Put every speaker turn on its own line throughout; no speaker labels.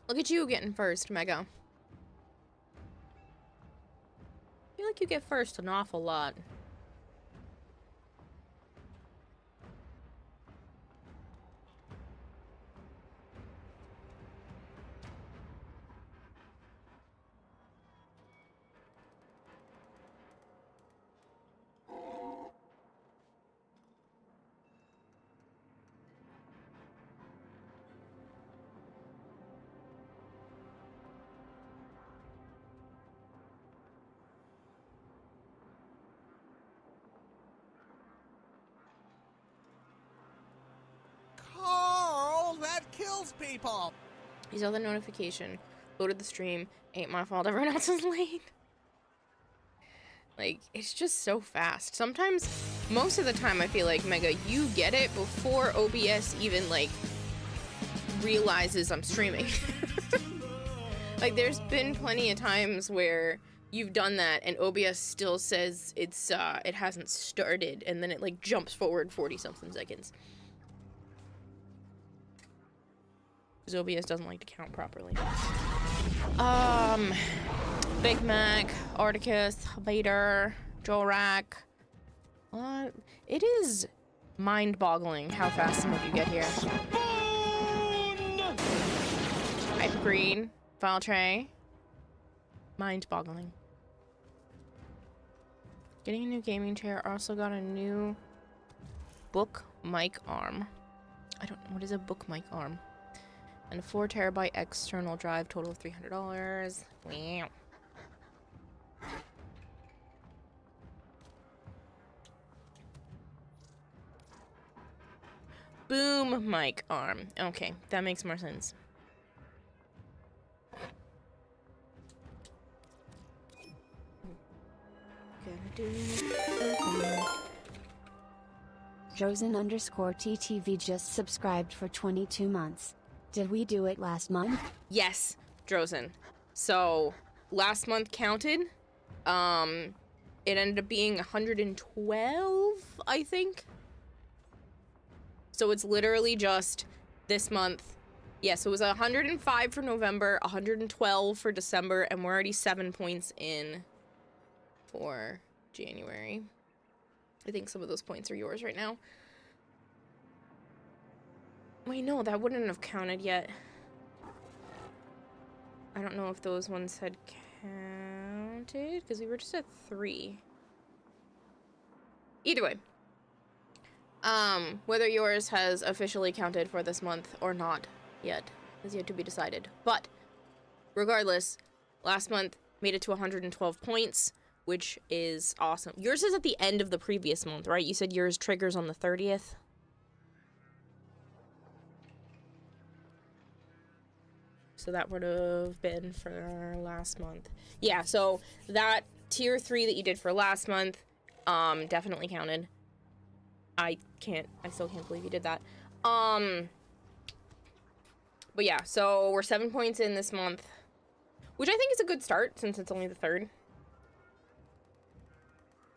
Look at you getting first, Mega. I feel like you get first an awful lot.
Carl, that kills people.
He saw the notification, loaded the stream. Ain't my fault everyone else is late. Like, it's just so fast. Sometimes, most of the time, I feel like, Mega, you get it before OBS even, like, realizes I'm streaming. Like, there's been plenty of times where you've done that and OBS still says it's, it hasn't started, and then it, like, jumps forward 40-something seconds. Because OBS doesn't like to count properly. Big Mac, Articus, Vader, Jorak. What? It is mind-boggling how fast some of you get here. Hyper Green, File Tray. Mind-boggling. Getting a new gaming chair. Also got a new book mic arm. I don't know, what is a book mic arm? And a 4 terabyte external drive, total of $300. Wow. Boom mic arm. Okay, that makes more sense.
Drozen_TTV just subscribed for 22 months. Did we do it last month?
Yes, Drozen. So, last month counted. It ended up being 112, I think. So it's literally just this month. Yeah, so it was 105 for November, 112 for December, and we're already 7 points in for January. I think some of those points are yours right now. Wait, no, that wouldn't have counted yet. I don't know if those ones had counted, because we were just at 3. Either way. Whether yours has officially counted for this month or not yet is yet to be decided. But, regardless, last month made it to 112 points, which is awesome. Yours is at the end of the previous month, right? You said yours triggers on the 30th? So that would have been for last month. Yeah, so that tier 3 that you did for last month, definitely counted. I still can't believe you did that. But yeah, so we're 7 points in this month, which I think is a good start since it's only the 3rd.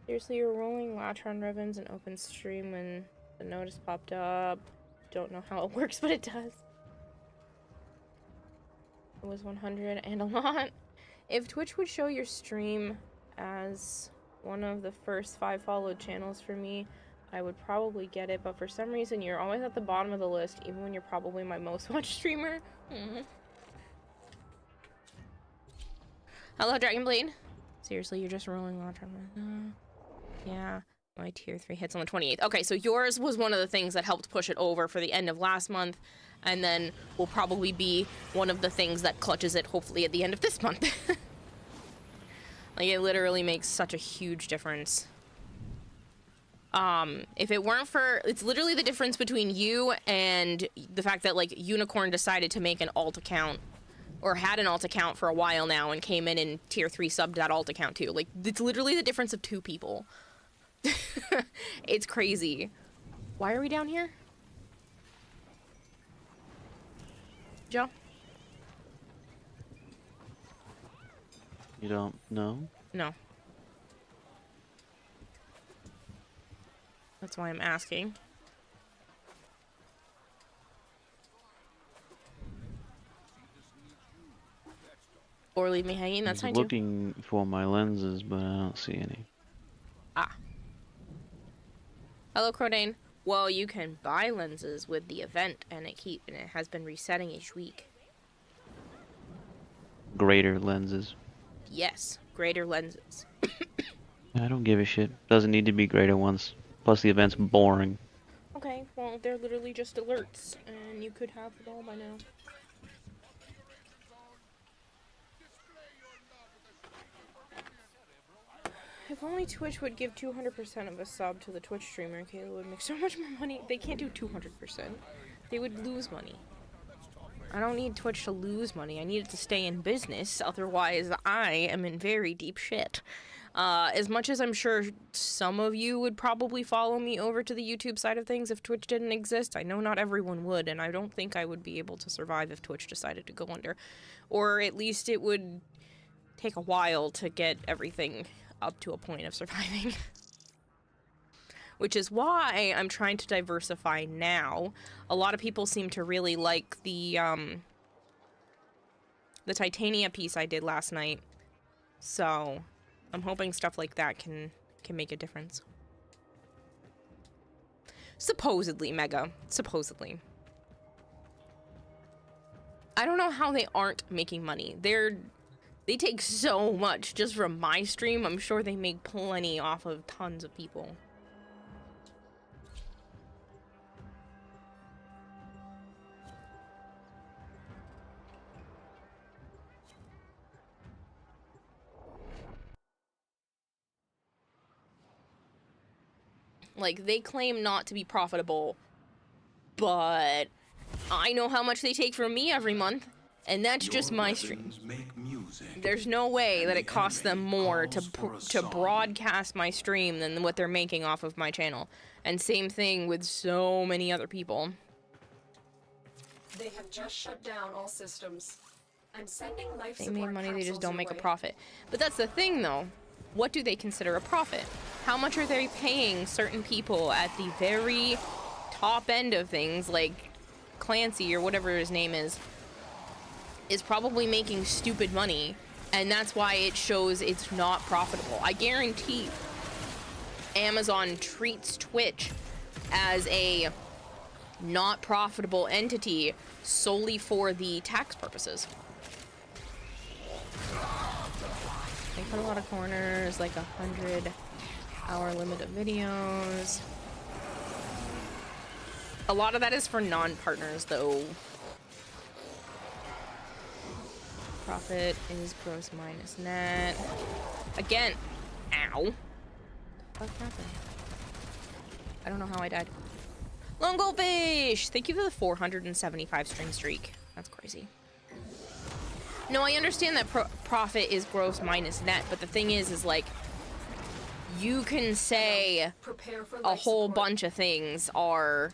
Seriously, you're rolling Latron ribbons in open stream when the notice popped up. Don't know how it works, but it does. It was 100 and a lot. If Twitch would show your stream as one of the first 5 followed channels for me, I would probably get it, but for some reason you're always at the bottom of the list, even when you're probably my most watched streamer. Hello, Dragonblade. Seriously, you're just rolling Latron. Yeah, my tier 3 hits on the 28th. Okay, so yours was one of the things that helped push it over for the end of last month, and then will probably be one of the things that clutches it, hopefully, at the end of this month. Like, it literally makes such a huge difference. If it weren't for... It's literally the difference between you and the fact that, like, Unicorn decided to make an alt account, or had an alt account for a while now, and came in and tier 3 subbed that alt account too. Like, it's literally the difference of 2 people. It's crazy. Why are we down here? Joe?
You don't know?
No. That's why I'm asking. Or leave me hanging, that's
I
fine
was
too.
looking for my lenses, but I don't see any.
Ah. Hello, Crodane. Well, you can buy lenses with the event, and it has been resetting each week.
Greater lenses.
Yes, greater lenses.
I don't give a shit. Doesn't need to be greater ones. Plus the event's boring.
Okay, well, they're literally just alerts, and you could have them all by now. If only Twitch would give 200% of a sub to the Twitch streamer, Kayla would make so much more money. They can't do 200%. They would lose money. I don't need Twitch to lose money. I need it to stay in business. Otherwise, I am in very deep shit. As much as I'm sure some of you would probably follow me over to the YouTube side of things if Twitch didn't exist, I know not everyone would, and I don't think I would be able to survive if Twitch decided to go under. Or at least it would take a while to get everything up to a point of surviving. Which is why I'm trying to diversify now. A lot of people seem to really like the Titania piece I did last night. So I'm hoping stuff like that can make a difference. Supposedly, Mega. Supposedly. I don't know how they aren't making money. They take so much just from my stream. I'm sure they make plenty off of tons of people. Like, they claim not to be profitable, but I know how much they take from me every month, and that's just my stream. There's no way that it costs them more to broadcast my stream than what they're making off of my channel. And same thing with so many other people.
They have just shut down all systems. I'm sending life
They
support
make money, they just
capsules
don't
your
make a
way.
profit. But that's the thing, though. What do they consider a profit? How much are they paying certain people at the very top end of things, like Clancy or whatever his name is probably making stupid money, and that's why it shows it's not profitable. I guarantee Amazon treats Twitch as a not profitable entity solely for the tax purposes. They cut a lot of corners, like 100-hour limit of videos. A lot of that is for non-partners, though. Profit is gross minus net. Again, ow. What happened? I don't know how I died. Lone Goldfish! Thank you for the 475 string streak. That's crazy. No, I understand that profit is gross minus net, but the thing is like, you can say a whole bunch of things are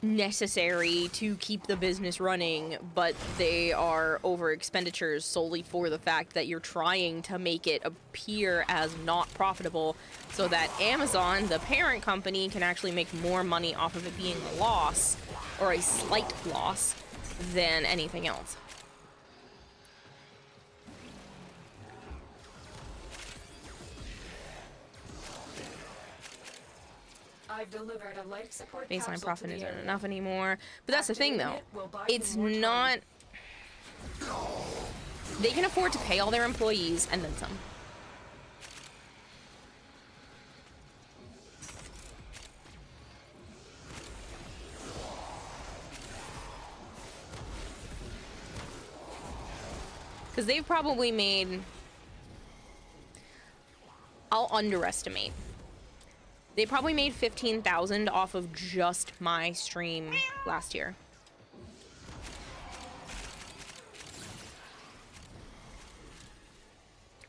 necessary to keep the business running, but they are over expenditures solely for the fact that you're trying to make it appear as not profitable so that Amazon, the parent company, can actually make more money off of it being a loss, or a slight loss, than anything else.
I've delivered a life support
Baseline
capsule
profit
to the
isn't
area.
enough anymore. But that's the thing, though.
Activating it will buy you
It's
more time.
not... They can afford to pay all their employees and then some. Because they've probably made... I'll underestimate. They probably made 15,000 off of just my stream last year.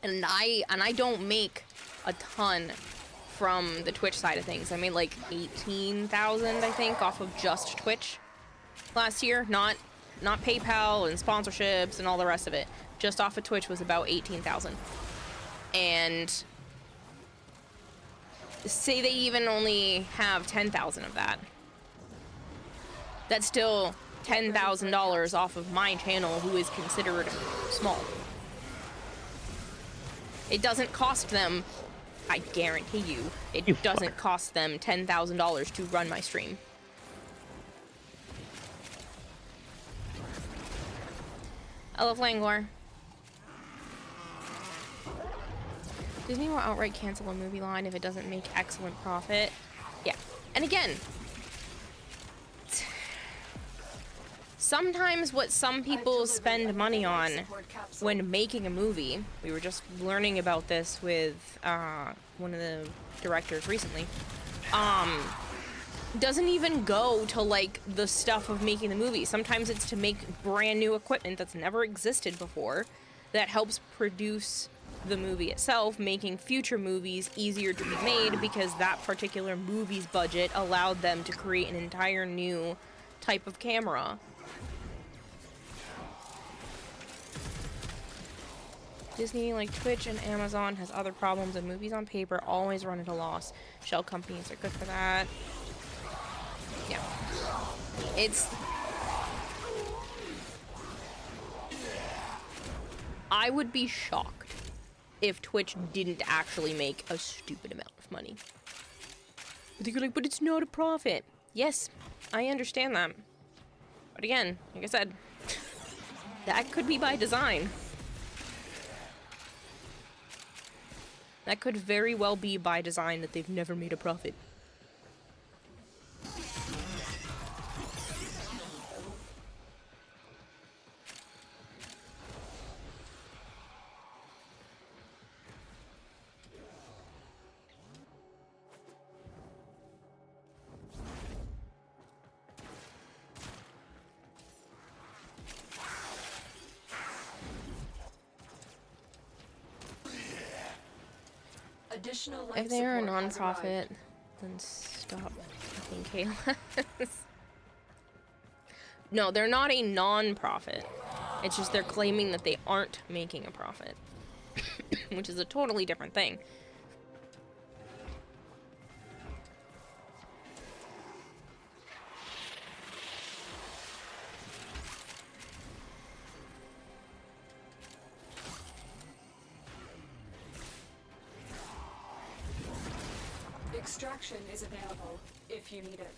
And I don't make a ton from the Twitch side of things. I made like 18,000, I think, off of just Twitch last year. Not PayPal and sponsorships and all the rest of it. Just off of Twitch was about 18,000. And say they even only have 10,000 of that. That's still $10,000 off of my channel, who is considered small. It doesn't cost them, I guarantee you, it
You
doesn't
fucker.
cost them $10,000 to run my stream. I love Langor. Disney will outright cancel a movie line if it doesn't make excellent profit. Yeah. And again, sometimes what some people spend money on when making a movie, we were just learning about this with one of the directors recently, doesn't even go to like the stuff of making the movie. Sometimes it's to make brand new equipment that's never existed before that helps produce the movie itself, making future movies easier to be made because that particular movie's budget allowed them to create an entire new type of camera. Disney, like Twitch and Amazon, has other problems, and movies on paper always run at a loss. Shell companies are good for that. Yeah. It's... I would be shocked if Twitch didn't actually make a stupid amount of money. But they're like, but it's not a profit. Yes, I understand that. But again, like I said, that could be by design. That could very well be by design that they've never made a profit.
Additional
If
life
they are a
support has
non-profit,
arrived.
then stop fucking KLS. No, they're not a non-profit. It's just they're claiming that they aren't making a profit. Which is a totally different thing.
Extraction is available if you need it.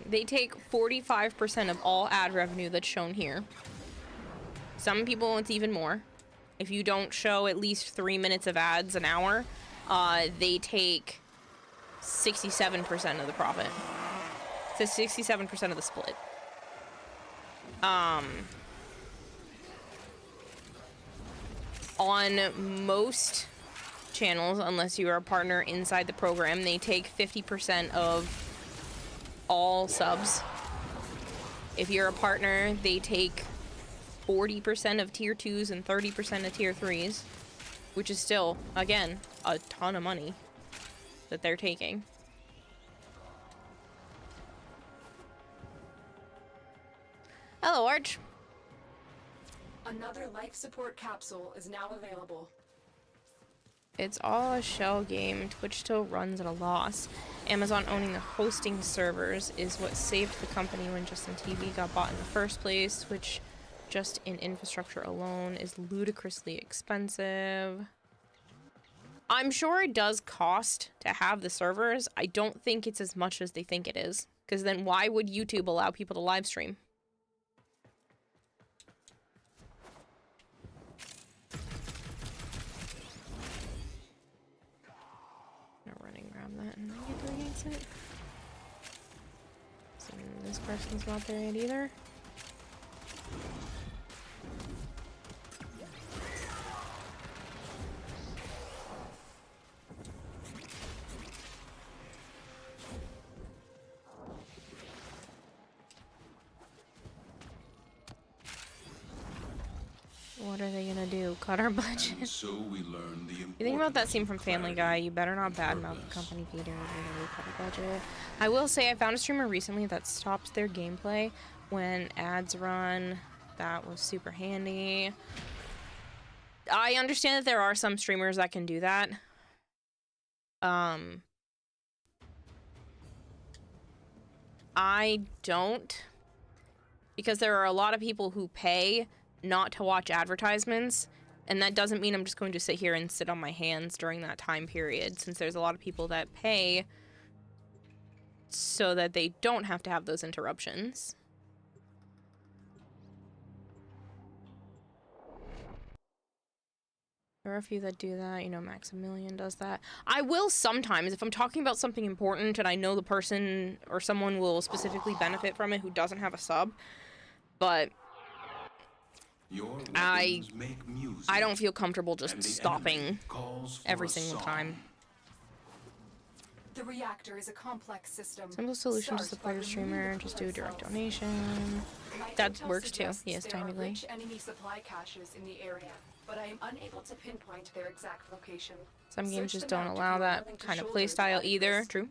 They take 45% of all ad revenue that's shown here. Some people, it's even more. If you don't show at least 3 minutes of ads an hour, they take 67% of the profit. So 67% of the split. On most channels, unless you are a partner inside the program, they take 50% of all subs. If you're a partner, they take 40% of tier 2s and 30% of tier 3s, which is still, again, a ton of money that they're taking. Hello, Arch.
Another life support capsule is now available.
It's all a shell game. Twitch still runs at a loss. Amazon owning the hosting servers is what saved the company when Justin TV got bought in the first place, which just in infrastructure alone is ludicrously expensive. I'm sure it does cost to have the servers. I don't think it's as much as they think it is, because then why would YouTube allow people to live stream? Grab that and then get to against it. So this person's not there yet either. What are they gonna do? Cut our budget?
So we learn the
You think about that scene from Family Guy, you better not badmouth the company feeder or cut a budget. I will say I found a streamer recently that stopped their gameplay when ads run. That was super handy. I understand that there are some streamers that can do that. I don't, because there are a lot of people who pay not to watch advertisements, and that doesn't mean I'm just going to sit here and sit on my hands during that time period, since there's a lot of people that pay so that they don't have to have those interruptions. There are a few that do that, you know, Maximilian does that. I will sometimes, if I'm talking about something important and I know the person or someone will specifically benefit from it who doesn't have a sub, but I don't feel comfortable just stopping every single time.
The reactor is a complex system.
Simple solution to support a streamer, just do a direct donation. That works too, yes, technically.
Rich enemy supply caches in the area, but I am unable to pinpoint their exact location.
Some games
Search
just
the
don't
map if
allow
you are
that
willing to
kind of
shoulder
playstyle
that
either.
risk.
True.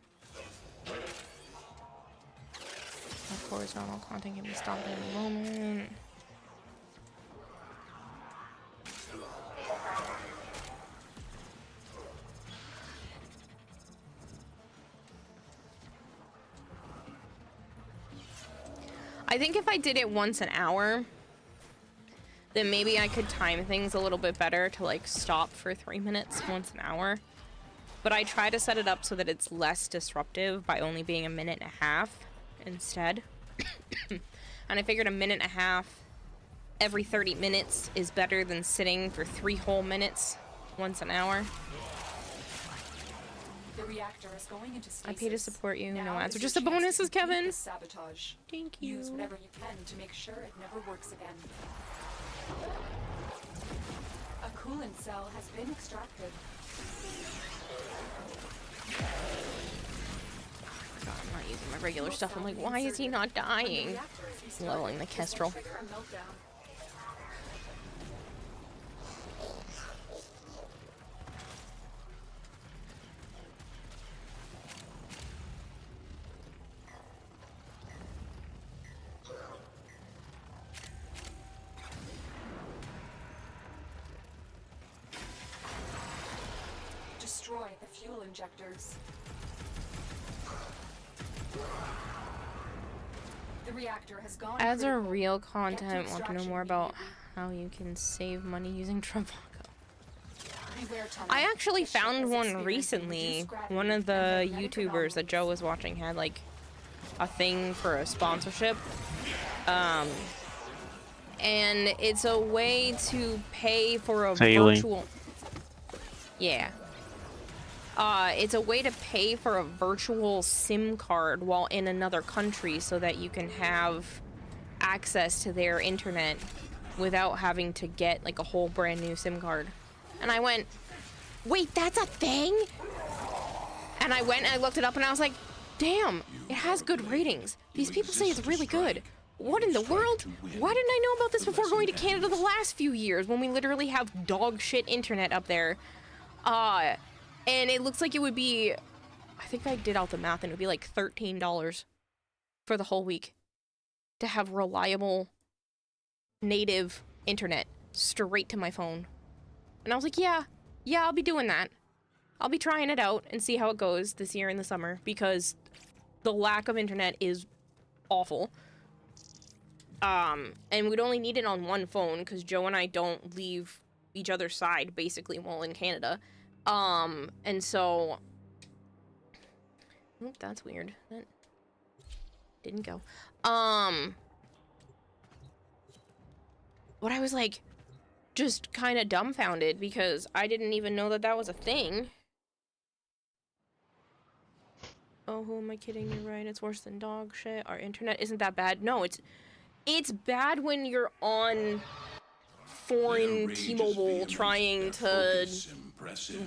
Of course, normal content can be stopped at any moment. I think if I did it once an hour, then maybe I could time things a little bit better to like stop for 3 minutes once an hour. But I try to set it up so that it's less disruptive by only being a minute and a half instead. And I figured a minute and a half every 30 minutes is better than sitting for 3 whole minutes once an hour.
The reactor is going into stasis.
I pay to support you. No
Now
ads
is
are just
your
the
chance to
bonuses,
complete
Kevin.
this sabotage.
Thank you.
Use whatever you can to make sure it never works again. A coolant cell has been extracted.
God, I'm not using my regular stuff. I'm like, why is he not dying? Leveling the Kestrel.
Trigger a meltdown. Destroy the fuel injectors. The reactor has gone
Ads are
critical.
real
Get to
content. Want to know
extraction
more about
immediately.
how you can save money using Travago?
Beware tunnel.
I actually
The ship
found
is
one
experiencing
recently.
reduced gravity
One of
and
the
magnetic
YouTubers that Joe was watching had like a thing for a sponsorship. And it's a way to pay for a
Sailing.
virtual. Yeah. It's a way to pay for a virtual SIM card while in another country so that you can have access to their internet without having to get like a whole brand new SIM card. And I went, wait, that's a thing? And I went and I looked it up and I was like, damn, it has good ratings. These people say it's really good. What in the world? Why didn't I know about this before going to Canada the last few years when we literally have dog shit internet up there? And it looks like it would be, I think I did out the math and it would be like $13 for the whole week to have reliable native internet straight to my phone. And I was like, yeah, I'll be doing that. I'll be trying it out and see how it goes this year in the summer because the lack of internet is awful. And we'd only need it on one phone because Joe and I don't leave each other's side basically while in Canada. And so, oh, that's weird. That didn't go. But I was like, just kind of dumbfounded because I didn't even know that that was a thing. Oh, who am I kidding? You're right. It's worse than dog shit. Our internet isn't that bad. No, it's bad when you're on foreign T-Mobile trying to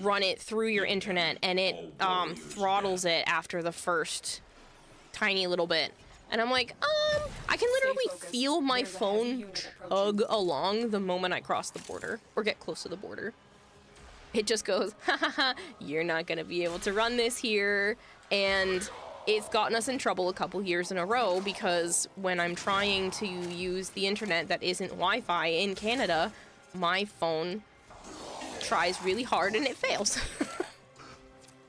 run it through your internet and it throttles it after the first tiny little bit. And I'm like, I can literally feel my phone chug along the moment I cross the border or get close to the border. It just goes, ha ha ha, you're not gonna be able to run this here. And it's gotten us in trouble a couple years in a row because when I'm trying to use the internet that isn't Wi-Fi in Canada, my phone tries really hard and it fails.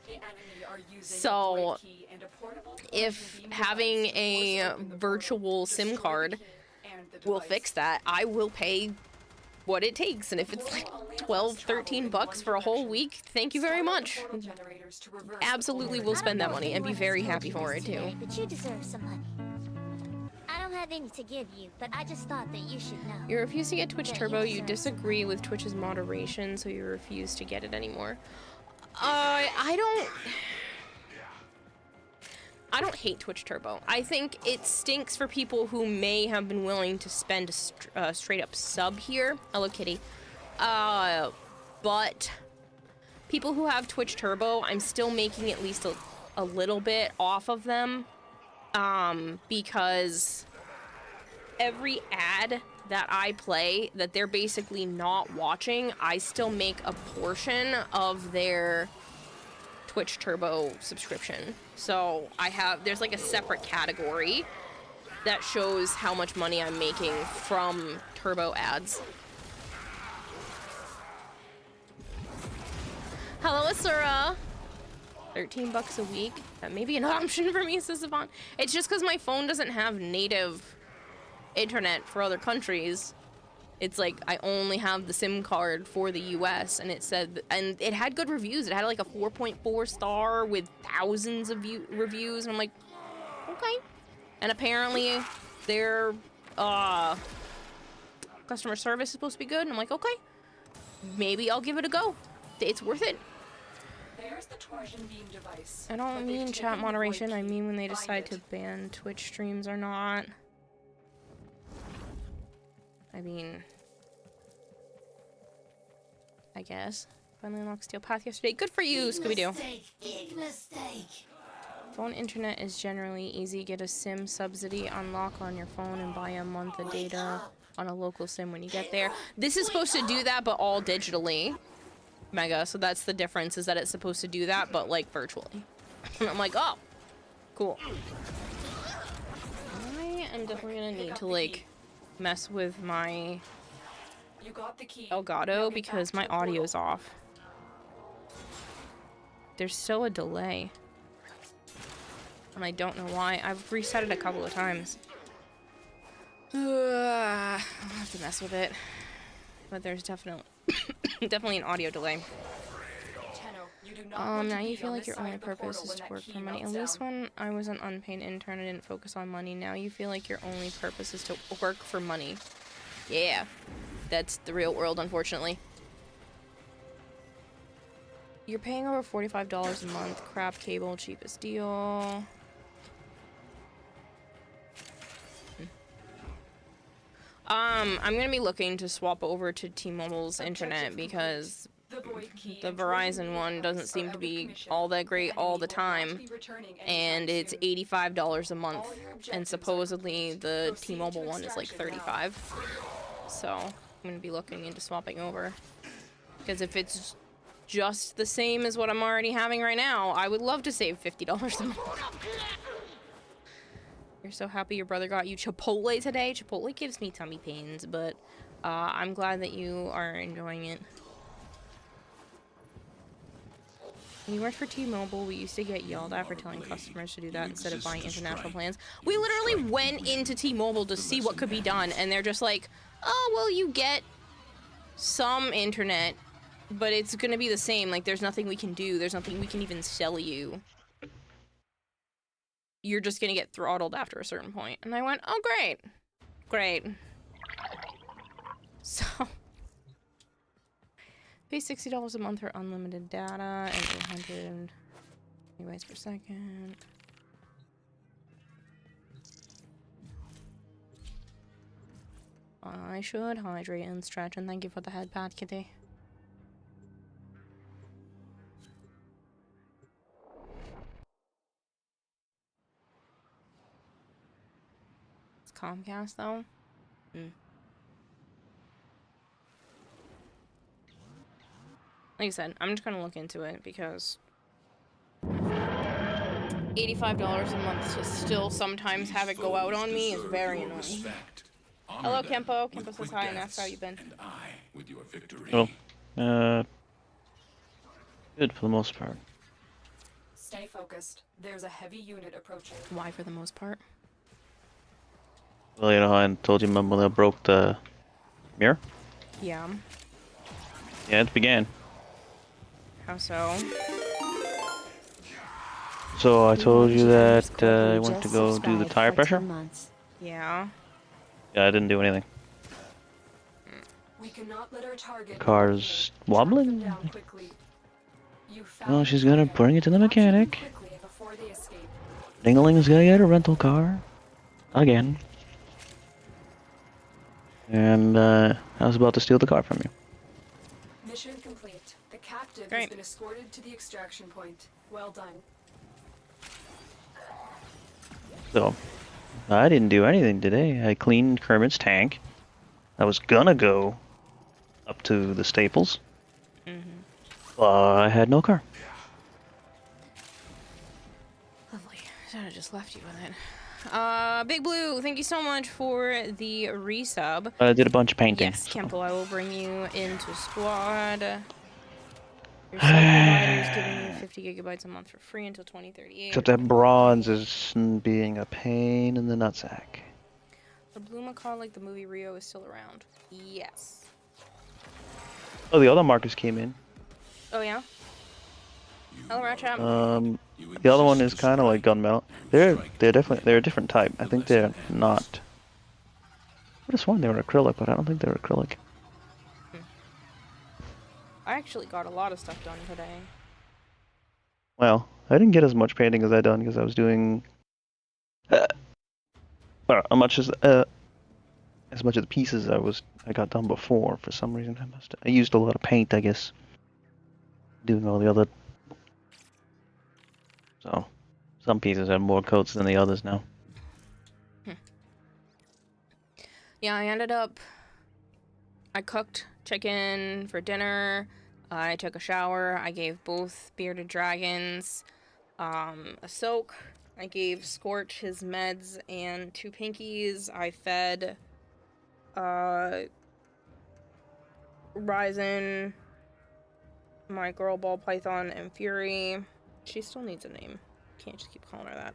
The enemy are using
So,
a key
if having a virtual SIM card will fix that, I will pay what it takes. And if it's like 12, 13 bucks for a whole week, thank you very much. Absolutely will spend that money and be very happy for it too.
But you deserve some money. I don't have any to give you, but I just thought that you should know.
You refuse to get Twitch Turbo. You disagree with Twitch's moderation, so you refuse to get it anymore. I don't hate Twitch Turbo. I think it stinks for people who may have been willing to spend a straight up sub here. Hello, kitty. But people who have Twitch Turbo, I'm still making at least a little bit off of them. Because every ad that I play that they're basically not watching, I still make a portion of their Twitch Turbo subscription. So there's like a separate category that shows how much money I'm making from Turbo ads. Hello, Asura. 13 bucks a week. That may be an option for me, says Savant. It's just because my phone doesn't have native internet for other countries. It's like I only have the SIM card for the US, and it said, and it had good reviews. It had like a 4.4 star with thousands of reviews, and I'm like, okay. And apparently their customer service is supposed to be good, and I'm like, okay, maybe I'll give it a go. It's worth it.
There's the torsion beam device.
I don't mean chat moderation, I mean when they decide to ban Twitch streams or not. I mean, I guess. Finally unlocked Steel Path yesterday. Good for you, Scooby-Doo.
Big mistake.
Phone internet is generally easy. Get a SIM subsidy, unlock on your phone, and buy a month of data on a local SIM when you get there. This is supposed to do that, but all digitally. Mega, so that's the difference, is that it's supposed to do that, but like virtually. And I'm like, oh, cool. I am definitely gonna need to like mess with my Elgato because my audio's off. There's still a delay. And I don't know why. I've reset it a couple of times. I'll have to mess with it. But there's definitely an audio delay. Now you feel like your only purpose is to work for money. At least when I was an unpaid intern, I didn't focus on money. Now you feel like your only purpose is to work for money. Yeah, that's the real world, unfortunately. You're paying over $45 a month. Crap cable, cheapest deal. I'm gonna be looking to swap over to T-Mobile's internet because the Verizon one doesn't seem to be all that great all the time, and it's $85 a month, and supposedly the T-Mobile one is like $35. So I'm gonna be looking into swapping over, because if it's just the same as what I'm already having right now, I would love to save $50 a month. You're so happy your brother got you Chipotle today. Chipotle gives me tummy pains, but I'm glad that you are enjoying it. When you worked for T-Mobile, we used to get yelled at for telling customers to do that instead of buying international plans. We literally went into T-Mobile to see what could be done, and they're just like, oh, well, you get some internet, but it's gonna be the same. Like, there's nothing we can do. There's nothing we can even sell you. You're just gonna get throttled after a certain point. And I went, oh, great. Great. So, pay $60 a month for unlimited data and 800 megabytes per second. I should hydrate and stretch, and thank you for the head pat, kitty. Comcast though. Like I said, I'm just gonna look into it because $85 a month to still sometimes have it go out on me is very annoying. Hello, Kempo. Kempo says hi and asks how you've been.
Well, good for the most part.
Stay focused. There's a heavy unit approaching.
Why for the most part?
Well, you know, I told you my mother broke the mirror.
Yeah.
Yeah, it began.
How so?
So I
We
told
named
you
Owners
that
Club
I
who
went to
just
go do the
subscribed
tire
for
pressure.
10 months.
Yeah.
Yeah, I didn't do anything.
We cannot let our target
The car's
know we're here. Track them
wobbling.
down quickly. You
Well,
found
she's
the
gonna
target.
bring it to the
Capture them
mechanic.
quickly before they escape.
Dingaling's gonna get a rental car. Again. And I was about to steal the car from you.
Mission complete. The captive has
Great.
been escorted to the extraction point. Well done.
So, I didn't do anything today. I cleaned Kermit's tank. I was gonna go up to the Staples. I had no car.
Lovely. Should have just left you with it. Big Blue, thank you so much for the resub.
I did a bunch of painting.
Yes,
so-
Kempo, I will bring you into squad. Your sub provider is giving you 50 gigabytes a month for free until 2038.
Except that bronze is being a pain in the nutsack.
The Blue Macaw, like the movie Rio, is still around. Yes.
Oh, the other markers came in.
Oh, yeah? Hello, Ratchet.
The other one is kind of like gunmetal. They're a different type. I think they're not. I could have sworn they were acrylic, but I don't think they're acrylic.
I actually got a lot of stuff done today.
Well, I didn't get as much painting as I done because I was doing as much of the pieces I got done before. For some reason, I used a lot of paint, I guess, doing all the other. So, some pieces have more coats than the others now.
Yeah, I cooked chicken for dinner. I took a shower. I gave both bearded dragons a soak. I gave Scorch his meds and 2 pinkies. I fed Ryzen, my girl ball python, and Fury. She still needs a name. Can't just keep calling her that.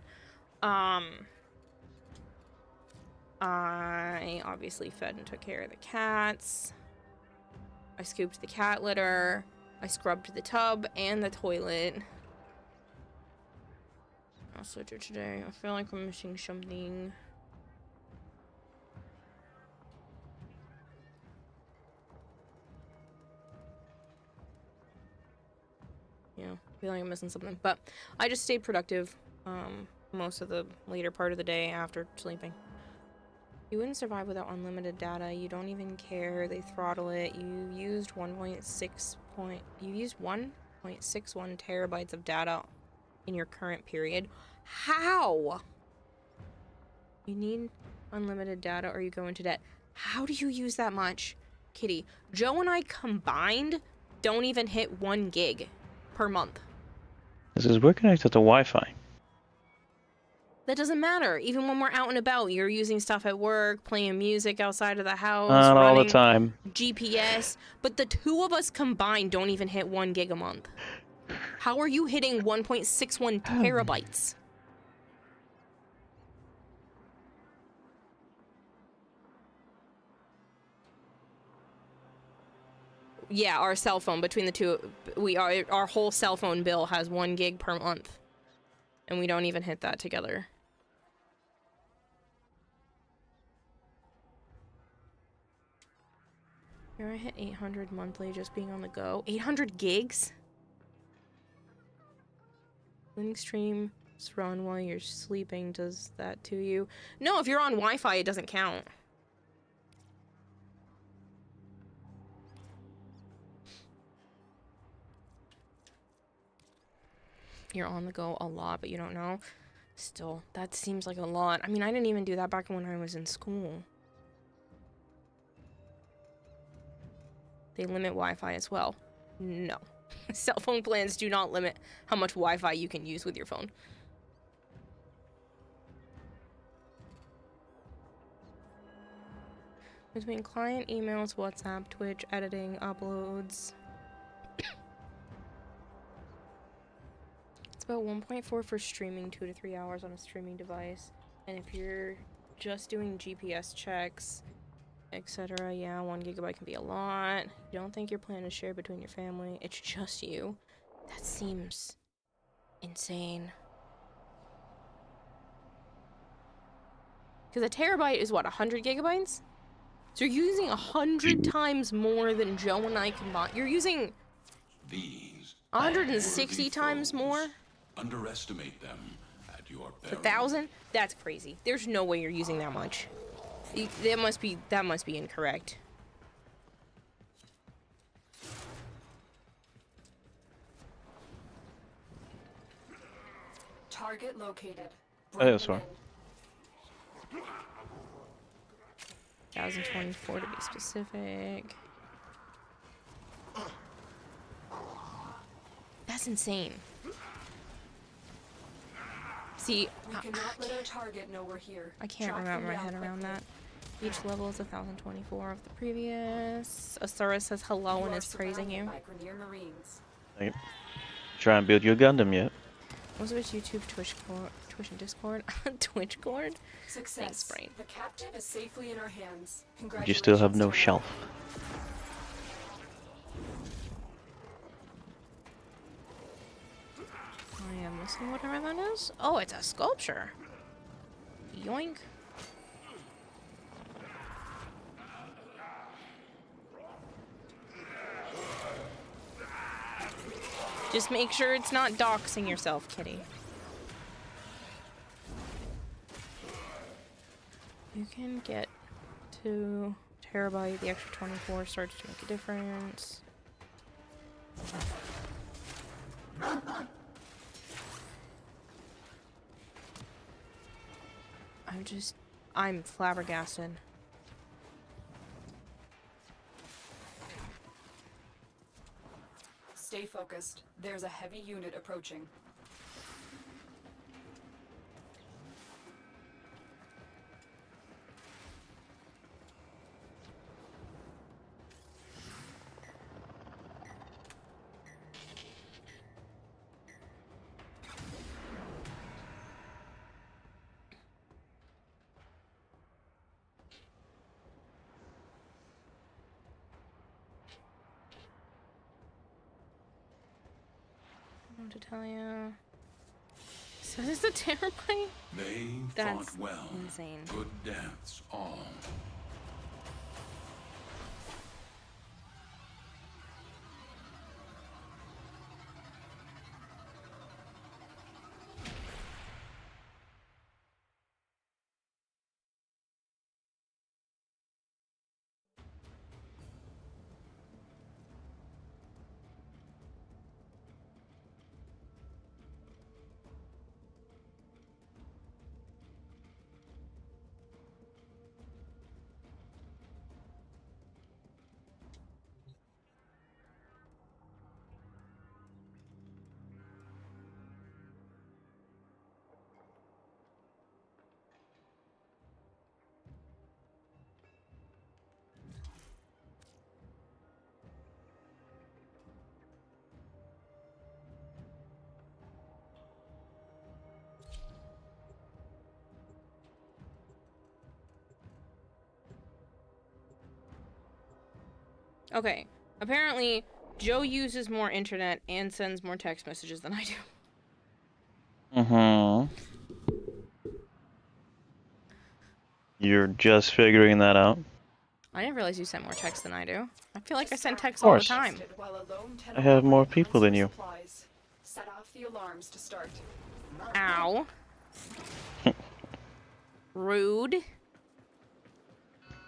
I obviously fed and took care of the cats. I scooped the cat litter. I scrubbed the tub and the toilet. I'll switch it today. I feel like I'm missing something. Yeah, I feel like I'm missing something. But I just stayed productive most of the later part of the day after sleeping. You wouldn't survive without unlimited data. You don't even care. They throttle it. You used 1.61 terabytes of data in your current period. How? You need unlimited data or you go into debt. How do you use that much? Kitty, Joe and I combined don't even hit 1 gig per month.
This is we're connected to Wi-Fi.
That doesn't matter. Even when we're out and about, you're using stuff at work, playing music outside of the house,
Not all the
running
time.
GPS. But the two of us combined don't even hit 1 gig a month. How are you hitting 1.61 terabytes? Yeah, our cell phone, between the two, our whole cell phone bill has 1 gig per month. And we don't even hit that together. Here I hit 800 monthly just being on the go. 800 gigs? Link stream, just run while you're sleeping, does that to you? No, if you're on Wi-Fi, it doesn't count. You're on the go a lot, but you don't know. Still, that seems like a lot. I mean, I didn't even do that back when I was in school. They limit Wi-Fi as well. No. Cell phone plans do not limit how much Wi-Fi you can use with your phone. Between client emails, WhatsApp, Twitch, editing, uploads. It's about 1.4 for streaming 2 to 3 hours on a streaming device. And if you're just doing GPS checks, etc., yeah, 1 gigabyte can be a lot. You don't think your plan is shared between your family, it's just you. That seems insane. Because a terabyte is what, 100 gigabytes? So you're using 100 times more than Joe and I combined. You're using
These
160
worthy
times
foes.
more?
Underestimate them at your
A
peril.
1,000? That's crazy. There's no way you're using that much. That must be incorrect.
Target located.
Oh, yeah, sorry.
1,024 to be specific. That's insane. See,
We cannot let our target know we're here.
I can't
Track
wrap
from
my
the
head
output
around that.
pit.
Each level is 1,024 of the previous. Asura says hello and
are
is praising you.
surrounded by Grenier Marines.
Like, try and build your Gundam yet?
What's with YouTube, Twitch and Discord? Twitch cord?
Success.
Thanks, Brain.
The captive is safely in our hands.
You still have no
Congratulations,
shelf.
I am missing whatever that is. Oh, it's a sculpture. Yoink. Just make sure it's not doxing yourself, kitty. You can get to terabyte. The extra 24 starts to make a difference. I'm flabbergasted.
Stay focused. There's a heavy unit approaching.
I don't know what to tell you. So this is a terabyte?
They
That's
fought well.
insane.
Good deaths all.
Okay. Apparently, Joe uses more internet and sends more text messages than I do.
You're just figuring that out?
I didn't realize you sent more text than I do. I feel like I send text
Of
all the
course.
time.
While a lone
I have more
tenant
people than
runs
you.
for supplies. Set off the alarms to start.
Ow. Rude.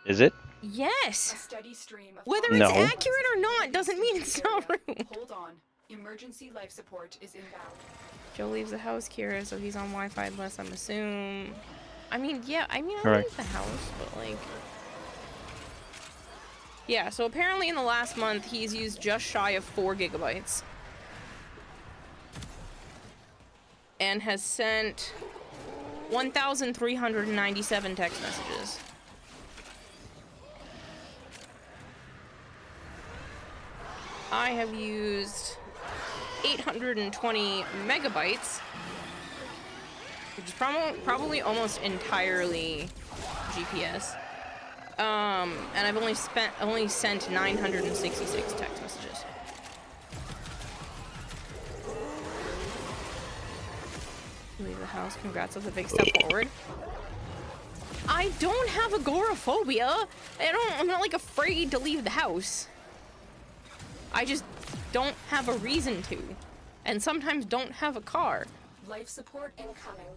Is it?
A
Yes.
steady stream of
Whether
No.
it's accurate or not doesn't mean it's not rude.
Hold on. Emergency life support is inbound.
Joe leaves the house, Kira, so he's on Wi-Fi less, I'm assume. I mean, yeah, I
Correct.
leave the house, but like... Yeah, so apparently in the last month, he's used just shy of 4 gigabytes. And has sent 1,397 text messages. I have used 820 megabytes, which is probably almost entirely GPS. And I've only sent 966 text messages. Leave the house. Congrats on the big step forward. I don't have agoraphobia. I'm not like afraid to leave the house. I just don't have a reason to, and sometimes don't have a car.
Life support incoming.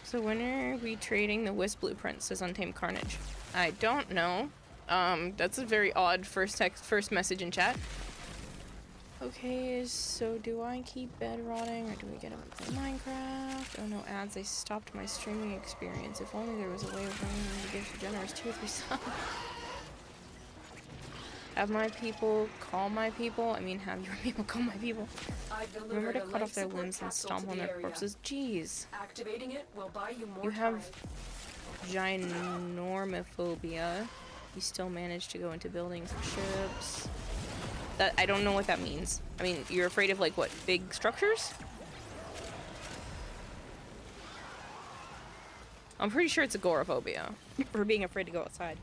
So when are we trading the Wisp blueprint? Says Untamed Carnage. I don't know. That's a very odd first message in chat. Okay, so do I keep bed rotting or do we get up to Minecraft? Oh no, ads, they stopped my streaming experience. If only there was a way of running to give a generous 2 or 3 subs. Have my people call my people? I mean, have your people call my people? Remember to cut off their limbs and stomp on their corpses? Jeez.
Activating it will buy you more
You have
time.
ginormophobia. You still manage to go into buildings and ships. That I don't know what that means. I mean, you're afraid of like what, big structures? I'm pretty sure it's agoraphobia for being afraid to go outside.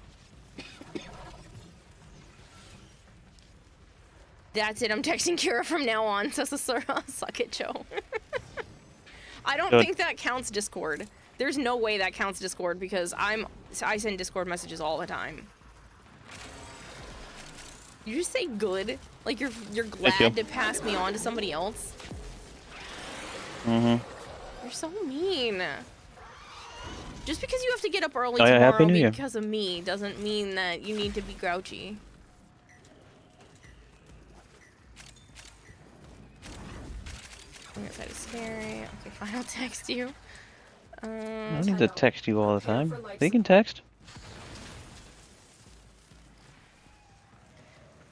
That's it. I'm texting Kira from now on. Says the suck it, Joe. I don't think that counts Discord. There's no way that counts Discord because I send Discord messages all the time. You just say good, like you're glad to pass me on to somebody else.
Mm-hmm.
You're so mean. Just because you have to get up early
Oh, yeah, Happy
tomorrow
New Year.
because of me doesn't mean that you need to be grouchy. Going outside is scary. Okay, fine, I'll text you.
I don't need to text you all the time. They can text.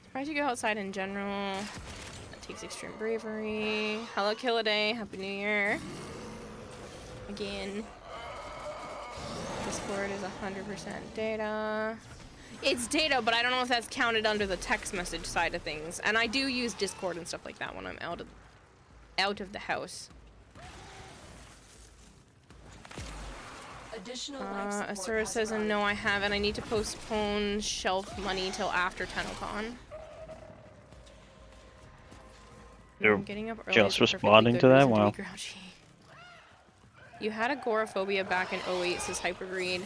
Surprised you go outside in general. That takes extreme bravery. Hello, Killaday. Happy New Year. Again. Discord is 100% data. It's data, but I don't know if that's counted under the text message side of things. And I do use Discord and stuff like that when I'm out of the house. Asura says, no, I haven't. I need to postpone shelf money till after TennoCon.
They're
Getting up early
just
is a perfectly
responding
good
to that?
reason
Wow.
be grouchy. You had agoraphobia back in 08, says Hypergreed.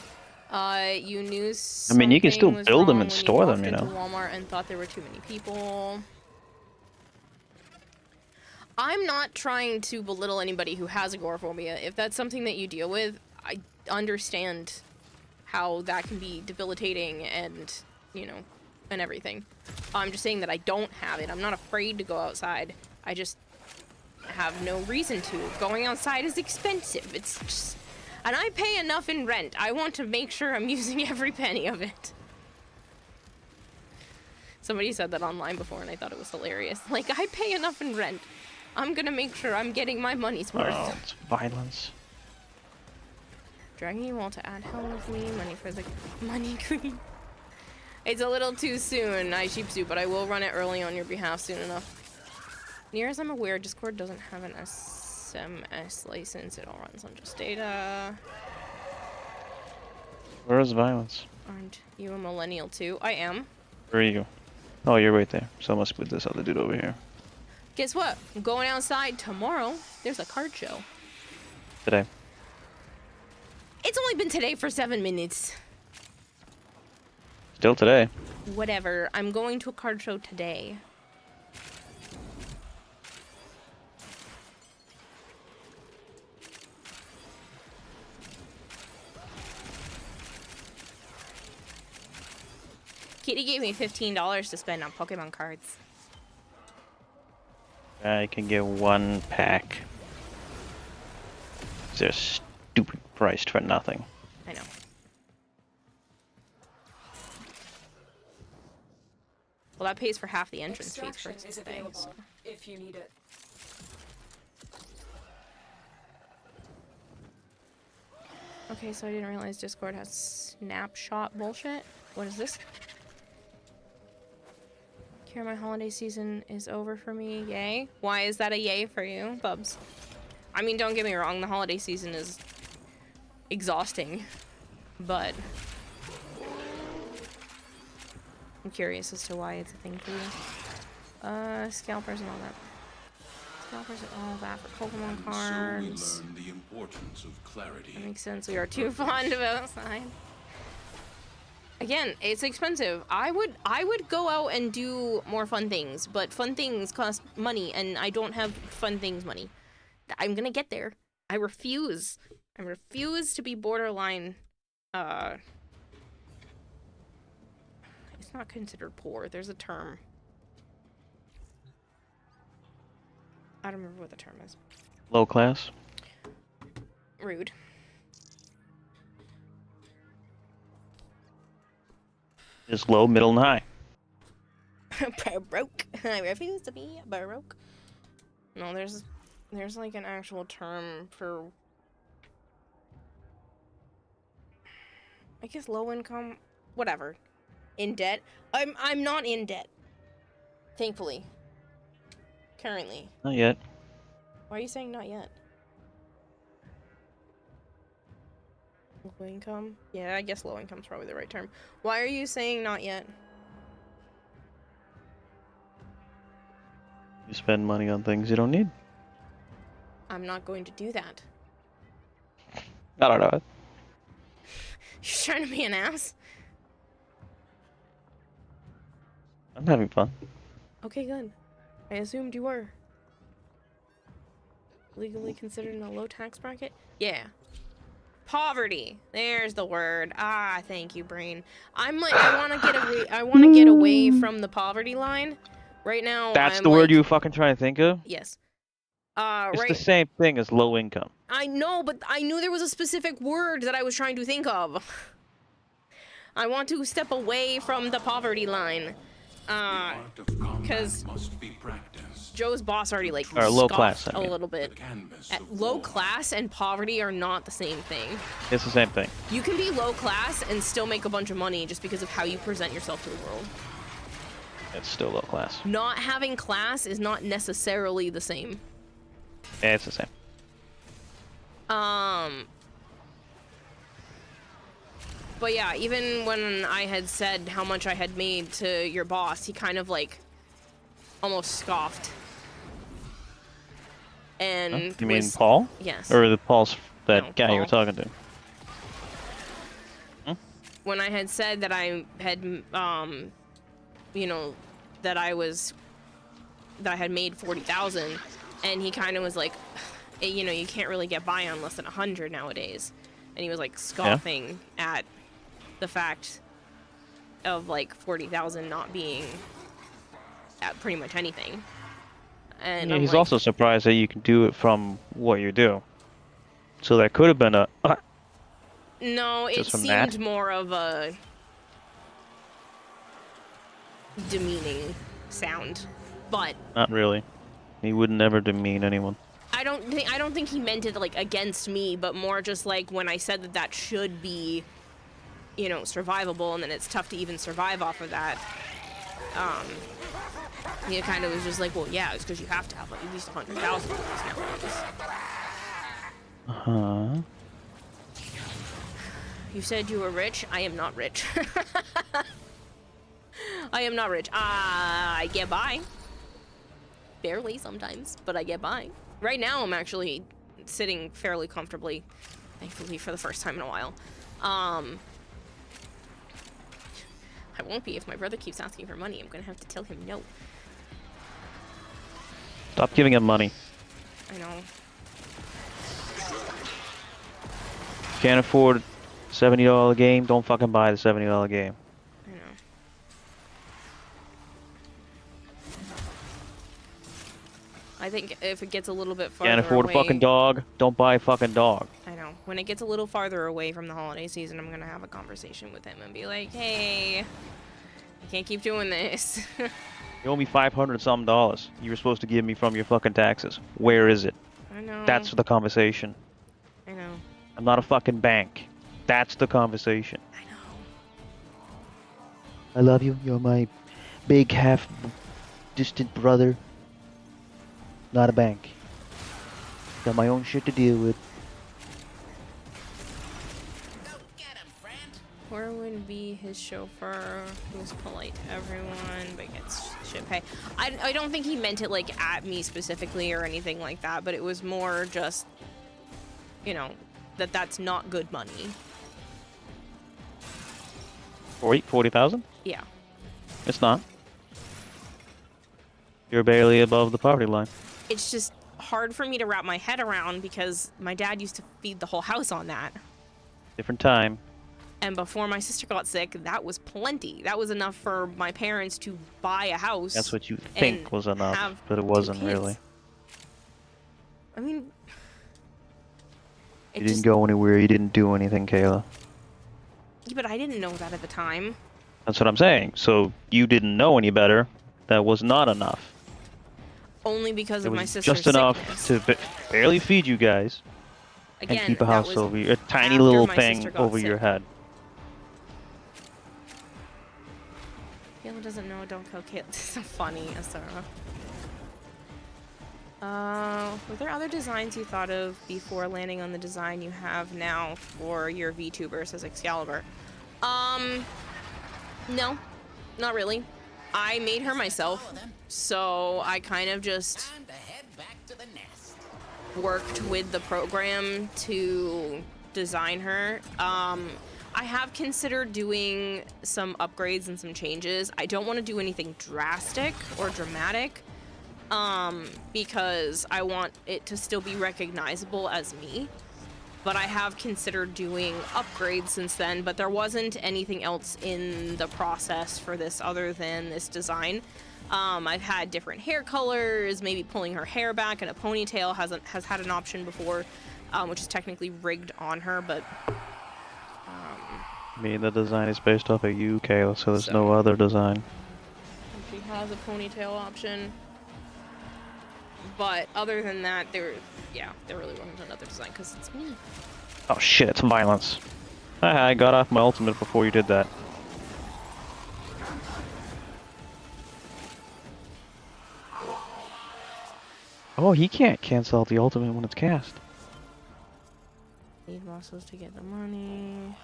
You knew
I mean, you can still
something was
build them
wrong
and
when
store
you
them,
walked
you
into
know.
Walmart and thought there were too many people. I'm not trying to belittle anybody who has agoraphobia. If that's something that you deal with, I understand how that can be debilitating and, you know, and everything. I'm just saying that I don't have it. I'm not afraid to go outside. I just have no reason to. Going outside is expensive. It's just... And I pay enough in rent. I want to make sure I'm using every penny of it. Somebody said that online before and I thought it was hilarious. Like, I pay enough in rent. I'm gonna make sure I'm getting my money's worth.
Oh, it's violence.
Dragging you all to add hell with me. Money for the money queen. It's a little too soon, I sheepsuit, but I will run it early on your behalf soon enough. Near as I'm aware, Discord doesn't have an SMS license. It all runs on just data.
Where is violence?
Aren't you a millennial too? I am.
Where are you? Oh, you're right there. So I must be this other dude over here.
Guess what? I'm going outside tomorrow. There's a card show.
Today.
It's only been today for 7 minutes.
Still today.
Whatever. I'm going to a card show today. Kitty gave me $15 to spend on Pokemon cards.
I can get 1 pack. They're stupid priced for nothing.
I know. Well, that pays for half the entrance fees for
Extraction is
today.
available
So.
if you need it.
Okay, so I didn't realize Discord has snapshot bullshit. What is this? Here, my holiday season is over for me. Yay. Why is that a yay for you, Bubs? I mean, don't get me wrong, the holiday season is exhausting, but I'm curious as to why it's a thing for you. Scalpers and all that. Scalpers and all that for Pokemon cards.
So we learn the importance of clarity.
That makes sense. We are too fond of outside. Again, it's expensive. I would go out and do more fun things, but fun things cost money, and I don't have fun things money. I'm gonna get there. I refuse. I refuse to be borderline. It's not considered poor. There's a term. I don't remember what the term is.
Low class.
Rude.
Just low, middle, and high.
Baroque. I refuse to be baroque. No, there's like an actual term for, I guess, low income, whatever. In debt. I'm not in debt. Thankfully. Currently.
Not yet.
Why are you saying not yet? Low income? Yeah, I guess low income's probably the right term. Why are you saying not yet?
You spend money on things you don't need.
I'm not going to do that.
I don't know.
You're trying to be an ass?
I'm having fun.
Okay, good. I assumed you were. Legally considered in a low tax bracket? Yeah. Poverty. There's the word. Ah, thank you, brain. I'm like, I want to get away from the poverty line. Right now,
That's
I'm
the word
like,
you fucking trying to think of?
Yes.
It's
right.
the same thing as low income.
I know, but I knew there was a specific word that I was trying to think of. I want to step away from the poverty line. Because
must be practiced.
Joe's boss already like
Or low
scoffed
class, I
a
mean.
little bit.
Canvas
At
of
low
war.
class and poverty are not the same thing.
It's the same thing.
You can be low class and still make a bunch of money just because of how you present yourself to the world.
It's still low class.
Not having class is not necessarily the same.
Yeah, it's the same.
But yeah, even when I had said how much I had made to your boss, he kind of like almost scoffed. And
You mean
was-
Paul?
Yes.
Or the Paul's that
No,
guy you were
Paul.
talking to?
When I had said that I had, you know, that I had made 40,000, and he kind of was like, you know, you can't really get by on less than 100 nowadays, and he was like scoffing at the fact of like 40,000 not being at pretty much anything. And
Yeah,
I'm
he's
like,
also surprised that you can do it from what you do. So that could have been a...
no, it
just from
seemed
that?
more of a demeaning sound, but
Not really. He would never demean anyone.
I don't think he meant it like against me, but more just like when I said that should be, you know, survivable, and then it's tough to even survive off of that. He kind of was just like, well, yeah, it's because you have to have like at least 100,000 nowadays.
Uh-huh.
You said you were rich. I am not rich. I am not rich. I get by. Barely sometimes, but I get by. Right now, I'm actually sitting fairly comfortably, thankfully, for the first time in a while. I won't be if my brother keeps asking for money. I'm gonna have to tell him no.
Stop giving him money.
I know.
Can't afford $70 game, don't fucking buy the $70 game.
I know. I think if it gets a little bit farther
Can't afford
away,
a fucking dog, don't buy a fucking dog.
I know. When it gets a little farther away from the holiday season, I'm gonna have a conversation with him and be like, hey, I can't keep doing this.
You owe me $500 something. You were supposed to give me from your fucking taxes. Where is it?
I know.
That's the conversation.
I know.
I'm not a fucking bank. That's the conversation.
I know.
I love you. You're my big half distant brother. Not a bank. Got my own shit to deal with.
Go get him, friend.
Or would be his chauffeur, who's polite to everyone, but gets shit pay. I don't think he meant it, like, at me specifically or anything like that, but it was more just, you know, that's not good money.
40,000?
Yeah.
It's not. You're barely above the poverty line.
It's just hard for me to wrap my head around because my dad used to feed the whole house on that.
Different time.
And before my sister got sick, that was plenty. That was enough for my parents to buy a house.
That's what you think
and
was enough,
have
but it
2
wasn't
kids.
really.
I mean,
You didn't go anywhere, you didn't do anything, Kayla.
Yeah, but I didn't know that at the time.
That's what I'm saying. So you didn't know any better. That was not enough.
Only because
It
of my
was
sister's
just enough
sickness.
to barely feed you guys
Again,
and keep a
that
house
was
over you. A tiny
after
little
my
thing
sister got
over your
sick.
head.
Kayla doesn't know. Don't kill Kayla. It's so funny, Asara. Were there other designs you thought of before landing on the design you have now for your VTuber, says Excalibur? No, not really. I made her myself, so I kind of just
Time to head back to the nest.
worked with the program to design her. I have considered doing some upgrades and some changes. I don't want to do anything drastic or dramatic, because I want it to still be recognizable as me. But I have considered doing upgrades since then, but there wasn't anything else in the process for this other than this design. I've had different hair colors, maybe pulling her hair back, and a ponytail has had an option before, which is technically rigged on her, but
I mean, the design is based off of you, Kayla, so there's no other design.
she has a ponytail option. But other than that, there really wasn't another design because it's me.
Oh shit, it's violence. I got off my ultimate before you did that. Oh, he can't cancel out the ultimate when it's cast.
Need muscles to get the money.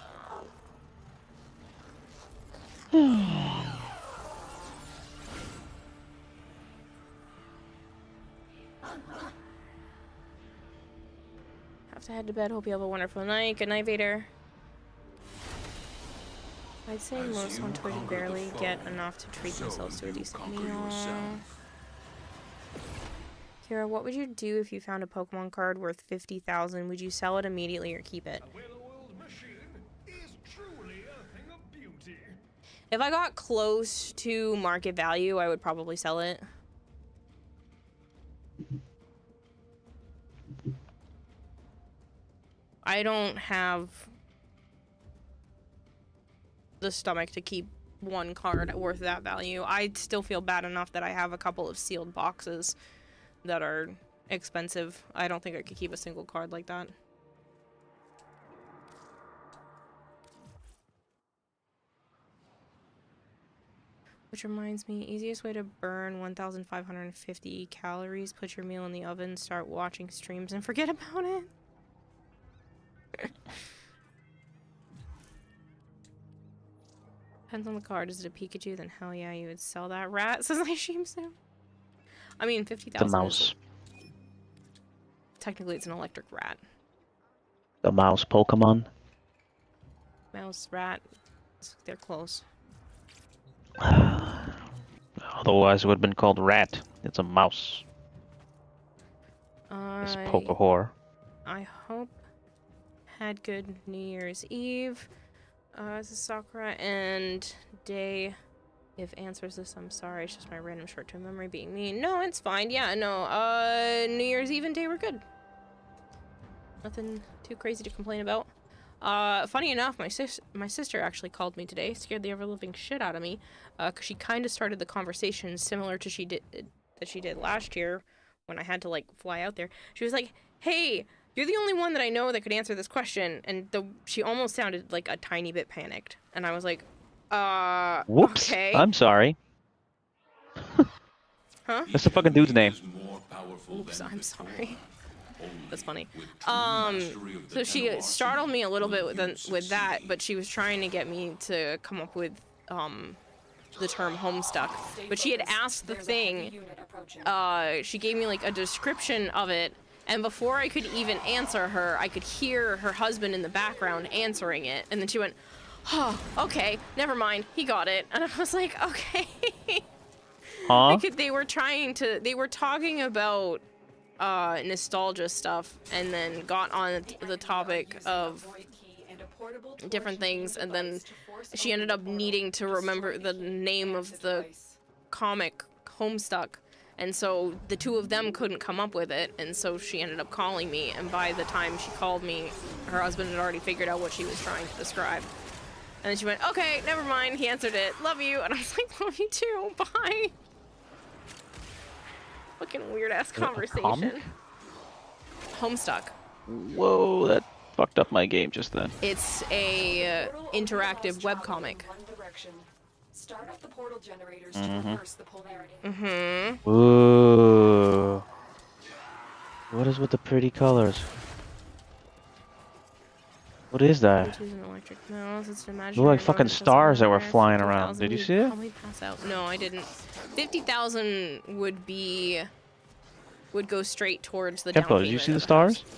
Have to head to bed. Hope you have a wonderful night. Good night, Vader. I'd say
As
most
you
on Twitter
conquer the
barely
foe,
get enough to treat
so
themselves to a
you
decent
conquer
meal.
yourself.
Kira, what would you do if you found a Pokemon card worth 50,000? Would you sell it immediately or keep it?
well-oiled machine is truly a thing of beauty.
If I got close to market value, I would probably sell it. I don't have the stomach to keep one card worth that value. I still feel bad enough that I have a couple of sealed boxes that are expensive. I don't think I could keep a single card like that. Which reminds me, easiest way to burn 1,550 calories, put your meal in the oven, start watching streams, and forget about it. Depends on the card. Is it a Pikachu? Then hell yeah, you would sell that. Rat, says I assume so. I mean, 50,000
The mouse.
Technically, it's an electric rat.
The mouse Pokemon.
Mouse, rat, they're close.
Otherwise, it would have been called rat. It's a mouse. It's Pokehor.
I hope had good New Year's Eve. This is Sakura and Day. If answers this, I'm sorry. It's just my random short-term memory being mean. No, it's fine. Yeah, no. New Year's Eve and Day were good. Nothing too crazy to complain about. Funny enough, my sister actually called me today, scared the ever-living shit out of me, because she kind of started the conversation similar to she did last year when I had to like fly out there. She was like, "Hey, you're the only one that I know that could answer this question," and she almost sounded like a tiny bit panicked, and I was like,
Whoops.
okay.
I'm sorry.
Huh?
That's the fucking dude's name.
Is more powerful
Oops,
than
I'm
before.
sorry.
Only
That's funny.
with true mastery of the
So she
Tenor
startled me a little bit
will you
with that,
succeed.
but she was trying to get me to come up with the term homestuck.
Stay
But she had
focused.
asked the
There's a heavy
thing.
unit approaching.
She gave me like a description of it, and before I could even answer her, I could hear her husband in the background answering it, and then she went, "Oh, okay, never mind, he got it." And I was like, "Okay."
Huh?
They were talking about nostalgia stuff, and then got on the topic of different things, and then she ended up needing to remember the name of the comic Homestuck, and so the two of them couldn't come up with it, and so she ended up calling me, and by the time she called me, her husband had already figured out what she was trying to describe. And then she went, "Okay, never mind," he answered it, "Love you," and I was like, "Love you too, bye." Fucking weird ass conversation.
comic?
Homestuck.
Whoa, that fucked up my game just then.
It's a interactive webcomic.
Start up the portal generators to reverse the polarity.
Mm-hmm.
Ooh. What is with the pretty colors? What is that?
Which is an electric mouse. It's an
Look like
imaginary
fucking
moment that's
stars that were
somewhere.
flying around.
50,000
Did you
you'd
see it?
Probably pass out. No, I didn't. 50,000 would go straight towards the down
Kempo, did you
payment
see the
of
stars?
house.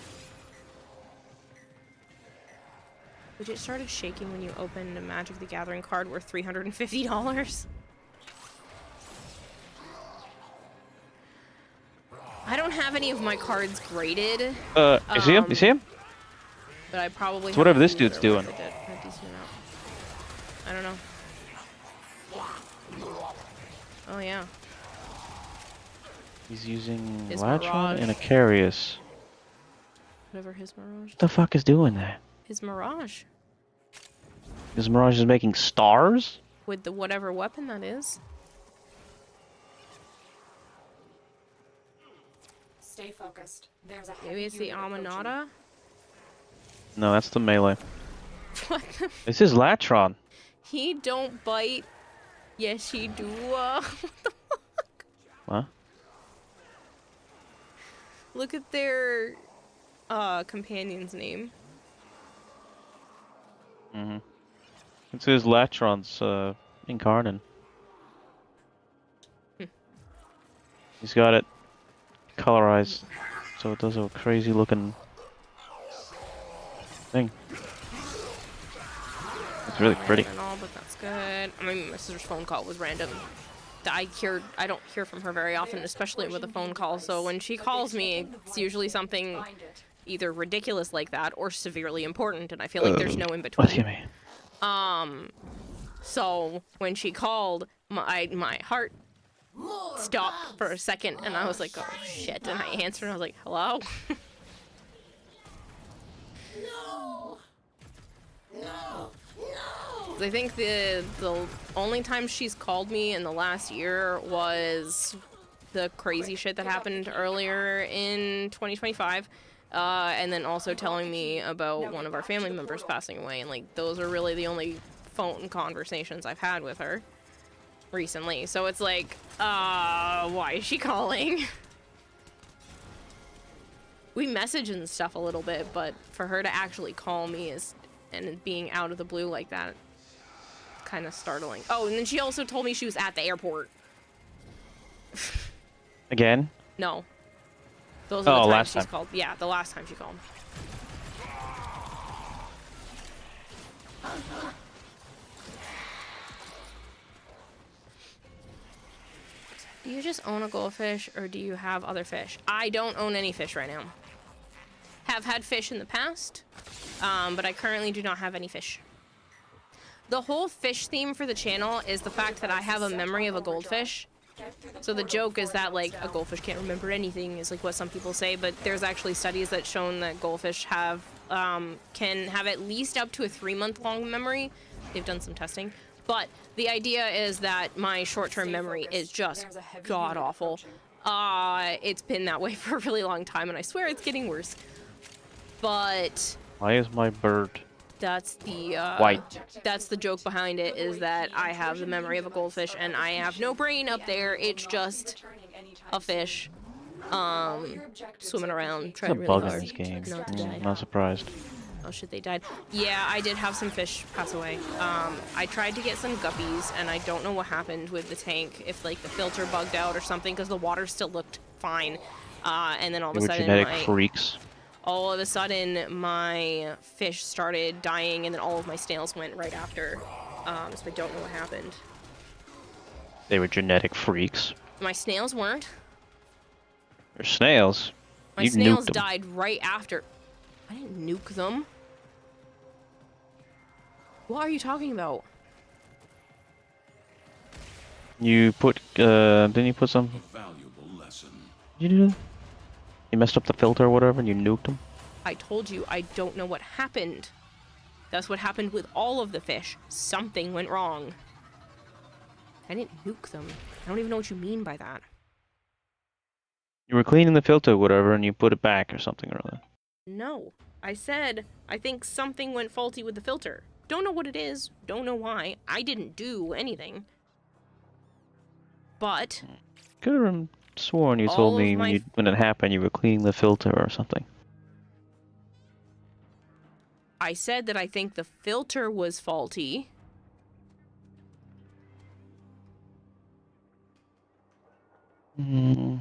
Which it started shaking when you opened a Magic the Gathering card worth $350. I don't have any of my cards graded,
You see him? You see him?
but I probably
It's whatever
have a
this
few
dude's
that are worth
doing.
a decent amount. I don't know. Oh yeah.
He's using
His
Latron
Mirage.
and a Carius.
Whatever his Mirage.
What the fuck is doing that?
His Mirage.
His Mirage is making stars?
With the whatever weapon that is.
Stay focused. There's a heavy
Maybe it's the
unit approaching.
Amanada?
No, that's the melee.
What the
This is Latron.
He don't bite. Yes, he do. What the fuck?
What?
Look at their companion's name.
Mm-hmm. It says Latron's incarnate. He's got it colorized, so it does a crazy looking thing. It's really pretty.
And all, but that's good. I mean, my sister's phone call was random. I don't hear from her very often, especially with a phone call. So when she calls me, it's usually something
Find it.
either ridiculous like that or severely important, and I feel like there's no in
Excuse
between.
me.
So when she called, my heart stopped for a second, and I was like, "Oh shit!" And I answered, and I was like, "Hello." I think the only time she's called me in the last year was the crazy shit that happened earlier in 2025, and then also telling me about one of our family members passing away, and like those are really the only phone conversations I've had with her recently. So it's like, why is she calling? We message and stuff a little bit, but for her to actually call me and being out of the blue like that, kind of startling. Oh, and then she also told me she was at the airport.
Again?
No. Those are the times
last
she's
time.
called. Yeah, the last time she called. Do you just own a goldfish, or do you have other fish? I don't own any fish right now. Have had fish in the past, but I currently do not have any fish. The whole fish theme for the channel is the fact that I have a memory of a goldfish. So the joke is that, like, a goldfish can't remember anything, is like what some people say, but there's actually studies that shown that goldfish have can have at least up to a 3-month-long memory. They've done some testing. But the idea is that my short-term memory is just god-awful. It's been that way for a really long time, and I swear it's getting worse. But
Why is my bird
that's the
white?
that's the joke behind it, is that I have the memory of a goldfish and I have no brain up there. It's just a fish, swimming around,
There's a
trying really
bug in
hard
this game.
not to die.
Not surprised.
Oh shit, they died. Yeah, I did have some fish pass away. I tried to get some guppies, and I don't know what happened with the tank, if like the filter bugged out or something, because the water still looked fine. And then all of
They
a
were
sudden,
genetic freaks.
all of a sudden, my fish started dying, and then all of my snails went right after. So I don't know what happened.
They were genetic freaks.
My snails weren't.
They're snails.
My
You
snails
nuked them.
died right after. I didn't nuke them. What are you talking about?
You put, didn't you put some...
A valuable lesson.
Did you do that? You messed up the filter or whatever and you nuked them?
I told you I don't know what happened. That's what happened with all of the fish. Something went wrong. I didn't nuke them. I don't even know what you mean by that.
You were cleaning the filter or whatever and you put it back or something or other.
No. I said I think something went faulty with the filter. Don't know what it is. Don't know why. I didn't do anything. But
Could have sworn you
All
told
of
me
my
when it happened you were cleaning the filter or something.
I said that I think the filter was faulty.
Hmm.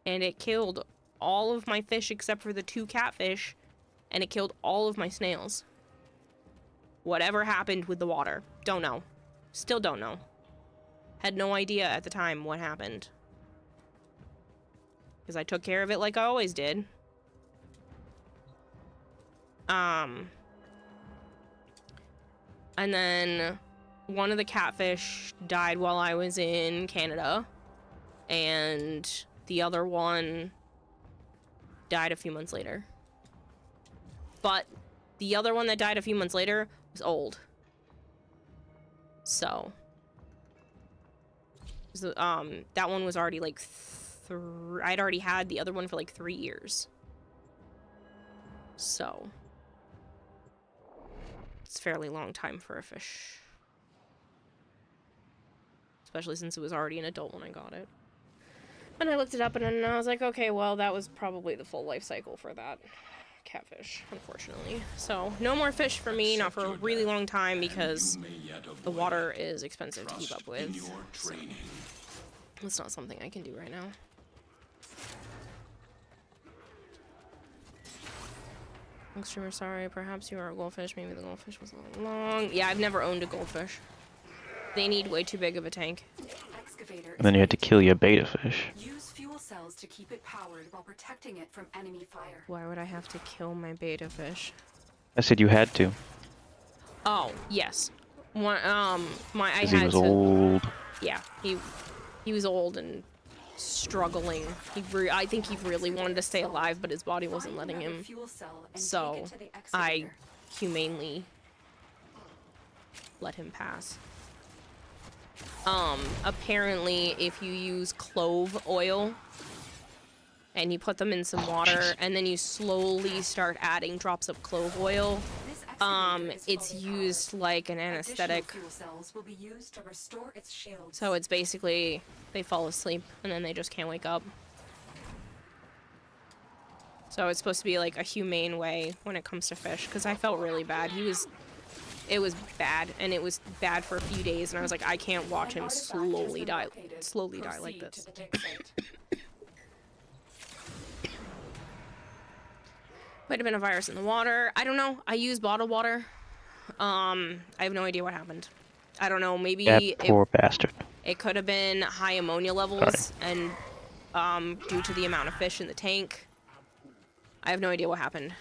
And it killed all of my fish except for the 2 catfish. And it killed all of my snails. Whatever happened with the water. Don't know. Still don't know. Had no idea at the time what happened. Because I took care of it like I always did. And then one of the catfish died while I was in Canada. And the other one died a few months later. But the other one that died a few months later was old. So that one was already like I'd already had the other one for like 3 years. So it's a fairly long time for a fish. Especially since it was already an adult when I got it. And I looked it up and then I was like, okay, well, that was probably the full life cycle for that catfish, unfortunately. So no more fish for me, not for a really long time, because the water is expensive to keep up with. So it's not something I can do right now. Extremely sorry, perhaps you are a goldfish, maybe the goldfish was a little long. Yeah, I've never owned a goldfish. They need way too big of a tank.
And then you had to kill your beta fish.
Use fuel cells to keep it powered while protecting it from enemy fire.
Why would I have to kill my beta fish?
I said you had to.
Oh, yes. One, I
Because
had
he was
to.
old.
Yeah, he was old and struggling. I think he really wanted to stay alive, but his body wasn't letting him. So I humanely let him pass. Apparently, if you use clove oil and you put them in some water and then you slowly start adding drops of clove oil, it's used like an anesthetic. So it's basically they fall asleep and then they just can't wake up. So it's supposed to be like a humane way when it comes to fish, because I felt really bad. It was bad, and it was bad for a few days, and I was like, I can't watch him slowly die like this. Might have been a virus in the water. I don't know. I use bottled water. I have no idea what happened. I don't know. Maybe
That poor bastard.
it could have been high ammonia levels, and due to the amount of fish in the tank. I have no idea what happened,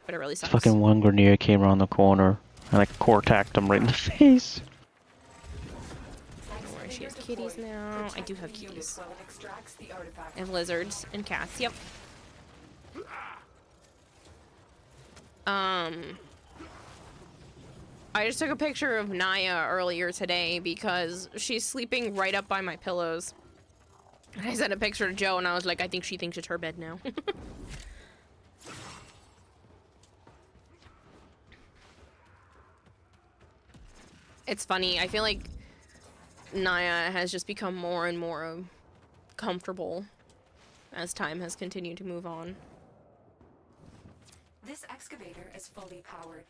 but it really sucks.
Fucking one grenadier came around the corner. And I core-tacked him right in the face.
Don't worry, she has kitties now. I do have kitties. And lizards and cats, yep. I just took a picture of Naya earlier today because she's sleeping right up by my pillows. I sent a picture to Joe and I was like, I think she thinks it's her bed now. It's funny, I feel like Naya has just become more and more comfortable as time has continued to move on.
This excavator is fully powered.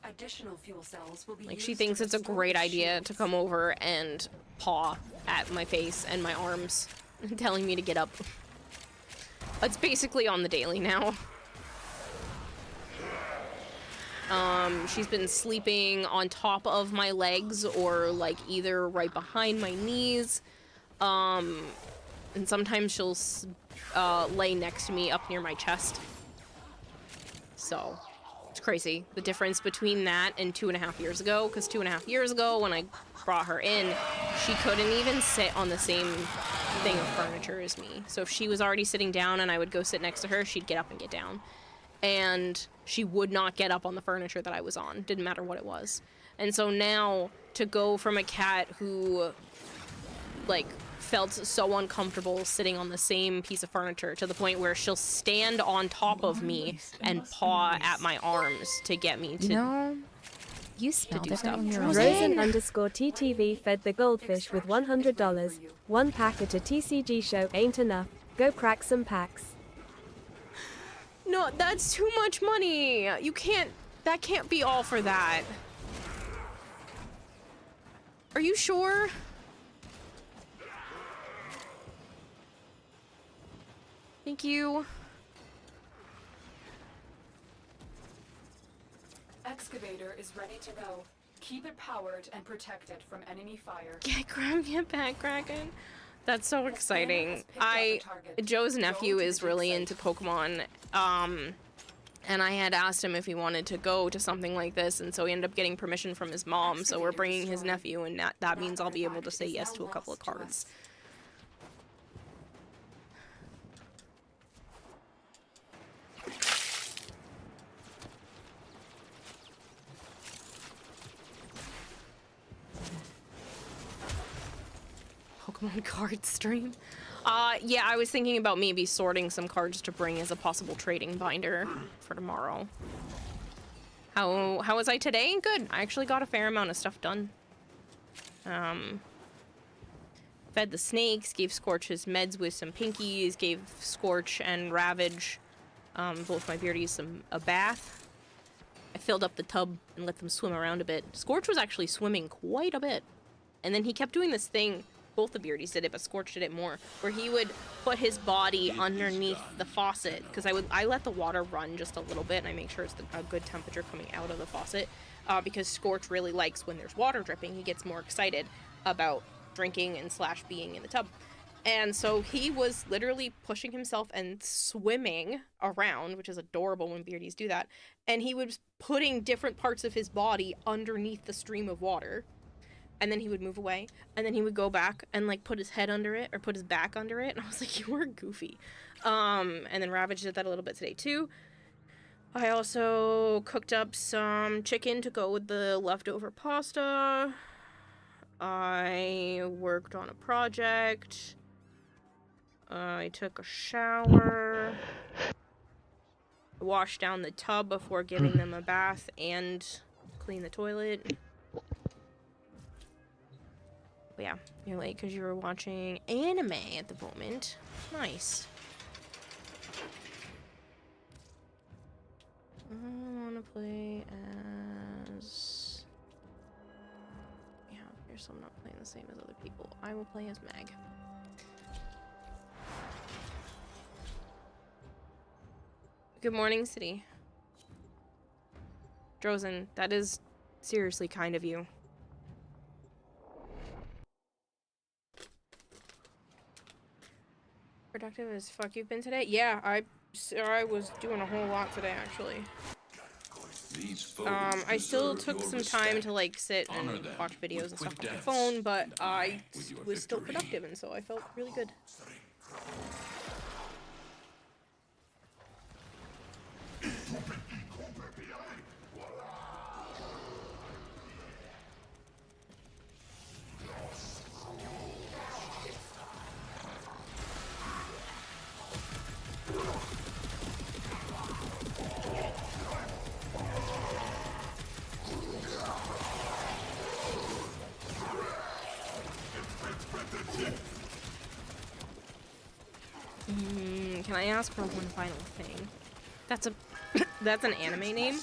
Additional fuel cells will be
Like,
used
she
to
thinks it's a
restore
great
the
idea
shields.
to come over and paw at my face and my arms, telling me to get up. It's basically on the daily now. She's been sleeping on top of my legs or, like, either right behind my knees. And sometimes she'll lay next to me up near my chest. So, it's crazy. The difference between that and 2.5 years ago, because 2.5 years ago when I brought her in, she couldn't even sit on the same thing of furniture as me. So if she was already sitting down and I would go sit next to her, she'd get up and get down. And she would not get up on the furniture that I was on. Didn't matter what it was. And so now, to go from a cat who, like, felt so uncomfortable sitting on the same piece of furniture to the point where she'll stand on top of me and paw at my arms to get me to,
You know, you smell
do
different
stuff.
when you're
Rosen
alone.
Rosen_TTV fed the goldfish with $100. One pack at a TCG show ain't enough. Go crack some packs.
No, that's too much money. You can't, that can't be all for that. Are you sure? Thank you.
Excavator is ready to go. Keep it powered and protected from enemy fire.
Grab me a back, Kraken. That's so exciting.
has picked up the target.
Joe's
Go
nephew
to the
is
dig
really
site.
into Pokemon. And I had asked him if he wanted to go to something like this, and so he ended up getting permission from his mom. So we're bringing his nephew, and that means I'll be able to say yes to a couple of cards. Pokemon card stream. Yeah, I was thinking about maybe sorting some cards to bring as a possible trading binder for tomorrow. How was I today? Good. I actually got a fair amount of stuff done. Fed the snakes, gave Scorch his meds with some pinkies, gave Scorch and Ravage, both my beardies, a bath. I filled up the tub and let them swim around a bit. Scorch was actually swimming quite a bit. And then he kept doing this thing, both the beardies did it, but Scorch did it more, where he would put his body underneath the faucet, because I let the water run just a little bit, and I make sure it's a good temperature coming out of the faucet, because Scorch really likes when there's water dripping. He gets more excited about drinking and / being in the tub. And so he was literally pushing himself and swimming around, which is adorable when beardies do that, and he was putting different parts of his body underneath the stream of water. And then he would move away, and then he would go back and, like, put his head under it, or put his back under it, and I was like, you were goofy. And then Ravage did that a little bit today, too. I also cooked up some chicken to go with the leftover pasta. I worked on a project. I took a shower. Washed down the tub before giving them a bath, and cleaned the toilet. But yeah, you're late because you were watching anime at the moment. Nice. I want to play as... Yeah, here's so I'm not playing the same as other people. I will play as Mag. Good morning, City. Drozen, that is seriously kind of you. Productive as fuck you've been today? Yeah, I was doing a whole lot today, actually. I still took some time to, like, sit and watch videos and stuff on my phone, but I was still productive, and so I felt really good. can I ask for one final thing? That's a that's an anime name.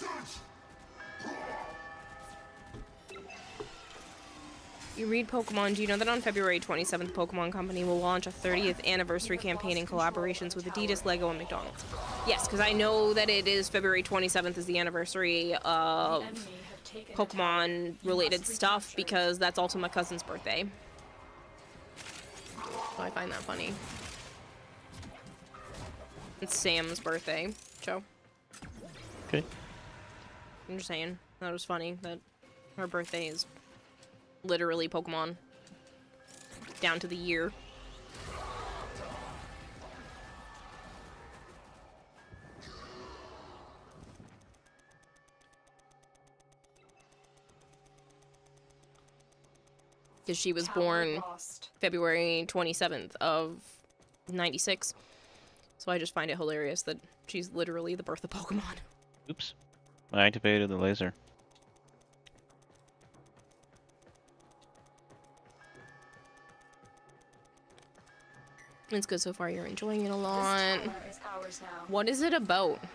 You read Pokemon. Do you know that on February 27th, Pokemon Company will launch a 30th anniversary campaign in collaborations with Adidas, Lego, and McDonald's? Yes, because I know that it is February 27th is the anniversary of Pokemon-related stuff, because that's also my cousin's birthday. So I find that funny. It's Sam's birthday, so.
Okay.
I'm just saying, that was funny, that her birthday is literally Pokemon. Down to the year. Because she was born February 27th of 96. So I just find it hilarious that she's literally the birth of Pokemon.
Oops. I activated the laser.
It's good so far. You're enjoying it a lot. What is it about? I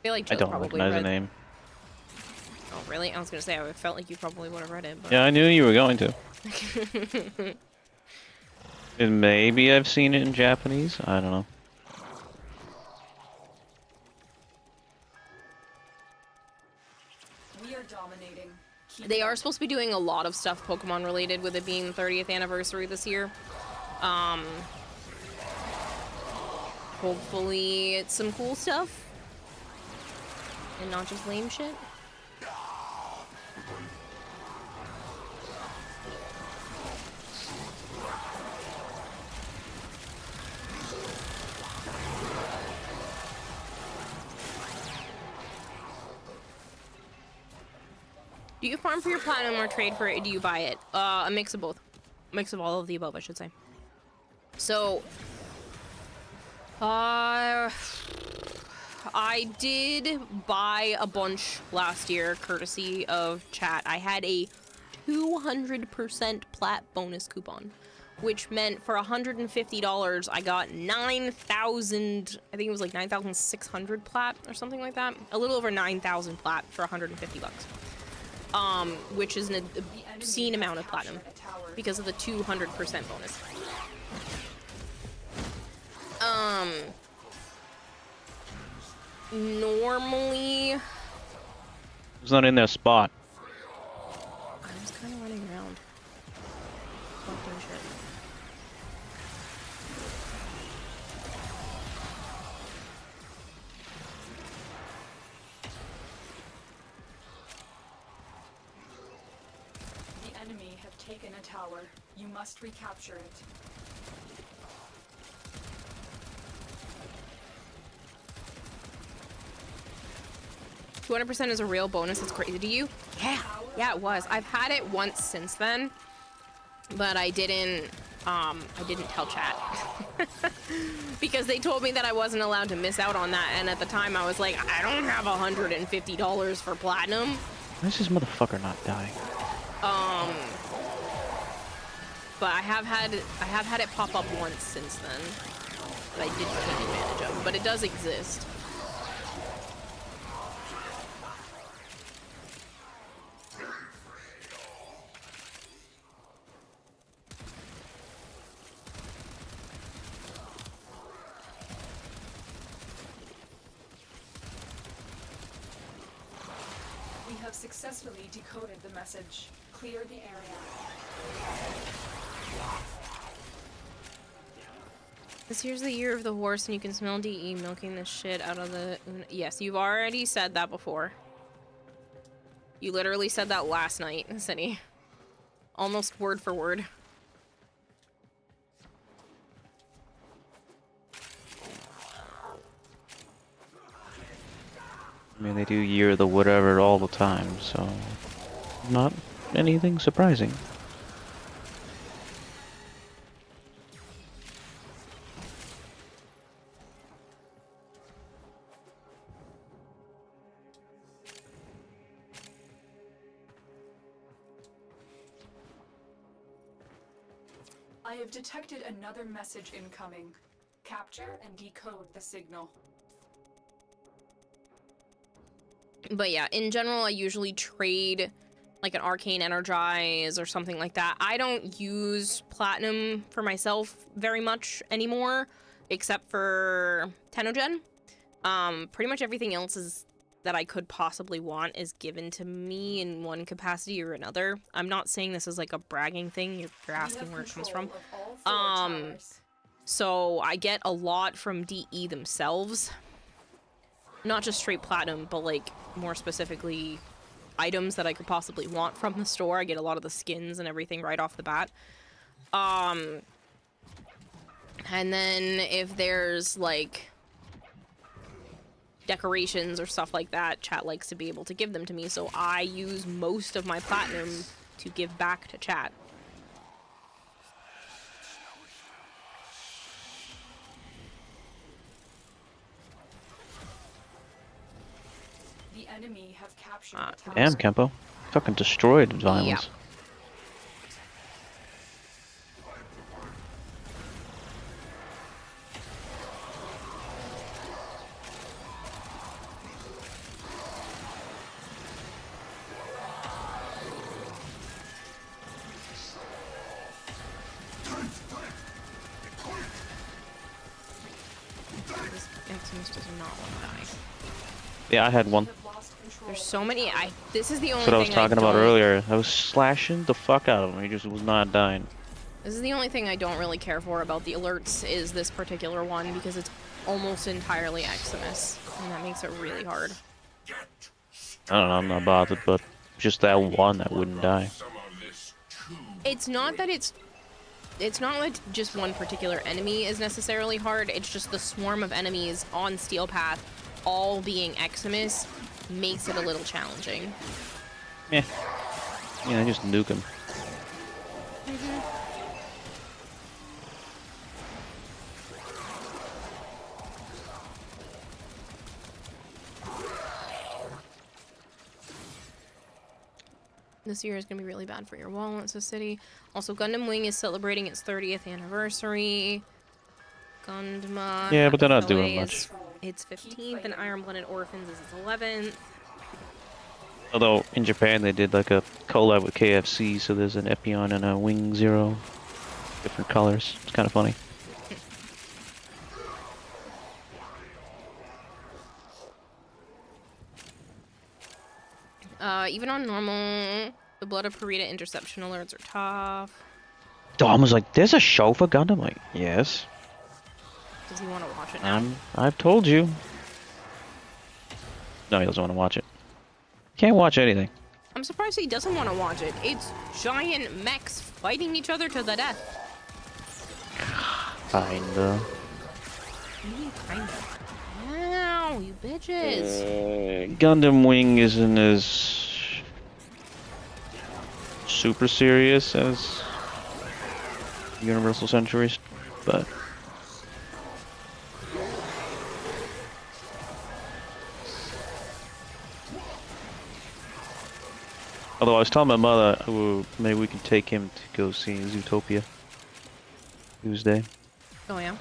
feel like Joe
I don't
probably
recognize the
read.
name.
Oh, really? I was gonna say I felt like you probably would have read it. But...
Yeah, I knew you were going to. And maybe I've seen it in Japanese. I don't know.
We are dominating.
They are supposed to be doing a lot of stuff Pokemon related with it being the 30th anniversary this year. Hopefully it's some cool stuff. And not just lame shit. Do you farm for your platinum or trade for it, or do you buy it? A mix of both. A mix of all of the above, I should say. So, I did buy a bunch last year, courtesy of chat. I had a 200% plat bonus coupon, which meant for $150, I got 9,000, I think it was like 9,600 plat or something like that. A little over 9,000 plat for 150 bucks. Which is an obscene amount of platinum because of the 200% bonus. Normally...
It's not in their spot.
I was kind of running around. Collecting shit.
The enemy have taken a tower. You must recapture it.
200% is a real bonus. It's crazy. Do you? Yeah. Yeah, it was. I've had it once since then, but I didn't tell chat. Because they told me that I wasn't allowed to miss out on that, and at the time I was like, I don't have $150 for platinum.
Why is this motherfucker not dying?
But I have had it pop up once since then that I didn't take advantage of, but it does exist.
We have successfully decoded the message. Clear the area.
This year's the year of the horse, and you can smell DE milking the shit out of the... Yes, you've already said that before. You literally said that last night, Cindy. Almost word for word.
I mean, they do year the whatever all the time, so not anything surprising.
I have detected another message incoming. Capture and decode the signal.
But yeah, in general, I usually trade like an arcane energize or something like that. I don't use platinum for myself very much anymore, except for Tenogen. Pretty much everything else is that I could possibly want is given to me in one capacity or another. I'm not saying this is like a bragging thing. You're asking where it comes from. So I get a lot from DE themselves. Not just straight platinum, but like more specifically items that I could possibly want from the store. I get a lot of the skins and everything right off the bat. And then if there's like decorations or stuff like that, chat likes to be able to give them to me, so I use most of my platinum to give back to chat.
The enemy have captured the tower.
Damn, Kempo. Fucking destroyed violence.
Yeah. This Maximus does not want to die.
Yeah, I had one.
There's so many. This is the only
That's what I was
thing
talking about
don't-
earlier. I was slashing the fuck out of him. He just was not dying.
This is the only thing I don't really care for about the alerts is this particular one because it's almost entirely Eximus, and that makes it really hard.
I don't know, I'm not bothered, but just that one that wouldn't die.
It's not that it's not like just one particular enemy is necessarily hard, it's just the swarm of enemies on Steel Path all being Eximus makes it a little challenging.
Yeah. Yeah, just nuke him.
This year is going to be really bad for your wallet, so City. Also, Gundam Wing is celebrating its 30th anniversary. Gundam.
Yeah, but they're not
LA
doing
is
much.
its 15th, and Iron Blooded Orphans is its 11th.
Although, in Japan, they did like a collab with KFC, so there's an Epion and a Wing Zero. Different colors. It's kind of funny.
Even on normal, the Blood of Parita interception alerts are tough.
Dom was like, there's a show for Gundam? I'm like, yes.
Does he want to watch it now?
I've told you. No, he doesn't want to watch it. Can't watch anything.
I'm surprised he doesn't want to watch it. It's giant mechs fighting each other to the death.
Kinda.
Kinda. Ow, you bitches.
Gundam Wing isn't as super serious as Universal Centuries, but although I was telling my mother, maybe we can take him to go see Zootopia Tuesday.
Oh yeah.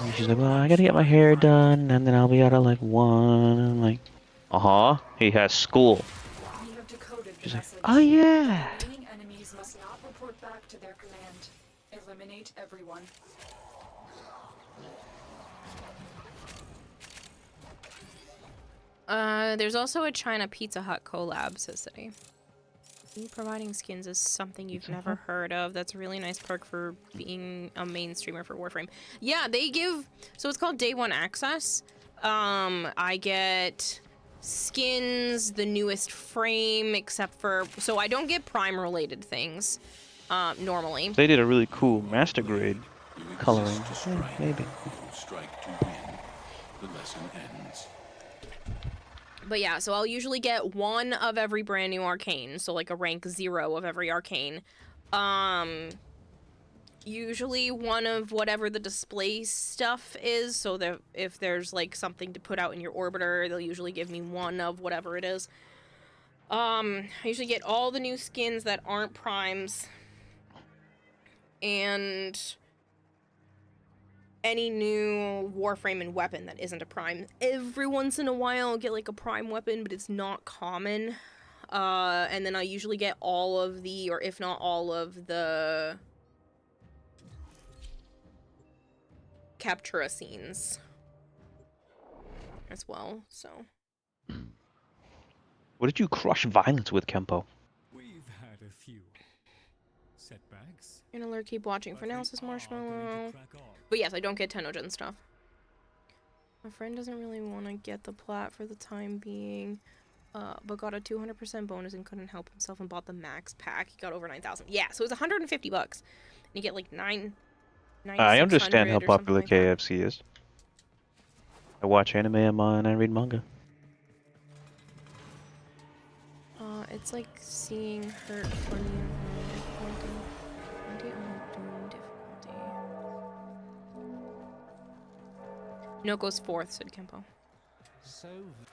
And she's like, well, I gotta get my hair done, and then I'll be out at like 1. I'm like, he has school.
We have decoded the
She's like,
message.
oh yeah.
Remaining enemies must not report back to their command. Eliminate everyone.
There's also a China Pizza Hut collab, says City. Providing skins is something you've never heard of. That's a really nice perk for being a main streamer for Warframe. Yeah, they give... So it's called Day 1 Access. I get skins, the newest frame, except for... So I don't get Prime-related things, normally.
They did a really cool master grade
You
coloring.
exist to
Yeah,
strike.
maybe.
Strike to win. The lesson ends.
But yeah, so I'll usually get one of every brand new arcane, so like a rank 0 of every arcane. Usually one of whatever the display stuff is, so that if there's like something to put out in your orbiter, they'll usually give me one of whatever it is. I usually get all the new skins that aren't primes. and any new Warframe and weapon that isn't a prime. Every once in a while I'll get like a prime weapon, but it's not common. And then I usually get all of the, or if not all of the Captura scenes as well, so.
What did you crush violence with, Kempo?
We've had a few setbacks.
Gonna alert, keep watching for now, says Marshmallow. But yes, I don't get Tennogen stuff. My friend doesn't really want to get the plat for the time being, but got a 200% bonus and couldn't help himself and bought the max pack. He got over 9,000. Yeah, so it was $150. And you get like 9,600
I understand how
or something
popular
like that.
KFC is. I watch anime and I read manga.
It's like seeing hurt funny and difficulty. Noko's fourth, said Kempo.
So,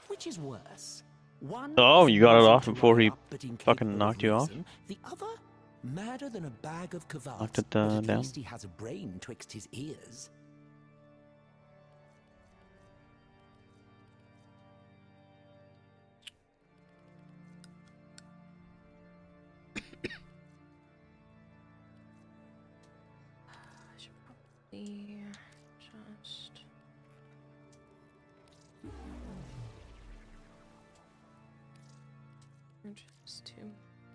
which is worse? One
Oh,
is
you got it
amazing
off
to
before
run
he
up, but incapable
fucking
of
knocked you off?
reason. The other, madder than a bag of kvass.
Knocked it
but at
down.
least he has a brain twixt his ears.
I should probably just... Just to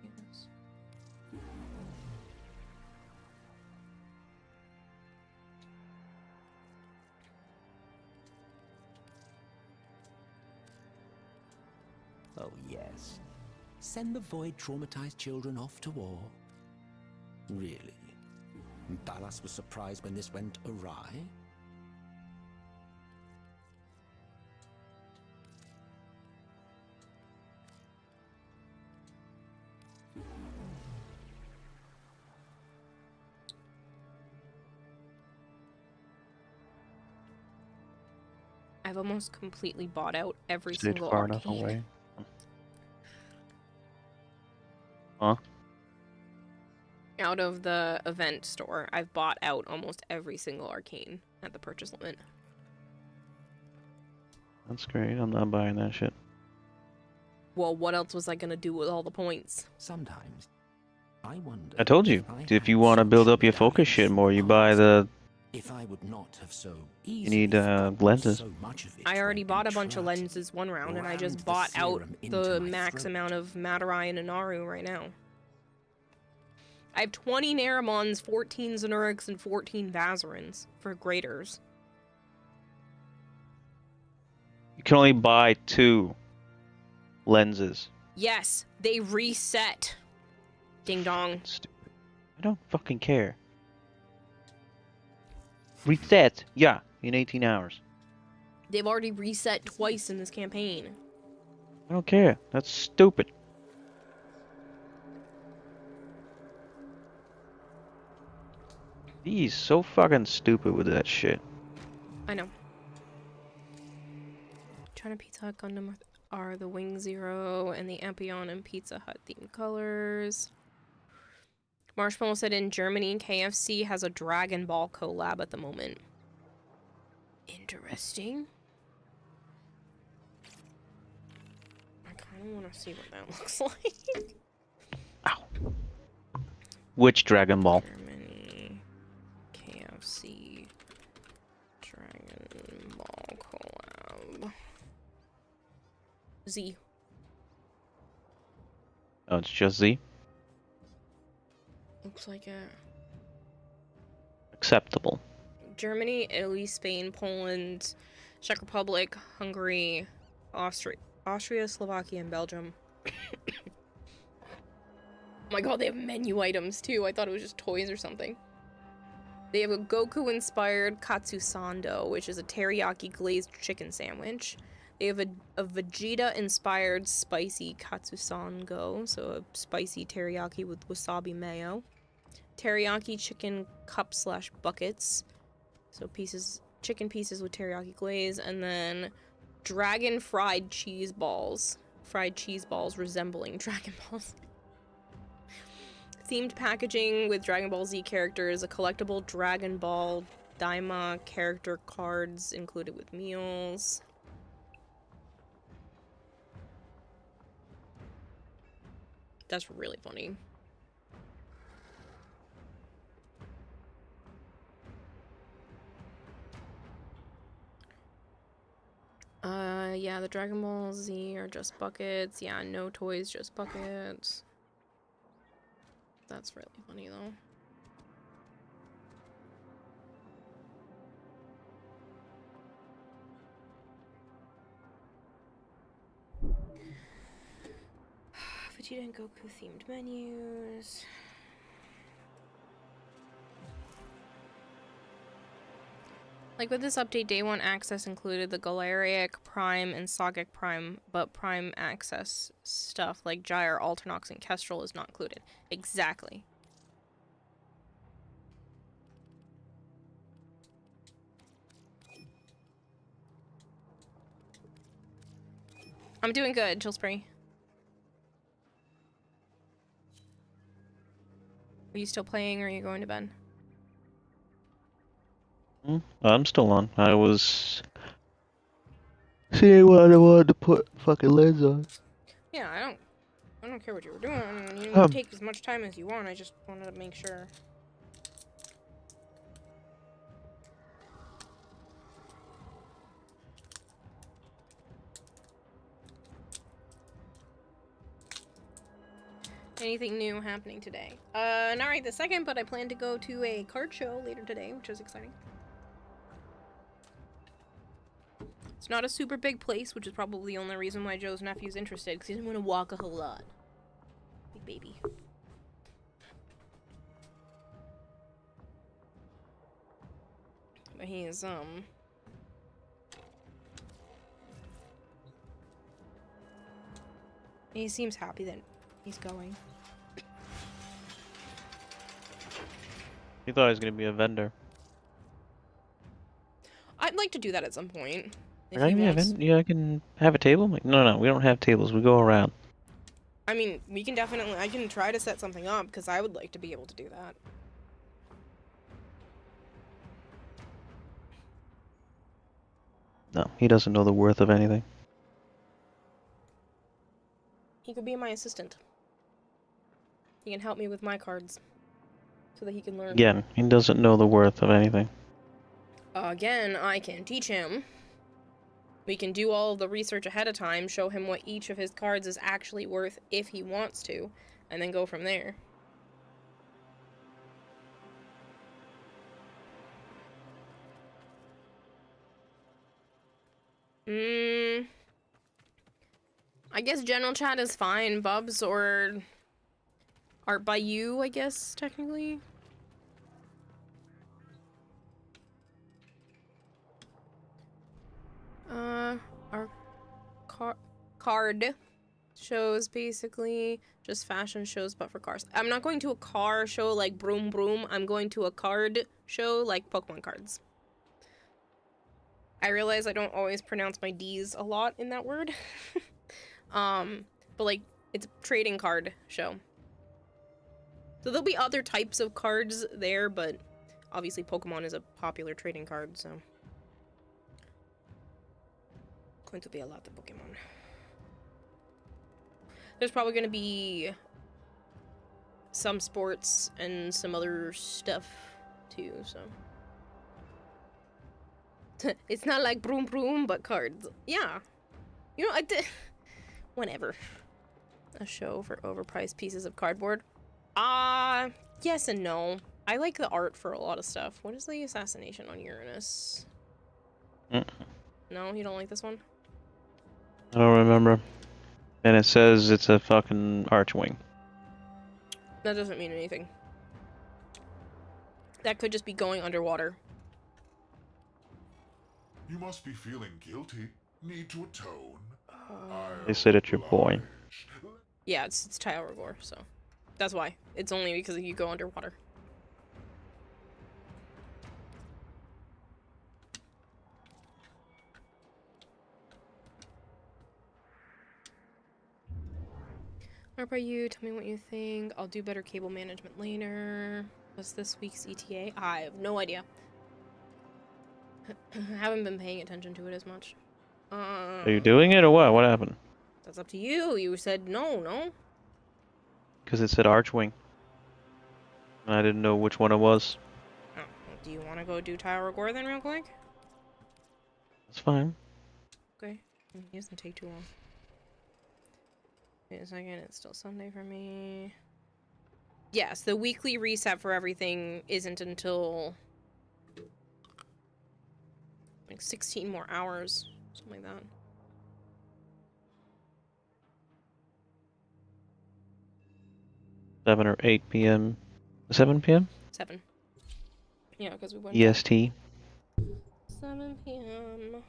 use...
Oh, yes. Send the void traumatized children off to war. Really? Ballas was surprised when this went awry?
I've almost completely bought out every
Stayed
single
far enough
arcane.
away. Huh?
Out of the event store, I've bought out almost every single arcane at the purchase limit.
That's great. I'm not buying that shit.
Well, what else was I gonna do with all the points?
Sometimes I wonder.
I told you, if you want to build up your focus shit more, you buy the...
If I would not have so
You need
easily
lenses.
so much of it
I already
had
bought
been
a bunch of
trapped.
lenses one round, and I just
Rammed the
bought out
serum into
the
my
max
throat.
amount of Matarai and Inaru right now. I have 20 Naramons, 14 Xenurics, and 14 Vazarins for graders.
You can only buy 2 lenses.
Yes, they reset. Ding dong.
Stupid. I don't fucking care. Reset. Yeah, in 18 hours.
They've already reset twice in this campaign.
I don't care. That's stupid. He's so fucking stupid with that shit.
I know. China Pizza Hut Gundam are the Wing Zero and the Ampion and Pizza Hut themed colors. Marshmallow said in Germany, KFC has a Dragon Ball collab at the moment. Interesting. I kind of want to see what that looks like.
Ow. Which Dragon Ball?
Germany, KFC, Dragon Ball collab. Z.
Oh, it's just Z?
Looks like it.
Acceptable.
Germany, Italy, Spain, Poland, Czech Republic, Hungary, Austria, Slovakia, and Belgium. Oh my god, they have menu items too. I thought it was just toys or something. They have a Goku-inspired Katsusando, which is a teriyaki glazed chicken sandwich. They have a Vegeta-inspired spicy Katsusango, so a spicy teriyaki with wasabi mayo. Teriyaki chicken cup/buckets, so chicken pieces with teriyaki glaze, and then dragon fried cheese balls resembling Dragon Balls. themed packaging with Dragon Ball Z characters, a collectible Dragon Ball Daima character cards included with meals. That's really funny. Yeah, the Dragon Ball Z are just buckets. Yeah, no toys, just buckets. That's really funny, though. Vegeta and Goku themed menus. Like with this update, Day 1 access included the Galariac Prime and Sagic Prime, but Prime access stuff like Gyre, Alternox, and Kestrel is not included. Exactly. I'm doing good, Chillspray. Are you still playing or are you going to bed?
I'm still on. I was seeing what I wanted to put fucking lens on.
Yeah, I don't care what you were doing. You can take as much time as you want. I just wanted to make sure. Anything new happening today? Not right this second, but I plan to go to a card show later today, which is exciting. It's not a super big place, which is probably the only reason why Joe's nephew's interested, because he doesn't want to walk a whole lot. Big baby. But he's, he seems happy that he's going.
He thought he was gonna be a vendor.
I'd like to do that at some point. If
Right?
he wants.
Yeah, I can have a table. I'm like, no, we don't have tables. We go around.
I mean, we can definitely. I can try to set something up because I would like to be able to do that.
No, he doesn't know the worth of anything.
He could be my assistant. He can help me with my cards so that he can learn.
Again, he doesn't know the worth of anything.
Again, I can teach him. We can do all of the research ahead of time, show him what each of his cards is actually worth if he wants to, and then go from there. I guess general chat is fine, Bubs, or art by you, I guess, technically. Our card shows basically just fashion shows, but for cars. I'm not going to a car show like Broom Broom. I'm going to a card show like Pokemon cards. I realize I don't always pronounce my D's a lot in that word. But like, it's a trading card show. So there'll be other types of cards there, but obviously Pokemon is a popular trading card, so. Going to be a lot of Pokemon. There's probably going to be some sports and some other stuff too, so. It's not like Broom Broom, but cards. Yeah. You know, I did. Whenever. A show for overpriced pieces of cardboard. Yes and no. I like the art for a lot of stuff. What is the assassination on Uranus? No, you don't like this one?
I don't remember. And it says it's a fucking archwing.
That doesn't mean anything. That could just be going underwater.
You must be feeling guilty. Need to atone.
They said it's your boy.
Yeah, it's Tyragor, so. That's why. It's only because you go underwater. How about you? Tell me what you think. I'll do better cable management later. What's this week's ETA? I have no idea. Haven't been paying attention to it as much.
Are you doing it or what? What happened?
That's up to you. You said no.
Because it said Archwing. And I didn't know which one it was.
Oh, well, do you want to go do Tower of Gore then real quick?
That's fine.
Okay. It doesn't take too long. Wait a second, it's still Sunday for me. Yes, the weekly reset for everything isn't until like 16 more hours. Something like that.
Seven or 8 p.m. 7 p.m.
7. Yeah, because we went
EST.
7 p.m.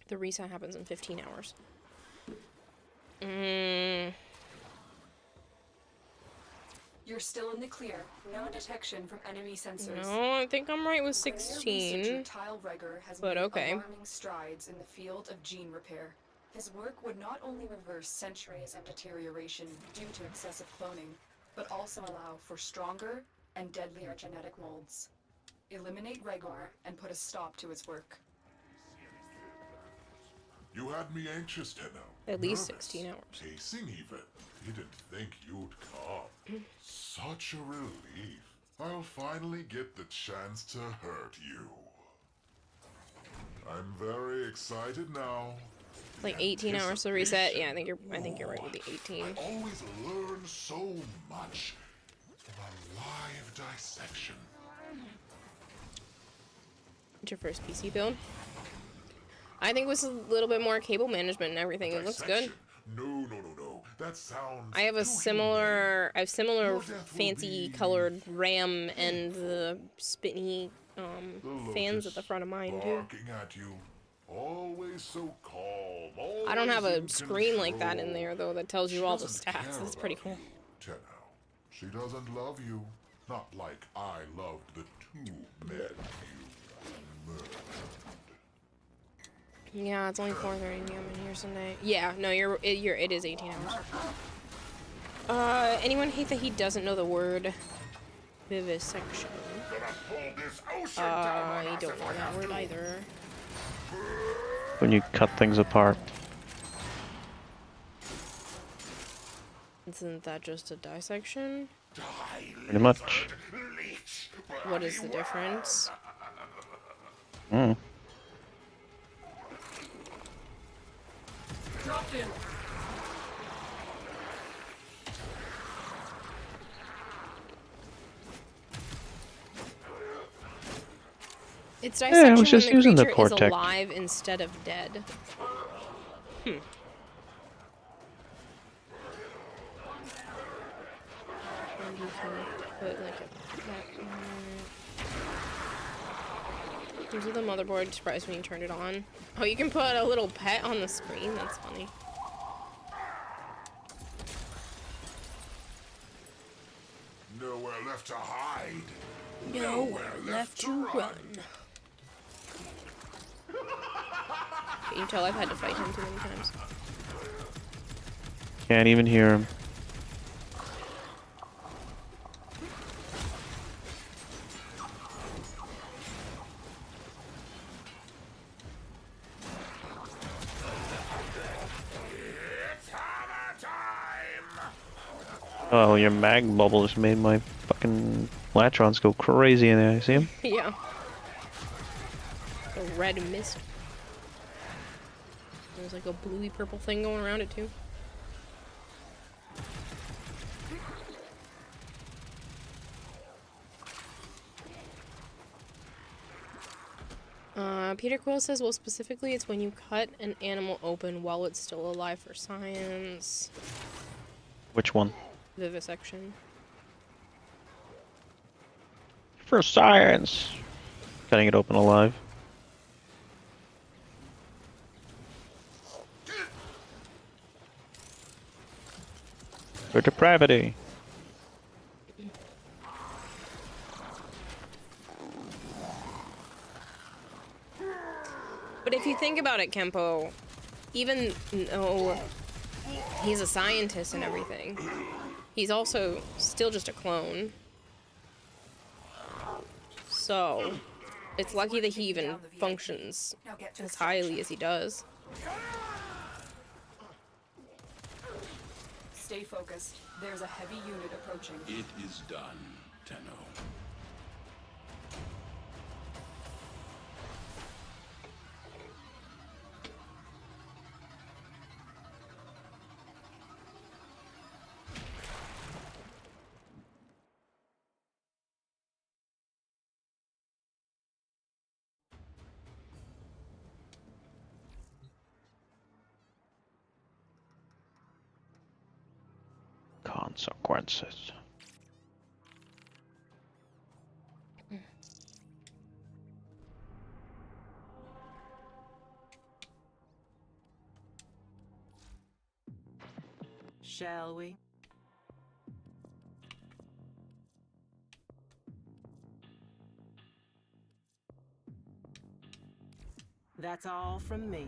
The reset happens in 15 hours.
You're still in the clear. No detection from enemy sensors.
No, I think I'm right with
Researcher
16.
Tile Reger has
But
made
okay.
alarming strides in the field of gene repair. His work would not only reverse centuries of deterioration due to excessive cloning, but also allow for stronger and deadlier genetic molds. Eliminate Regor and put a stop to his work.
You had me anxious, Tenno.
At least
Nervous.
16 hours.
Pacing even. Didn't think you'd come. Such a relief. I'll finally get the chance to hurt you. I'm very excited now.
Like 18 hours to reset. Yeah, I think you're right with the 18.
I always learn so much from a live dissection.
What's your first PC build? I think it was a little bit more cable management and everything. It looks good.
No. That sounds
I have a
too
similar
Your death will
fancy
be
colored RAM and the spinny
The
fans
lotus
at the front of mine too.
barking at you. Always so calm.
I don't have
always
a
in
screen like that in
control.
there though that tells you
She
all the
doesn't
stats.
care
That's pretty
about
cool.
you, Tenno. She doesn't love you. Not like I loved the 2 men you murdered.
Yeah, it's only 4:30 p.m. in here Sunday. Yeah, no, it is 18 hours. Anyone hate that he doesn't know the word vivisection? I don't know that word either.
When you cut things apart.
Isn't that just a dissection?
Pretty much.
What is the difference?
Dropped in.
It's
I
dissection
was just
when the
using the
creature is
Cortex.
alive instead of dead. And you can put like a pet on it. Those are the motherboard. Surprised when you turned it on. Oh, you can put a little pet on the screen. That's funny.
Nowhere left to hide.
Nowhere left to run. Can you tell I've had to fight him too many times?
Can't even hear him. Oh, your mag bubble just made my fucking latrons go crazy in there. You see him?
Yeah. The red mist. There's like a bluey purple thing going around it too. Peter Quill says, well, specifically it's when you cut an animal open while it's still alive for science.
Which one?
Vivisection.
For science. Cutting it open alive. For depravity.
But if you think about it, Kempo, even though he's a scientist and everything, he's also still just a clone. So, it's lucky that he even functions as highly as he does.
Stay focused. There's a heavy unit approaching.
It is done, Tenno.
Consequences.
Shall we? That's all from me.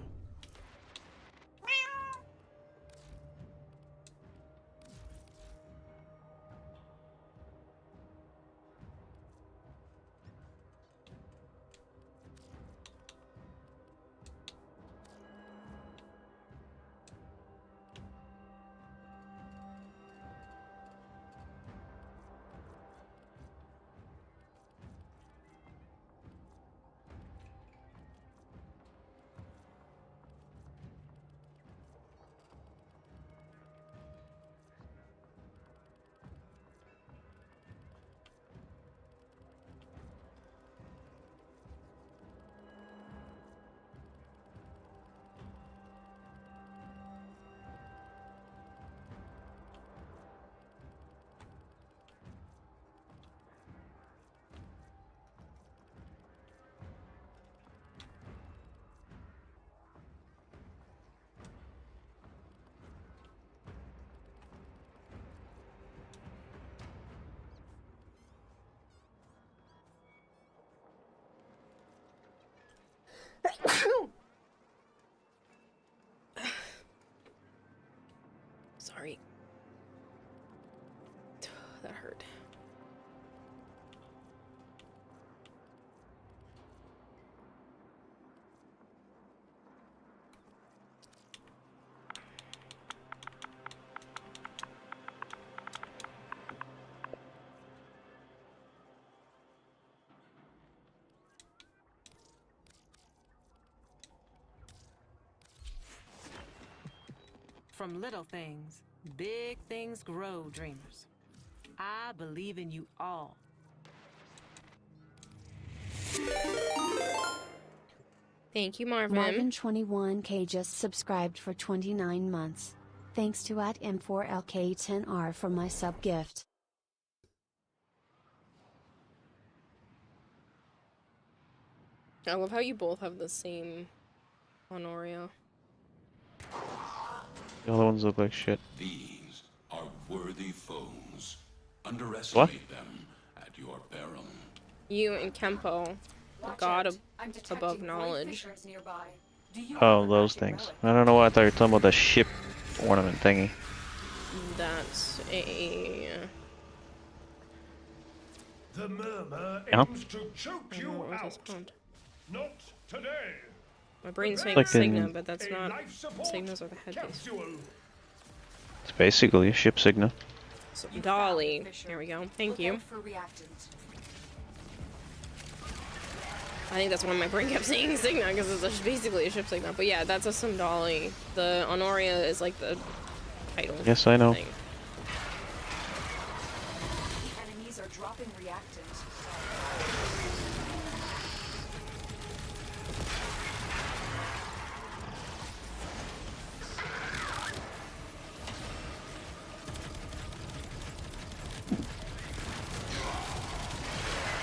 Sorry. That hurt.
From little things, big things grow, dreamers. I believe in you all.
Thank you, Marvin.
Marvin21K just subscribed for 29 months. Thanks to @M4LK10R for my sub gift.
I love how you both have the same Honoria.
The other ones look like shit.
These are worthy foes. Underestimate them at your peril.
You and Kempo, the god above knowledge.
Oh, those things. I don't know why I thought you were talking about the ship ornament thingy.
That's a...
The murmur
Yeah.
aims to choke you
what was
out.
this called?
Not today.
My brain's saying
Like
Signa,
in-
but that's
A
not...
life support
Signas are the head base.
capsule.
It's basically a ship signal.
So, Dolly. Here we go. Thank you.
For reactant.
I think that's why my brain kept saying Signa, because it's basically a ship Signa. But yeah, that's a Sundali. The Honoria is like the title.
Yes, I know.
Thing.
Enemies are dropping reactant.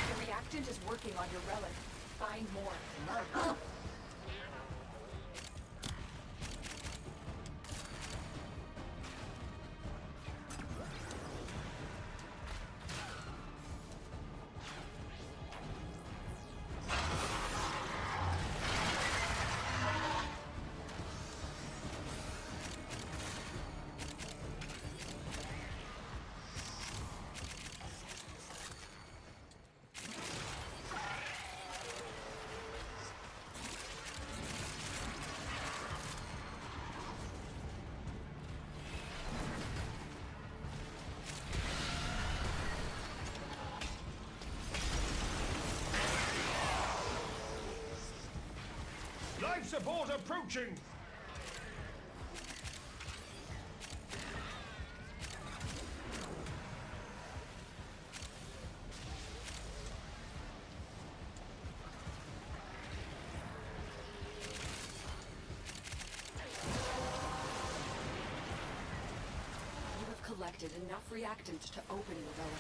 The reactant is working on your relic. Find more.
Life support approaching!
You have collected enough reactant to open your relic.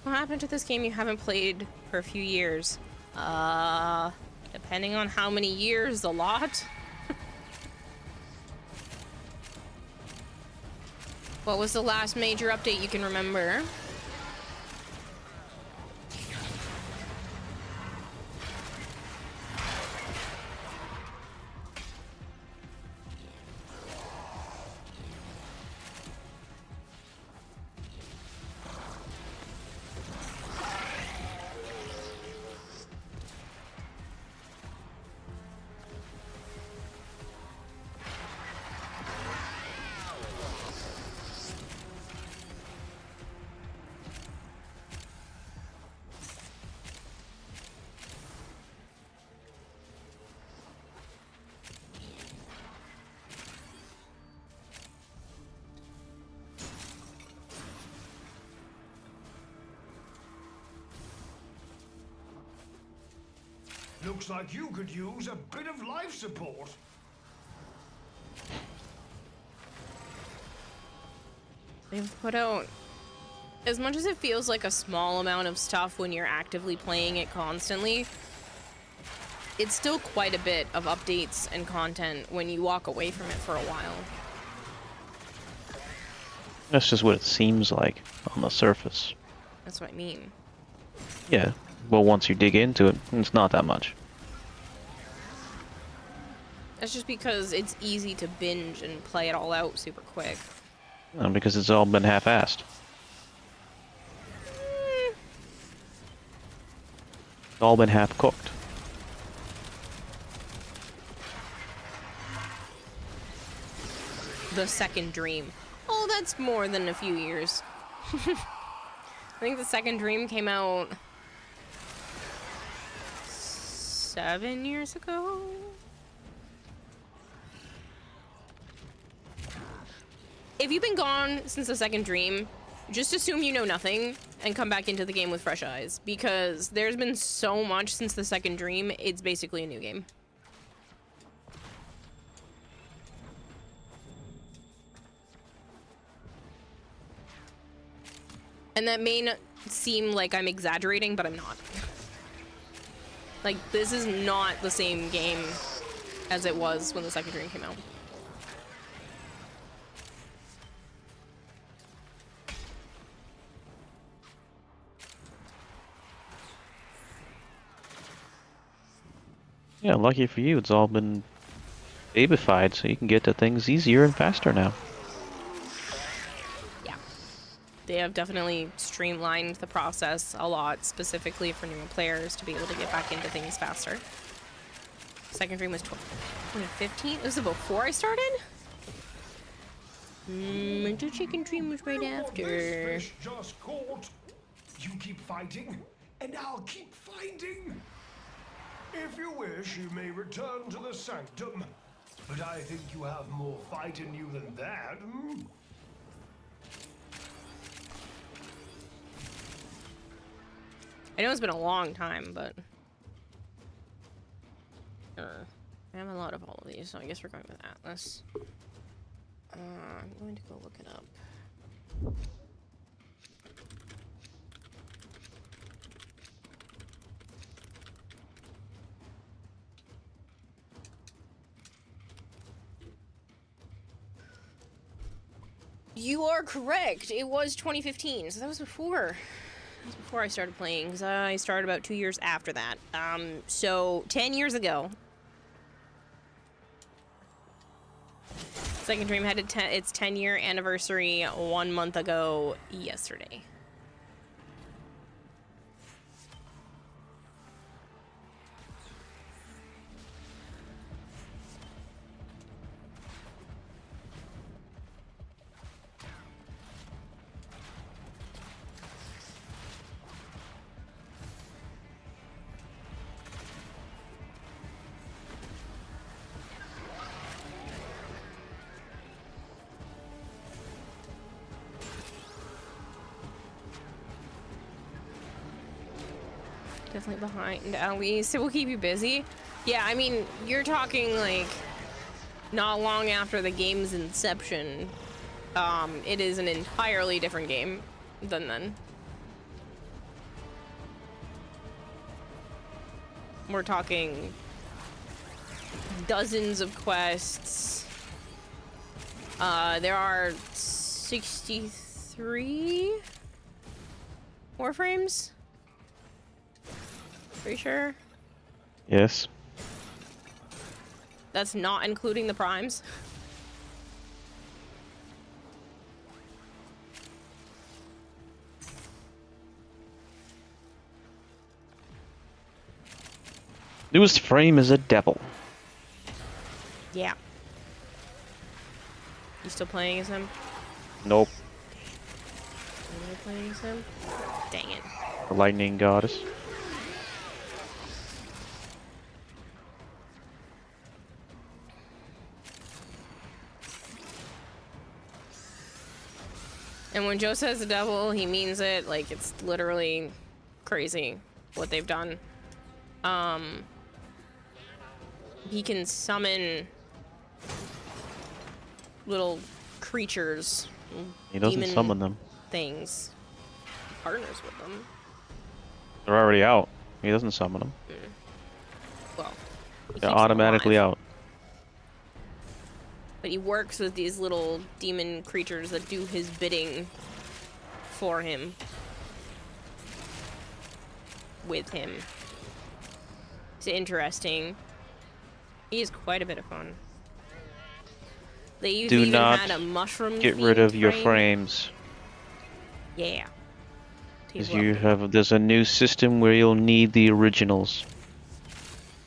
What happened to this game you haven't played for a few years? Depending on how many years, a lot. What was the last major update you can remember?
Looks like you could use a bit of life support.
They've put out, as much as it feels like a small amount of stuff when you're actively playing it constantly, it's still quite a bit of updates and content when you walk away from it for a while.
That's just what it seems like on the surface.
That's what I mean.
Yeah, well, once you dig into it, it's not that much.
That's just because it's easy to binge and play it all out super quick.
Because it's all been half-assed. It's all been half-cooked.
The Second Dream. Oh, that's more than a few years. I think the Second Dream came out 7 years ago? If you've been gone since the Second Dream, just assume you know nothing and come back into the game with fresh eyes, because there's been so much since the Second Dream, it's basically a new game. And that may not seem like I'm exaggerating, but I'm not. Like, this is not the same game as it was when the Second Dream came out.
Yeah, lucky for you, it's all been babified, so you can get to things easier and faster now.
Yeah. They have definitely streamlined the process a lot, specifically for newer players to be able to get back into things faster. Second Dream was 2015? Was it before I started? The Second Dream was right after.
This fish just caught. You keep fighting, and I'll keep finding. If you wish, you may return to the sanctum. But I think you have more fight in you than that.
I know it's been a long time, but I have a lot of all of these, so I guess we're going with Atlas. I'm going to go look it up. You are correct. It was 2015, so that was before. That was before I started playing, because I started about 2 years after that. So 10 years ago. Second Dream had its 10-year anniversary 1 month ago yesterday. Definitely behind at least. It will keep you busy. Yeah, I mean, you're talking like not long after the game's inception. It is an entirely different game than then. We're talking dozens of quests. There are 63 Warframes? Pretty sure?
Yes.
That's not including the primes.
Newest frame is a devil.
Yeah. You still playing as him?
Nope.
Are you playing as him? Dang it.
The lightning goddess.
And when Joe says the devil, he means it. Like, it's literally crazy what they've done. He can summon little creatures.
He doesn't
demon
summon them.
Things. He partners with them.
They're already out. He doesn't summon them.
Well,
They're automatically out.
But he works with these little demon creatures that do his bidding for him. With him. It's interesting. He is quite a bit of fun. They even had a mushroom.
Get rid of your
frame.
frames.
Yeah.
Because there's a new system where you'll need the originals.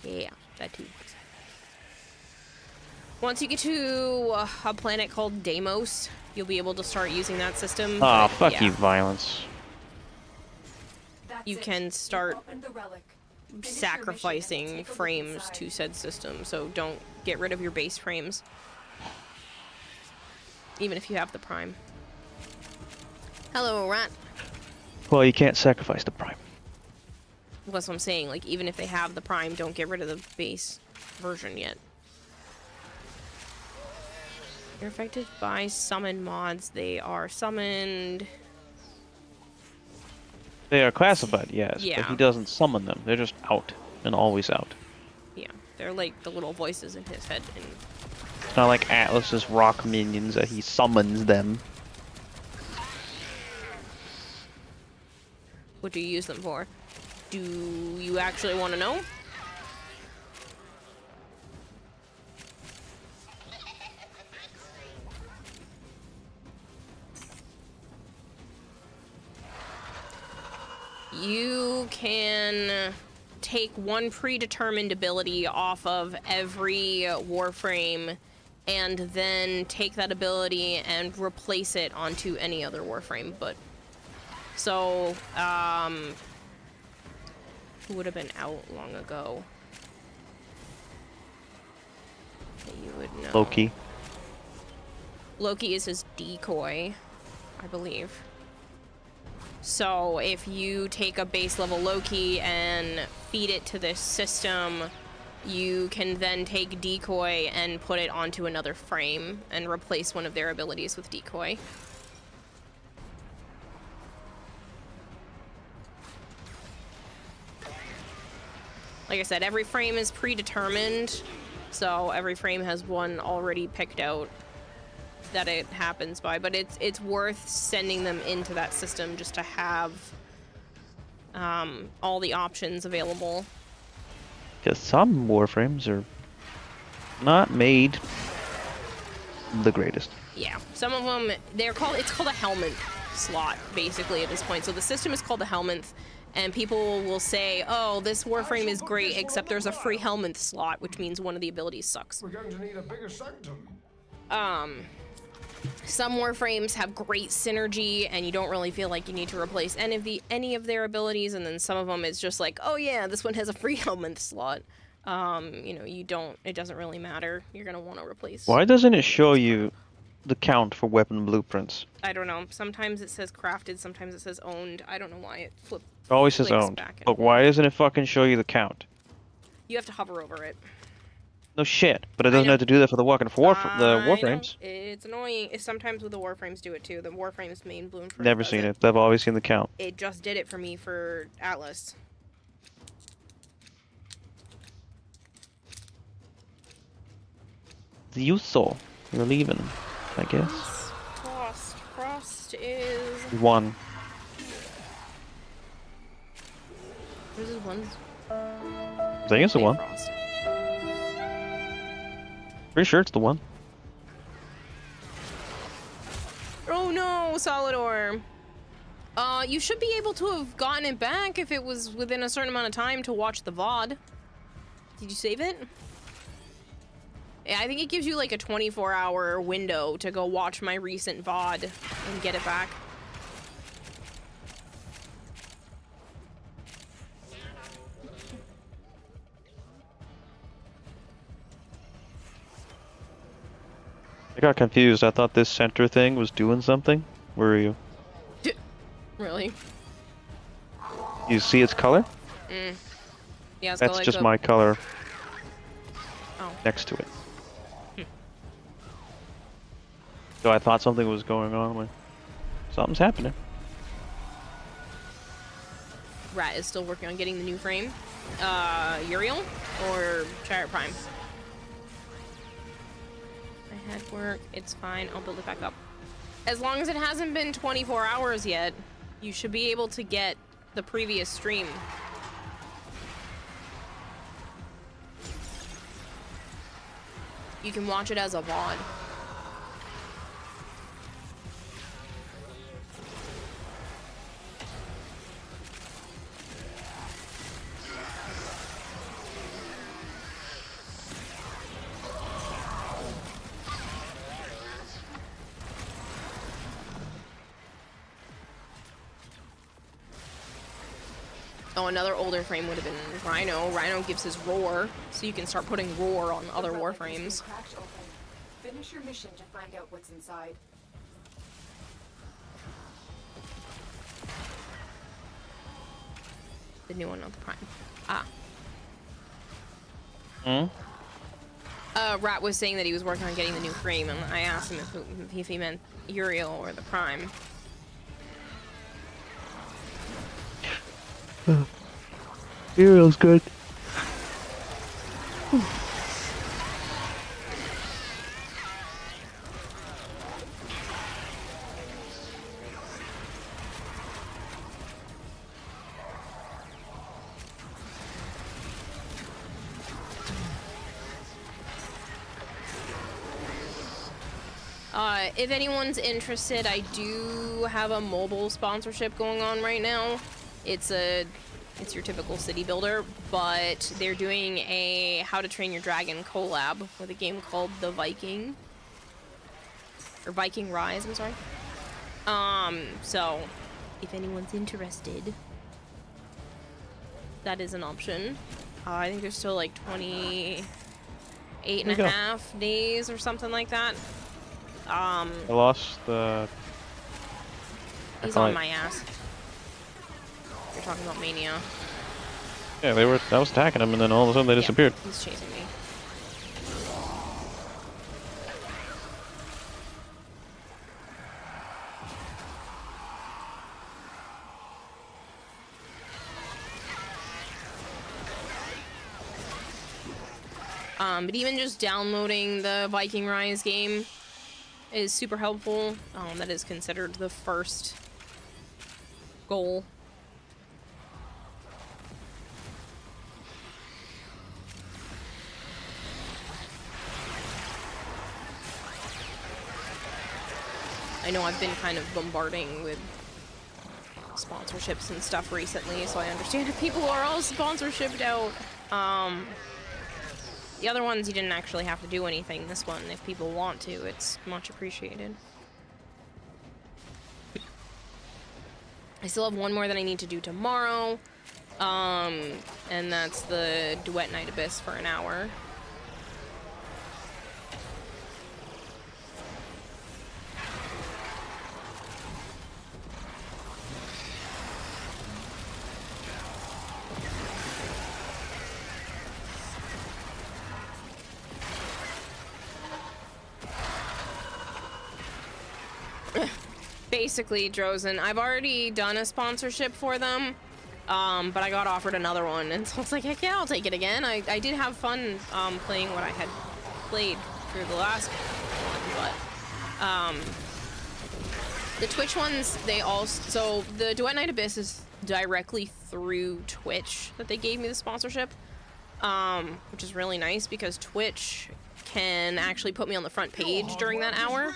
Yeah, that too. Once you get to a planet called Deimos, you'll be able to start using that system.
Ah,
but,
fuck
yeah,
you, violence.
you can start sacrificing frames to said system, so don't get rid of your base frames. Even if you have the prime. Hello, rat.
Well, you can't sacrifice the prime.
That's what I'm saying. Like, even if they have the prime, don't get rid of the base version yet. You're affected by summon mods. They are summoned.
They are classified, yes,
Yeah.
but he doesn't summon them. They're just out and always out.
Yeah, they're like the little voices in his head. And
It's not like Atlas's rock minions that he summons them.
what do you use them for? Do you actually want to know? You can take one predetermined ability off of every Warframe and then take that ability and replace it onto any other Warframe. But so, who would have been out long ago that you would know?
Loki.
Loki is his decoy, I believe. So if you take a base level Loki and feed it to this system, you can then take decoy and put it onto another frame and replace one of their abilities with decoy. Like I said, every frame is predetermined, so every frame has one already picked out that it happens by, but it's worth sending them into that system just to have all the options available.
Because some Warframes are not made the greatest.
Yeah, some of them, it's called a helmet slot, basically, at this point. So the system is called the helmet, and people will say, oh, this Warframe is great, except there's a free helmet slot, which means one of the abilities sucks.
We're going to need a bigger sanctum.
Some Warframes have great synergy, and you don't really feel like you need to replace any of their abilities, and then some of them is just like, oh yeah, this one has a free helmet slot. You know, it doesn't really matter. You're gonna want to replace.
Why doesn't it show you the count for weapon blueprints?
I don't know. Sometimes it says crafted, sometimes it says owned. I don't know why it
It always says
flicks
owned.
back and
Look, why doesn't it fucking show you the count?
You have to hover over it.
No shit, but it doesn't have to do that for the the
I know.
Warframes.
It's annoying. Sometimes with the Warframes do it too. The Warframes main blueprint.
Never seen it. I've always seen the count.
It just did it for me for Atlas.
The Yuso. You're leaving, I guess.
Frost. Frost is...
1.
This is 1.
I think it's the 1.
Frost.
Pretty sure it's the 1.
Oh no, Solidor. You should be able to have gotten it back if it was within a certain amount of time to watch the VOD. Did you save it? Yeah, I think it gives you like a 24-hour window to go watch my recent VOD and get it back.
I got confused. I thought this center thing was doing something. Where are you?
Really?
You see its color?
Mm. Yeah, it's
That's
like
just my color.
Oh.
Next to it. So I thought something was going on when something's happening.
Rat is still working on getting the new frame. Uriel or Chariot Prime? My head work, it's fine. I'll build it back up. As long as it hasn't been 24 hours yet, you should be able to get the previous stream. You can watch it as a VOD. Oh, another older frame would have been Rhino. Rhino gives his roar, so you can start putting roar on other Warframes.
Finish your mission to find out what's inside.
The new one, not the Prime. Ah. Rat was saying that he was working on getting the new frame, and I asked him if he meant Uriel or the Prime.
Uriel's good.
If anyone's interested, I do have a mobile sponsorship going on right now. It's your typical city builder, but they're doing a How to Train Your Dragon collab with a game called The Viking. Or Viking Rise, I'm sorry. So, if anyone's interested, that is an option. I think there's still like 28 and a half days or something like that.
I lost the...
He's on my ass. You're talking about Mania.
Yeah, I was attacking them and then all of a sudden they disappeared.
He's chasing me. But even just downloading the Viking Rise game is super helpful. That is considered the first goal. I know I've been kind of bombarding with sponsorships and stuff recently, so I understand if people are all sponsorshipped out. The other ones you didn't actually have to do anything. This one, if people want to, it's much appreciated. I still have one more that I need to do tomorrow. And that's the Duet Night Abyss for an hour. basically, Drozen, I've already done a sponsorship for them, but I got offered another one, and so I was like, heck yeah, I'll take it again. I did have fun playing what I had played through the last one, but the Twitch ones, they all, so the Duet Night Abyss is directly through Twitch that they gave me the sponsorship, which is really nice because Twitch can actually put me on the front page during that hour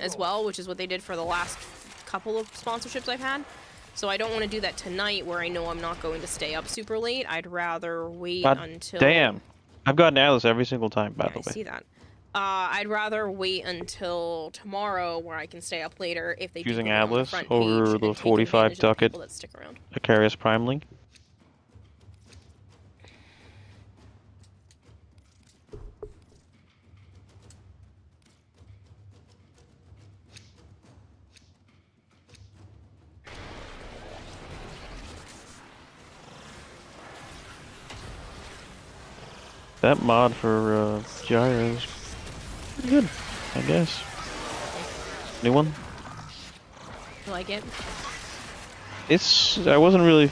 as well, which is what they did for the last couple of sponsorships I've had. So I don't want to do that tonight where I know I'm not going to stay up super late. I'd rather wait until...
Damn. I've gotten Atlas every single time, by the way.
I see that. I'd rather wait until tomorrow where I can stay up later if they do
Using
put me on the
Atlas
front
over
page
the
and take
45
advantage of the
ducat
people that stick around.
Acarius Prime Link. That mod for gyros, pretty good, I guess. New one?
You like it?
I wasn't really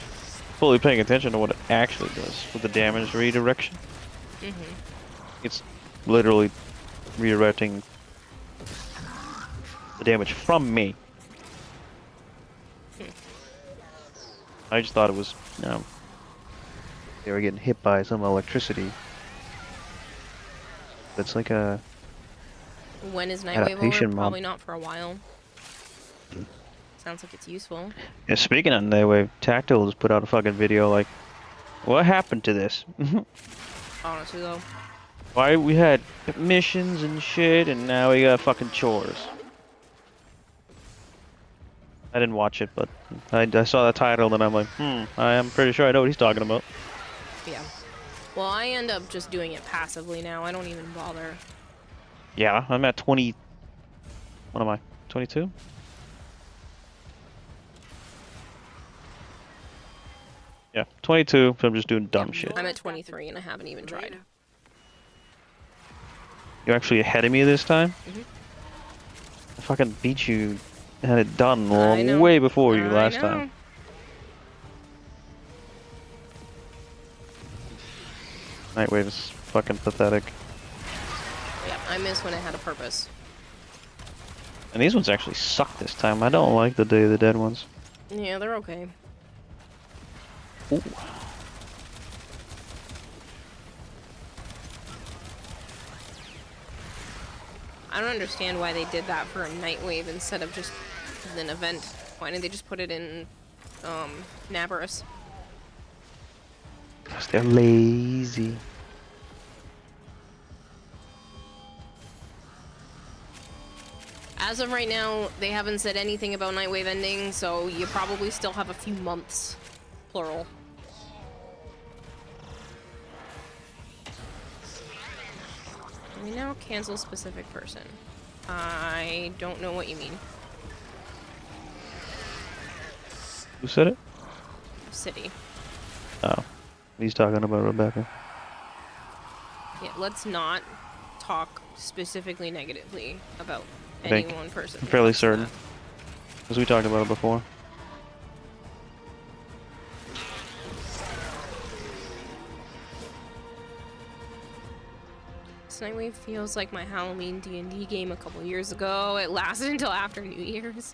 fully paying attention to what it actually does with the damage redirection. It's literally redirecting the damage from me. I just thought it was, they were getting hit by some electricity. That's like a...
When is Nightwave
adaptation
over?
mod.
Probably not for a while. Sounds like it's useful.
Yeah, speaking of Nightwave, Tactile just put out a fucking video like, what happened to this?
Honestly though.
Why we had missions and shit, and now we got fucking chores. I didn't watch it, but I saw the title and I'm like, I am pretty sure I know what he's talking about.
Yeah. Well, I end up just doing it passively now. I don't even bother.
Yeah, I'm at 20... What am I? 22? Yeah, 22, so I'm just doing dumb shit.
I'm at 23 and I haven't even tried.
You're actually ahead of me this time? I fucking beat you, had it done way before you last time. Nightwave is fucking pathetic.
Yep, I miss when it had a purpose.
And these ones actually suck this time. I don't like the Day of the Dead ones.
Yeah, they're okay.
Ooh.
I don't understand why they did that for a Nightwave instead of just an event. Why didn't they just put it in Navarus?
Because they're lazy.
As of right now, they haven't said anything about Nightwave ending, so you probably still have a few months, plural. Can we now cancel specific person? I don't know what you mean.
Who said it?
City.
Oh. He's talking about Rebecca.
Yeah, let's not talk specifically negatively about
I
any
think.
one person.
I'm fairly certain. Because we talked about it before.
This Nightwave feels like my Halloween D&D game a couple years ago. It lasted until after New Year's.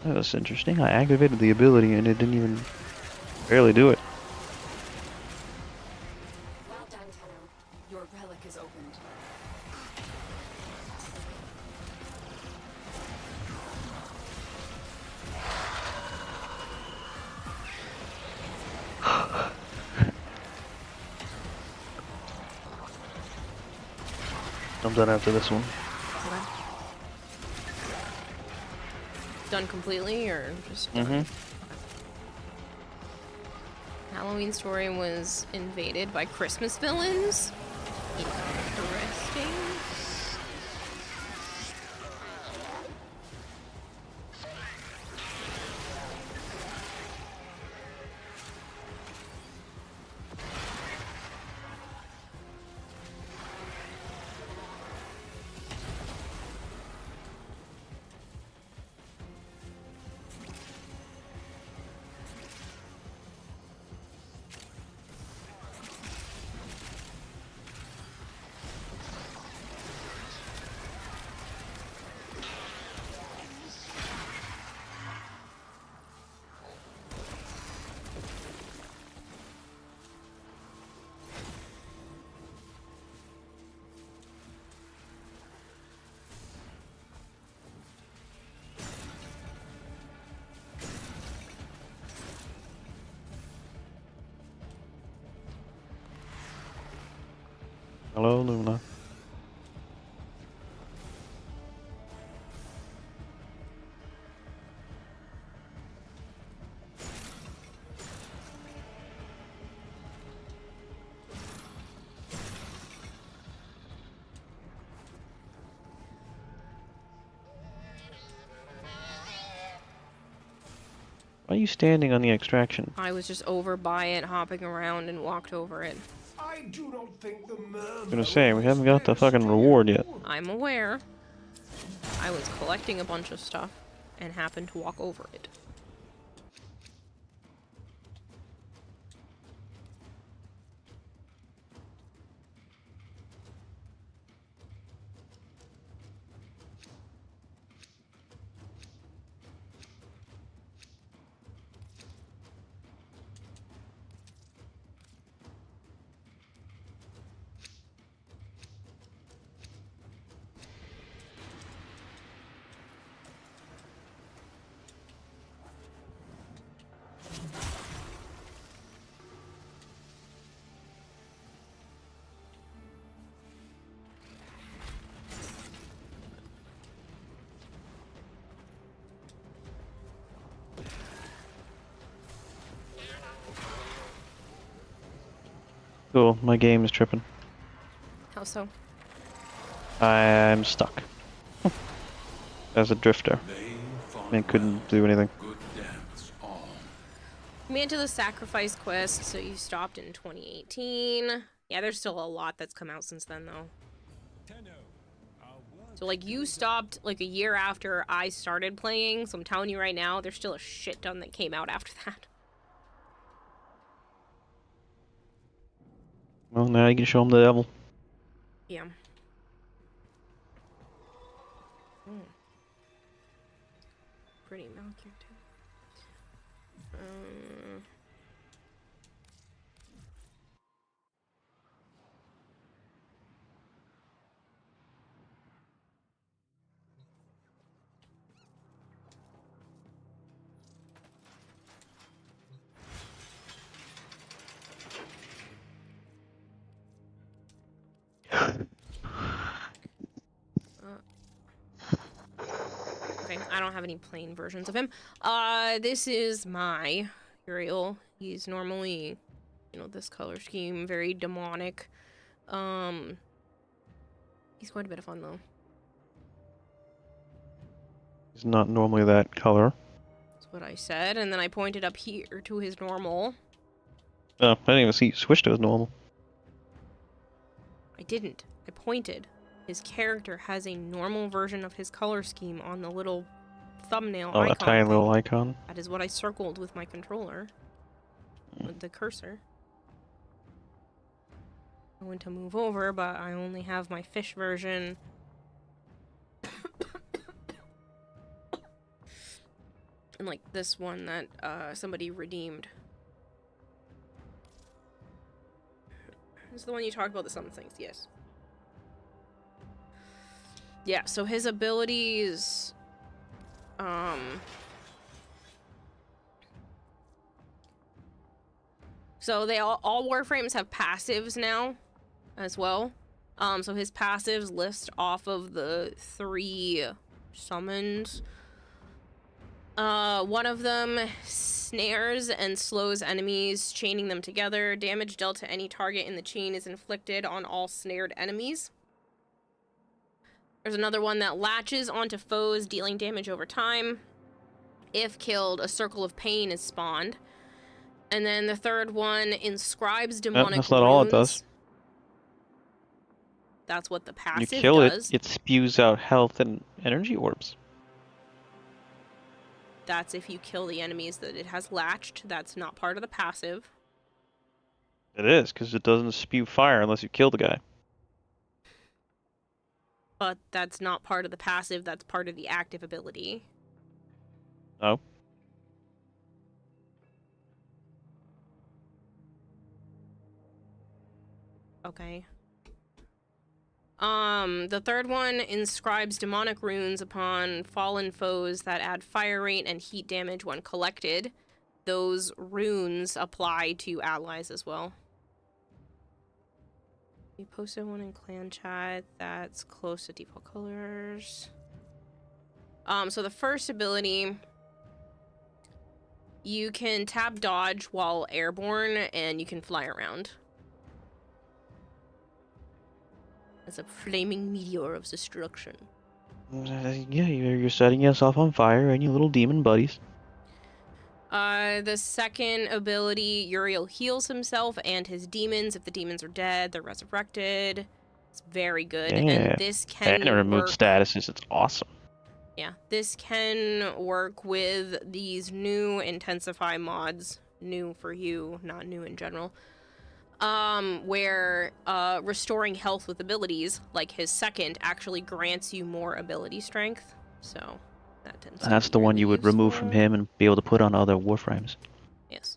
Oh, that's interesting. I activated the ability and it didn't even barely do it.
Well done, Tenno. Your relic is opened.
I'm done after this one.
Done completely, or just done? Halloween Story was invaded by Christmas villains. Interesting.
Hello, Luna. Why are you standing on the extraction?
I was just over by it, hopping around, and walked over it.
I do not think the
I was gonna say, we haven't got the fucking reward yet.
I'm aware. I was collecting a bunch of stuff and happened to walk over it.
Cool, my game is tripping.
How so?
I'm stuck. As a drifter. And couldn't do anything.
You made it to the sacrifice quest, so you stopped in 2018. Yeah, there's still a lot that's come out since then, though. So, like, you stopped, like, a year after I started playing, so I'm telling you right now, there's still a shit ton that came out after that.
Well, now you can show him the devil.
Yeah. Pretty Malkia, too. Okay, I don't have any plain versions of him. This is my Uriel. He's normally, you know, this color scheme, very demonic. He's quite a bit of fun, though.
He's not normally that color.
That's what I said, and then I pointed up here to his normal.
Oh, I didn't even see you switch to his normal.
I didn't. I pointed. His character has a normal version of his color scheme on the little thumbnail icon.
Oh, a tiny little icon.
That is what I circled with my controller. With the cursor. I went to move over, but I only have my fish version. And like this one that somebody redeemed. This is the one you talked about, the summon things, yes. Yeah, so his abilities, so they all Warframes have passives now, as well. So his passives list off of the 3 summons. One of them snares and slows enemies, chaining them together. Damage dealt to any target in the chain is inflicted on all snared enemies. There's another one that latches onto foes, dealing damage over time. If killed, a circle of pain is spawned. And then the third one inscribes demonic
That's not all it does.
That's what the passive
You kill
does.
it spews out health and energy orbs.
That's if you kill the enemies that it has latched. That's not part of the passive.
It is, because it doesn't spew fire unless you kill the guy.
But that's not part of the passive, that's part of the active ability.
Oh.
Okay. The third one inscribes demonic runes upon fallen foes that add fire rate and heat damage when collected. Those runes apply to allies as well. You posted one in clan chat that's close to default colors. So the first ability, you can tap dodge while airborne, and you can fly around. As a flaming meteor of destruction.
Yeah, you're setting yourself on fire and your little demon buddies.
The second ability, Uriel heals himself and his demons. If the demons are dead, they're resurrected. It's very good.
Yeah.
And this can
and remove
work...
statuses. It's awesome.
Yeah, this can work with these new intensify mods. New for you, not new in general. Where restoring health with abilities, like his second, actually grants you more ability strength. So that tends to
That's
be
the one
really
you would remove from
useful.
him and be able to put on other Warframes.
Yes.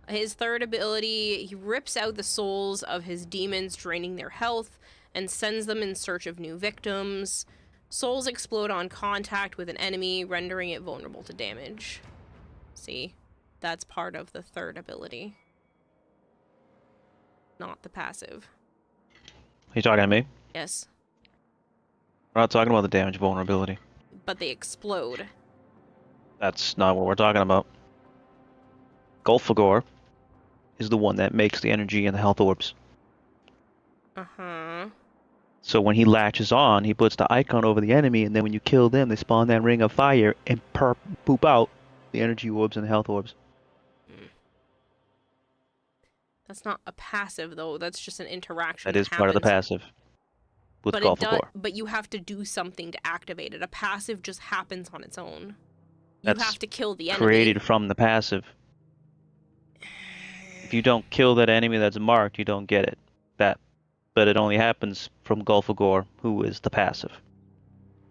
His third ability, he rips out the souls of his demons, draining their health, and sends them in search of new victims. Souls explode on contact with an enemy, rendering it vulnerable to damage. See? That's part of the third ability. Not the passive.
Are you talking to me?
Yes.
We're not talking about the damage vulnerability.
But they explode.
That's not what we're talking about. Golfagor is the one that makes the energy and the health orbs.
Uh-huh.
So when he latches on, he puts the icon over the enemy, and then when you kill them, they spawn that ring of fire and poop out the energy orbs and the health orbs.
That's not a passive, though. That's just an interaction.
That is part of the passive with Golfagor.
But you have to do something to activate it. A passive just happens on its own.
That's
you have to kill the enemy.
Created from the passive. If you don't kill that enemy that's marked, you don't get it. But it only happens from Golfagor, who is the passive.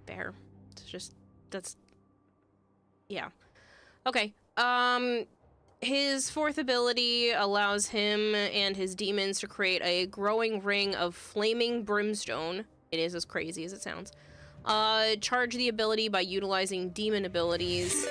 Fair. That's... Yeah. Okay. His fourth ability allows him and his demons to create a growing ring of flaming brimstone. It is as crazy as it sounds. Charge the ability by utilizing demon abilities.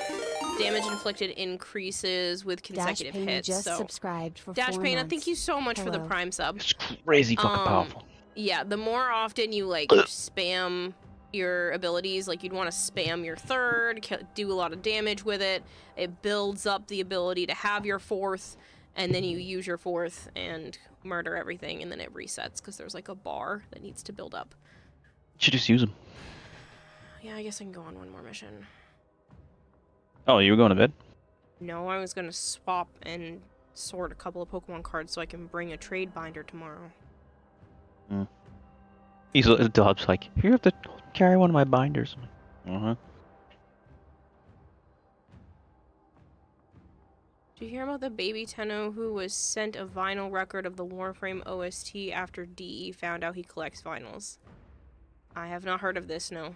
Damage inflicted increases with consecutive
Dash Pain
hits.
just
so,
subscribed for
Dash
4
Pain,
months.
thank you so much for the
Hello.
Prime sub.
It's crazy fucking powerful.
Yeah, the more often you spam your abilities, like you'd want to spam your third, do a lot of damage with it. It builds up the ability to have your fourth, and then you use your fourth and murder everything, and then it resets because there's like a bar that needs to build up.
You should just use them.
Yeah, I guess I can go on one more mission.
Oh, you were going to bed?
No, I was gonna swap and sort a couple of Pokemon cards so I can bring a trade binder tomorrow.
Dobbs like, you have to carry one of my binders. Uh-huh.
Did you hear about the baby Tenno who was sent a vinyl record of the Warframe OST after DE found out he collects vinyls? I have not heard of this, no.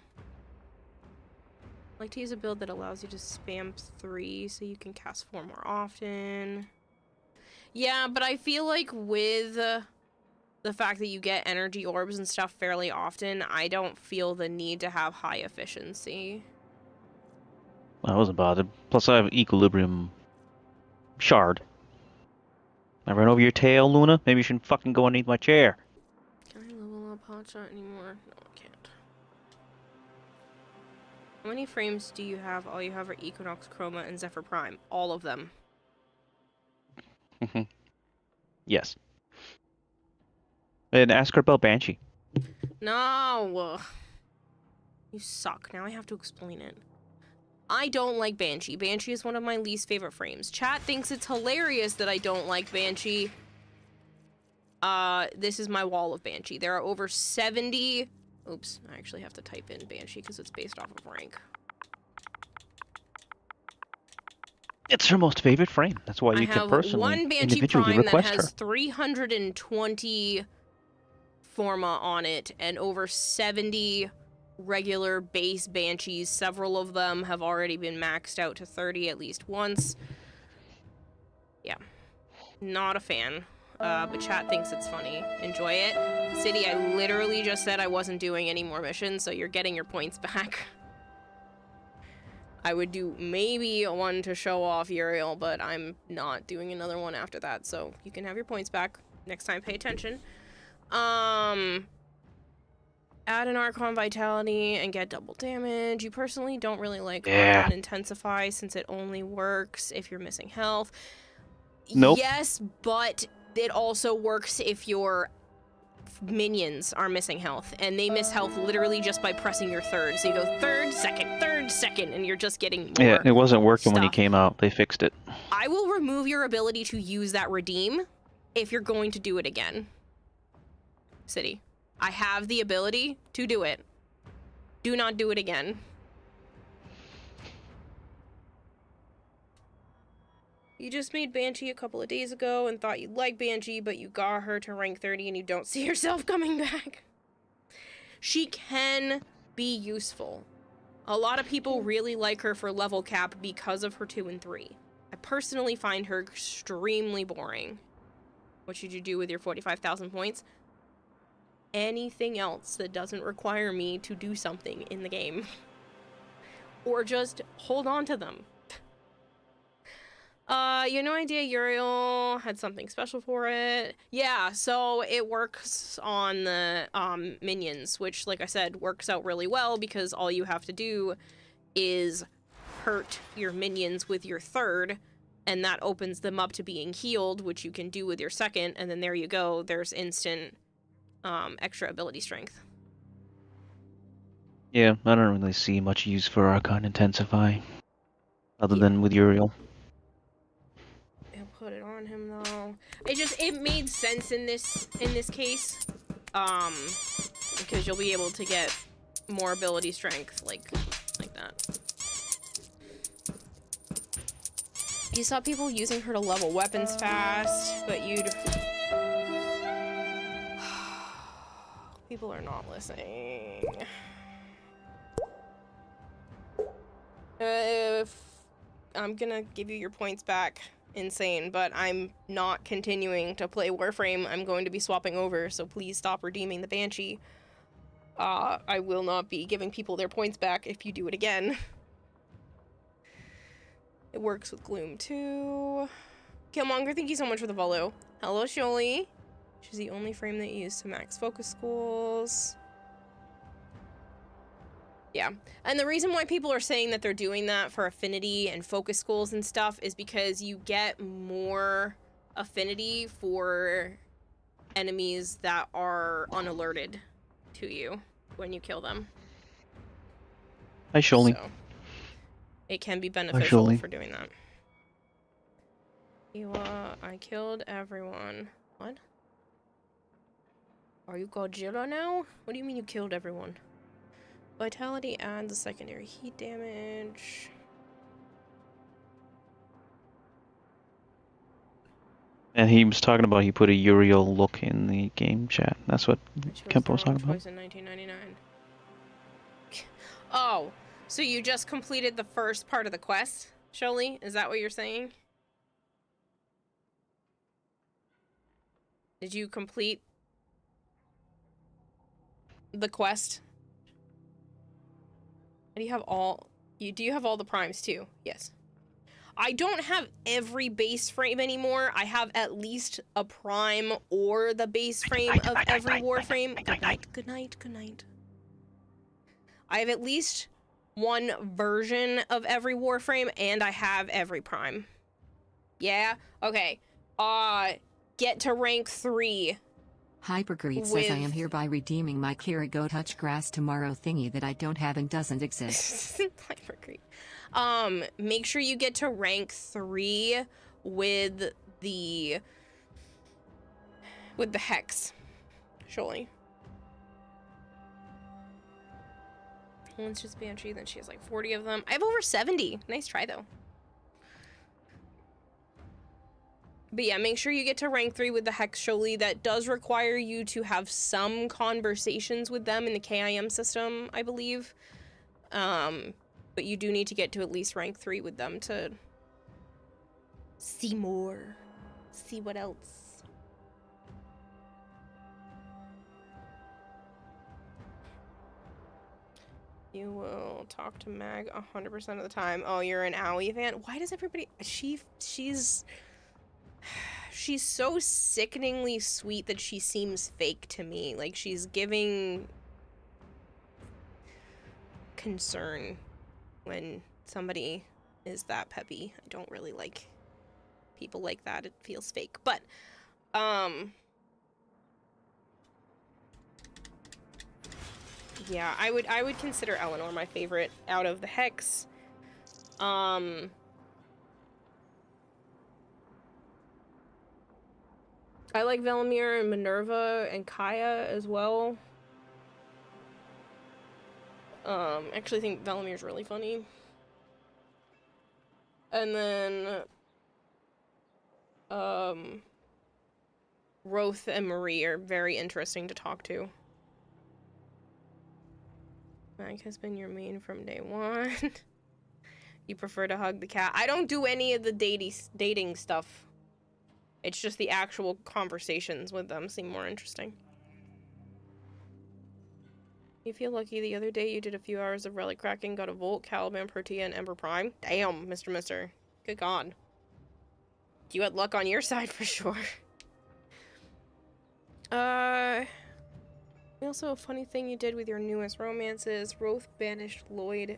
I'd like to use a build that allows you to spam 3 so you can cast 4 more often. Yeah, but I feel like with the fact that you get energy orbs and stuff fairly often, I don't feel the need to have high efficiency.
I wasn't bothered. Plus I have Equilibrium Shard. I ran over your tail, Luna? Maybe you shouldn't fucking go underneath my chair.
Can I level up Hotshot anymore? No, I can't. How many frames do you have? All you have are Equinox, Chroma, and Zephyr Prime. All of them.
Yes. And ask her about Banshee.
No! You suck. Now I have to explain it. I don't like Banshee. Banshee is one of my least favorite frames. Chat thinks it's hilarious that I don't like Banshee. This is my wall of Banshee. There are over 70... Oops, I actually have to type in Banshee because it's based off of rank.
It's her most favorite frame. That's why you can personally,
one Banshee
individually
Prime that
request
has
her.
320 Forma on it and over 70 regular base Banshees. Several of them have already been maxed out to 30 at least once. Yeah. Not a fan. But chat thinks it's funny. Enjoy it. City, I literally just said I wasn't doing any more missions, so you're getting your points back. I would do maybe one to show off Uriel, but I'm not doing another one after that, so you can have your points back. Next time, pay attention. Add an Archon Vitality and get double damage. You personally don't really like
Yeah.
Archon Intensify since it only works if you're missing health.
Nope.
Yes, but it also works if your minions are missing health, and they miss health literally just by pressing your third. So you go third, second, and you're just getting more
Yeah, it wasn't working when he
stuff.
came out. They fixed it.
I will remove your ability to use that redeem if you're going to do it again. City. I have the ability to do it. Do not do it again. You just made Banshee a couple of days ago and thought you'd like Banshee, but you got her to rank 30 and you don't see yourself coming back. She can be useful. A lot of people really like her for level cap because of her 2 and 3. I personally find her extremely boring. What should you do with your 45,000 points? Anything else that doesn't require me to do something in the game. Or just hold on to them. You had no idea Uriel had something special for it. Yeah, so it works on the minions, which, like I said, works out really well because all you have to do is hurt your minions with your third, and that opens them up to being healed, which you can do with your second, and then there you go, there's instant extra ability strength.
Yeah, I don't really see much use for Archon Intensify, other than with Uriel.
I'll put it on him though. It made sense in this case, because you'll be able to get more ability strength like that. You saw people using her to level weapons fast, but you'd. People are not listening. If I'm gonna give you your points back, insane, but I'm not continuing to play Warframe. I'm going to be swapping over, so please stop redeeming the Banshee. I will not be giving people their points back if you do it again. It works with Gloom too. Killmonger, thank you so much for the follow. Hello, Sholly. She's the only frame that you use to max focus schools. Yeah, and the reason why people are saying that they're doing that for affinity and focus schools and stuff is because you get more affinity for enemies that are unalerted to you when you kill them.
Hi, Sholly.
So it can be beneficial
Sholly.
for doing that. I killed everyone. What? Are you Godzilla now? What do you mean you killed everyone? Vitality adds a secondary heat damage.
And he was talking about he put a Uriel look in the game chat. That's what Kempo was talking about.
Choice in 1999. Oh, so you just completed the first part of the quest, Sholly? Is that what you're saying? Did you complete the quest? Do you have all the primes too? Yes. I don't have every base frame anymore. I have at least a prime or the base frame of every Warframe. Good night, good night, good night. I have at least one version of every Warframe, and I have every prime. Yeah? Okay. Get to rank 3.
Hypergreed says I am hereby redeeming my Kira Go Touch Grass tomorrow thingy that I don't have and doesn't exist.
Hypergreed. Make sure you get to rank 3 with the hex, Sholly. One's just Banshee, then she has like 40 of them. I have over 70. Nice try though. But yeah, make sure you get to rank 3 with the Hex, Sholly. That does require you to have some conversations with them in the KIM system, I believe. But you do need to get to at least rank 3 with them to see more. See what else. You will talk to Mag 100% of the time. Oh, you're an Owie fan? Why does everybody... She's... she's so sickeningly sweet that she seems fake to me. Like, she's giving concern when somebody is that peppy. I don't really like people like that. It feels fake. But, yeah, I would consider Eleanor my favorite out of the Hex. I like Velimir and Minerva and Kaya as well. I actually think Velimir's really funny. And then, Roth and Marie are very interesting to talk to. Mike has been your main from day one. You prefer to hug the cat. I don't do any of the dating stuff. It's just the actual conversations with them seem more interesting. You feel lucky the other day you did a few hours of relic cracking, got a Volt, Caliban, Protea, and Ember Prime. Damn, Mr. Good God. You had luck on your side for sure. Also a funny thing you did with your newest romances. Roth banished Lloyd.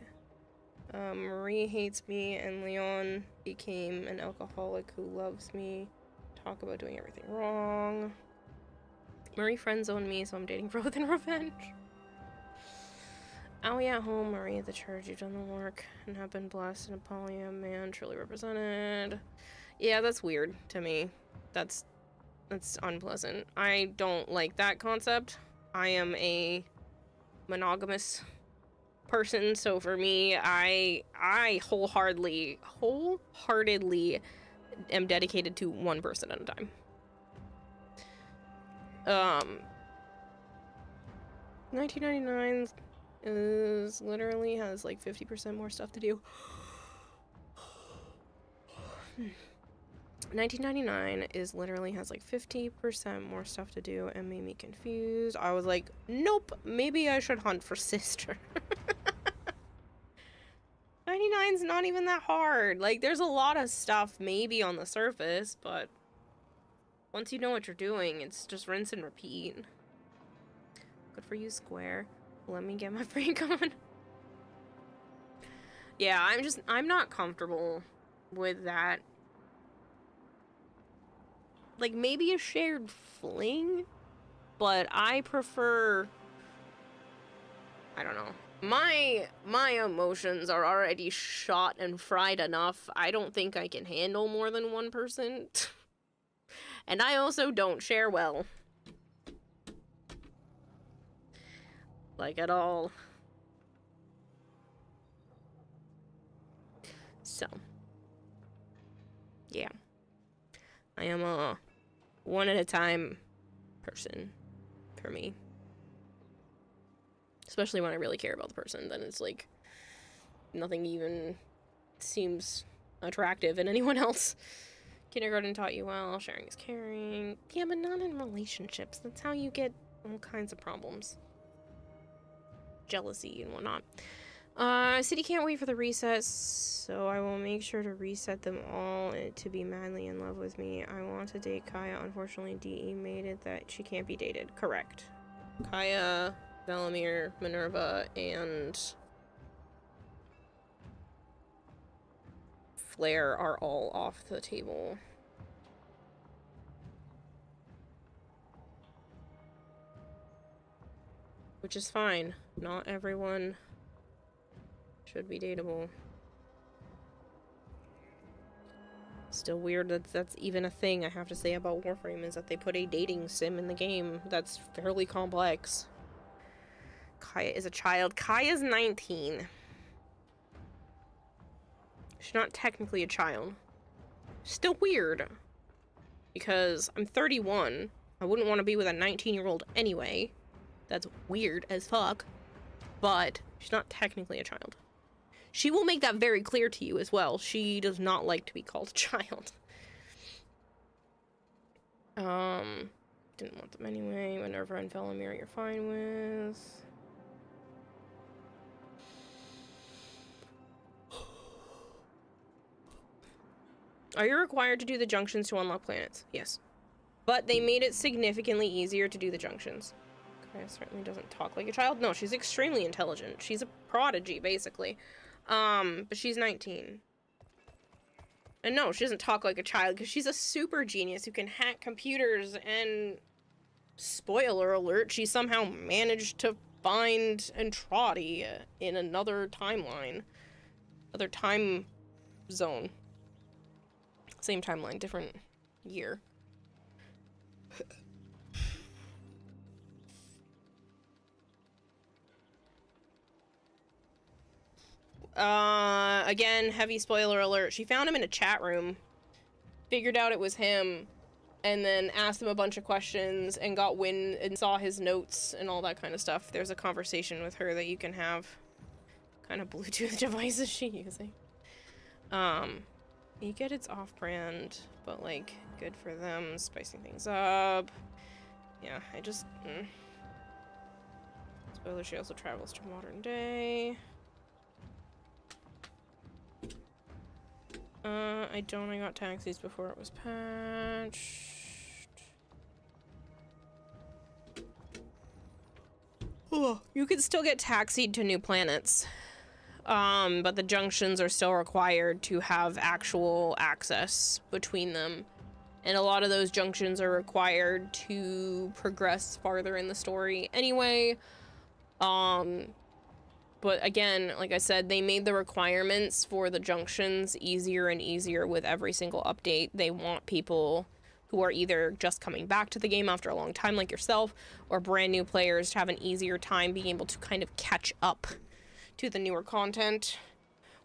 Marie hates me, and Leon became an alcoholic who loves me. Talk about doing everything wrong. Marie friend-zoned me, so I'm dating Roth in revenge. Owie at home, Marie at the church. You've done the work and have been blessed, and a polyam man truly represented. Yeah, that's weird to me. That's unpleasant. I don't like that concept. I am a monogamous person, so for me, I wholeheartedly am dedicated to one person at a time. 1999 is literally has like 50% more stuff to do. 1999 is literally has like 50% more stuff to do and made me confused. I was like, nope, maybe I should hunt for sister. 99's not even that hard. Like, there's a lot of stuff maybe on the surface, but once you know what you're doing, it's just rinse and repeat. Good for you, Square. Let me get my freak on. Yeah, I'm not comfortable with that. Like, maybe a shared fling, but I prefer, I don't know. My emotions are already shot and fried enough. I don't think I can handle more than one person. And I also don't share well. Like, at all. So. Yeah. I am a one at a time person for me. Especially when I really care about the person, then it's like nothing even seems attractive in anyone else. Kindergarten taught you well, sharing is caring. Yeah, but not in relationships. That's how you get all kinds of problems. Jealousy and whatnot. City can't wait for the recess, so I will make sure to reset them all to be madly in love with me. I want to date Kaya. Unfortunately, DE made it that she can't be dated. Correct. Kaya, Velimir, Minerva, and Flare are all off the table. Which is fine. Not everyone should be dateable. Still weird that that's even a thing I have to say about Warframe, is that they put a dating sim in the game that's fairly complex. Kaya is a child. Kaya's 19. She's not technically a child. Still weird. Because I'm 31. I wouldn't want to be with a 19-year-old anyway. That's weird as fuck. But she's not technically a child. She will make that very clear to you as well. She does not like to be called a child. Didn't want them anyway. Minerva and Velimir you're fine with. Are you required to do the junctions to unlock planets? Yes. But they made it significantly easier to do the junctions. Kaya certainly doesn't talk like a child. No, she's extremely intelligent. She's a prodigy, basically. But she's 19. And no, she doesn't talk like a child because she's a super genius who can hack computers and... Spoiler alert, she somehow managed to find Entrati in another timeline. Other time zone. Same timeline, different year. Again, heavy spoiler alert. She found him in a chat room, figured out it was him, and then asked him a bunch of questions and got wind and saw his notes and all that kind of stuff. There's a conversation with her that you can have. Kind of Bluetooth device is she using? You get it's off-brand, but like, good for them, spicing things up. Yeah, I just... Spoiler, she also travels to modern day. I got taxis before it was patched. Oh, you can still get taxied to new planets. But the junctions are still required to have actual access between them. And a lot of those junctions are required to progress farther in the story anyway. But again, like I said, they made the requirements for the junctions easier and easier with every single update. They want people who are either just coming back to the game after a long time like yourself, or brand new players to have an easier time being able to kind of catch up to the newer content.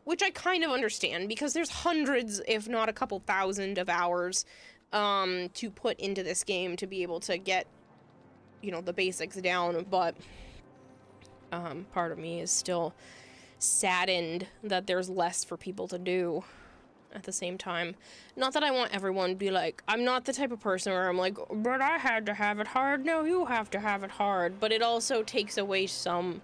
Which I kind of understand, because there's hundreds, if not a couple thousand of hours to put into this game to be able to get, you know, the basics down, but part of me is still saddened that there's less for people to do at the same time. Not that I want everyone to be like, I'm not the type of person where I'm like, but I had to have it hard. No, you have to have it hard. But it also takes away some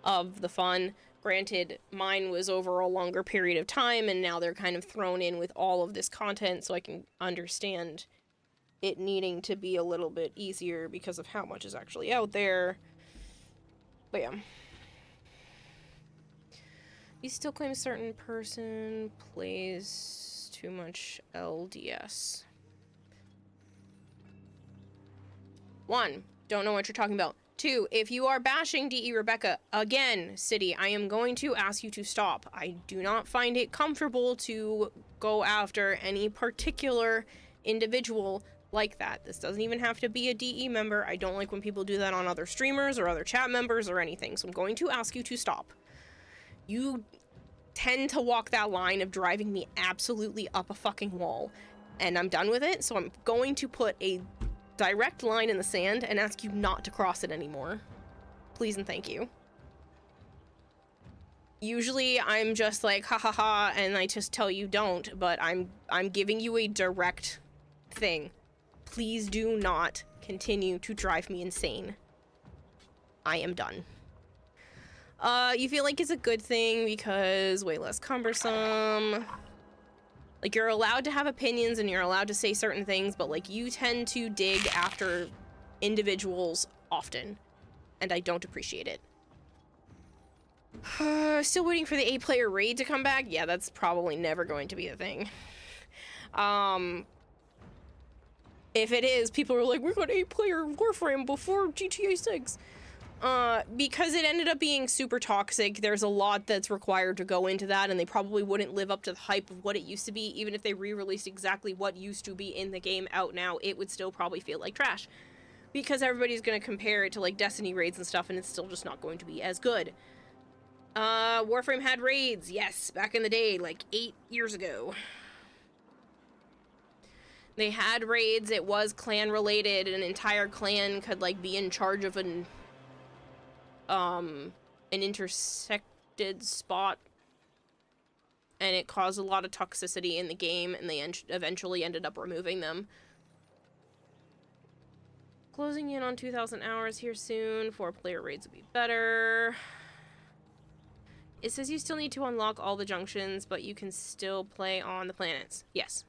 of the fun. Granted, mine was over a longer period of time, and now they're kind of thrown in with all of this content, so I can understand it needing to be a little bit easier because of how much is actually out there. But yeah. You still claim a certain person plays too much LDS. 1, don't know what you're talking about. 2, if you are bashing DE Rebecca, again, City, I am going to ask you to stop. I do not find it comfortable to go after any particular individual like that. This doesn't even have to be a DE member. I don't like when people do that on other streamers or other chat members or anything, so I'm going to ask you to stop. You tend to walk that line of driving me absolutely up a fucking wall, and I'm done with it, so I'm going to put a direct line in the sand and ask you not to cross it anymore. Please and thank you. Usually I'm just like, ha ha ha, and I just tell you don't, but I'm giving you a direct thing. Please do not continue to drive me insane. I am done. You feel like it's a good thing because way less cumbersome. Like, you're allowed to have opinions and you're allowed to say certain things, but like, you tend to dig after individuals often, and I don't appreciate it. Still waiting for the 8-player raid to come back? Yeah, that's probably never going to be a thing. If it is, people are like, we got 8-player Warframe before GTA 6. Because it ended up being super toxic, there's a lot that's required to go into that, and they probably wouldn't live up to the hype of what it used to be. Even if they re-released exactly what used to be in the game out now, it would still probably feel like trash. Because everybody's gonna compare it to, like, Destiny raids and stuff, and it's still just not going to be as good. Warframe had raids, yes, back in the day, like 8 years ago. They had raids, it was clan related, an entire clan could, like, be in charge of an intersected spot, and it caused a lot of toxicity in the game, and they eventually ended up removing them. Closing in on 2,000 hours here soon. 4-player raids would be better. It says you still need to unlock all the junctions, but you can still play on the planets. Yes.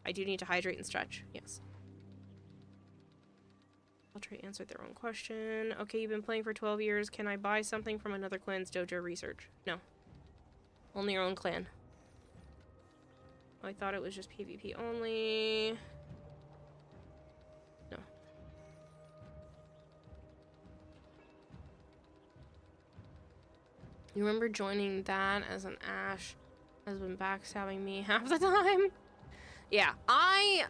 I do need to hydrate and stretch. Yes. I'll try to answer their own question. Okay, you've been playing for 12 years. Can I buy something from another clan's dojo research? No. Only your own clan. I thought it was just PvP only. No. You remember joining that as an Ash has been backstabbing me half the time? Yeah, I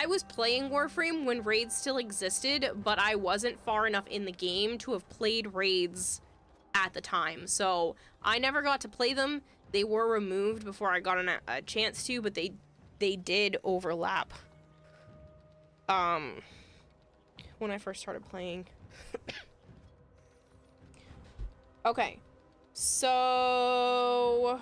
was playing Warframe when raids still existed, but I wasn't far enough in the game to have played raids at the time. So I never got to play them. They were removed before I got a chance to, but they did overlap. When I first started playing. Okay. So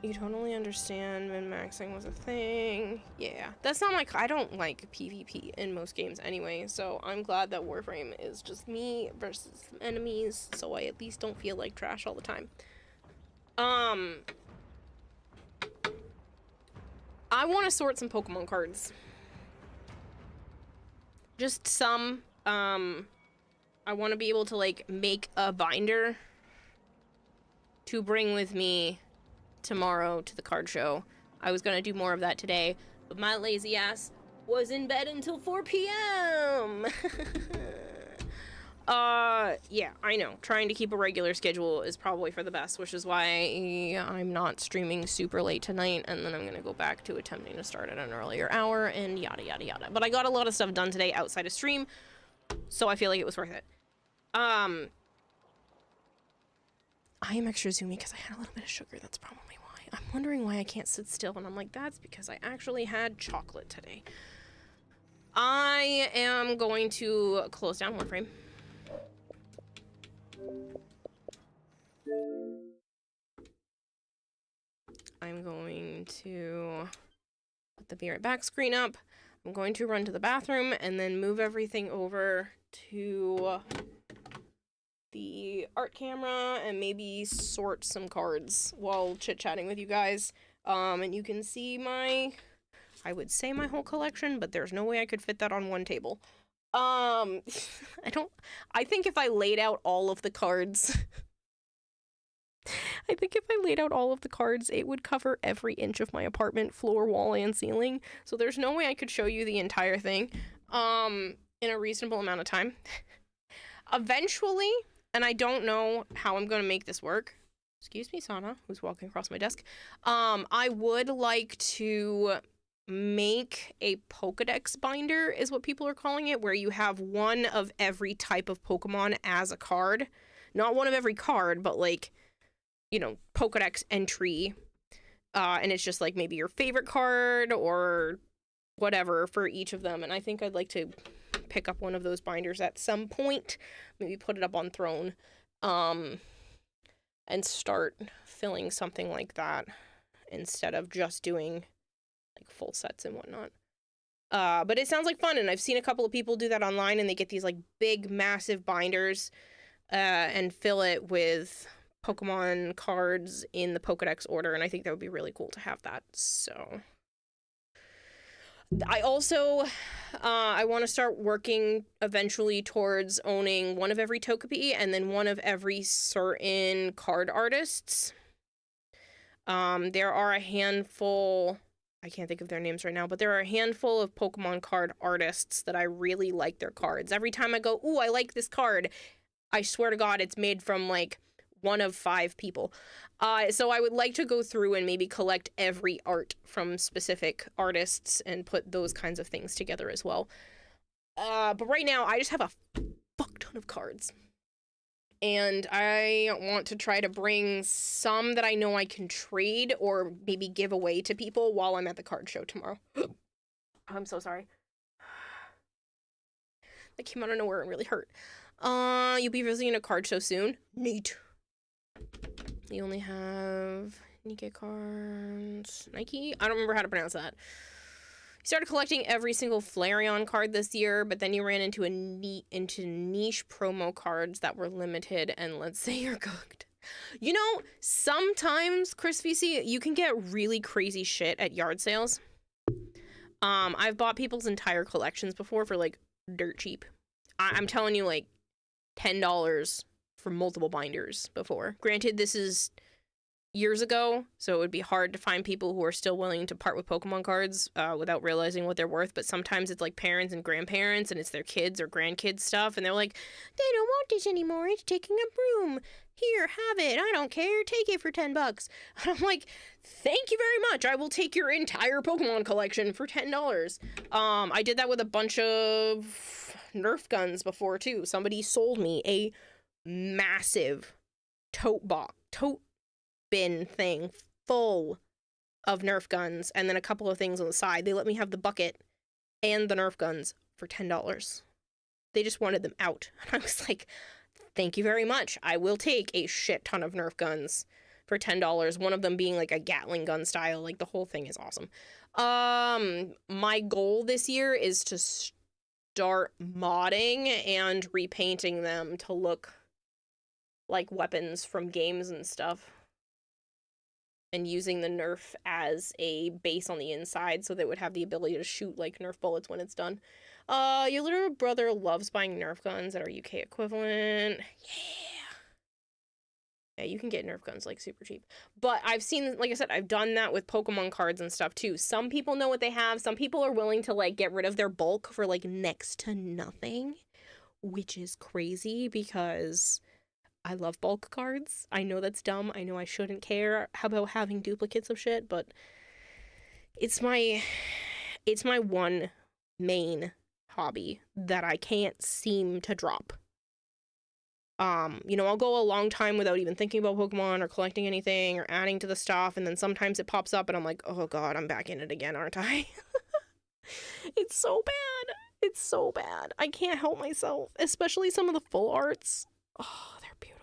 you totally understand min-maxing was a thing. Yeah, that's not I don't like PvP in most games anyway, so I'm glad that Warframe is just me versus enemies, so I at least don't feel like trash all the time. I want to sort some Pokemon cards. Just some. I want to be able to, like, make a binder to bring with me tomorrow to the card show. I was gonna do more of that today, but my lazy ass was in bed until 4 p.m. Yeah, I know. Trying to keep a regular schedule is probably for the best, which is why I'm not streaming super late tonight, and then I'm gonna go back to attempting to start at an earlier hour, and yada yada yada. But I got a lot of stuff done today outside of stream, so I feel like it was worth it. I am extra zoomy because I had a little bit of sugar. That's probably why. I'm wondering why I can't sit still, and I'm like, that's because I actually had chocolate today. I am going to close down Warframe. I'm going to put the Be Right Back screen up. I'm going to run to the bathroom and then move everything over to the art camera and maybe sort some cards while chit-chatting with you guys. And you can see my, I would say my whole collection, but there's no way I could fit that on one table. I think if I laid out all of the cards, it would cover every inch of my apartment, floor, wall, and ceiling. So there's no way I could show you the entire thing, in a reasonable amount of time. Eventually, and I don't know how I'm going to make this work. Excuse me, Sana, who's walking across my desk. I would like to make a Pokedex binder, is what people are calling it, where you have one of every type of Pokemon as a card. Not one of every card, but like, you know, Pokedex entry. And it's just like maybe your favorite card or whatever for each of them. And I think I'd like to pick up one of those binders at some point, maybe put it up on Throne, and start filling something like that instead of just doing like full sets and whatnot. But it sounds like fun, and I've seen a couple of people do that online, and they get these like big massive binders and fill it with Pokemon cards in the Pokedex order, and I think that would be really cool to have that. So I also, I want to start working eventually towards owning one of every Togepi and then one of every certain card artists. There are a handful, I can't think of their names right now, but there are a handful of Pokemon card artists that I really like their cards. Every time I go, ooh, I like this card, I swear to God, it's made from like one of 5 people. So I would like to go through and maybe collect every art from specific artists and put those kinds of things together as well. But right now, I just have a fuck ton of cards. And I want to try to bring some that I know I can trade or maybe give away to people while I'm at the card show tomorrow. I'm so sorry. That came out of nowhere and really hurt. You'll be visiting a card show soon? Neat. You only have Nike cards. Nike? I don't remember how to pronounce that. You started collecting every single Flareon card this year, but then you ran into niche promo cards that were limited, and let's say you're cooked. You know, sometimes, Chris VC, you can get really crazy shit at yard sales. I've bought people's entire collections before for, like, dirt cheap. I'm telling you, like, $10 for multiple binders before. Granted, this is years ago, so it would be hard to find people who are still willing to part with Pokemon cards without realizing what they're worth, but sometimes it's like parents and grandparents and it's their kids or grandkids stuff, and they're like, they don't want this anymore, it's taking up room. Here, have it, I don't care, take it for $10. And I'm like, thank you very much, I will take your entire Pokemon collection for $10. I did that with a bunch of Nerf guns before, too. Somebody sold me a massive tote bin thing full of Nerf guns and then a couple of things on the side. They let me have the bucket and the Nerf guns for $10. They just wanted them out. And I was like, thank you very much. I will take a shit ton of Nerf guns for $10. One of them being like a Gatling gun style. Like, the whole thing is awesome. My goal this year is to start modding and repainting them to look like weapons from games and stuff. And using the Nerf as a base on the inside so that it would have the ability to shoot, like, Nerf bullets when it's done. Your little brother loves buying Nerf guns at our UK equivalent. Yeah. Yeah, you can get Nerf guns, like, super cheap. But I've seen, like I said, I've done that with Pokemon cards and stuff, too. Some people know what they have. Some people are willing to, like, get rid of their bulk for, like, next to nothing. Which is crazy because I love bulk cards. I know that's dumb. I know I shouldn't care about having duplicates of shit, but it's my one main hobby that I can't seem to drop. You know, I'll go a long time without even thinking about Pokemon or collecting anything or adding to the stuff, and then sometimes it pops up and I'm like, oh god, I'm back in it again, aren't I? It's so bad. It's so bad. I can't help myself, especially some of the full arts. Oh, they're beautiful.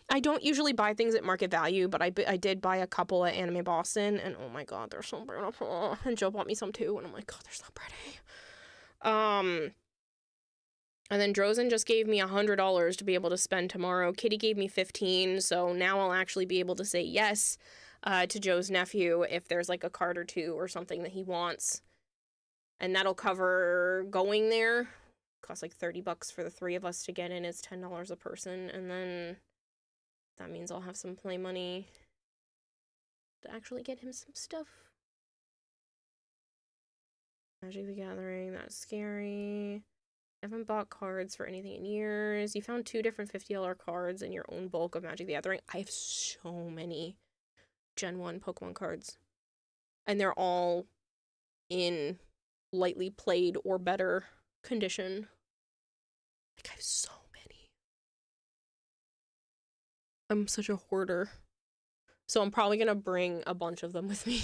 I don't usually buy things at market value, but I did buy a couple at Anime Boston, and oh my god, they're so beautiful. And Joe bought me some too, and I'm like, god, they're so pretty. And then Drozen just gave me $100 to be able to spend tomorrow. Kitty gave me 15, so now I'll actually be able to say yes to Joe's nephew if there's like a card or two or something that he wants. And that'll cover going there. Costs like $30 for the 3 of us to get in. It's $10 a person, and then that means I'll have some play money to actually get him some stuff. Magic the Gathering, that's scary. I haven't bought cards for anything in years. You found 2 different $50 cards in your own bulk of Magic the Gathering. I have so many Gen 1 Pokemon cards. And they're all in lightly played or better condition. Like, I have so many. I'm such a hoarder. So I'm probably gonna bring a bunch of them with me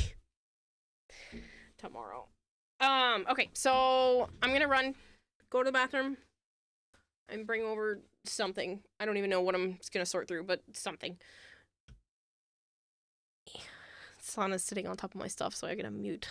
tomorrow. Okay, so I'm gonna go to the bathroom, and bring over something. I don't even know what I'm just gonna sort through, but something. Sana's sitting on top of my stuff, so I gotta mute.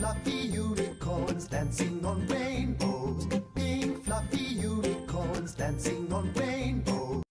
fluffy unicorns dancing on rainbows. Pink fluffy unicorns dancing on rainbows.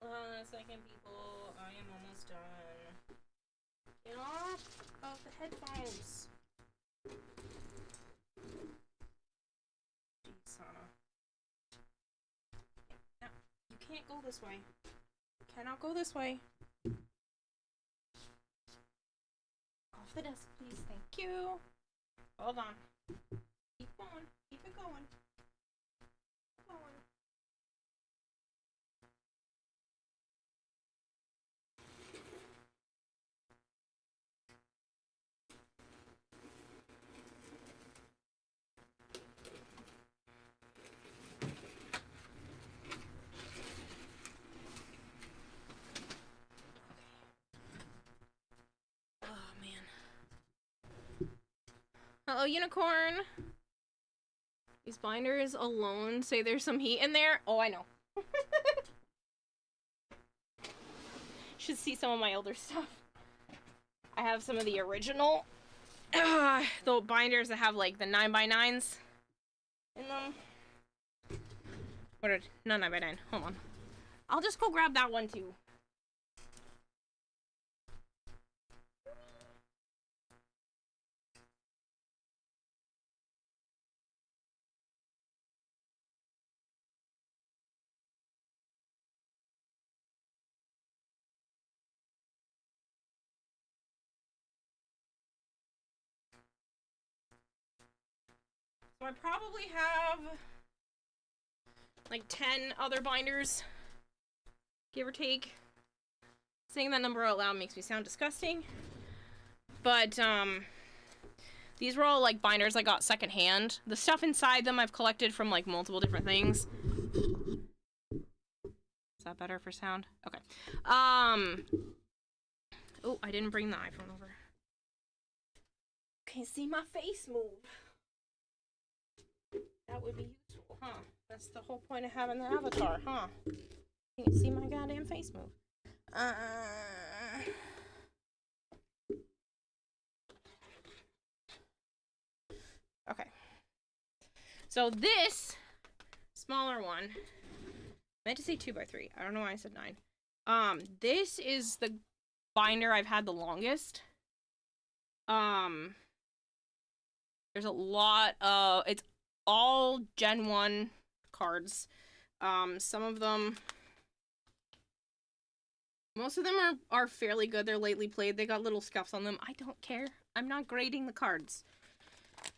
Hold on a second, people. I am almost done. Get off of the headphones. Jeez, Sana. No, you can't go this way. You cannot go this way. Off the desk, please. Thank you. Hold on. Keep going. Keep it going. Keep going. Hello, unicorn. These binders alone say there's some heat in there. Oh, I know. Should see some of my older stuff. I have some of the original the binders that have like the 9x9s in them. What are not 9x9? Hold on. I'll just go grab that one too. So I probably have like 10 other binders, give or take. Saying that number out loud makes me sound disgusting. But, these were all like binders I got secondhand. The stuff inside them I've collected from like multiple different things. Is that better for sound? Okay. Oh, I didn't bring the iPhone over. Can you see my face move? That would be useful, huh? That's the whole point of having the avatar, huh? You can see my goddamn face move. Okay. So this smaller one, I meant to say 2x3. I don't know why I said 9. This is the binder I've had the longest. There's a lot of, it's all Gen 1 cards. Some of them, most of them are fairly good. They're lately played. They got little scuffs on them. I don't care. I'm not grading the cards.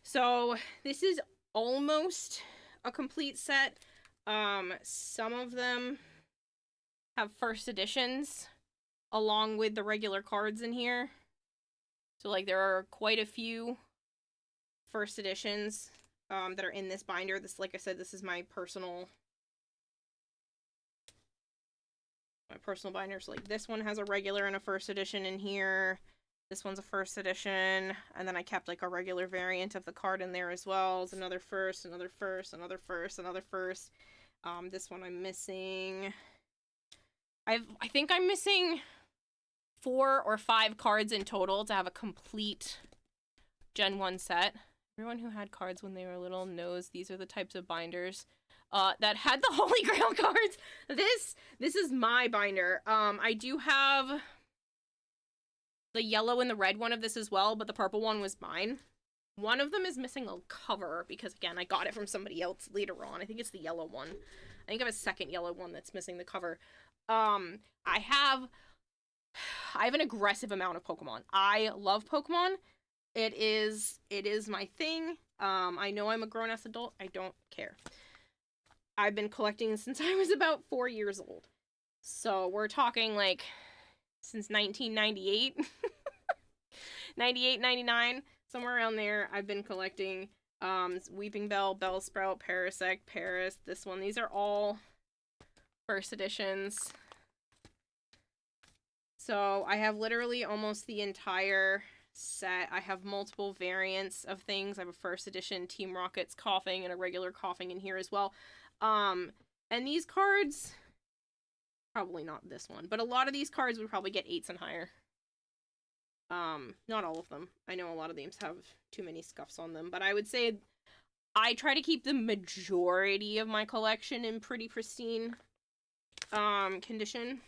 So this is almost a complete set. Some of them have first editions along with the regular cards in here. So like there are quite a few first editions that are in this binder. This, like I said, this is my personal binder. So like this one has a regular and a first edition in here. This one's a first edition, and then I kept like a regular variant of the card in there as well. It's another first, another first, another first, another first. This one I'm missing. I think I'm missing 4 or 5 cards in total to have a complete Gen 1 set. Everyone who had cards when they were little knows these are the types of binders that had the Holy Grail cards. This is my binder. I do have the yellow and the red one of this as well, but the purple one was mine. One of them is missing a cover because, again, I got it from somebody else later on. I think it's the yellow one. I think I have a second yellow one that's missing the cover. I have an aggressive amount of Pokemon. I love Pokemon. It is my thing. I know I'm a grown-ass adult. I don't care. I've been collecting since I was about 4 years old. So we're talking like since 1998. 98, 99, somewhere around there. I've been collecting Weeping Bell, Bellsprout, Parasect, Paris, this one. These are all first editions. So I have literally almost the entire set. I have multiple variants of things. I have a first edition Team Rocket's Coughing and a regular Coughing in here as well. And these cards, probably not this one, but a lot of these cards would probably get 8s and higher. Not all of them. I know a lot of these have too many scuffs on them, but I would say I try to keep the majority of my collection in pretty pristine condition.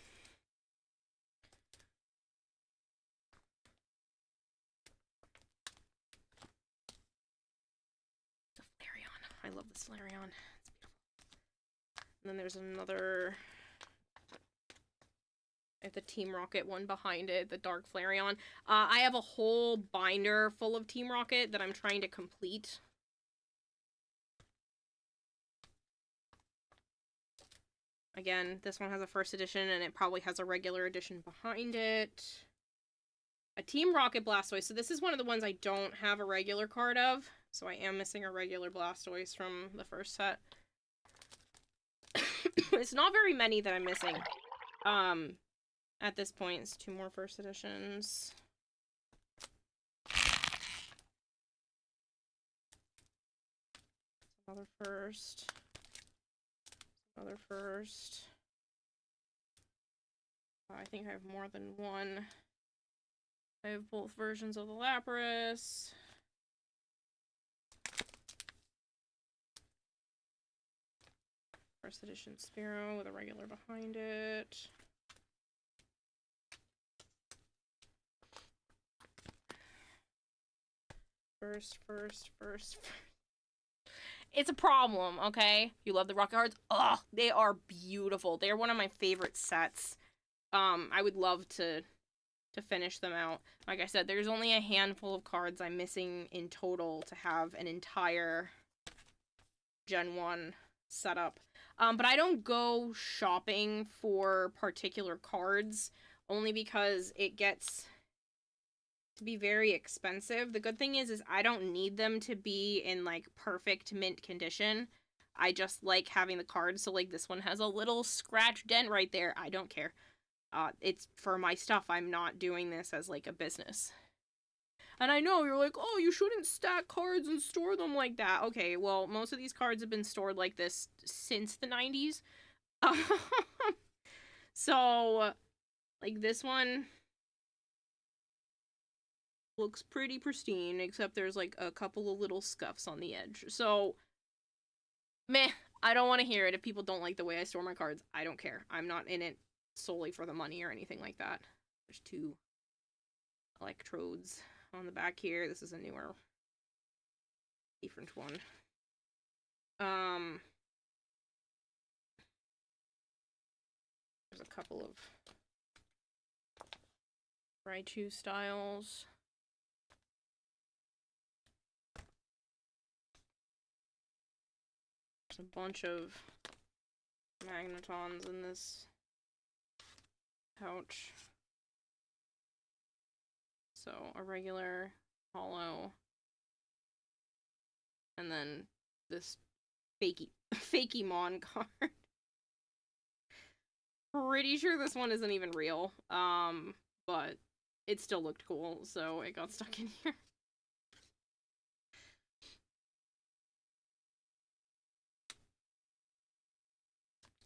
The Flareon. I love this Flareon. It's beautiful. And then there's another, I have the Team Rocket one behind it, the Dark Flareon. I have a whole binder full of Team Rocket that I'm trying to complete. Again, this one has a first edition, and it probably has a regular edition behind it. A Team Rocket Blastoise. So this is one of the ones I don't have a regular card of. So I am missing a regular Blastoise from the first set. It's not very many that I'm missing. At this point, it's 2 more first editions. Another first. Another first. I think I have more than one. I have both versions of the Lapras. First edition Spearow with a regular behind it. First. It's a problem, okay? You love the rocket cards? Ugh, they are beautiful. They're one of my favorite sets. I would love to finish them out. Like I said, there's only a handful of cards I'm missing in total to have an entire Gen 1 setup. But I don't go shopping for particular cards, only because it gets to be very expensive. The good thing is I don't need them to be in, like, perfect mint condition. I just like having the cards, so, like, this one has a little scratch dent right there. I don't care. It's for my stuff. I'm not doing this as, like, a business. And I know you're like, oh, you shouldn't stack cards and store them like that. Okay, well, most of these cards have been stored like this since the 90s. So, like, this one looks pretty pristine, except there's, like, a couple of little scuffs on the edge. So, meh, I don't want to hear it. If people don't like the way I store my cards, I don't care. I'm not in it solely for the money or anything like that. There's 2 electrodes on the back here. This is a newer, different one. There's a couple of Raichu styles. There's a bunch of magnetons in this pouch. So, a regular, hollow, and then this fakey Mon card. Pretty sure this one isn't even real, but it still looked cool, so it got stuck in here.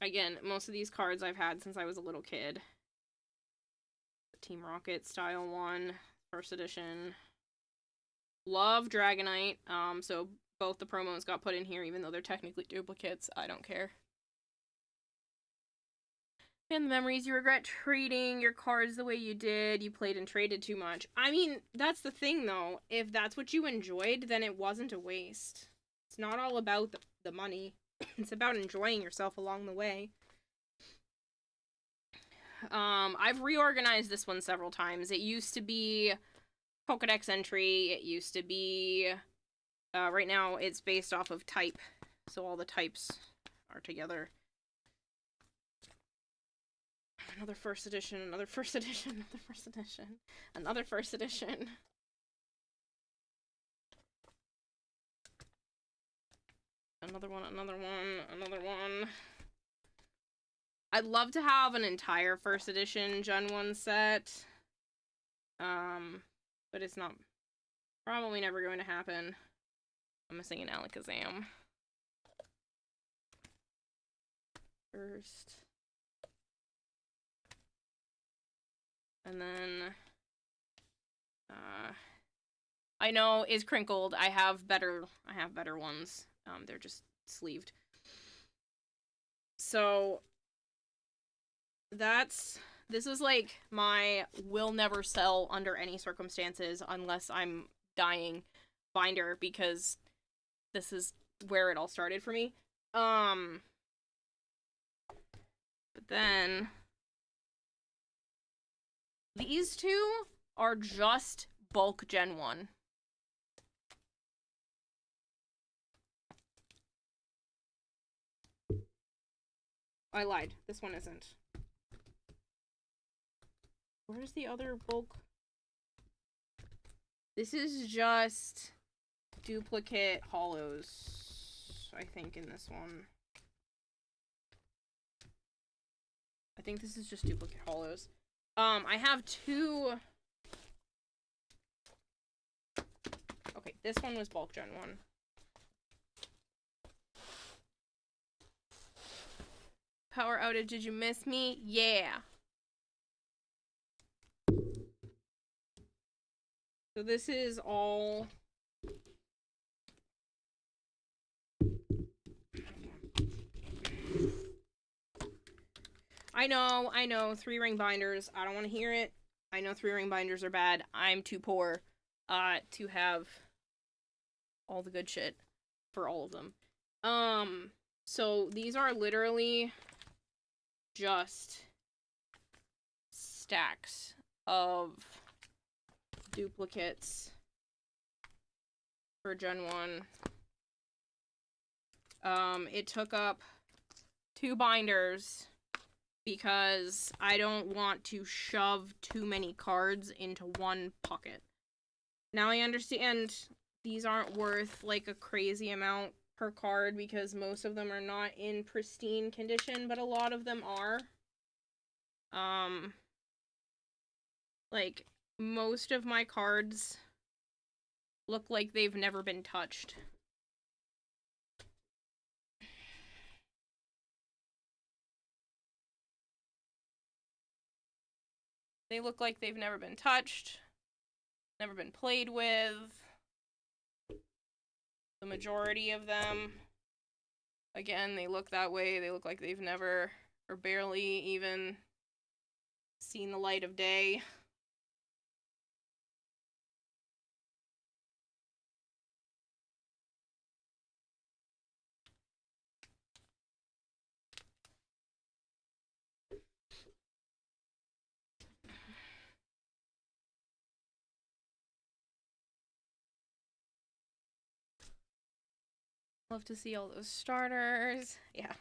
Again, most of these cards I've had since I was a little kid. Team Rocket style one. First edition. Love Dragonite. So both the promos got put in here, even though they're technically duplicates. I don't care. And the memories, you regret trading your cards the way you did. You played and traded too much. I mean, that's the thing, though. If that's what you enjoyed, then it wasn't a waste. It's not all about the money. It's about enjoying yourself along the way. I've reorganized this one several times. It used to be Pokedex entry. It used to be... right now, it's based off of type. So all the types are together. Another first edition, another first edition, another first edition, another first edition. Another one, another one, another one. I'd love to have an entire first edition Gen 1 set. But it's not probably never going to happen. I'm missing an Alakazam. First. And then I know is crinkled. I have better ones. They're just sleeved. So this is like my will never sell under any circumstances unless I'm dying binder, because this is where it all started for me. But then these two are just bulk Gen 1. I lied. This one isn't. Where's the other bulk? This is just duplicate hollows, I think, in this one. I think this is just duplicate hollows. I have 2... Okay, this one was bulk Gen 1. Power outage, did you miss me? Yeah. So this is all... I know, 3-ring binders. I don't want to hear it. I know 3-ring binders are bad. I'm too poor to have all the good shit for all of them. So these are literally just stacks of duplicates for Gen 1. It took up 2 binders because I don't want to shove too many cards into one pocket. Now I understand these aren't worth like a crazy amount per card because most of them are not in pristine condition, but a lot of them are. Like most of my cards look like they've never been touched. They look like they've never been touched, never been played with. The majority of them, again, they look that way. They look like they've never or barely even seen the light of day. Love to see all those starters. Yeah.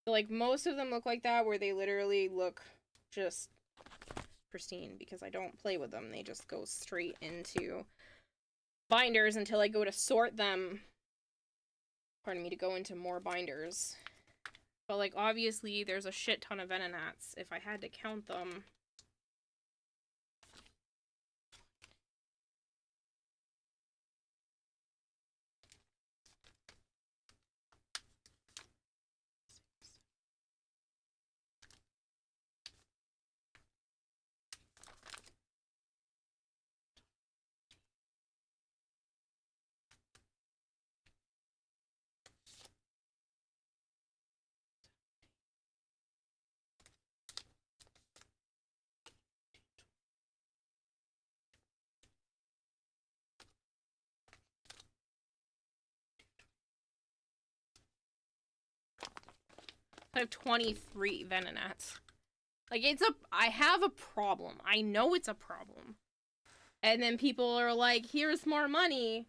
So, like, most of them look like that, where they literally look just pristine, because I don't play with them. They just go straight into binders until I go to sort them. Pardon me, to go into more binders. But, like, obviously, there's a shit ton of Venonats. If I had to count them... I have 23 Venonats. Like, I have a problem. I know it's a problem. And then people are like, here's more money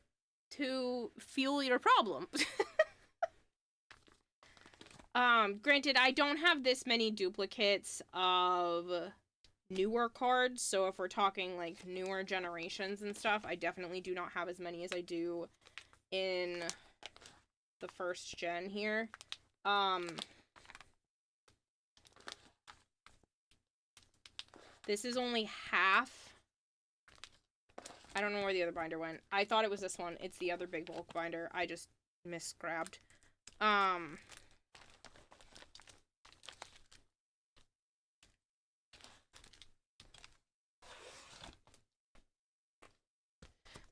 to fuel your problem. Granted, I don't have this many duplicates of newer cards, so if we're talking, like, newer generations and stuff, I definitely do not have as many as I do in the first gen here. This is only half. I don't know where the other binder went. I thought it was this one. It's the other big bulk binder. I just misgrabbed.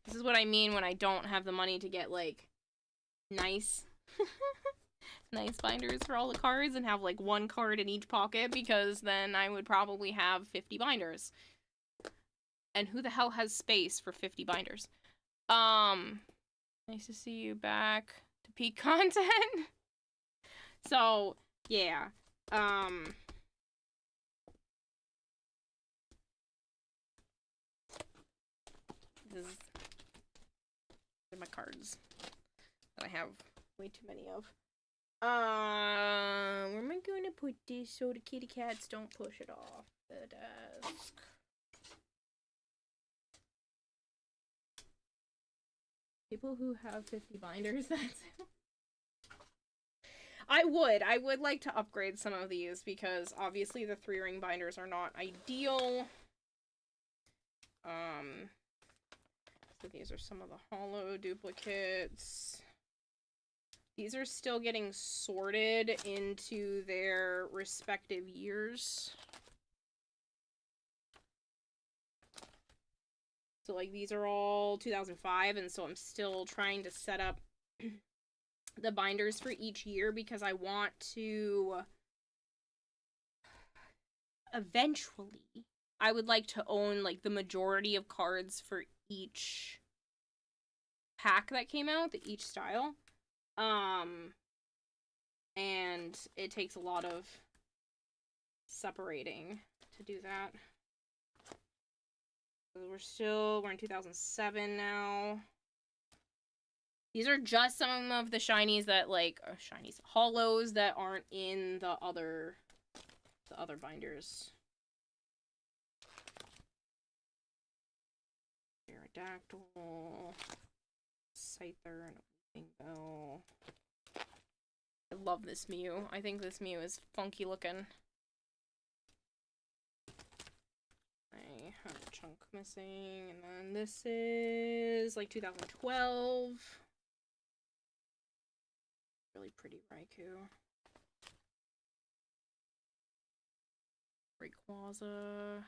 This is what I mean when I don't have the money to get, like, nice nice binders for all the cards and have, like, 1 card in each pocket, because then I would probably have 50 binders. And who the hell has space for 50 binders? Nice to see you back to peak content. So, yeah. These are my cards that I have way too many of. Where am I going to put this so the kitty cats don't push it off the desk? People who have 50 binders, that's... I would like to upgrade some of these, because obviously the 3-ring binders are not ideal. So these are some of the hollow duplicates. These are still getting sorted into their respective years. So, like, these are all 2005, and so I'm still trying to set up the binders for each year because I want to eventually, I would like to own, like, the majority of cards for each pack that came out, each style. And it takes a lot of separating to do that. We're in 2007 now. These are just some of the shinies that, like, shinies, hollows that aren't in the other binders. Aerodactyl, Scyther, and Bingo. I love this Mew. I think this Mew is funky looking. I have a chunk missing, and then this is like 2012. Really pretty Raikou. Rayquaza.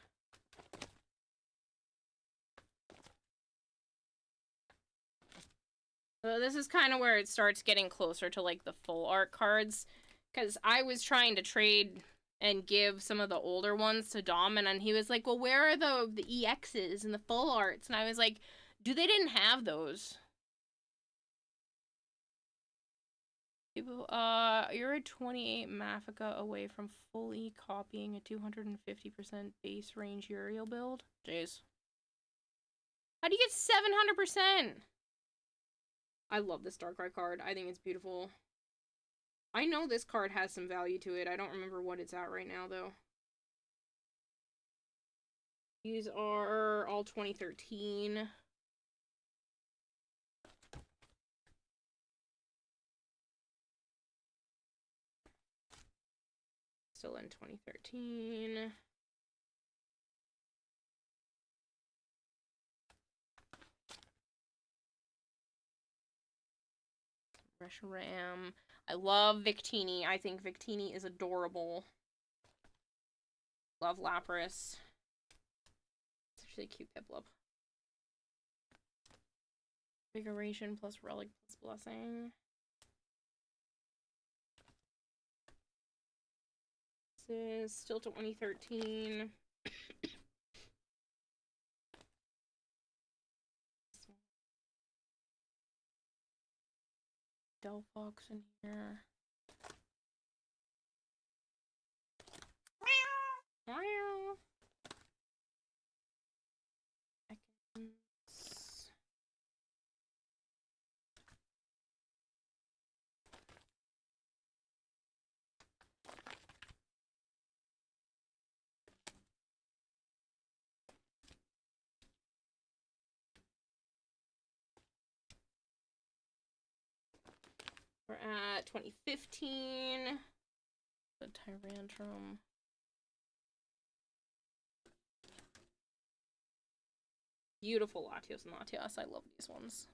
So this is kind of where it starts getting closer to like the full art cards, because I was trying to trade and give some of the older ones to Dom, and then he was like, well, where are the EXs and the full arts? And I was like, they didn't have those. People, you're a 28 Mafika away from fully copying a 250% base range Uriel build? Jeez. How do you get 700%? I love this Darkrai card. I think it's beautiful. I know this card has some value to it. I don't remember what it's at right now, though. These are all 2013. Still in 2013. Reshiram. I love Victini. I think Victini is adorable. Love Lapras. It's actually a cute Piplup. Invigoration plus Relic plus Blessing. This is still 2013. Delphox in here. We're at 2015. The Tyrantrum. Beautiful Latios and Latias. I love these ones.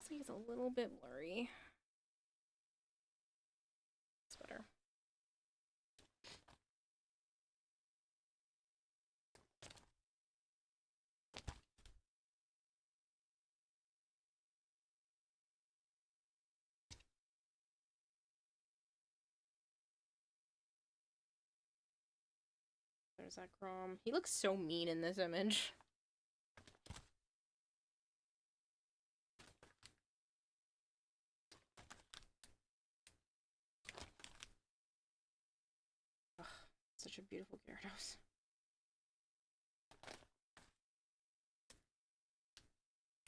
This is a little bit blurry. It's better. There's that Grom. He looks so mean in this image. Ugh, such a beautiful Gyarados.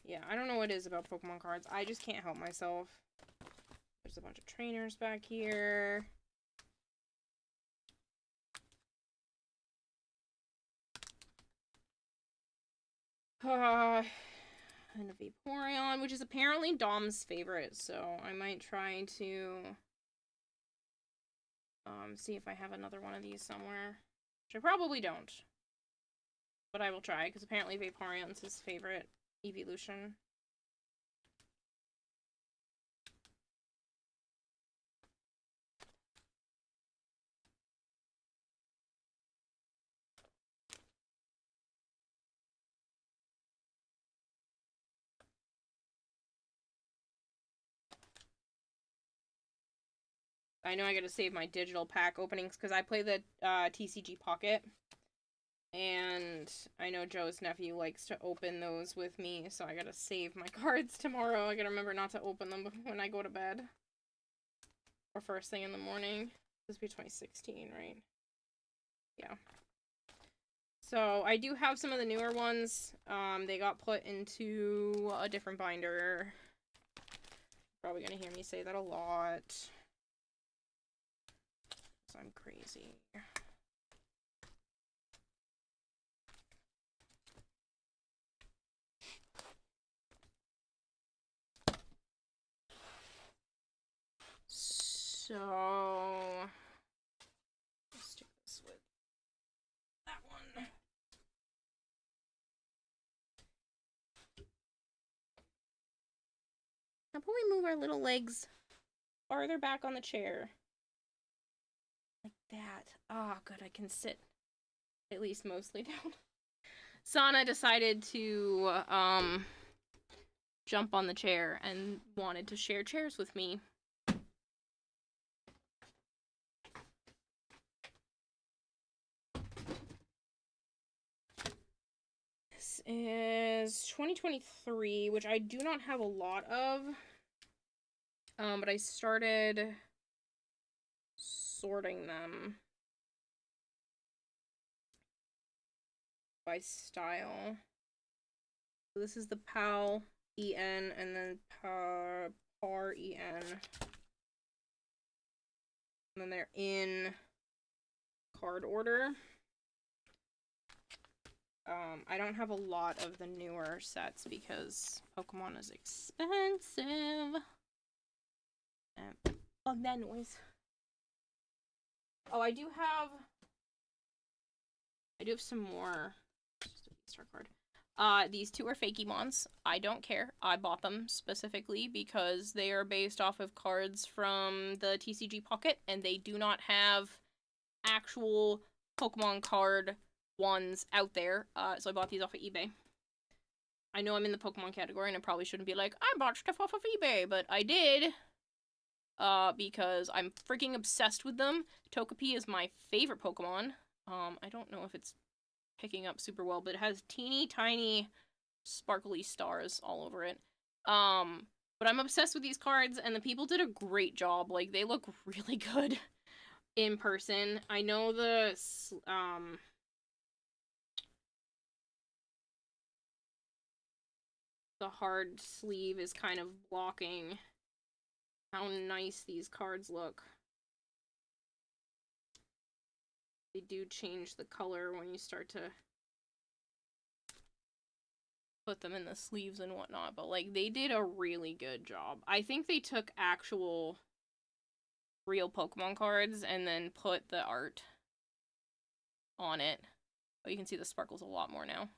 Yeah, I don't know what it is about Pokemon cards. I just can't help myself. There's a bunch of trainers back here. And a Vaporeon, which is apparently Dom's favorite, so I might try to see if I have another one of these somewhere. Which I probably don't. But I will try, because apparently Vaporeon's his favorite evolution. I know I gotta save my digital pack openings because I play the TCG Pocket. And I know Joe's nephew likes to open those with me, so I gotta save my cards tomorrow. I gotta remember not to open them when I go to bed. Or first thing in the morning. This would be 2016, right? Yeah. So, I do have some of the newer ones. They got put into a different binder. Probably gonna hear me say that a lot. 'Cause I'm crazy. So, let's do this with that one. How about we move our little legs farther back on the chair? Like that. Oh, good, I can sit at least mostly down. Sana decided to, jump on the chair and wanted to share chairs with me. This is 2023, which I do not have a lot of. But I started sorting them by style. So this is the PAL EN and then PAR EN. And then they're in card order. I don't have a lot of the newer sets because Pokemon is expensive. Fuck that noise. Oh, I do have some more. Just a V-Star card. These two are Fakemons. I don't care. I bought them specifically because they are based off of cards from the TCG Pocket, and they do not have actual Pokemon card ones out there. So I bought these off of eBay. I know I'm in the Pokemon category, and I probably shouldn't be like, I bought stuff off of eBay, but I did. Because I'm freaking obsessed with them. Togepi is my favorite Pokemon. I don't know if it's picking up super well, but it has teeny tiny sparkly stars all over it. But I'm obsessed with these cards, and the people did a great job. Like, they look really good in person. I know the hard sleeve is kind of blocking how nice these cards look. They do change the color when you start to put them in the sleeves and whatnot, but like they did a really good job. I think they took actual real Pokemon cards and then put the art on it. Oh, you can see the sparkles a lot more now.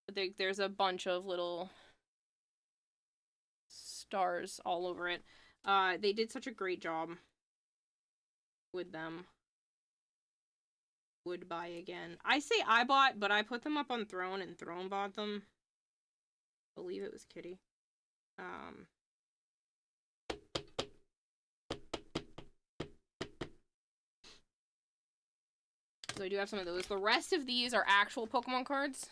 But there's a bunch of little stars all over it. They did such a great job with them. Would buy again. I say I bought, but I put them up on Throne and Throne bought them. I believe it was Kitty. So I do have some of those. The rest of these are actual Pokemon cards.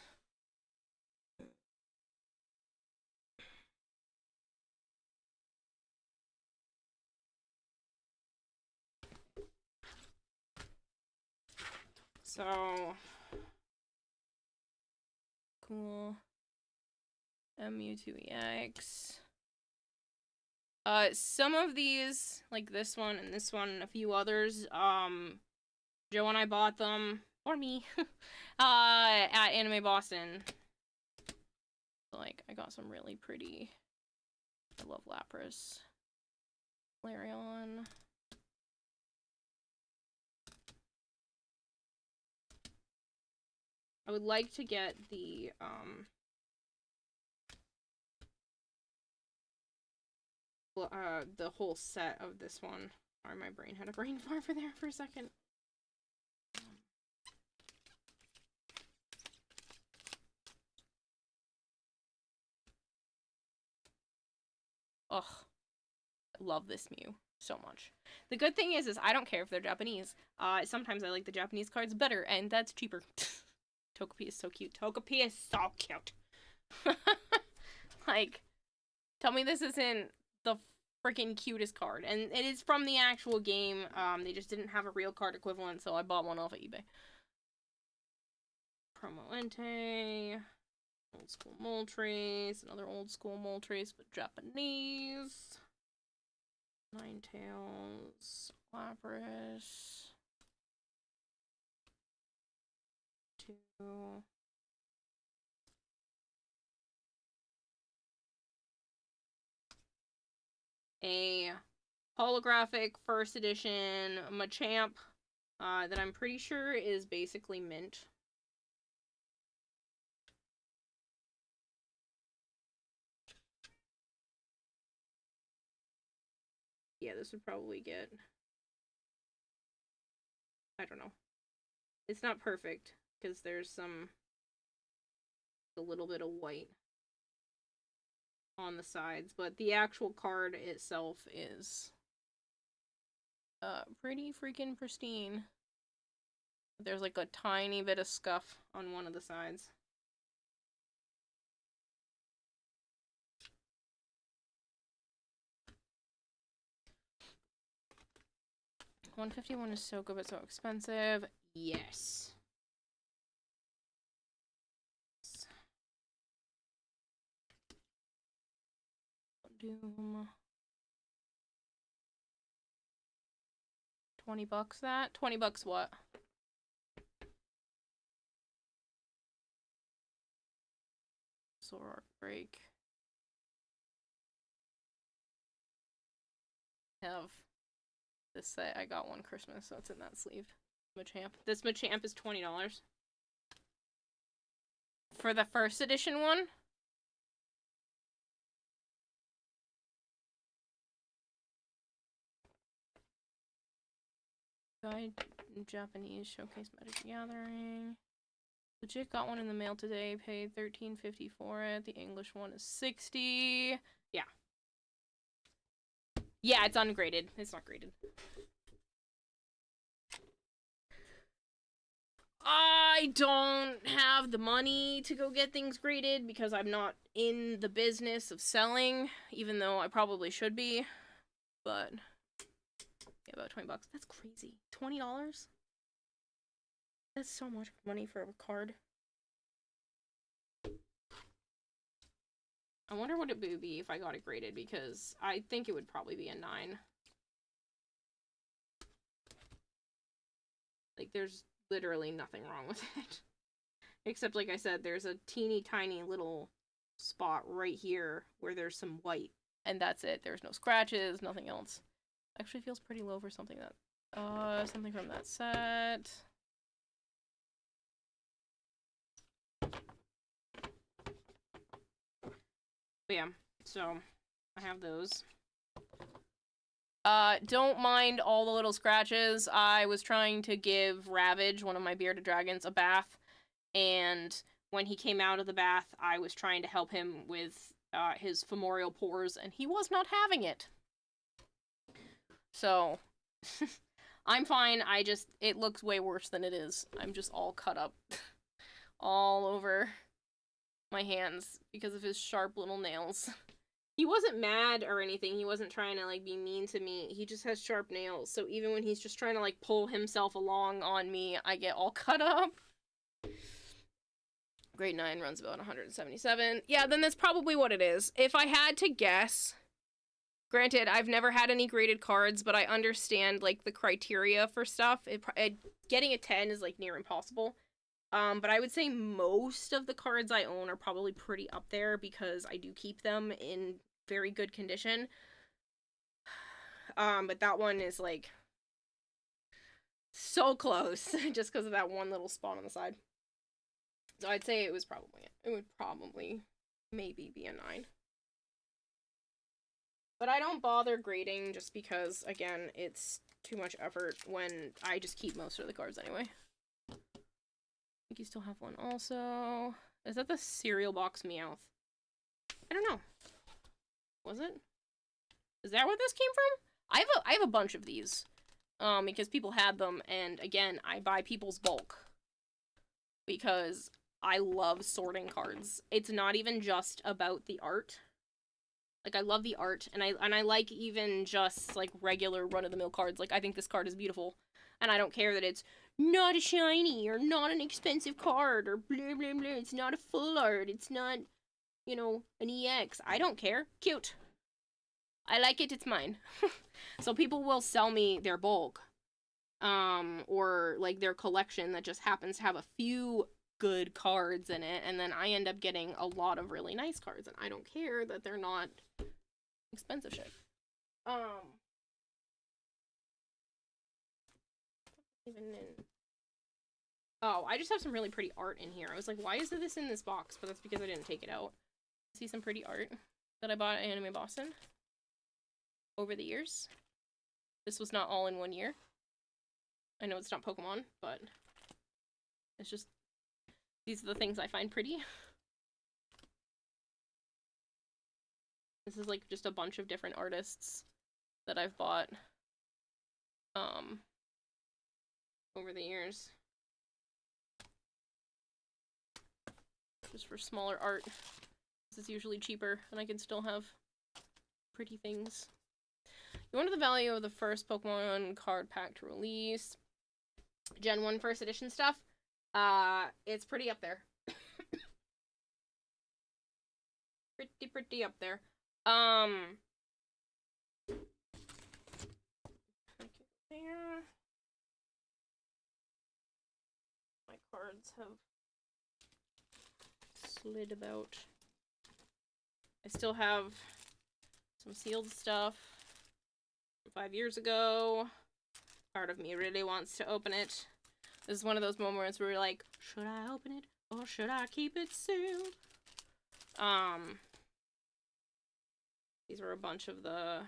So cool. Mewtwo EX. Some of these, like this one and this one and a few others, Joe and I bought them, or me, at Anime Boston. Like, I got some really pretty, I love Lapras, Flareon. I would like to get the whole set of this one. Sorry, my brain had a brain fart for there for a second. Ugh. love this Mew so much. The good thing is I don't care if they're Japanese. Sometimes I like the Japanese cards better, and that's cheaper. Togepi is so cute. Togepi is so cute. Like, tell me this isn't the freaking cutest card. And it is from the actual game. They just didn't have a real card equivalent, so I bought one off of eBay. Promo Entei. Old school Moltres. Another old school Moltres, but Japanese. Ninetales. Lapras. 2. A holographic first edition Machamp that I'm pretty sure is basically mint. Yeah, this would probably get... I don't know. It's not perfect, because there's a little bit of white on the sides, but the actual card itself is pretty freaking pristine. There's like a tiny bit of scuff on one of the sides. $151 is so good but so expensive. Yes. Doom. $20 that? $20 what? Zoroark break. Have this set. I got one Christmas, so it's in that sleeve. Machamp. This Machamp is $20. For the first edition one? Guide Japanese Showcase Magic Gathering. Legit got one in the mail today. Paid $13.50 for it. The English one is $60. Yeah. Yeah, it's ungraded. It's not graded. I don't have the money to go get things graded because I'm not in the business of selling, even though I probably should be. But yeah, about $20. That's crazy. $20? That's so much money for a card. I wonder what it would be if I got it graded, because I think it would probably be a 9. Like, there's literally nothing wrong with it. Except, like I said, there's a teeny tiny little spot right here where there's some white. And that's it. There's no scratches, nothing else. Actually feels pretty low for something that... something from that set. But yeah, so I have those. Don't mind all the little scratches. I was trying to give Ravage, one of my bearded dragons, a bath, and when he came out of the bath, I was trying to help him with his femoral pores, and he was not having it. So, I'm fine. It looks way worse than it is. I'm just all cut up all over my hands because of his sharp little nails. He wasn't mad or anything. He wasn't trying to, like, be mean to me. He just has sharp nails. So even when he's just trying to, like, pull himself along on me, I get all cut up. Grade 9 runs about 177. Yeah, then that's probably what it is. If I had to guess, granted, I've never had any graded cards, but I understand, like, the criteria for stuff. Getting a 10 is, like, near impossible. But I would say most of the cards I own are probably pretty up there because I do keep them in very good condition. But that one is, like, so close just because of that one little spot on the side. So I'd say it would probably maybe be a 9. But I don't bother grading just because, again, it's too much effort when I just keep most of the cards anyway. I think you still have one also. Is that the cereal box Meowth? I don't know. Was it? Is that where this came from? I have a bunch of these. Because people had them, and again, I buy people's bulk. Because I love sorting cards. It's not even just about the art. Like, I love the art, and I like even just, like, regular run-of-the-mill cards. Like, I think this card is beautiful. And I don't care that it's not a shiny, or not an expensive card, or blah, blah, blah. It's not a full art. It's not, you know, an EX. I don't care. Cute. I like it. It's mine. So people will sell me their bulk. Or, like, their collection that just happens to have a few good cards in it, and then I end up getting a lot of really nice cards, and I don't care that they're not expensive shit. Even in... Oh, I just have some really pretty art in here. I was like, why is this in this box? But that's because I didn't take it out. See some pretty art that I bought at Anime Boston over the years. This was not all in one year. I know it's not Pokemon, but it's just, these are the things I find pretty. This is like just a bunch of different artists that I've bought over the years. Just for smaller art. This is usually cheaper, and I can still have pretty things. You wonder the value of the first Pokemon card pack to release. Gen 1 first edition stuff. It's pretty up there. pretty up there. There. My cards have slid about. I still have some sealed stuff from 5 years ago. Part of me really wants to open it. This is one of those moments where you're like, should I open it or should I keep it sealed? These were a bunch of the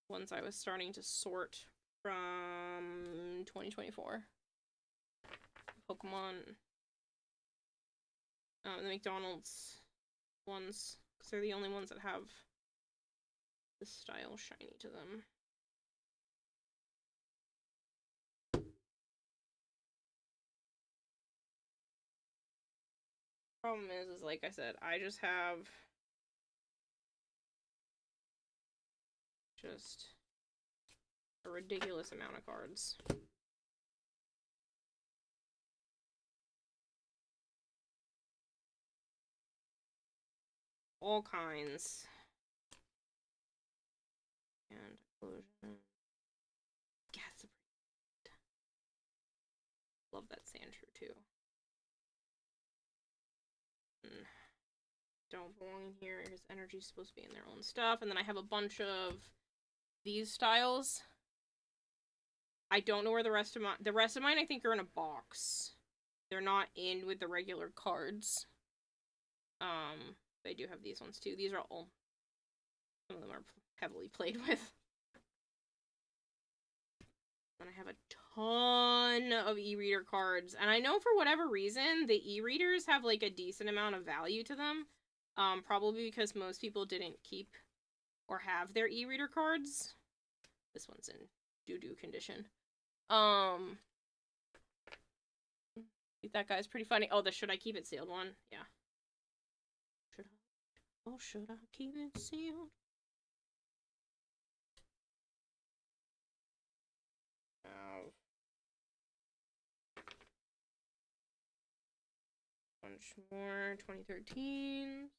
ones I was starting to sort from 2024. Pokemon, the McDonald's ones, because they're the only ones that have this style shiny to them. Problem is like I said, I just have just a ridiculous amount of cards. All kinds. And explosion. Yeah, it's a pretty... Love that Sandshrew too. Don't belong in here. His energy's supposed to be in their own stuff. And then I have a bunch of these styles. I don't know where the rest of mine... The rest of mine I think are in a box. They're not in with the regular cards. I do have these ones too. These are all... Some of them are heavily played with. And I have a ton of e-reader cards. And I know for whatever reason, the e-readers have like a decent amount of value to them. Probably because most people didn't keep or have their e-reader cards. This one's in doo-doo condition. That guy's pretty funny. Oh, the should I keep it sealed one? Yeah. Should I keep it sealed? Bunch more 2013s.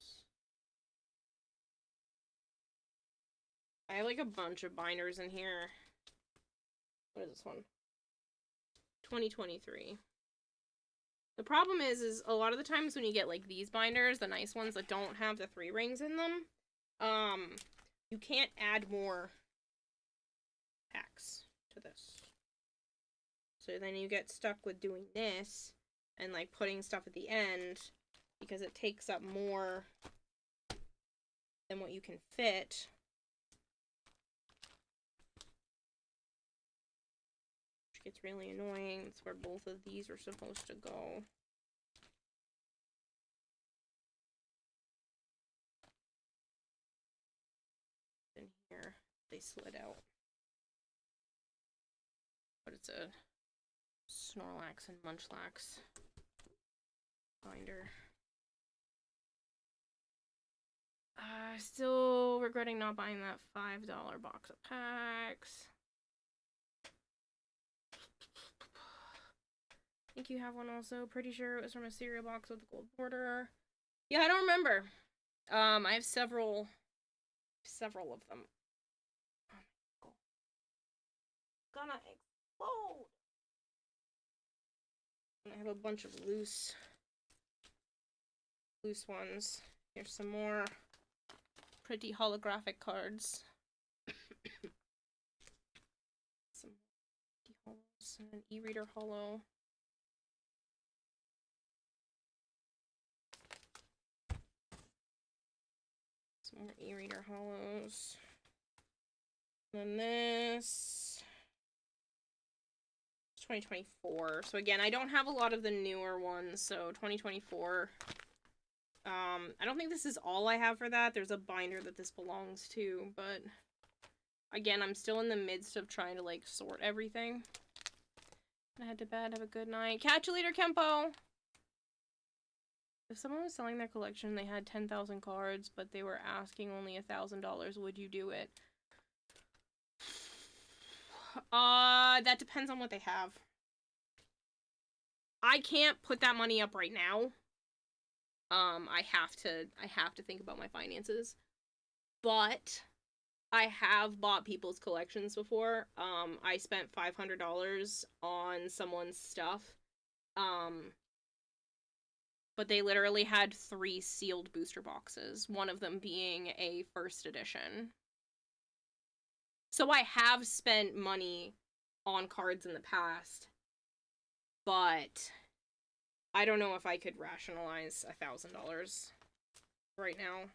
I have like a bunch of binders in here. What is this one? 2023. The problem is a lot of the times when you get like these binders, the nice ones that don't have the 3 rings in them, you can't add more packs to this. So then you get stuck with doing this and like putting stuff at the end because it takes up more than what you can fit. Which gets really annoying. That's where both of these are supposed to go. They slid out. But it's a Snorlax and Munchlax binder. Still regretting not buying that $5 box of packs. I think you have one also. Pretty sure it was from a cereal box with a gold border. Yeah, I don't remember. I have several of them. Oh, gonna explode. I have a bunch of loose ones. Here's some more pretty holographic cards. Some holos and an e-reader holo. Some more e-reader holos. And then this. It's 2024. So again, I don't have a lot of the newer ones. So 2024. I don't think this is all I have for that. There's a binder that this belongs to, but again, I'm still in the midst of trying to like sort everything. I head to bed. Have a good night. Catch you later, Kempo. If someone was selling their collection, they had 10,000 cards, but they were asking only $1,000, would you do it? That depends on what they have. I can't put that money up right now. I have to think about my finances. But I have bought people's collections before. I spent $500 on someone's stuff. But they literally had 3 sealed booster boxes, one of them being a first edition. So I have spent money on cards in the past, but I don't know if I could rationalize $1,000 right now.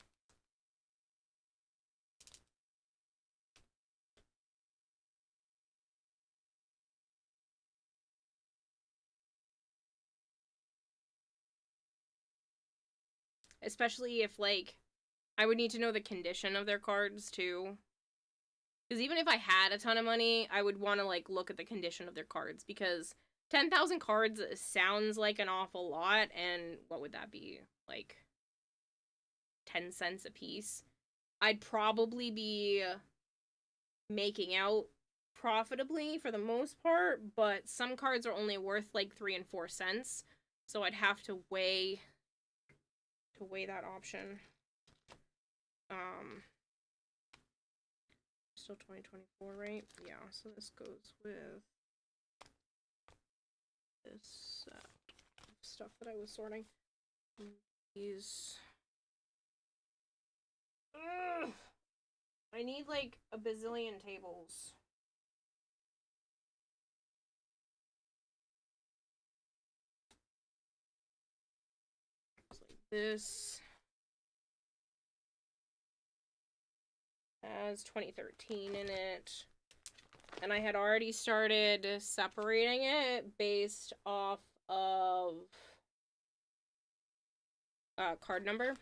Especially if, like, I would need to know the condition of their cards, too. Because even if I had a ton of money, I would want to, like, look at the condition of their cards. Because 10,000 cards sounds like an awful lot, and what would that be? Like, 10 cents a piece? I'd probably be making out profitably for the most part, but some cards are only worth, like, 3 and 4 cents. So I'd have to weigh that option. Still 2024, right? Yeah, so this goes with this stuff that I was sorting. These. Ugh! I need like a bazillion tables. It's like this. Has 2013 in it. And I had already started separating it based off of card number.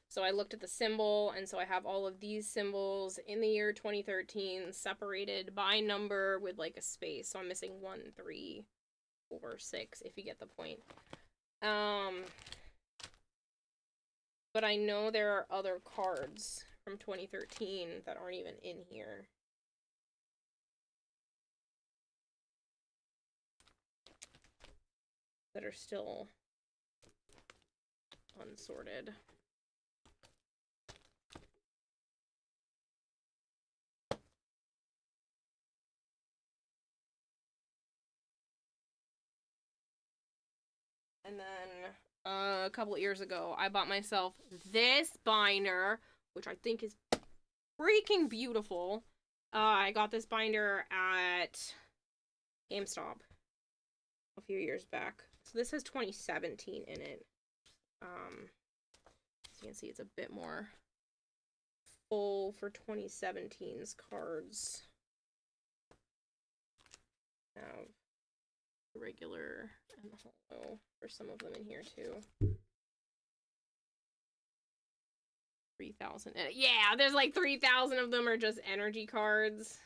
So I looked at the symbol, and so I have all of these symbols in the year 2013 separated by number with like a space. So I'm missing 1, 3, 4, 6, if you get the point. But I know there are other cards from 2013 that aren't even in here. That are still unsorted. And then a couple of years ago, I bought myself this binder, which I think is freaking beautiful. I got this binder at GameStop a few years back. So this has 2017 in it. As you can see, it's a bit more full for 2017's cards. Have the regular and the holo for some of them in here too. 3, 3,000. Yeah, there's like 3,000 of them are just energy cards.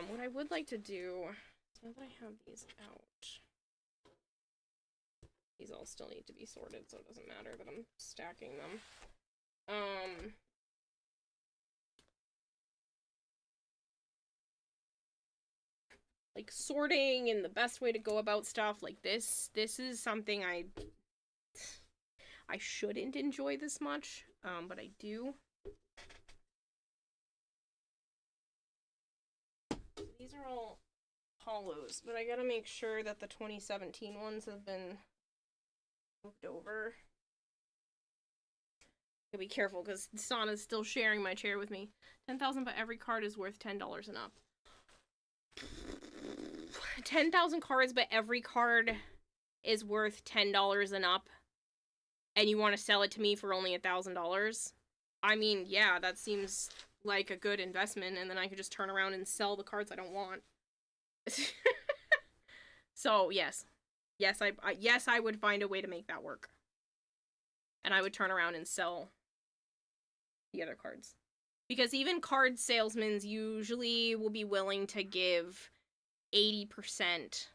What I would like to do, now that I have these out, these all still need to be sorted, so it doesn't matter that I'm stacking them. Like sorting and the best way to go about stuff like this is something I shouldn't enjoy this much, but I do. These are all hollows, but I gotta make sure that the 2017 ones have been moved over. Gotta be careful because Sana's still sharing my chair with me. 10,000, but every card is worth $10 and up. 10,000 cards, but every card is worth $10 and up, and you want to sell it to me for only $1,000? I mean, yeah, that seems like a good investment, and then I could just turn around and sell the cards I don't want. So, yes. Yes, I would find a way to make that work. And I would turn around and sell the other cards. Because even card salesmen usually will be willing to give 80%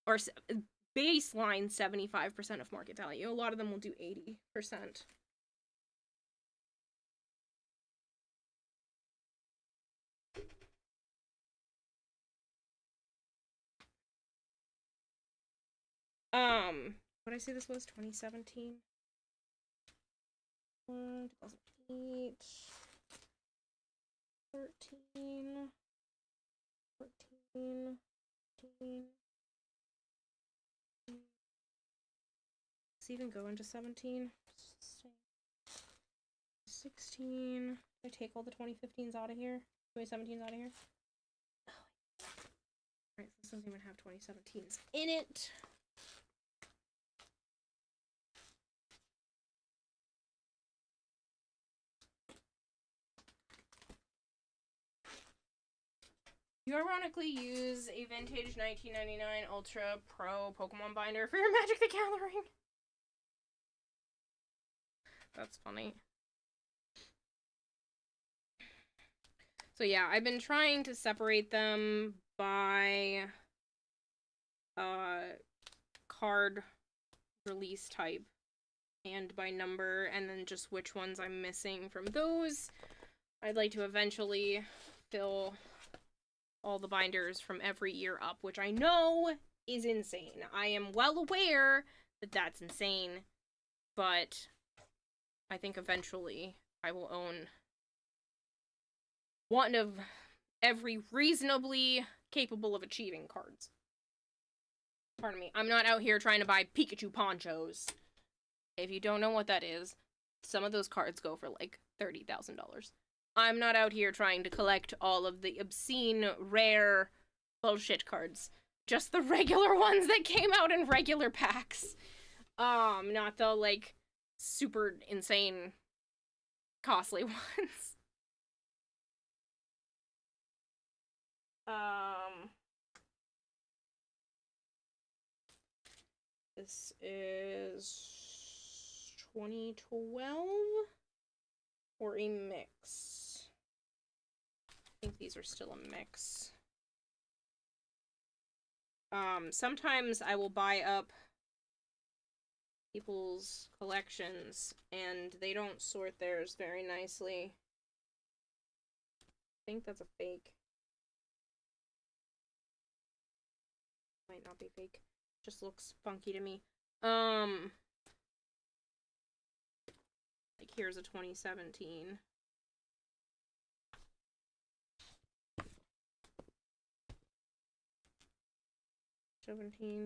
or baseline 75% of market value. A lot of them will do 80%. What did I say this was? 2017? 2008, 13, 14, 15. Does it even go into 17? 16. I take all the 2015s out of here? 2017s out of here? Oh. Alright, so this doesn't even have 2017s in it. You ironically use a vintage 1999 Ultra Pro Pokemon binder for your Magic the Gathering. That's funny. So yeah, I've been trying to separate them by card release type and by number, and then just which ones I'm missing from those. I'd like to eventually fill all the binders from every year up, which I know is insane. I am well aware that that's insane, but I think eventually I will own one of every reasonably capable of achieving cards. Pardon me. I'm not out here trying to buy Pikachu ponchos. If you don't know what that is, some of those cards go for like $30,000. I'm not out here trying to collect all of the obscene, rare bullshit cards. Just the regular ones that came out in regular packs. Not the, like, super insane, costly ones. This is 2012 or a mix. I think these are still a mix. Sometimes I will buy up people's collections and they don't sort theirs very nicely. I think that's a fake. Might not be fake. Just looks funky to me. Like here's a 2017.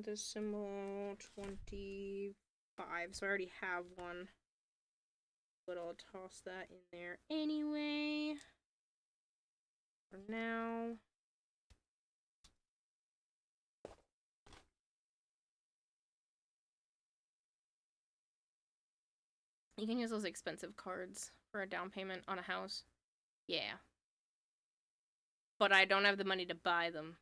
Decimal 25. So I already have one. But I'll toss that in there anyway. For now. You can use those expensive cards for a down payment on a house. Yeah. but I don't have the money to buy them.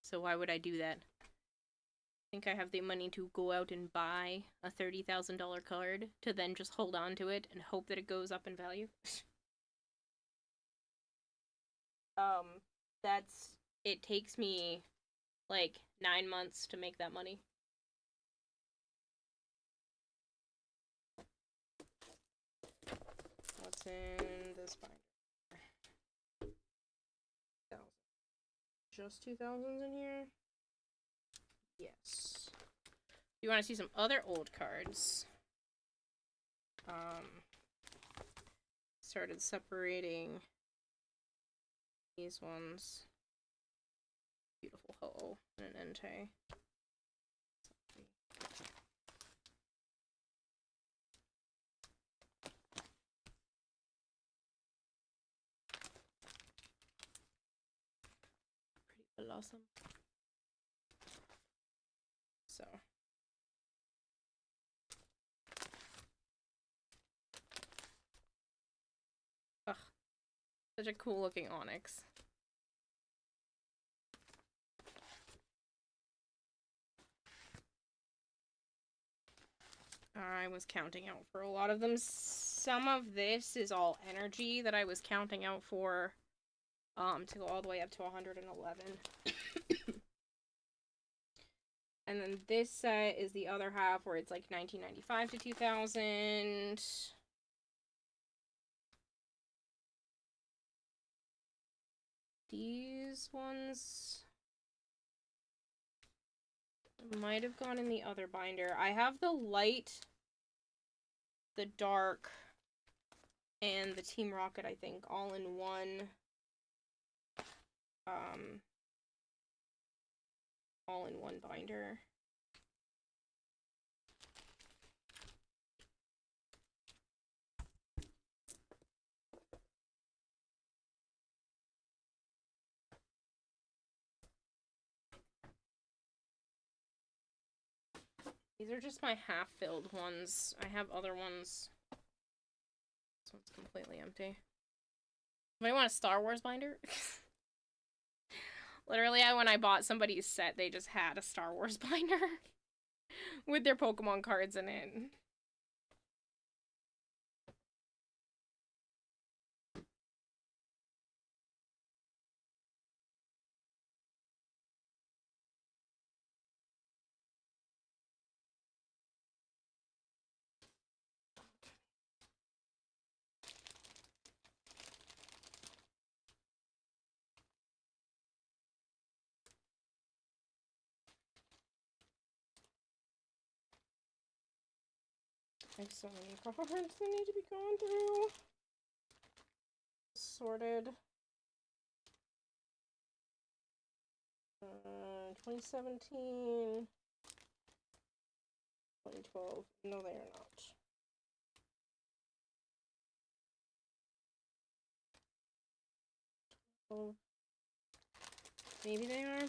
So why would I do that? I think I have the money to go out and buy a $30,000 card to then just hold on to it and hope that it goes up in value. It takes me like 9 months to make that money. What's in this binder? Just 2000s in here? Yes. You want to see some other old cards? Started separating these ones. Beautiful Ho-Oh and an Entei. Pretty blossom. So. Ugh. Such a cool looking onyx. I was counting out for a lot of them. Some of this is all energy that I was counting out for to go all the way up to 111. And then this set is the other half where it's like 1995 to 2000. These ones might have gone in the other binder. I have the light, the dark, and the Team Rocket, I think, all in one. All in one binder. These are just my half-filled ones. I have other ones. This one's completely empty. Anybody want a Star Wars binder? Literally, when I bought somebody's set, they just had a Star Wars binder with their Pokemon cards in it. I have so many cards that need to be gone through. Sorted. 2017. 2012. No, they are not. Oh. Maybe they are.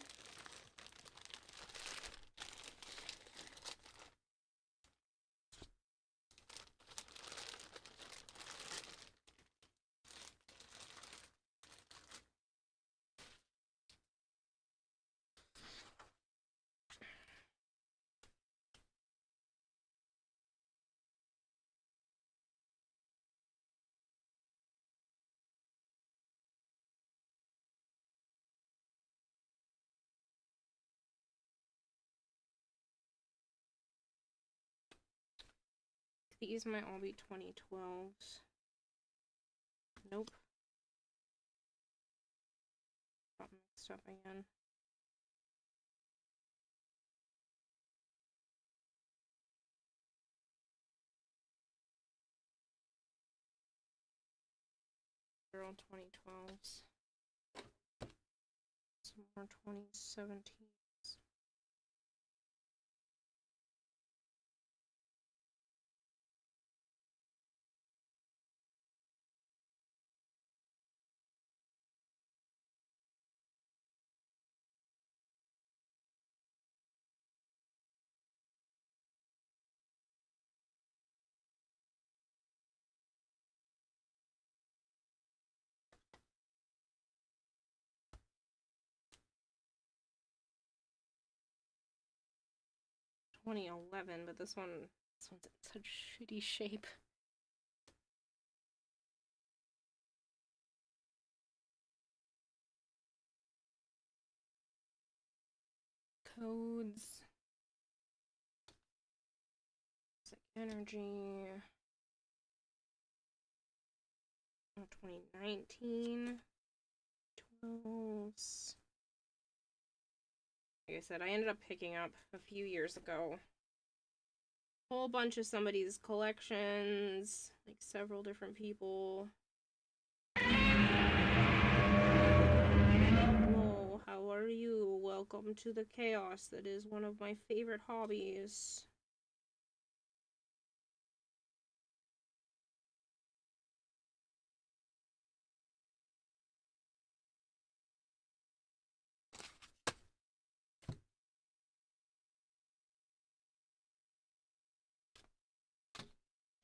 These might all be 2012s. Nope. Got mixed up again. They're all 2012s. Some more 2017s. 2011, but this one's in such shitty shape. Codes. Energy. 2019. 12s. Like I said, I ended up picking up a few years ago a whole bunch of somebody's collections, like several different people. Hello, how are you? Welcome to the chaos that is one of my favorite hobbies.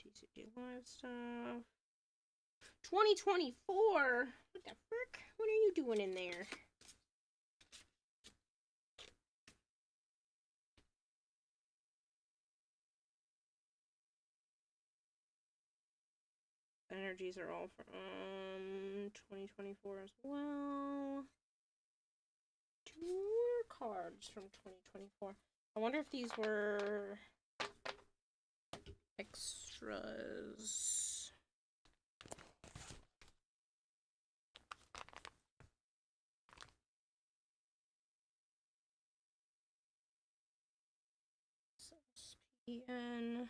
TCG Live stuff. 2024? What the frick? What are you doing in there? Energies are all from 2024 as well. 2 more cards from 2024. I wonder if these were extras. SPN.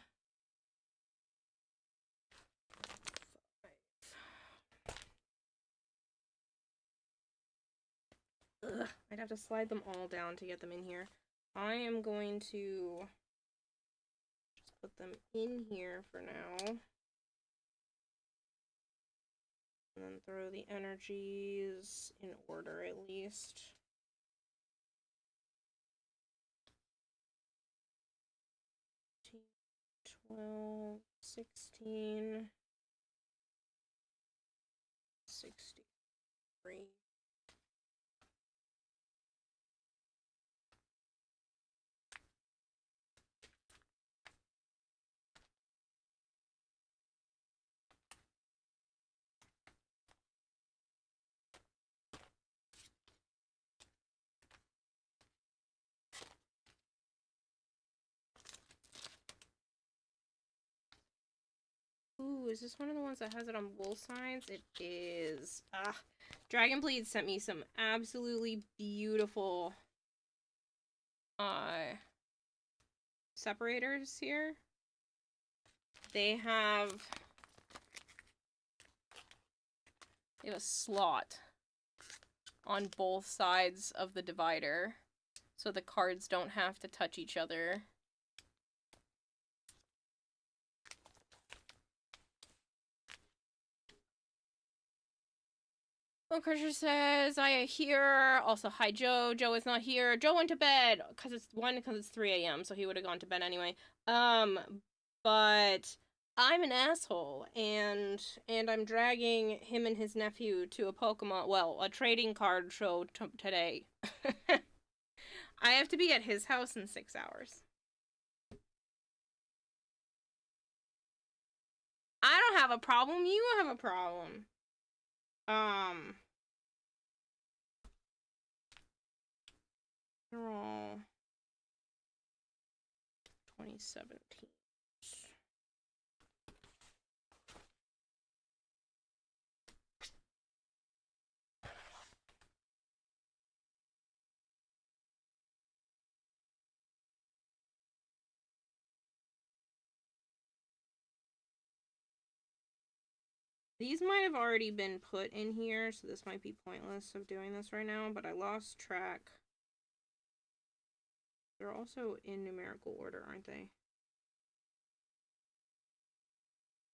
Ugh, I'd have to slide them all down to get them in here. I am going to just put them in here for now. And then throw the energies in order at least. 12, 16, 63. Ooh, is this one of the ones that has it on both sides? It is. Dragonbleed sent me some absolutely beautiful separators here. They have a slot on both sides of the divider so the cards don't have to touch each other. Oh, Crusher says, I hear. Also, hi, Joe. Joe is not here. Joe went to bed. Because it's 3 a.m., so he would have gone to bed anyway. But I'm an asshole, and I'm dragging him and his nephew to a Pokemon, well, a trading card show today. I have to be at his house in 6 hours. I don't have a problem. You have a problem. They're all 2017. These might have already been put in here, so this might be pointless of doing this right now, but I lost track. They're also in numerical order, aren't they?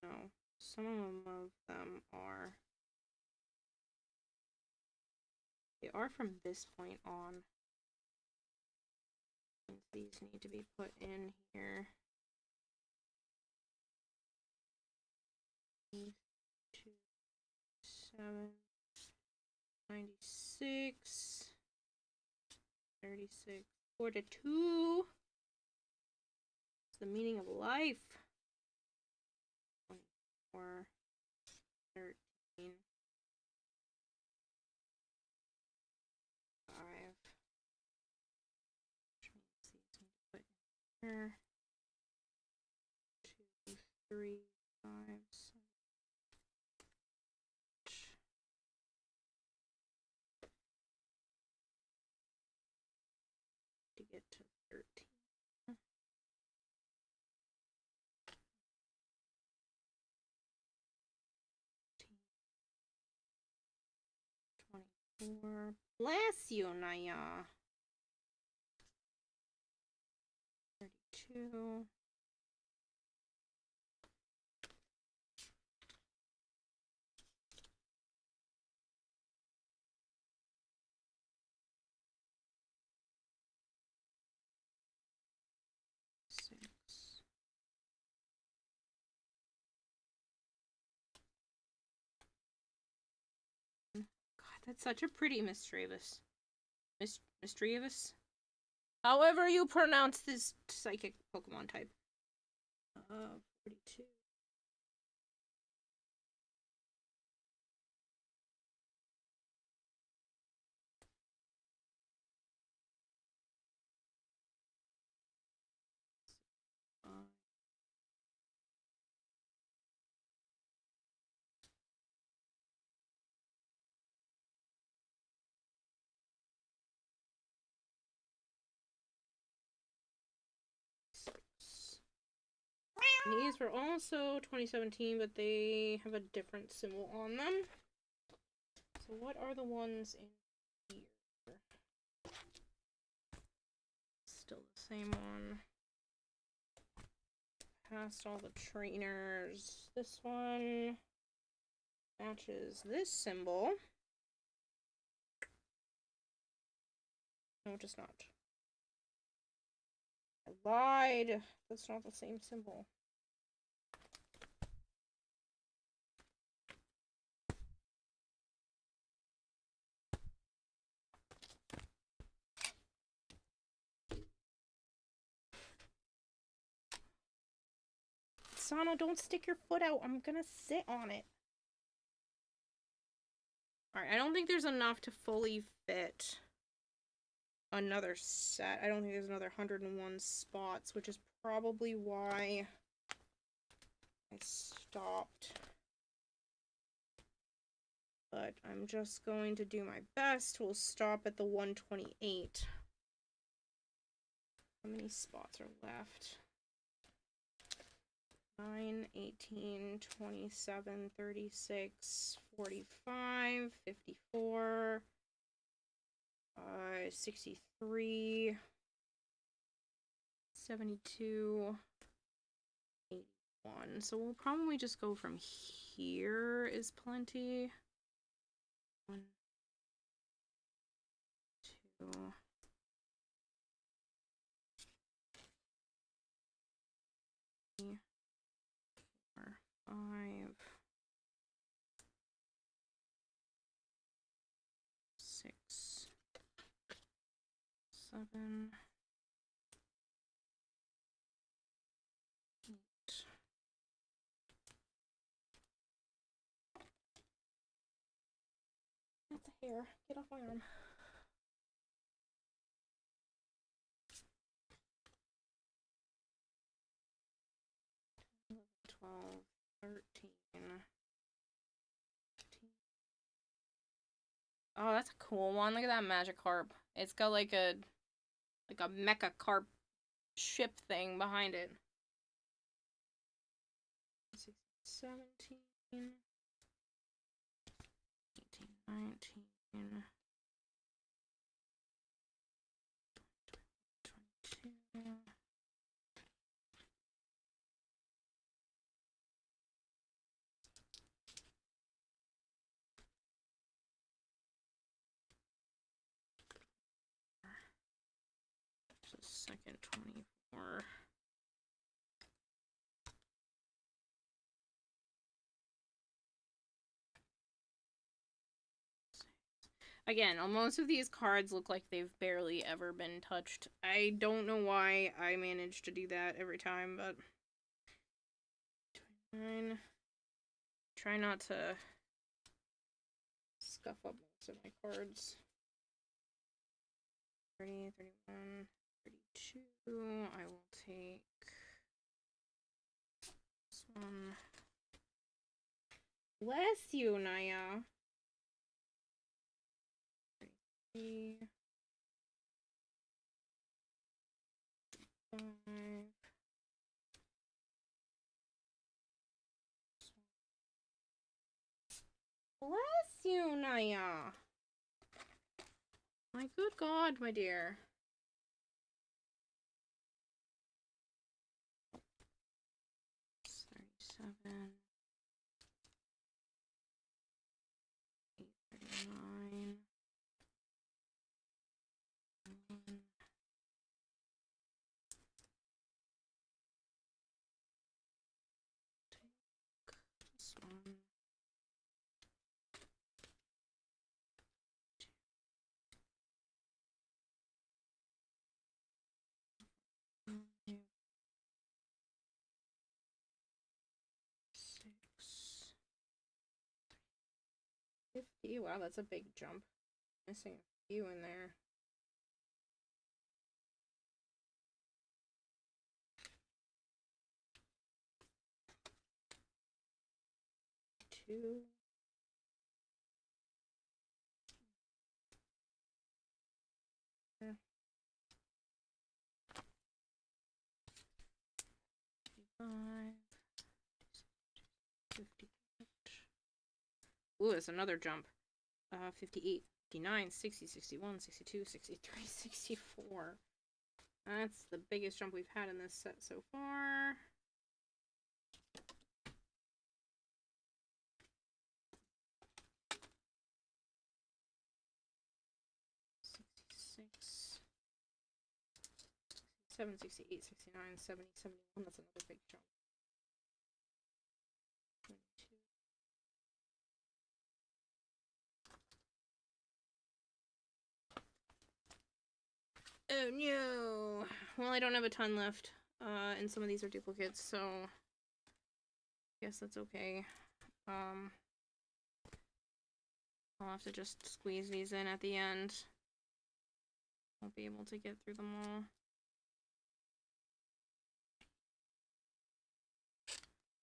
No. Some of them are. They are from this point on. These need to be put in here. 2, 7, 96, 36, 42. It's the meaning of life. 24, 13, 5. Which means these need to put in here. 2, 3, 5, 7. To get to 13. 24. Bless you, Naya. 32. 6. God, that's such a pretty Misdreavus. Misdreavus? However you pronounce this psychic Pokemon type. 42. These were also 2017, but they have a different symbol on them. So what are the ones in here? Still the same one. Past all the trainers. This one matches this symbol. No, it does not. I lied. That's not the same symbol. Sana, don't stick your foot out. I'm gonna sit on it. Alright, I don't think there's enough to fully fit another set. I don't think there's another 101 spots, which is probably why I stopped. But I'm just going to do my best. We'll stop at the 128. How many spots are left? 9, 18, 27, 36, 45, 54, 63, 72, 81. So we'll probably just go from here is plenty. 1, 2. 3, 4, 5, 6, 7, 8. That's a hair. Get off my arm. 12, 13, 15. Oh, that's a cool one. Look at that Magikarp. It's got like a mecha carp ship thing behind it. 16, 17, 18, 19, 22. Second 24. Again, most of these cards look like they've barely ever been touched. I don't know why I manage to do that every time, but... 29. Try not to scuff up most of my cards. 30, 31, 32. I will take this one. Bless you, Naya. 33. 5. Bless you, Naya. My good God, my dear. It's 37. 839. 1. Take this one. Six. 50. Wow, that's a big jump. Missing a few in there. Two. Five. 58. Ooh, that's another jump. 58, 59, 60, 61, 62, 63, 64. That's the biggest jump we've had in this set so far. Six, 67, 68, 69, 70, 71. That's another big jump. 22. Oh no! Well, I don't have a ton left, and some of these are duplicates, so I guess that's okay. I'll have to just squeeze these in at the end. Won't be able to get through them all.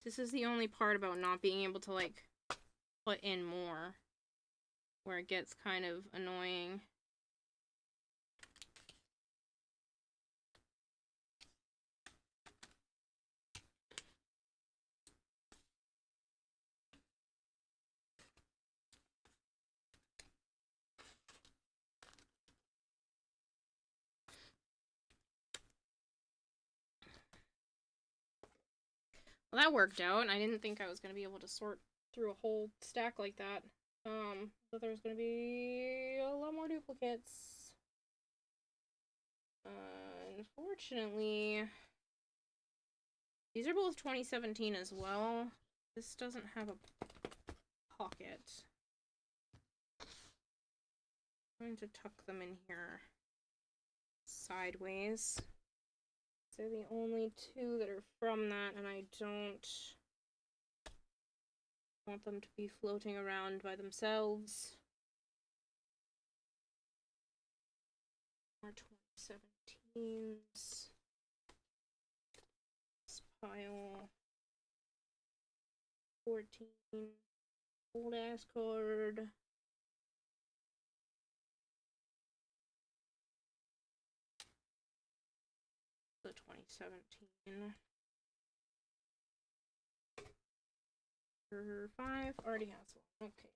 This is the only part about not being able to, like, put in more, where it gets kind of annoying. Well, that worked out. I didn't think I was going to be able to sort through a whole stack like that. But there's going to be a lot more duplicates. Unfortunately, these are both 2017 as well. This doesn't have a pocket. I'm going to tuck them in here sideways. They're the only two that are from that, and I don't want them to be floating around by themselves. More 2017s. This pile. 14. Old ass card. The 2017. 5 already has one. Okay.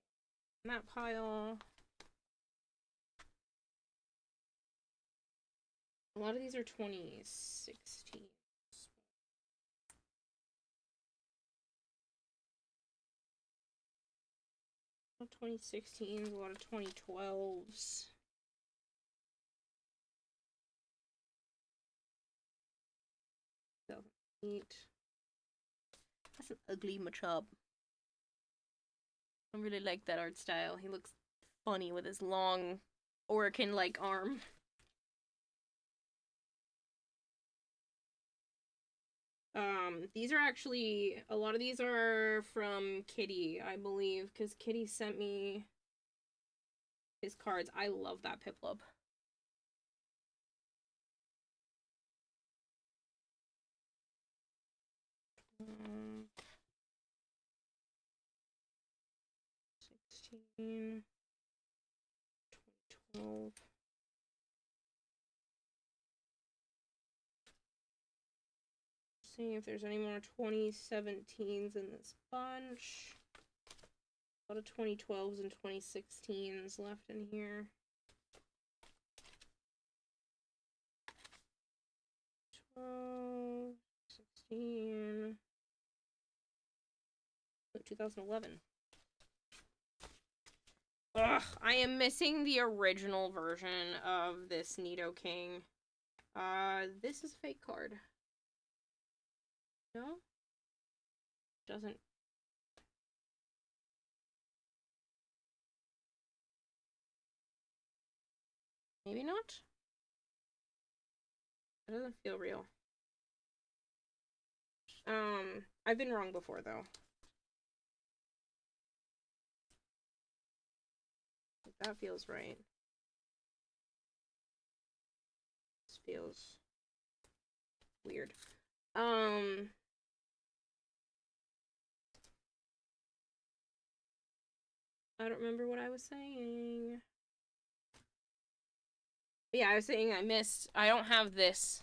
And that pile. A lot of these are 2016. 2016s, a lot of 2012s. Neat. That's an ugly Machop. I really like that art style. He looks funny with his long Orican-like arm. These are actually, a lot of these are from Kitty, I believe, because Kitty sent me his cards. I love that Piplup. Um, 16, 2012. See if there's any more 2017s in this bunch. A lot of 2012s and 2016s left in here. 12, 16, 2011. Ugh, I am missing the original version of this Nidoking. This is a fake card. No? Doesn't. Maybe not? It doesn't feel real. I've been wrong before, though. That feels right. This feels weird. I don't remember what I was saying. But yeah, I was saying I don't have this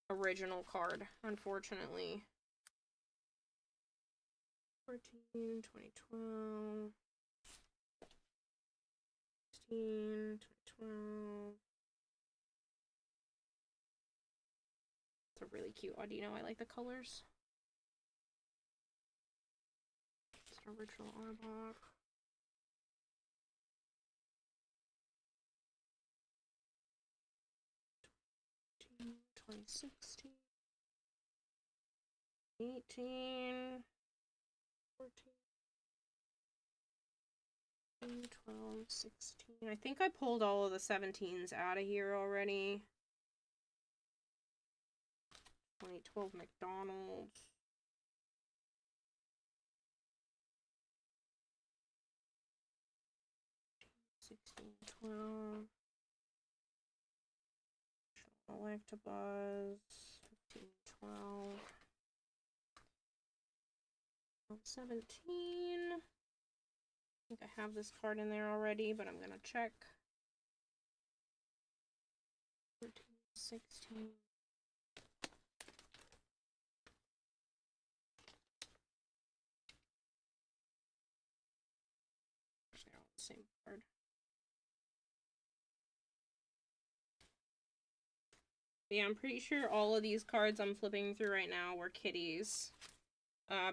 original card, unfortunately. 14, 2012, 16, 2012. It's a really cute Audino. I like the colors. It's an original Arbok. 2016, 18, 14, 12, 16. I think I pulled all of the 17s out of here already. 2012 McDonald's. 16, 12. Electabuzz. 15, 12. 17. I think I have this card in there already, but I'm gonna check. 14, 16. They're all the same card. But yeah, I'm pretty sure all of these cards I'm flipping through right now were Kitty's.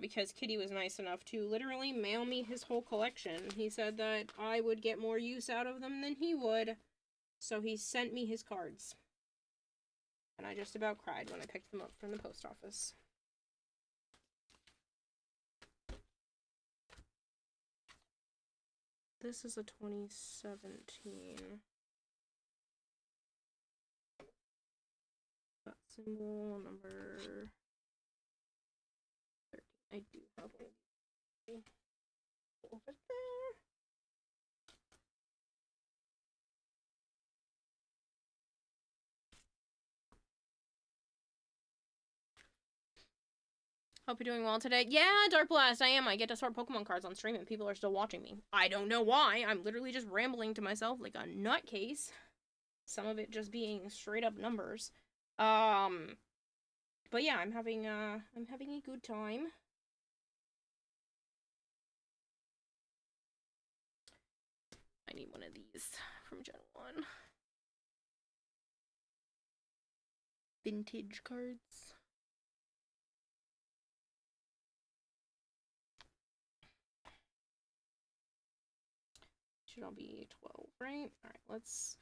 Because Kitty was nice enough to literally mail me his whole collection. He said that I would get more use out of them than he would. So he sent me his cards. And I just about cried when I picked them up from the post office. This is a 2017. That symbol number 13. I do have one over there. Hope you're doing well today. Yeah, Dark Blast, I am. I get to sort Pokemon cards on stream and people are still watching me. I don't know why. I'm literally just rambling to myself like a nutcase. Some of it just being straight up numbers. But yeah, I'm having a good time. I need one of these from Gen 1. Vintage cards. Should all be 12, right? Alright, let's...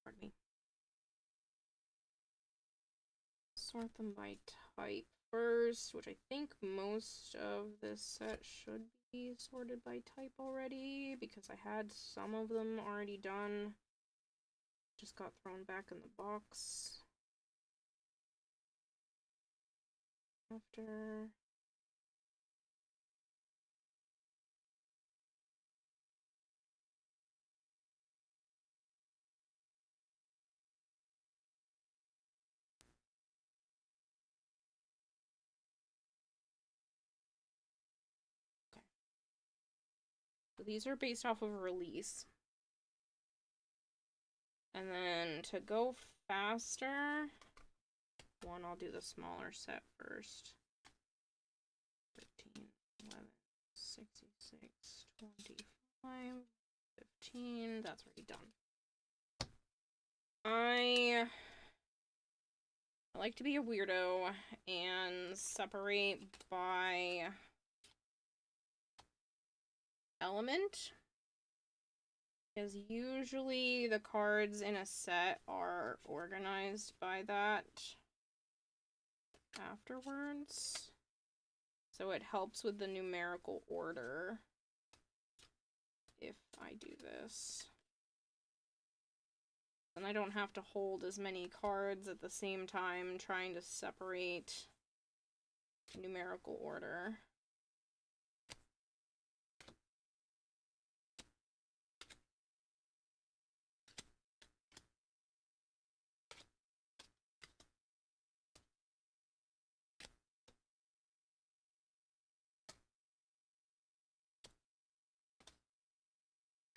Pardon me. Sort them by type first, which I think most of this set should be sorted by type already, because I had some of them already done. Just got thrown back in the box. After... So these are based off of a release. And then to go faster, one, I'll do the smaller set first. 13, 11, 66, 25, 15. That's already done. I like to be a weirdo and separate by element, because usually the cards in a set are organized by that afterwards, so it helps with the numerical order if I do this. And I don't have to hold as many cards at the same time trying to separate numerical order.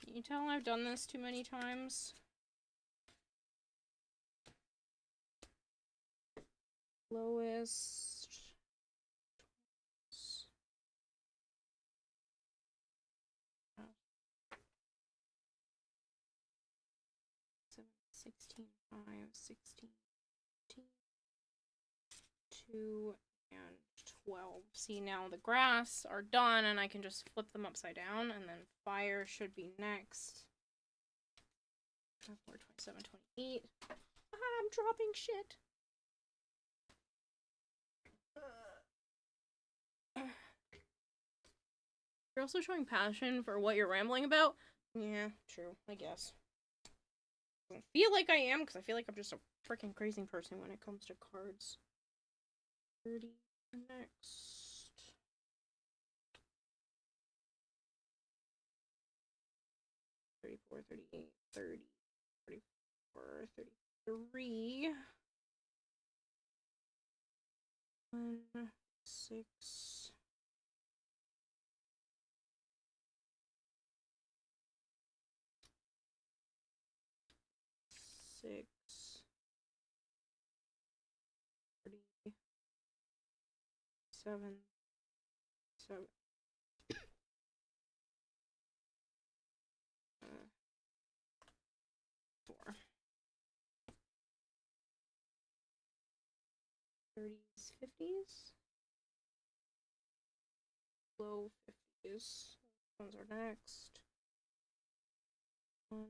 Can you tell I've done this too many times? Lowest. 16, 5, 16, 2, and 12. See, now the grass are done, and I can just flip them upside down, and then fire should be next. 24, 27, 28. Ah, I'm dropping shit. You're also showing passion for what you're rambling about? Yeah, true, I guess. I don't feel like I am, because I feel like I'm just a freaking crazy person when it comes to cards. 30 next. $34, $38, $30, $34, $33. 1, 6. $6, 30, 7, 7. 4. 30s, 50s. Low 50s. Ones are next. 1,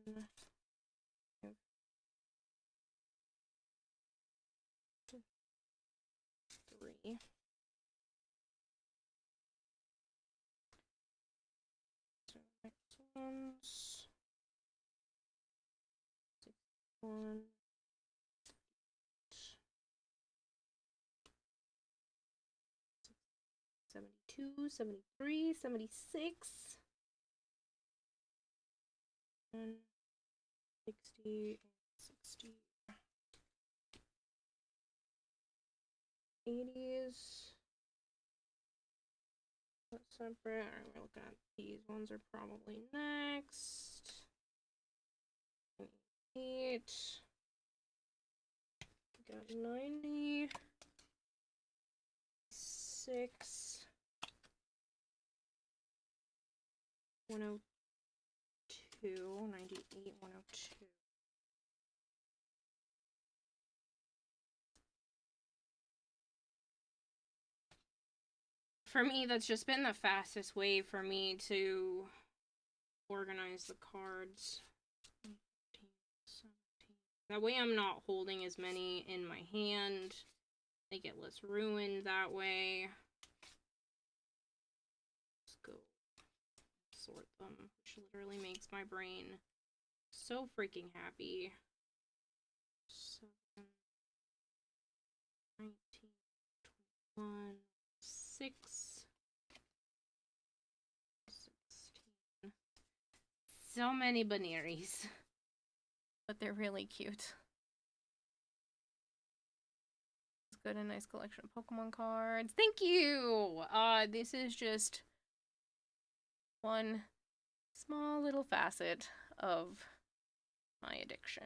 2, 3. So next ones. 1. 72, 73, 76. 60, 60. 80s. That's separate. Alright, we're looking at these ones are probably next. 8. We got 90. 6. 102. 98, 102. For me, that's just been the fastest way for me to organize the cards. 15, 17. That way I'm not holding as many in my hand They get less ruined that way. Let's go sort them, which literally makes my brain so freaking happy. 7, 19, 21, 6, 16. So many Baneries. But they're really cute. It's good, a nice collection of Pokemon cards. Thank you! This is just one small little facet of my addiction.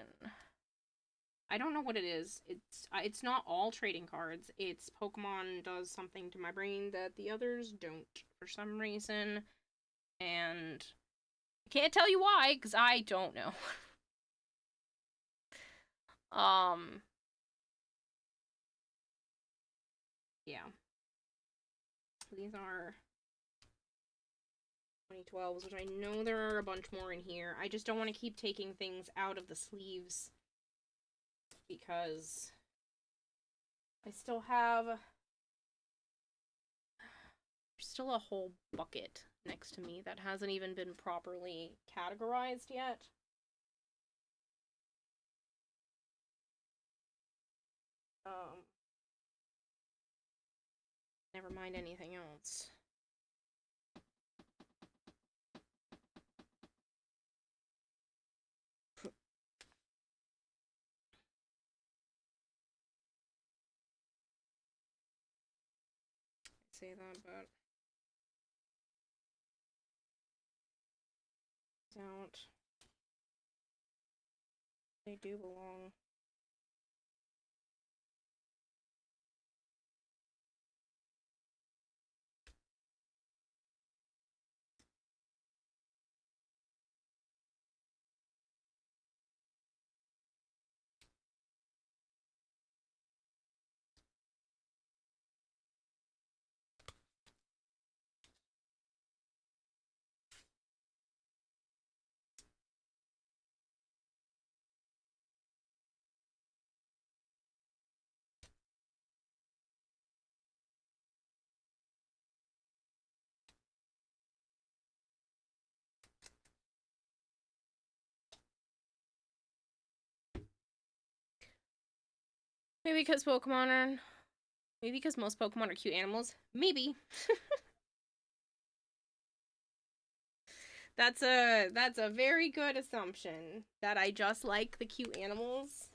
I don't know what it is. It's not all trading cards. It's Pokemon does something to my brain that the others don't for some reason. And I can't tell you why, because I don't know. Yeah. These are 2012s, which I know there are a bunch more in here. I just don't want to keep taking things out of the sleeves because I still have a whole bucket next to me that hasn't even been properly categorized yet. Never mind anything else. I say that, but out. They do belong. Maybe because maybe because most Pokemon are cute animals. Maybe. That's a very good assumption that I just like the cute animals.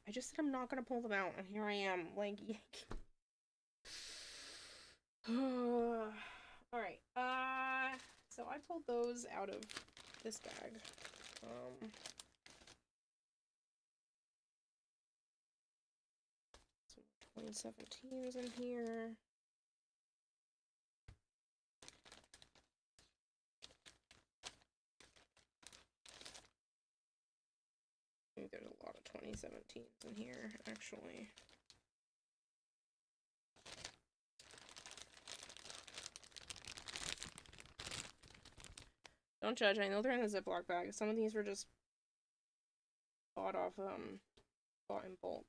I just said I'm not gonna pull them out, and here I am, like, alright, so I pulled those out of this bag. Some 2017s in here. I think there's a lot of 2017s in here, actually. Don't judge, I know they're in the Ziploc bag. Some of these were just bought in bulk.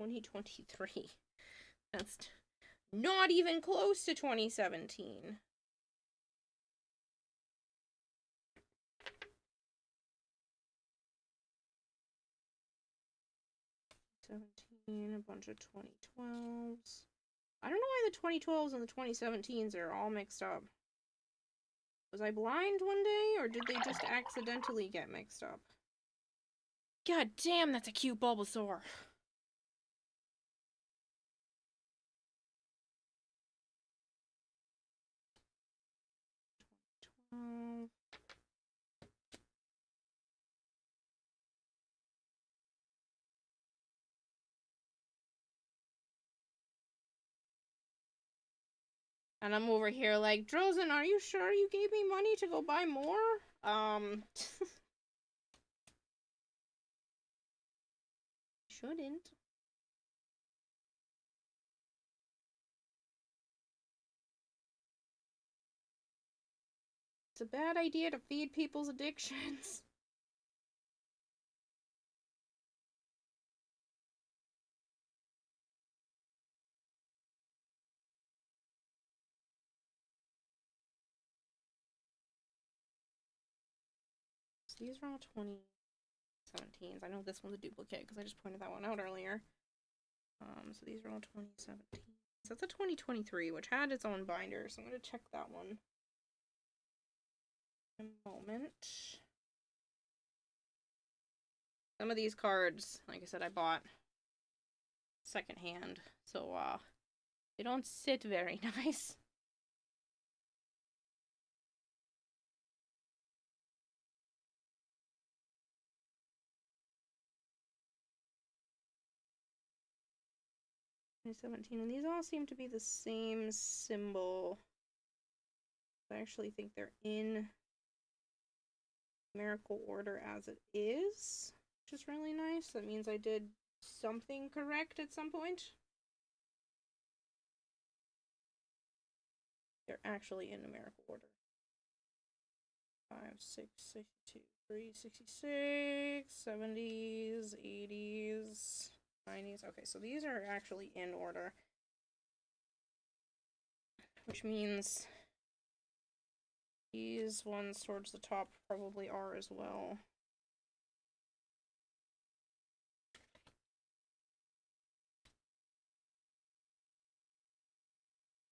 $2023. That's not even close to 2017. A bunch of 2012s. I don't know why the 2012s and the 2017s are all mixed up. Was I blind one day, or did they just accidentally get mixed up? God damn, that's a cute Bulbasaur. And I'm over here like, Drozen, are you sure you gave me money to go buy more? Shouldn't. It's a bad idea to feed people's addictions. So these are all 2017s. I know this one's a duplicate because I just pointed that one out earlier. So these are all 2017. So that's a 2023, which had its own binder, so I'm going to check that one in a moment. Some of these cards, like I said, I bought secondhand, so they don't sit very nice. And these all seem to be the same symbol. I actually think they're in numerical order as it is, which is really nice. That means I did something correct at some point. They're actually in numerical order. 5, 6, 62, 3, 66, 70s, 80s, 90s. Okay, so these are actually in order, which means these ones towards the top probably are as well.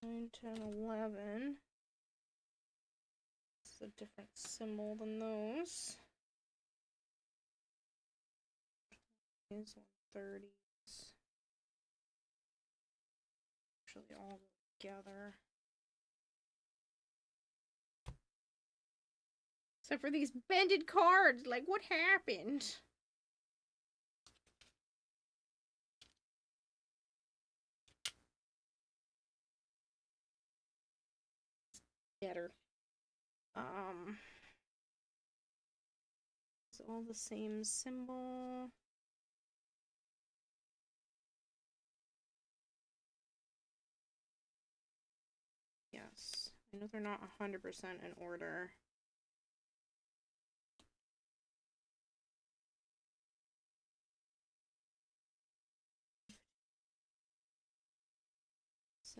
9, 10, 11. It's a different symbol than those. These 130s. Actually all together. Except for these bended cards. Like, what happened? Better. It's all the same symbol. Yes. I know they're not 100% in order.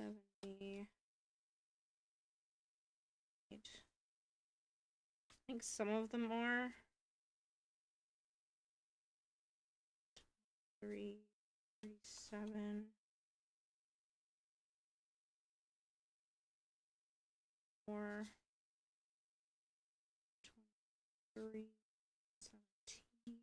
I think some of them are. 3, 37. 4, 23, 17,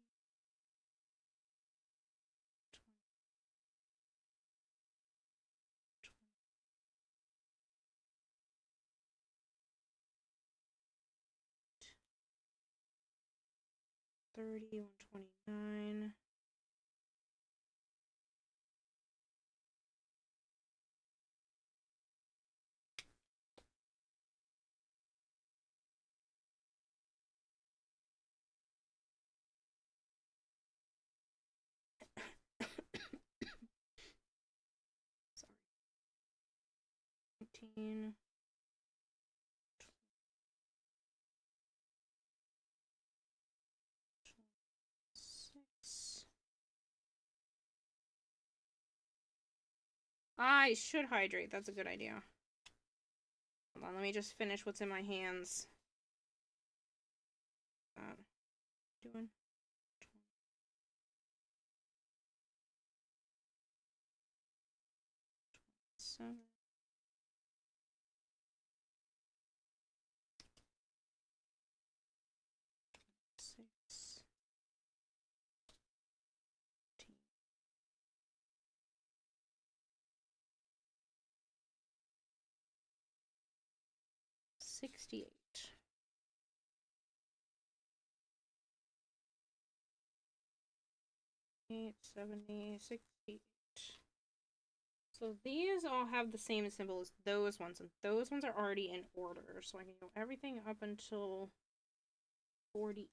30, 129. Sorry. 19. 26. I should hydrate. That's a good idea. Hold on, let me just finish what's in my hands. Doing 27. 6. 68. 70, 68. So these all have the same symbol as those ones, and those ones are already in order. So I can go everything up until 48.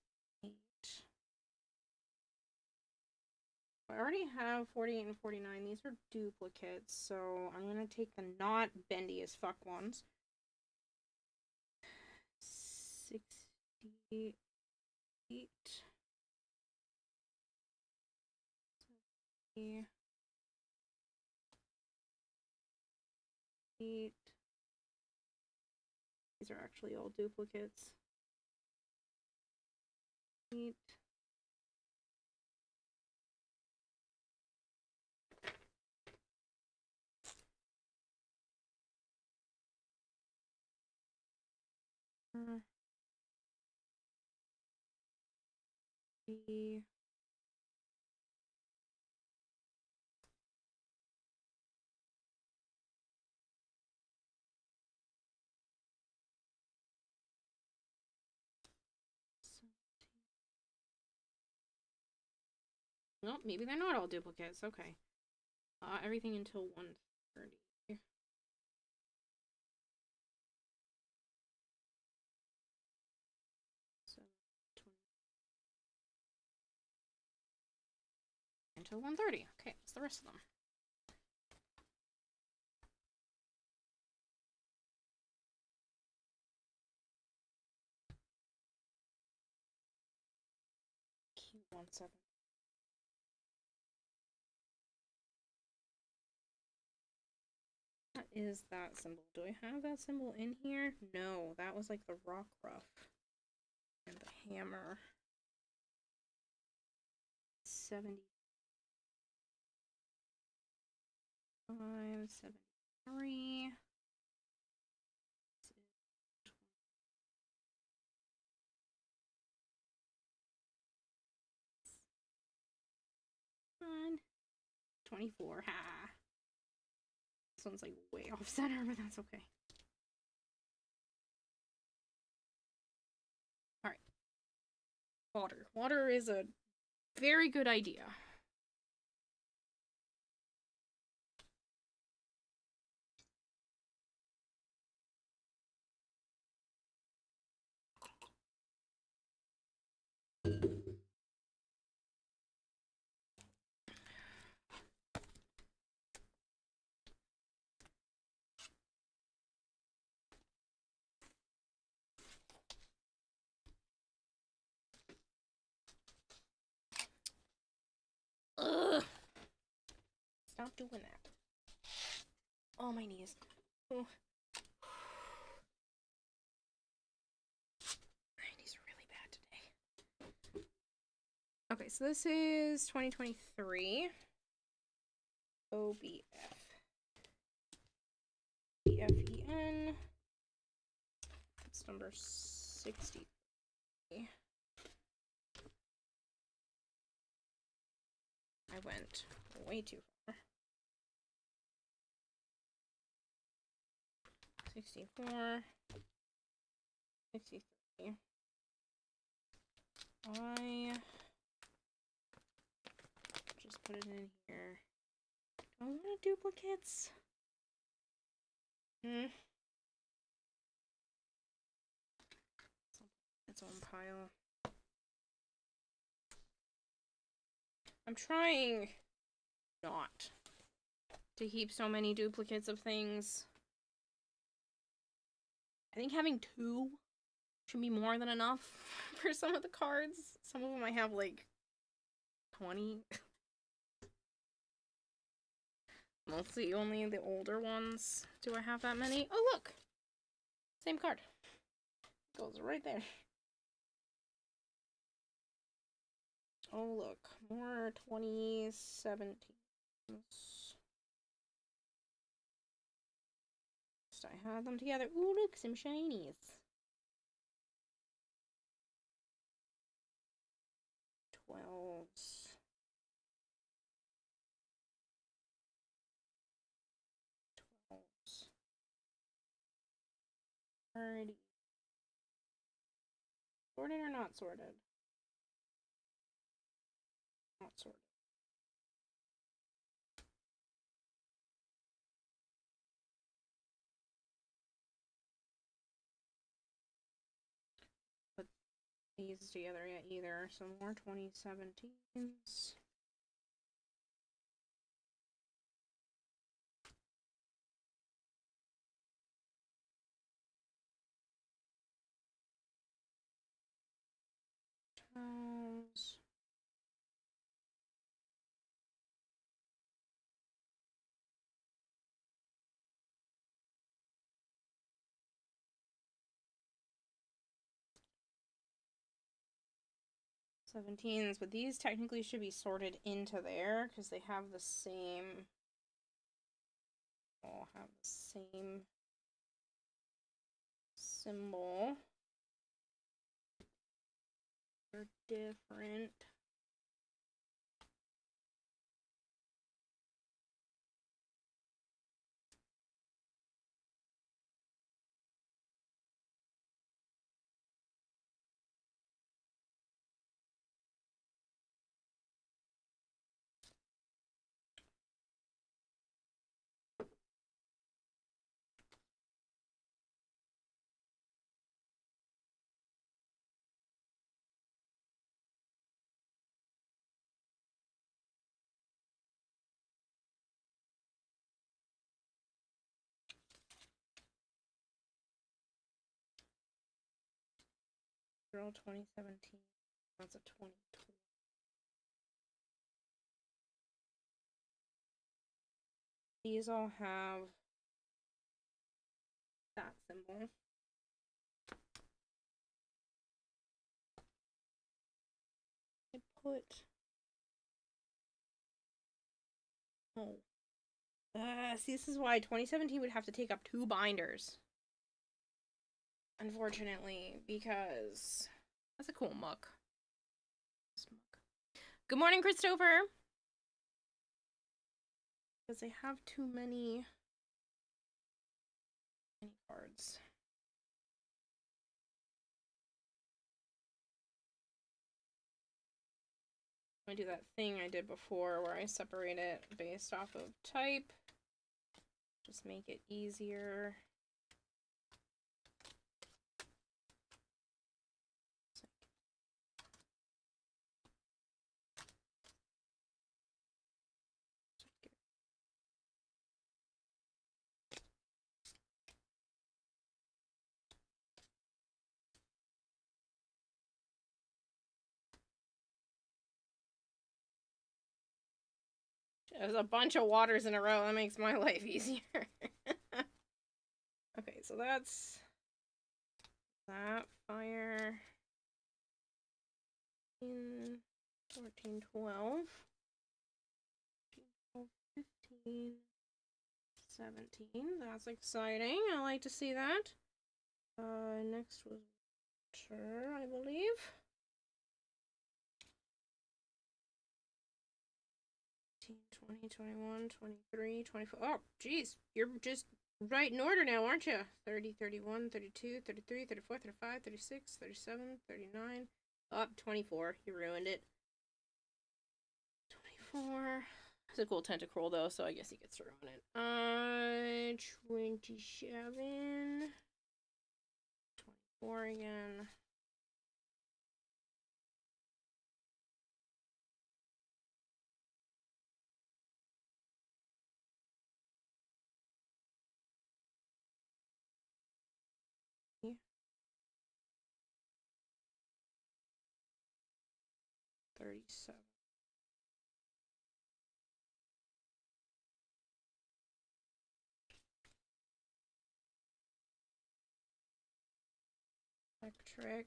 I already have 48 and 49. These are duplicates, so I'm going to take the not bendy as fuck ones. 8. Eight. These are actually all duplicates. 8. B. Well, maybe they're not all duplicates. Okay. Everything until 130. So, 20. Until 130. Okay, that's the rest of them. Q17. What is that symbol? Do I have that symbol in here? No, that was like the rock ruff. And the hammer. 75, 73. Come on. 24. Ha. This one's like way off center, but that's okay. Alright. Water. Water is a very good idea. Ugh. Stop doing that. Oh, my knees. Oh. My knees are really bad today. Okay, so this is 2023. OBF. BFEN. It's number 60. I went way too far. 64. 63. I just put it in here. Do I want duplicates? Its own pile. I'm trying not to keep so many duplicates of things. I think having 2 should be more than enough for some of the cards. Some of them I have like 20. Mostly only the older ones. Do I have that many? Oh, look! Same card. Goes right there. Oh, look. More 2017s. I had them together. Ooh, look, some shinies. 12s. 12s. 30. Sorted or not sorted? Not sorted. Put these together yet either. Some more 2017s. 17s, but these technically should be sorted into there because they have the same. All have the same symbol. They're different. Girl 2017. That's a 2020. These all have that symbol. I put. Oh. See, this is why 2017 would have to take up 2 binders. Unfortunately, because that's a cool muck. Good morning, Christopher. Because they have too many cards. I do that thing I did before where I separate it based off of type. Just make it easier. There's a bunch of waters in a row. That makes my life easier. Okay, so that's that fire. 14, 12. 15, 17. That's exciting. I like to see that. Next was water, I believe. 20, 21, 23, 24. Oh, geez. You're just right in order now, aren't you? 30, 31, 32, 33, 34, 35, 36, 37, 39. Up 24. You ruined it. 24. It's a cool tentacruel, though, so I guess he gets to ruin it. 27. 24 again. Yeah. 37. Electric.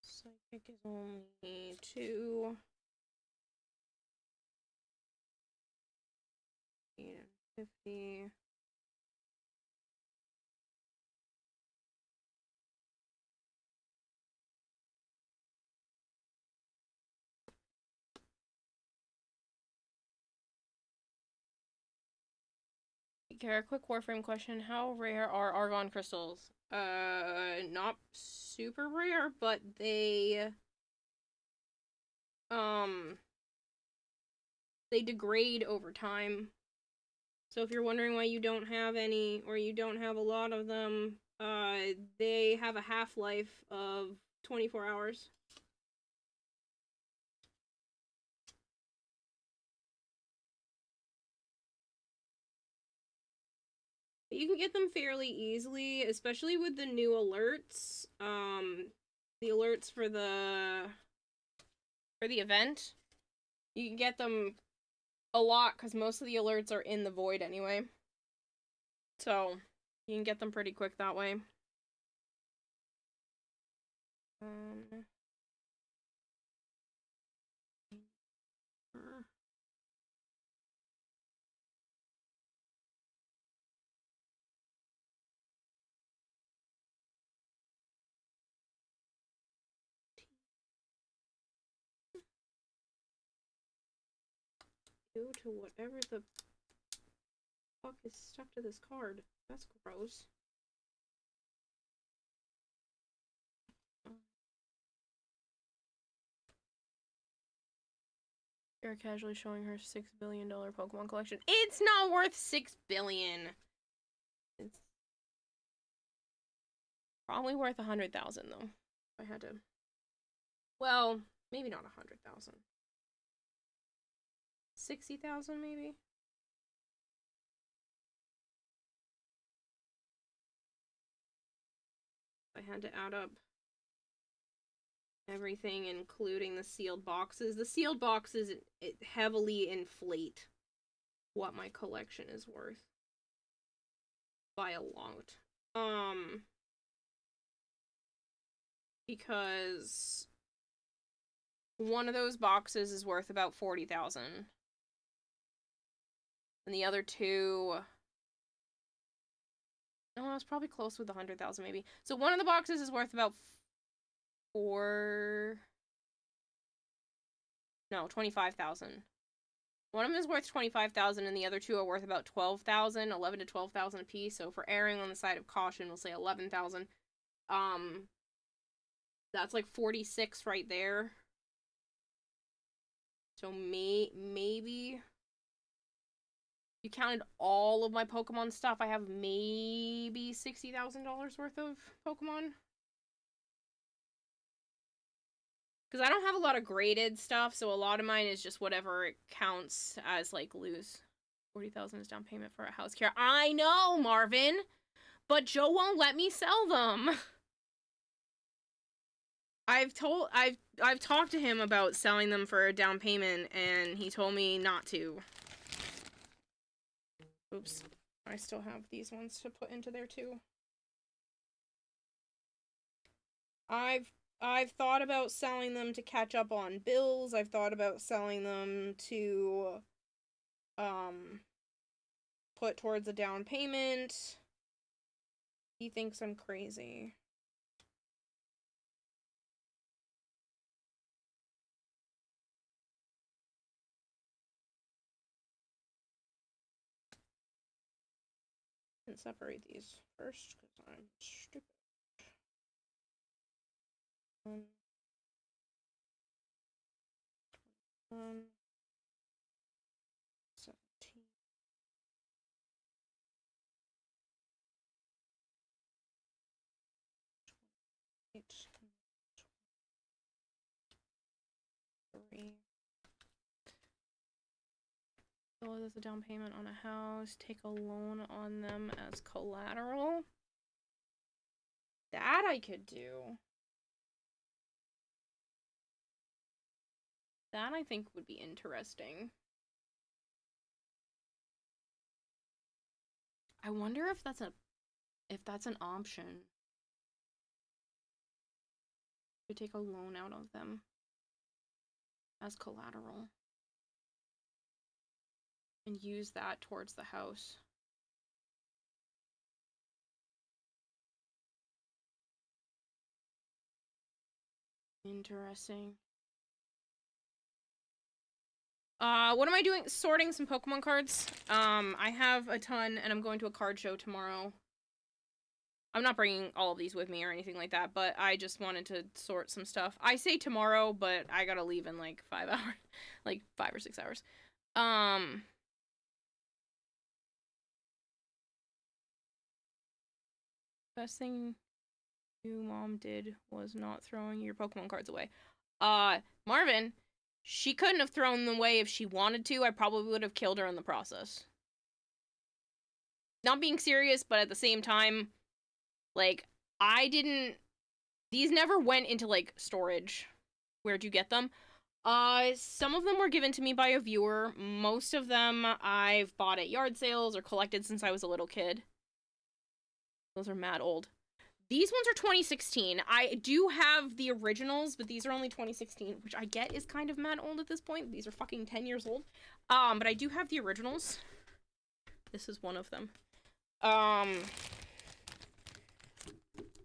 Psychic is only 2. 50. Okay, a quick Warframe question. How rare are argon crystals? Not super rare, but they degrade over time. So if you're wondering why you don't have any, or you don't have a lot of them, they have a half-life of 24 hours. You can get them fairly easily, especially with the new alerts. The alerts for the event. You can get them a lot because most of the alerts are in the void anyway. So, you can get them pretty quick that way. Go to whatever the fuck is stuck to this card. That's gross. You're casually showing her $6 billion Pokemon collection. It's not worth $6 billion. It's probably worth 100,000 though. If I had to. Well, maybe not 100,000. 60,000 maybe. I had to add up everything, including the sealed boxes. The sealed boxes it heavily inflate what my collection is worth by a lot. Because one of those boxes is worth about 40,000, and the other two. No, I was probably close with 100,000 maybe. So one of the boxes is worth about 25,000. One of them is worth 25,000 and the other two are worth about 12,000, 11 to 12,000 a piece. So for erring on the side of caution, we'll say 11,000. That's like 46 right there. So maybe you counted all of my Pokemon stuff, I have maybe $60,000 worth of Pokemon. Because I don't have a lot of graded stuff, so a lot of mine is just whatever it counts as, like, loose. 40,000 is down payment for a house care. I know, Marvin! But Joe won't let me sell them! I've talked to him about selling them for a down payment, and he told me not to. Oops. I still have these ones to put into there, too. I've thought about selling them to catch up on bills. I've thought about selling them to put towards a down payment. He thinks I'm crazy. And separate these first because I'm stupid. 17. So there's a down payment on a house. Take a loan on them as collateral. That I could do. That I think would be interesting. I wonder if that's an option. To take a loan out of them as collateral and use that towards the house. Interesting. What am I doing? Sorting some Pokemon cards. I have a ton, and I'm going to a card show tomorrow. I'm not bringing all of these with me or anything like that, but I just wanted to sort some stuff. I say tomorrow, but I gotta leave in like 5 hours. Like 5 or 6 hours. Best thing you mom did was not throwing your Pokemon cards away. Marvin, she couldn't have thrown them away if she wanted to. I probably would have killed her in the process. not being serious, but at the same time, like, these never went into, like, storage. Where'd you get them? Some of them were given to me by a viewer. Most of them I've bought at yard sales or collected since I was a little kid. Those are mad old. These ones are 2016. I do have the originals, but these are only 2016, which I get is kind of mad old at this point. These are fucking 10 years old. But I do have the originals. This is one of them.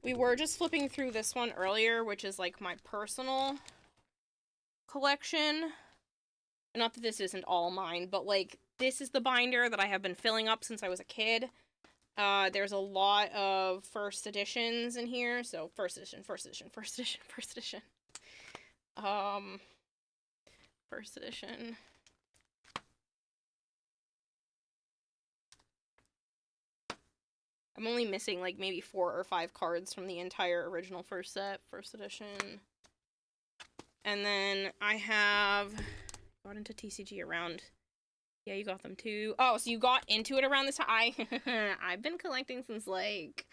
We were just flipping through this one earlier, which is like my personal collection. Not that this isn't all mine, but like this is the binder that I have been filling up since I was a kid. There's a lot of first editions in here, so first edition. First edition. I'm only missing like maybe 4 or 5 cards from the entire original first set, first edition. And then I have got into TCG around. Yeah, you got them too. Oh, so you got into it around this time. I've been collecting since like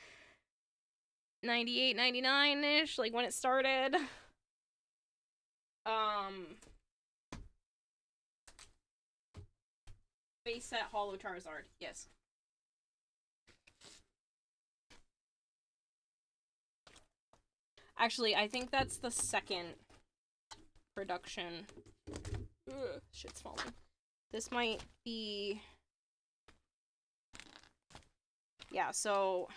98, 99-ish, like when it started. Base set Holo Charizard, yes. Actually, I think that's the second production. Ugh, shit's falling. This might be... Yeah, so...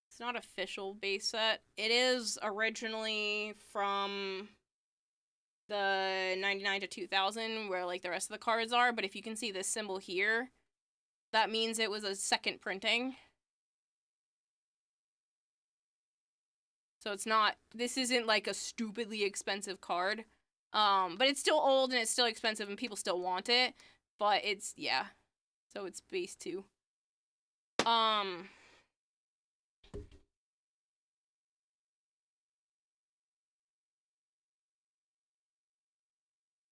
It's not official base set. It is originally from the 99 to 2000, where like the rest of the cards are, but if you can see this symbol here, that means it was a second printing. So it's not, this isn't like a stupidly expensive card. But it's still old and it's still expensive and people still want it. But it's, yeah. So it's base 2.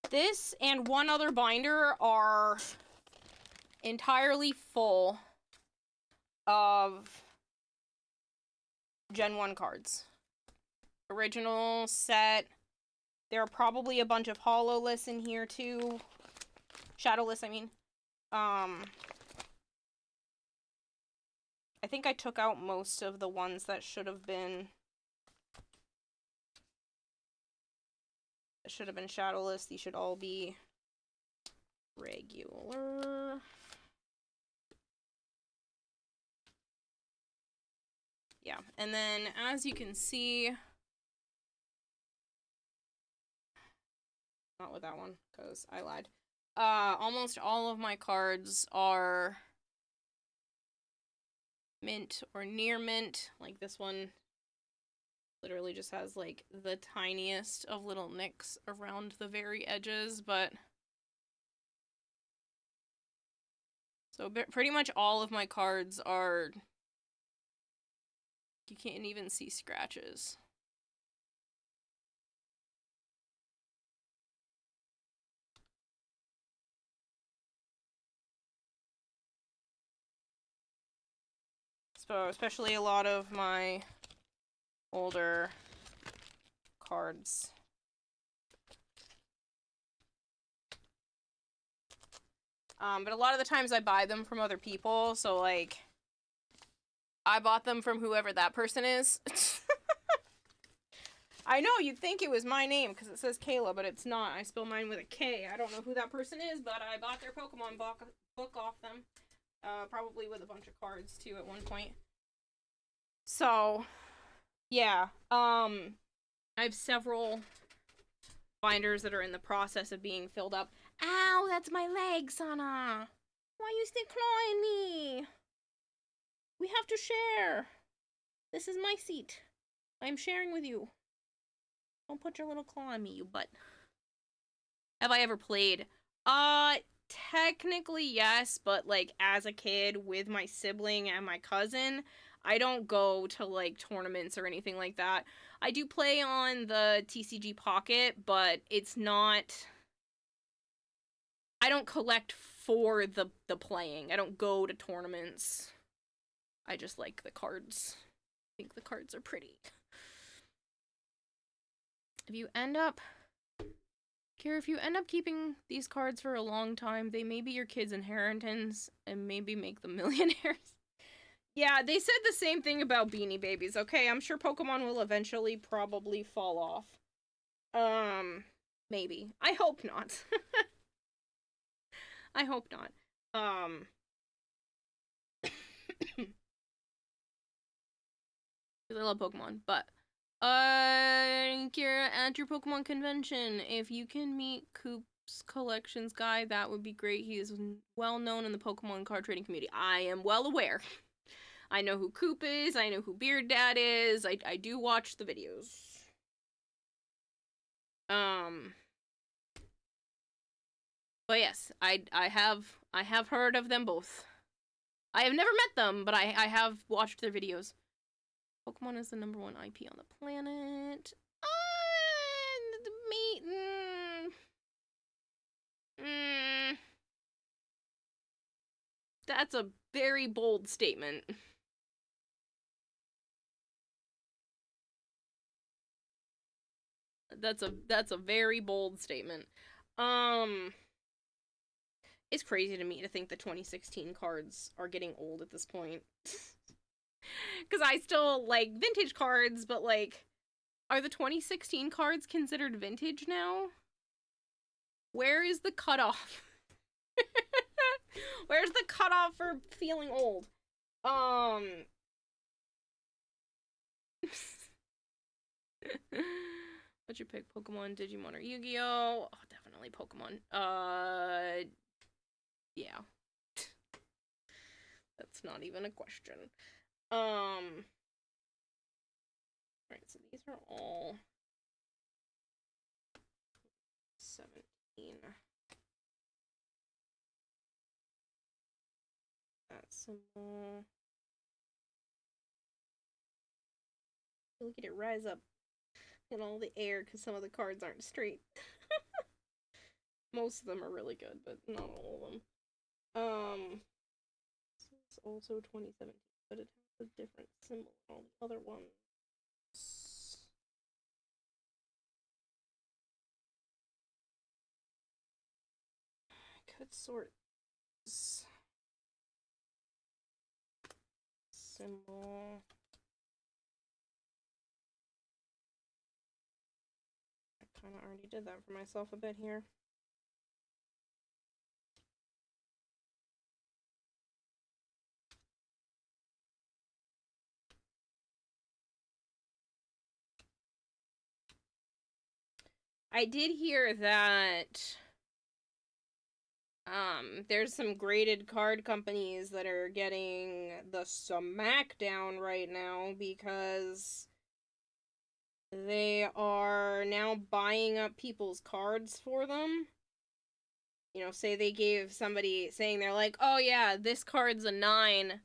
This and one other binder are entirely full of Gen 1 cards. Original set. There are probably a bunch of hololiths in here too. Shadowless, I mean. I think I took out most of the ones that should have been shadowless. These should all be regular. Yeah, and then as you can see, not with that one, because I lied. Almost all of my cards are mint or near mint. Like this one literally just has like the tiniest of little nicks around the very edges, but so pretty much all of my cards are, you can't even see scratches. So especially a lot of my older cards. But a lot of the times I buy them from other people, so like I bought them from whoever that person is. I know, you'd think it was my name because it says Kayla, but it's not. I spell mine with a K. I don't know who that person is, but I bought their Pokemon book off them. Probably with a bunch of cards too at one point. So, yeah. I have several binders that are in the process of being filled up. Ow, that's my leg, Sana. Why you still clawing me? We have to share. This is my seat. I'm sharing with you. Don't put your little claw on me, you butt. Have I ever played? Technically yes, but like as a kid with my sibling and my cousin, I don't go to like tournaments or anything like that. I do play on the TCG Pocket, but it's not, I don't collect for the playing. I don't go to tournaments. I just like the cards. I think the cards are pretty. If you end up keeping these cards for a long time, they may be your kid's inheritance and maybe make them millionaires. Yeah, they said the same thing about Beanie Babies, okay? I'm sure Pokemon will eventually probably fall off. Maybe. I hope not. I hope not. Because I love Pokemon, but Kira, at your Pokemon convention, if you can meet Coop's collections guy, that would be great. He is well known in the Pokemon card trading community. I am well aware. I know who Coop is. I know who Beard Dad is. I do watch the videos. But yes, I have heard of them both. I have never met them, but I have watched their videos. Pokemon is the #1 IP on the planet. That's a very bold statement. That's a very bold statement. It's crazy to me to think the 2016 cards are getting old at this point. Because I still like vintage cards, but like, are the 2016 cards considered vintage now? Where is the cutoff? Where's the cutoff for feeling old? What's your pick? Pokemon, Digimon, or Yu-Gi-Oh? Oh, definitely Pokemon. Yeah. That's not even a question. Alright, so these are all 17. That's some more. Look at it rise up in all the air because some of the cards aren't straight. Most of them are really good, but not all of them. This is also 2017, but it has a different symbol than all the other ones. I could sort this symbol. I kind of already did that for myself a bit here. I did hear that there's some graded card companies that are getting the smackdown right now because they are now buying up people's cards for them. You know, say they gave somebody, saying they're like, oh yeah, this card's a 9.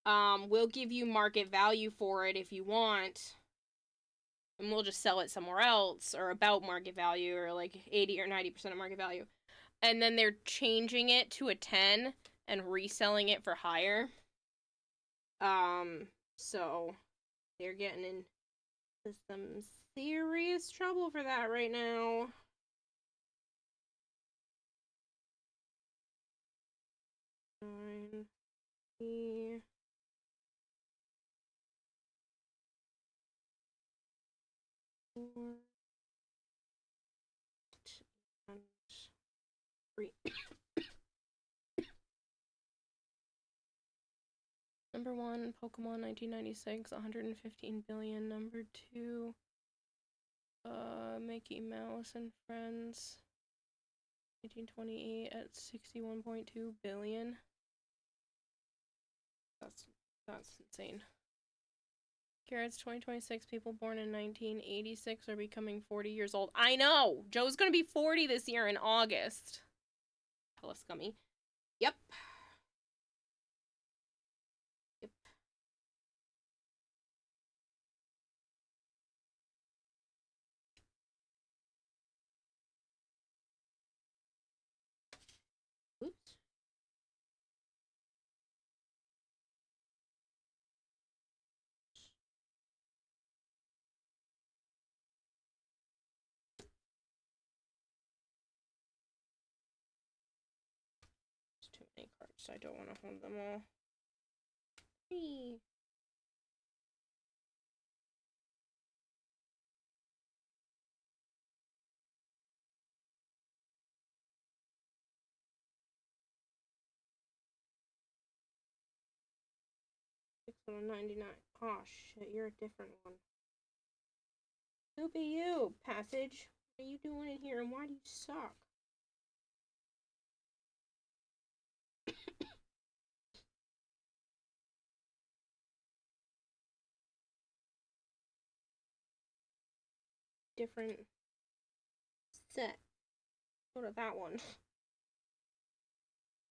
We'll give you market value for it if you want. And we'll just sell it somewhere else, or about market value, or like 80 or 90% of market value. And then they're changing it to a 10 and reselling it for higher. So they're getting into some serious trouble for that right now. #1, Pokemon 1996, 115 billion. #2, Mickey Mouse and Friends, 1928 at 61.2 billion. That's insane. Garrett's 2026, people born in 1986 are becoming 40 years old. I know! Joe's gonna be 40 this year in August. Hella scummy. Yep. Yep. Oops. I don't want to hold them all. Whee. $6.99. Oh shit, you're a different one. Who be you, Passage? What are you doing in here and why do you suck? Different set. Go to that one.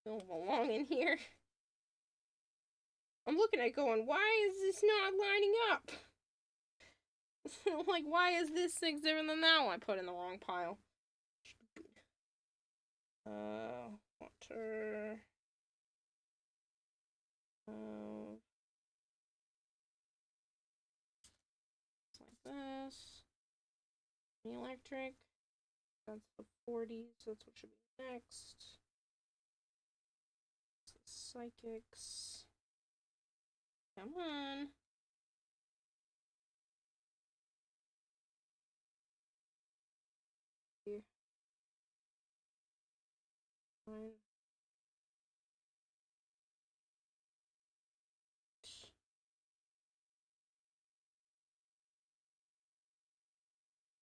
Don't belong in here. I'm looking at it going, why is this not lining up? Like, why is this 6 different than that one? I put in the wrong pile. Water. It's like this. The electric. That's the 40s. That's what should be next. It's the psychics. Come on. Fine.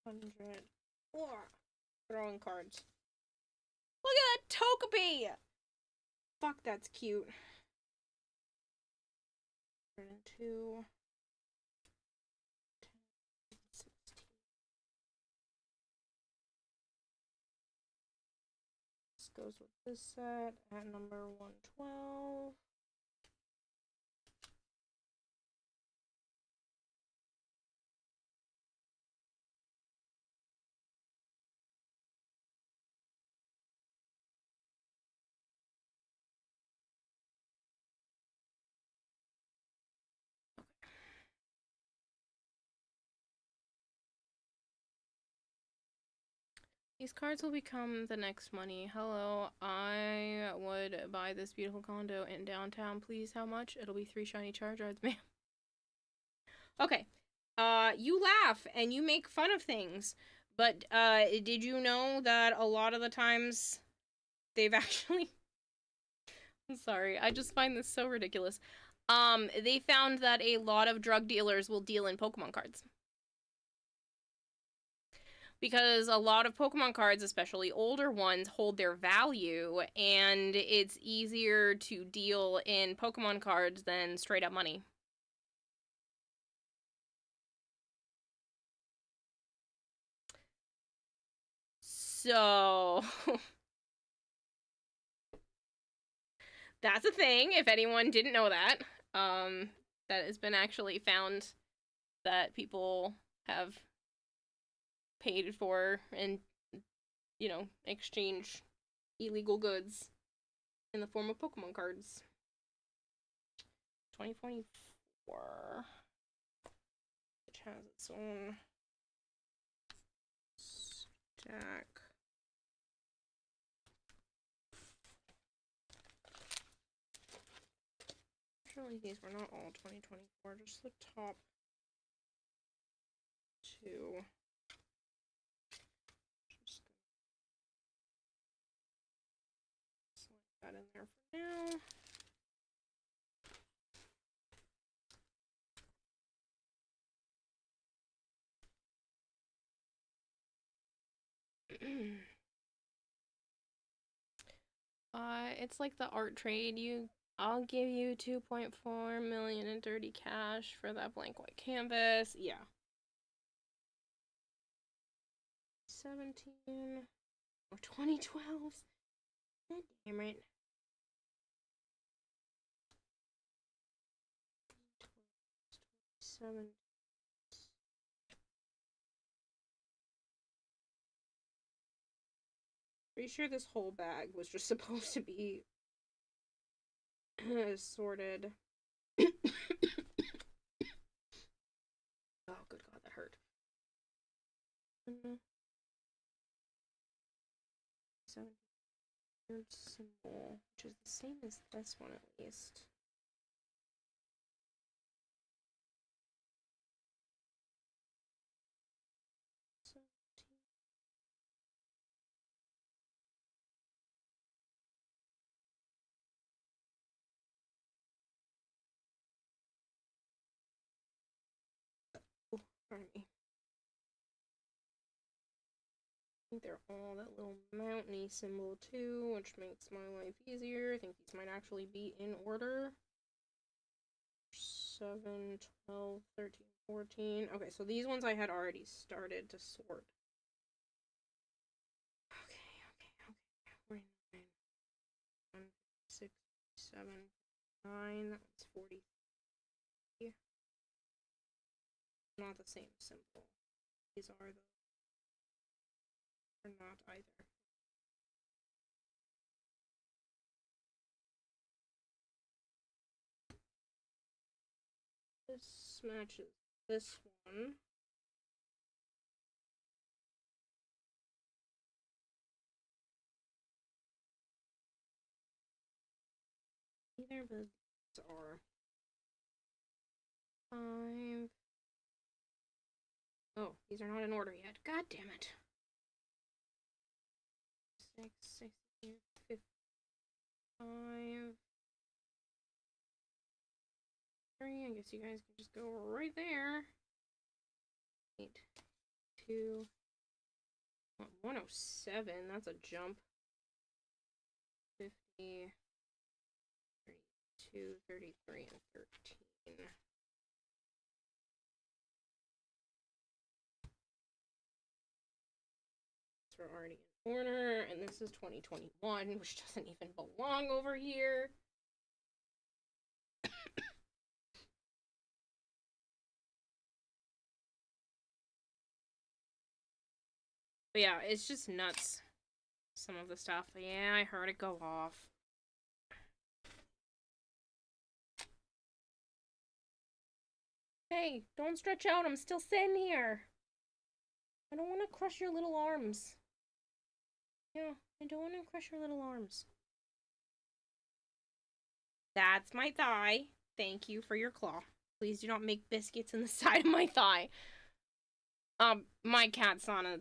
$100. Throwing cards. Look at that Togepi! Fuck, that's cute. 102. 10, 16. This goes with this set at number 112. These cards will become the next money. Hello, I would buy this beautiful condo in downtown. Please, how much? It'll be 3 shiny Charizards, ma'am. Okay. You laugh and you make fun of things. But, did you know that a lot of the times they've actually... I'm sorry, I just find this so ridiculous. They found that a lot of drug dealers will deal in Pokemon cards. Because a lot of Pokemon cards, especially older ones, hold their value, and it's easier to deal in Pokemon cards than straight up money. So... that's a thing, if anyone didn't know that. That has been actually found that people have paid for and, you know, exchange illegal goods in the form of Pokemon cards. 2024, which has its own stack. Surely these were not all 2024, just the top 2. Just slide that in there for now. It's like the art trade. I'll give you 2.4 million in dirty cash for that blank white canvas. Yeah. 17 or 2012. God damn it. 27. Pretty sure this whole bag was just supposed to be sorted. Oh, good God, that hurt. 7, weird symbol, which is the same as this one at least. Pardon me. I think they're all that little mountainy symbol too, which makes my life easier. I think these might actually be in order. 7, 12, 13, 14. Okay, so these ones I had already started to sort. Okay. 49, 1, 6, 7, 9. That one's 40. Not the same symbol. These are the. Or not either. This matches this one. Either, but these are 5. Oh, these are not in order yet. God damn it. 6, 16, 55. 3. I guess you guys can just go right there. 8, 2. 107. That's a jump. 50. 32, 33, and 13. We're already in order, and this is 2021, which doesn't even belong over here. But yeah, it's just nuts. Some of the stuff. Yeah, I heard it go off. Hey, don't stretch out. I'm still sitting here. I don't want to crush your little arms. Yeah, I don't want to crush your little arms. That's my thigh. Thank you for your claw. Please do not make biscuits in the side of my thigh. My cat Sana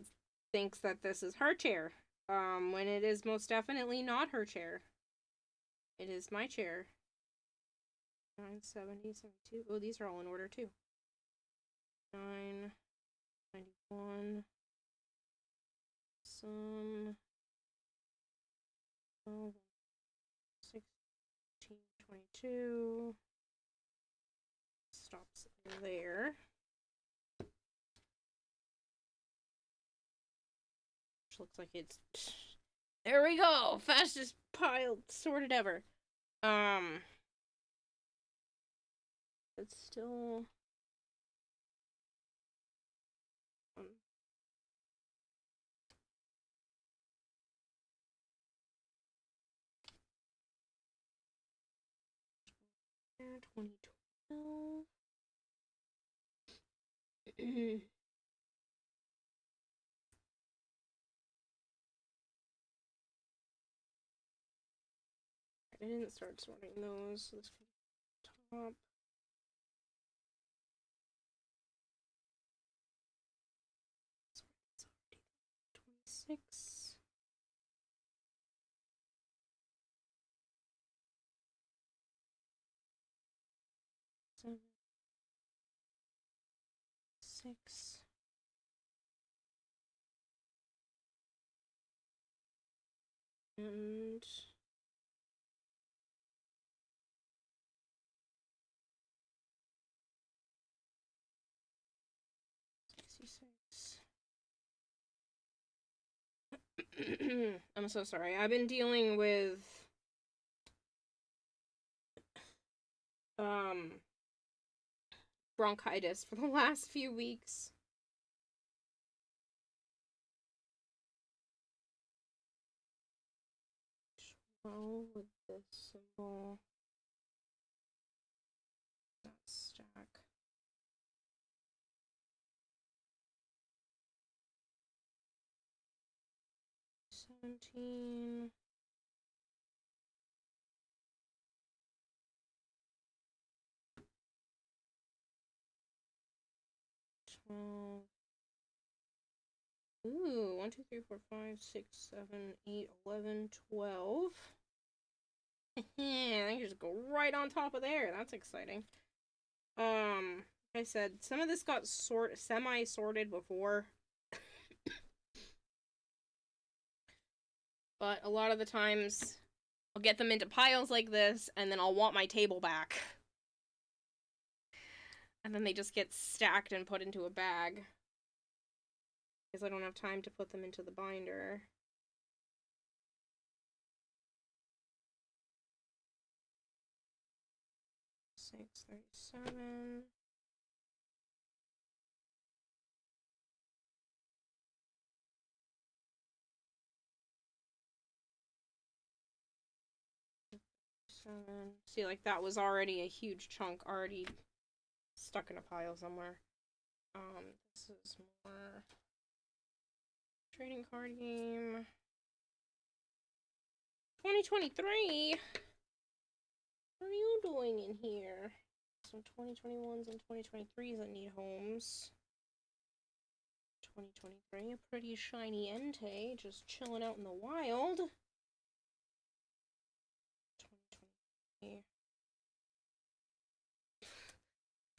thinks that this is her chair. When it is most definitely not her chair. It is my chair. 970, 72. Oh, these are all in order too. 9, 91. Some 12, 16, 22. Stops there. Which looks like it's. There we go! Fastest pile sorted ever. It's still. 2012. I didn't start sorting those, so this could be top. Sorry, 26. Seven. 6. And 66. I'm so sorry. I've been dealing with bronchitis for the last few weeks. Well, with this symbol, that stack. $17. 12. Ooh, 1, 2, 3, 4, 5, 6, 7, 8, 11, 12. Yeah, I can just go right on top of there. That's exciting. Like I said, some of this got semi-sorted before. But a lot of the times, I'll get them into piles like this, and then I'll want my table back. And then they just get stacked and put into a bag. Because I don't have time to put them into the binder. $6.37. See, like, that was already a huge chunk already stuck in a pile somewhere. This is more trading card game. 2023. What are you doing in here? Some 2021s and 2023s that need homes. 2023, a pretty shiny Entei, just chilling out in the wild. 2023.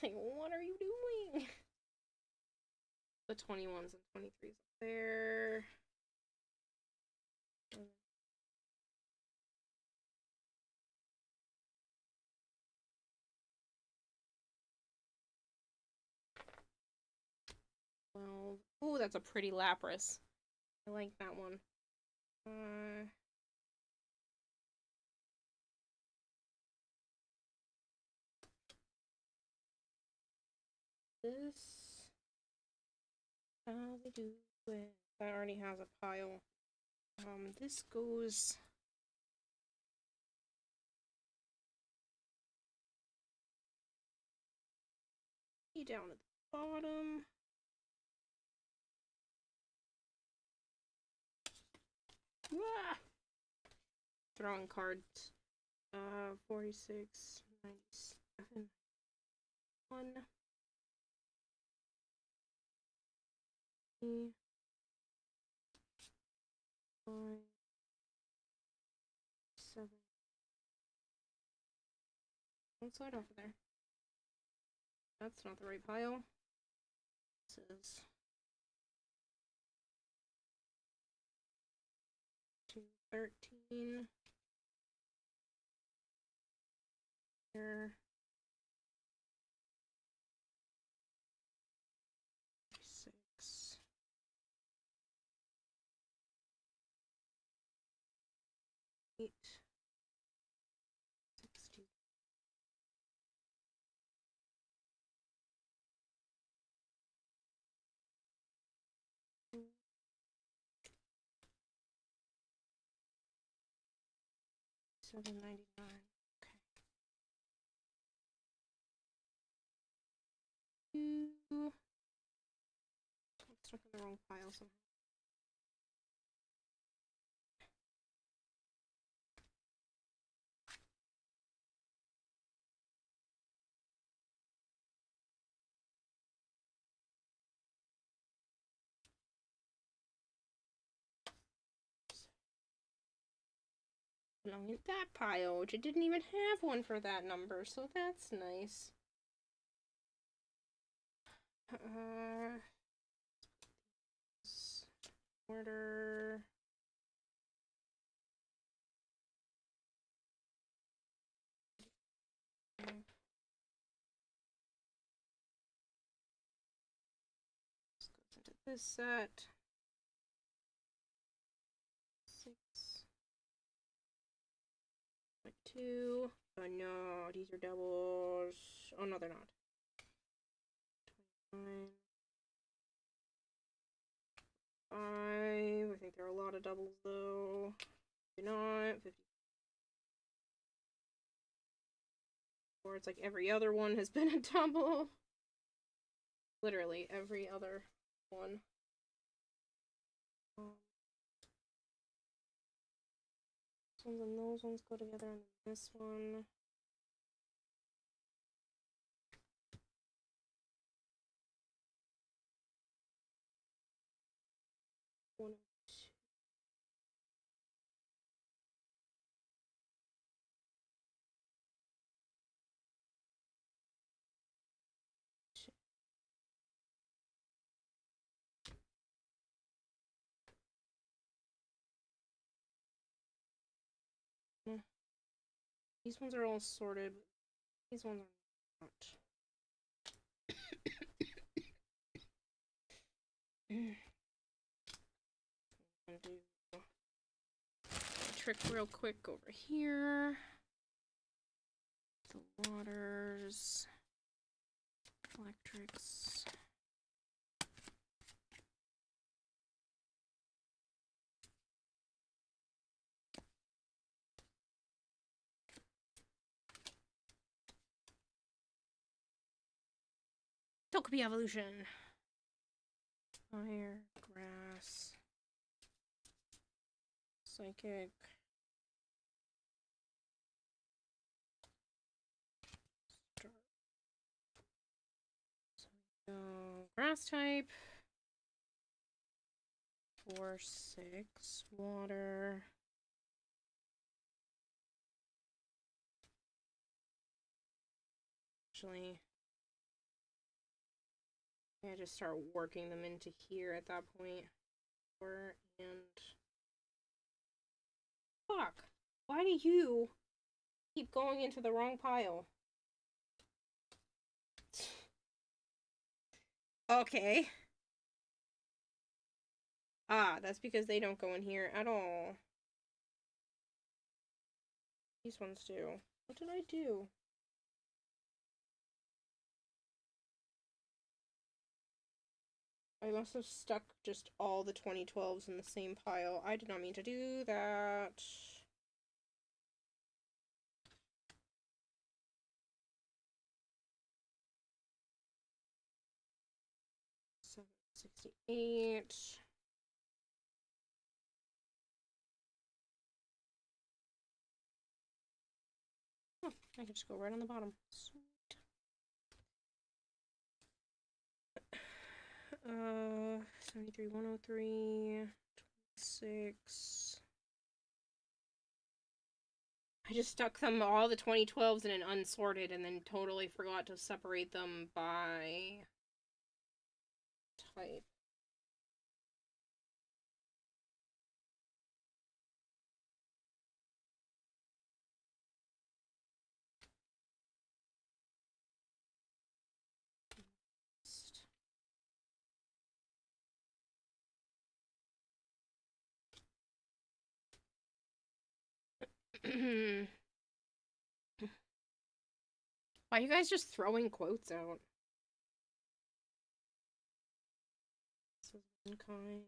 Like, what are you doing? The 21s and 23s up there. Well, ooh, that's a pretty Lapras. I like that one. This, how we do it? That already has a pile. This goes down at the bottom. Ah! Throwing cards. 46, 97, 1. 5, 7. One side off of there. That's not the right pile. This is 213. Here. 6. 8. 60. 799. Okay. I'm stuck in the wrong pile somehow. Belong in that pile, which it didn't even have one for that number, so that's nice. Order. This goes into this set. 6. 2. Oh no, these are doubles. Oh no, they're not. 29. 5. I think there are a lot of doubles though. Maybe not. 50. Or it's like every other one has been a double. Literally every other one. This ones and those ones go together, and this one. These ones are all sorted. These ones are not. I'm gonna do a trick real quick over here. The waters, electrics. Togepi evolution. Fire, grass, psychic. Start. So we go grass type. 4, 6, water. Actually, I just start working them into here at that point. And fuck, why do you keep going into the wrong pile? Okay. Ah, that's because they don't go in here at all. These ones do. What did I do? I must have stuck just all the 2012s in the same pile. I did not mean to do that. 768. Oh, I can just go right on the bottom. Sweet. 73, 103, 26. I just stuck them all the 2012s in an unsorted and then totally forgot to separate them by type. Why are you guys just throwing quotes out? This is one kind.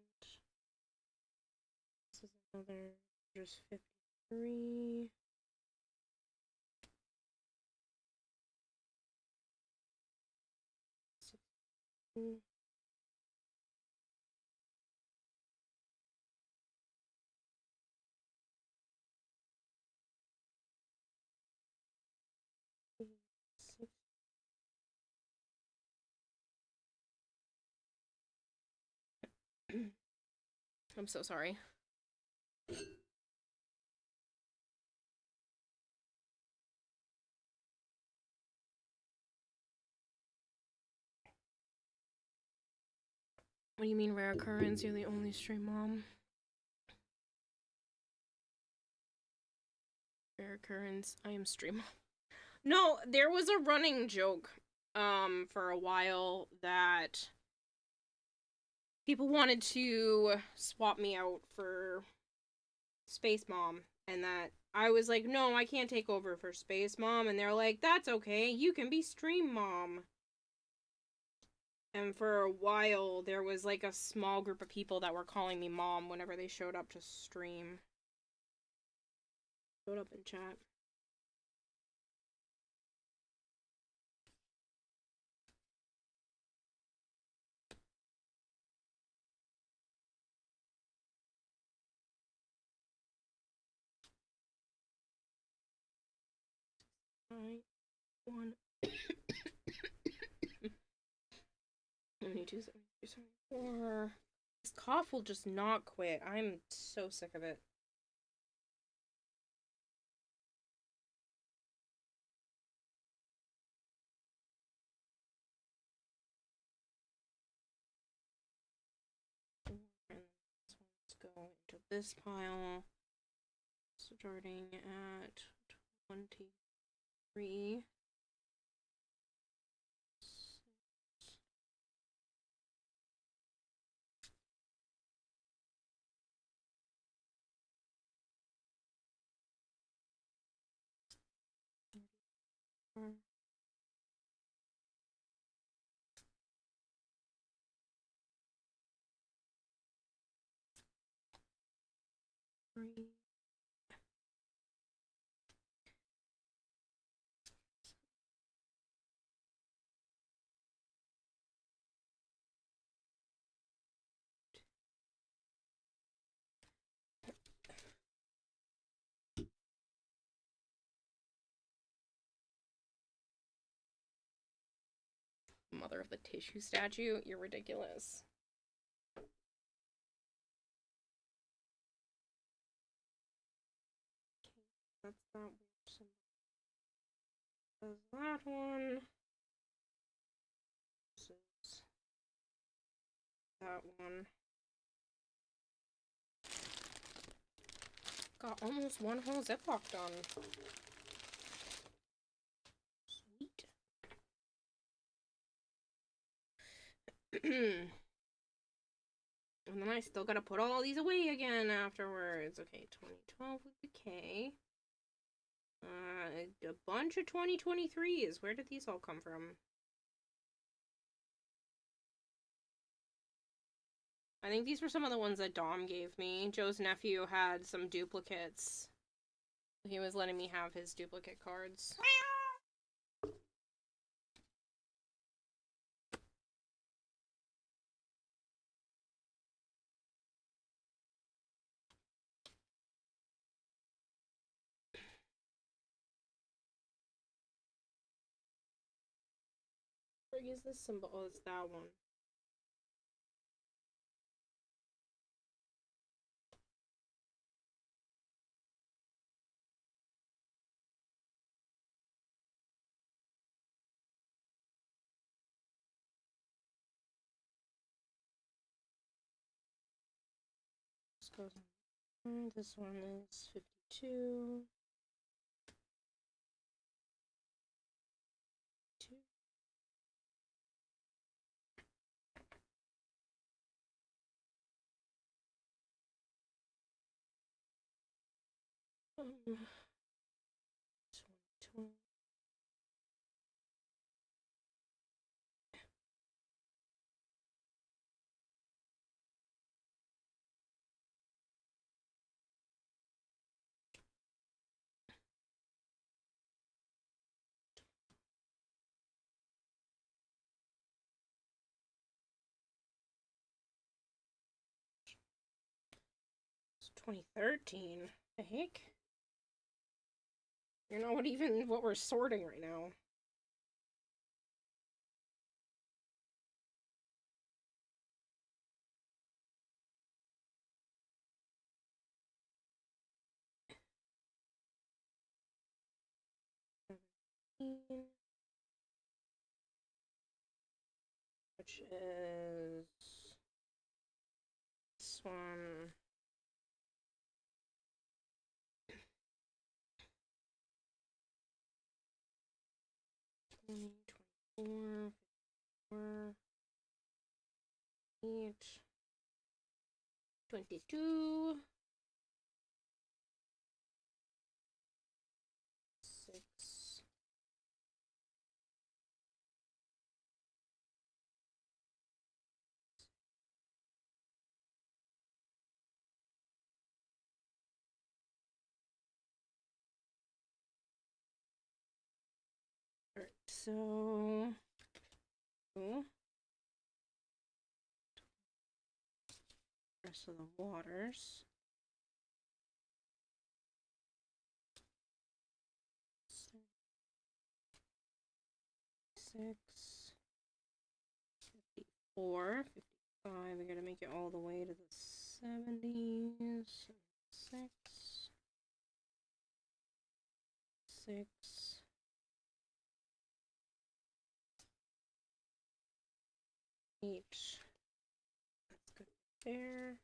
This is another. Just 53. I'm so sorry. What do you mean rare occurrence? You're the only stream mom. Rare occurrence. I am stream mom. No, there was a running joke for a while that people wanted to swap me out for Space Mom, and that I was like, no, I can't take over for Space Mom, and they're like, that's okay, you can be Stream Mom. And for a while, there was like a small group of people that were calling me Mom whenever they showed up to stream. Showed up in chat. Alright, 1. 72, 73, 74. This cough will just not quit. I'm so sick of it. And let's go into this pile. Starting at 1, 2, 3. Three. Mother of the tissue statue, you're ridiculous. Okay, that's that weird symbol. There's that one. This is that one. Got almost one whole Ziploc done. Sweet. And then I still gotta put all these away again afterwards. Okay, 2012 with the K. A bunch of 2023s. Where did these all come from? I think these were some of the ones that Dom gave me. Joe's nephew had some duplicates. He was letting me have his duplicate cards. Where is this symbol? Oh, it's that one. This goes on. This one is 52. 2. This one, 20. It's 2013. The heck? You're not what we're sorting right now. Which is this one. Twenty, 24, 54, 8, 22, 6, 8. So rest of the waters. 6, 54, 55. We gotta make it all the way to the 70s. 6, 6. 8. That's good there.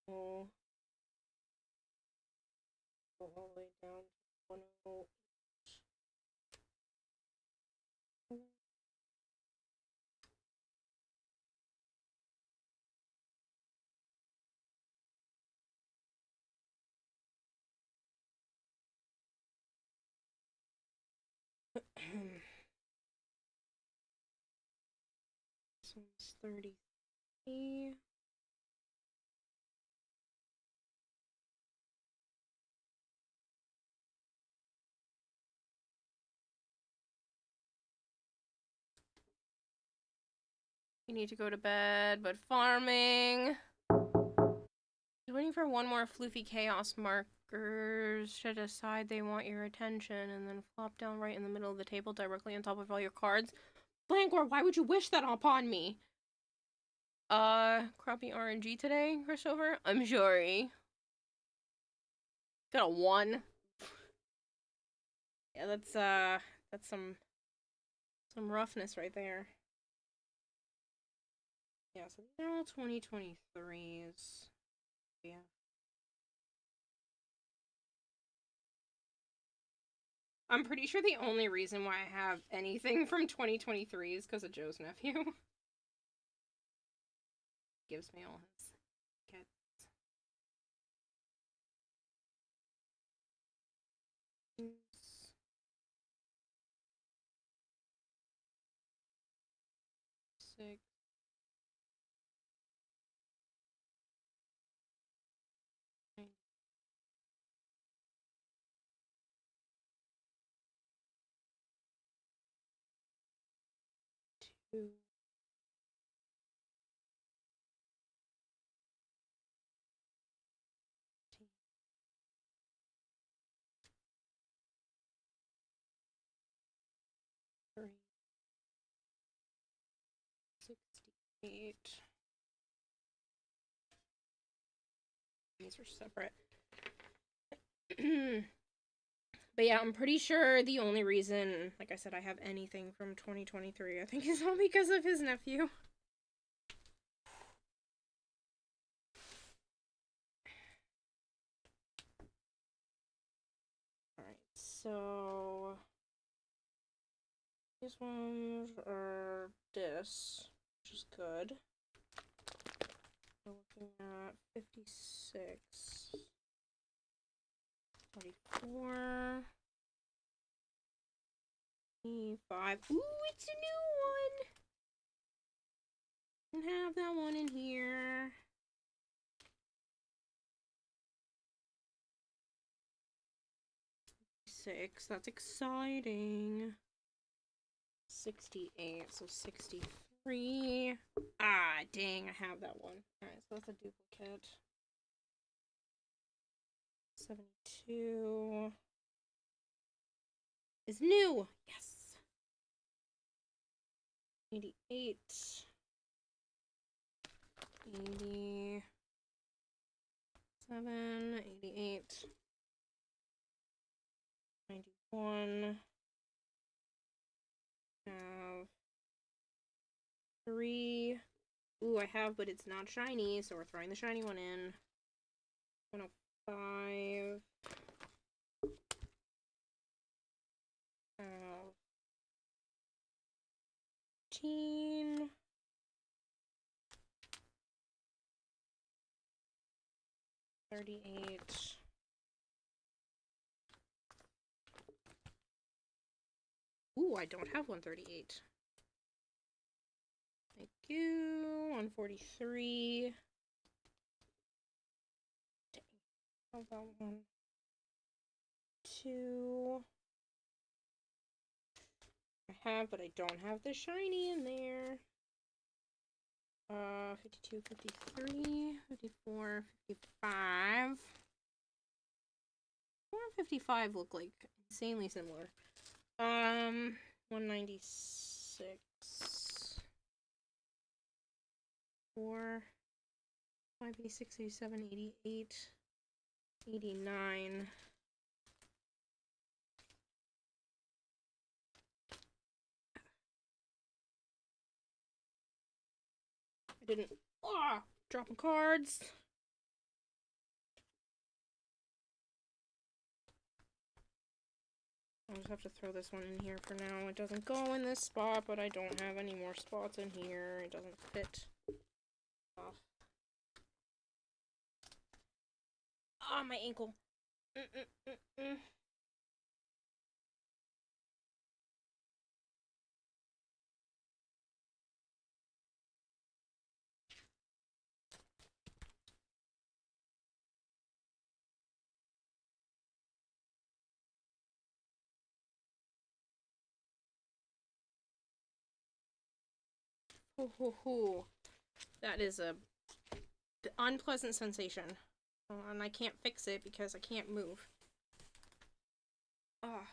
Oh. Go all the way down to 108. This one's 33. You need to go to bed, but farming. Waiting for one more floofy chaos markers to decide they want your attention, and then flop down right in the middle of the table directly on top of all your cards. Blankor, why would you wish that upon me? Crappy RNG today, Christopher? I'm sorry. Got a 1. Yeah, that's some roughness right there. Yeah, so these are all 2023s. Yeah. I'm pretty sure the only reason why I have anything from 2023 is because of Joe's nephew. Gives me all his kits. Six. Two. 3. 68. These are separate. But yeah, I'm pretty sure the only reason, like I said, I have anything from 2023, I think is all because of his nephew. Alright, so these ones are this, which is good. We're looking at 56. 44. 25. Ooh, it's a new one! Didn't have that one in here. 6. That's exciting. 68. So 63. Ah, dang, I have that one. Alright, so that's a duplicate. 72 is new. Yes. 88. 87. 88. 91. Have 3. Ooh, I have, but it's not shiny, so we're throwing the shiny one in. 105. 15. 38. Ooh, I don't have 138. Thank you. 143. Dang. How about 1, 2? I have, but I don't have the shiny in there. 52, 53, 54, 55. 4 and 55 look like insanely similar. 196. 4. 5, 86, 87, 88. 89. I didn't. Ah! Dropping cards. I'll just have to throw this one in here for now. It doesn't go in this spot, but I don't have any more spots in here. It doesn't fit. Ah, my ankle. Ooh. That is a unpleasant sensation. And I can't fix it because I can't move. Ah.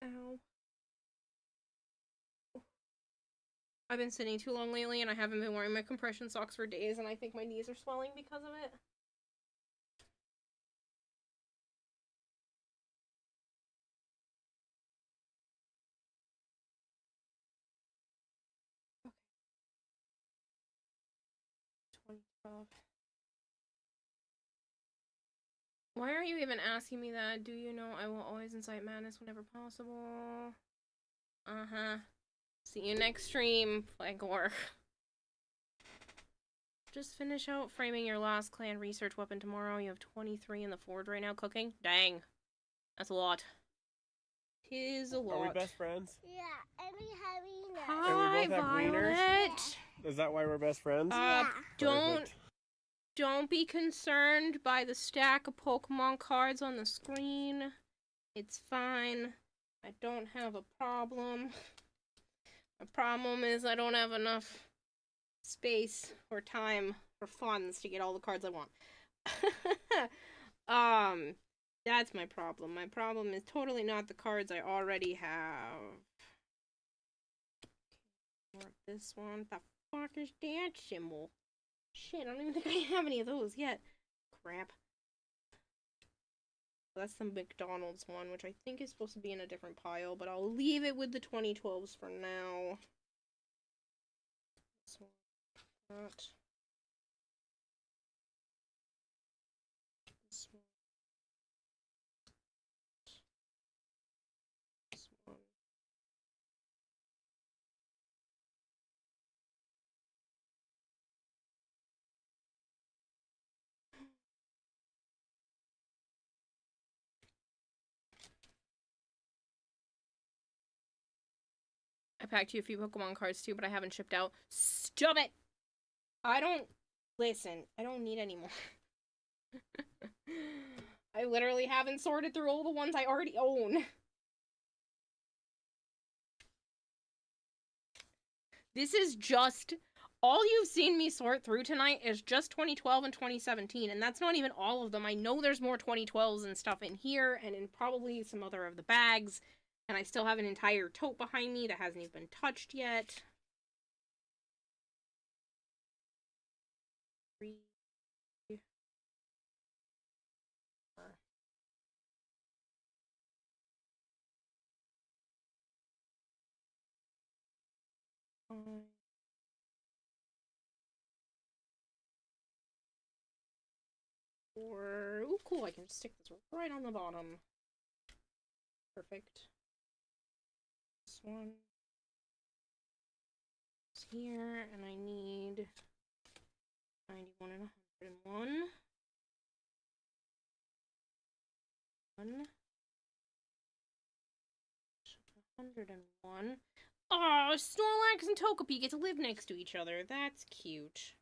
Ow. I've been sitting too long lately and I haven't been wearing my compression socks for days and I think my knees are swelling because of it. Okay. 2012. Why are you even asking me that? Do you know I will always incite madness whenever possible? Uh-huh. See you next stream, Flagor. Just finish out framing your last clan research weapon tomorrow. You have 23 in the forge right now cooking. Dang. That's a lot. Tis a lot.
Are we best friends?
Yeah, and we have Ina.
Hi,
And we both have
Violet.
wieners? Is that why we're best friends?
Yeah.
Don't be concerned by the stack of Pokemon cards on the screen. It's fine. I don't have a problem. My problem is I don't have enough space or time or funds to get all the cards I want. That's my problem. My problem is totally not the cards I already have. More of this one. The fuck is that symbol? Shit, I don't even think I have any of those yet. Crap. That's the McDonald's one, which I think is supposed to be in a different pile, but I'll leave it with the 2012s for now. This one. That. This one. This one. I packed you a few Pokemon cards too, but I haven't shipped out. Stop it! I don't... Listen, I don't need any more. I literally haven't sorted through all the ones I already own. This is just... All you've seen me sort through tonight is just 2012 and 2017, and that's not even all of them. I know there's more 2012s and stuff in here, and in probably some other of the bags. And I still have an entire tote behind me that hasn't even been touched yet. 3, 4. Ooh, cool, I can stick this right on the bottom. Perfect. This one is here, and I need 91 and 101. 101. Oh, Snorlax and Togepi get to live next to each other. That's cute.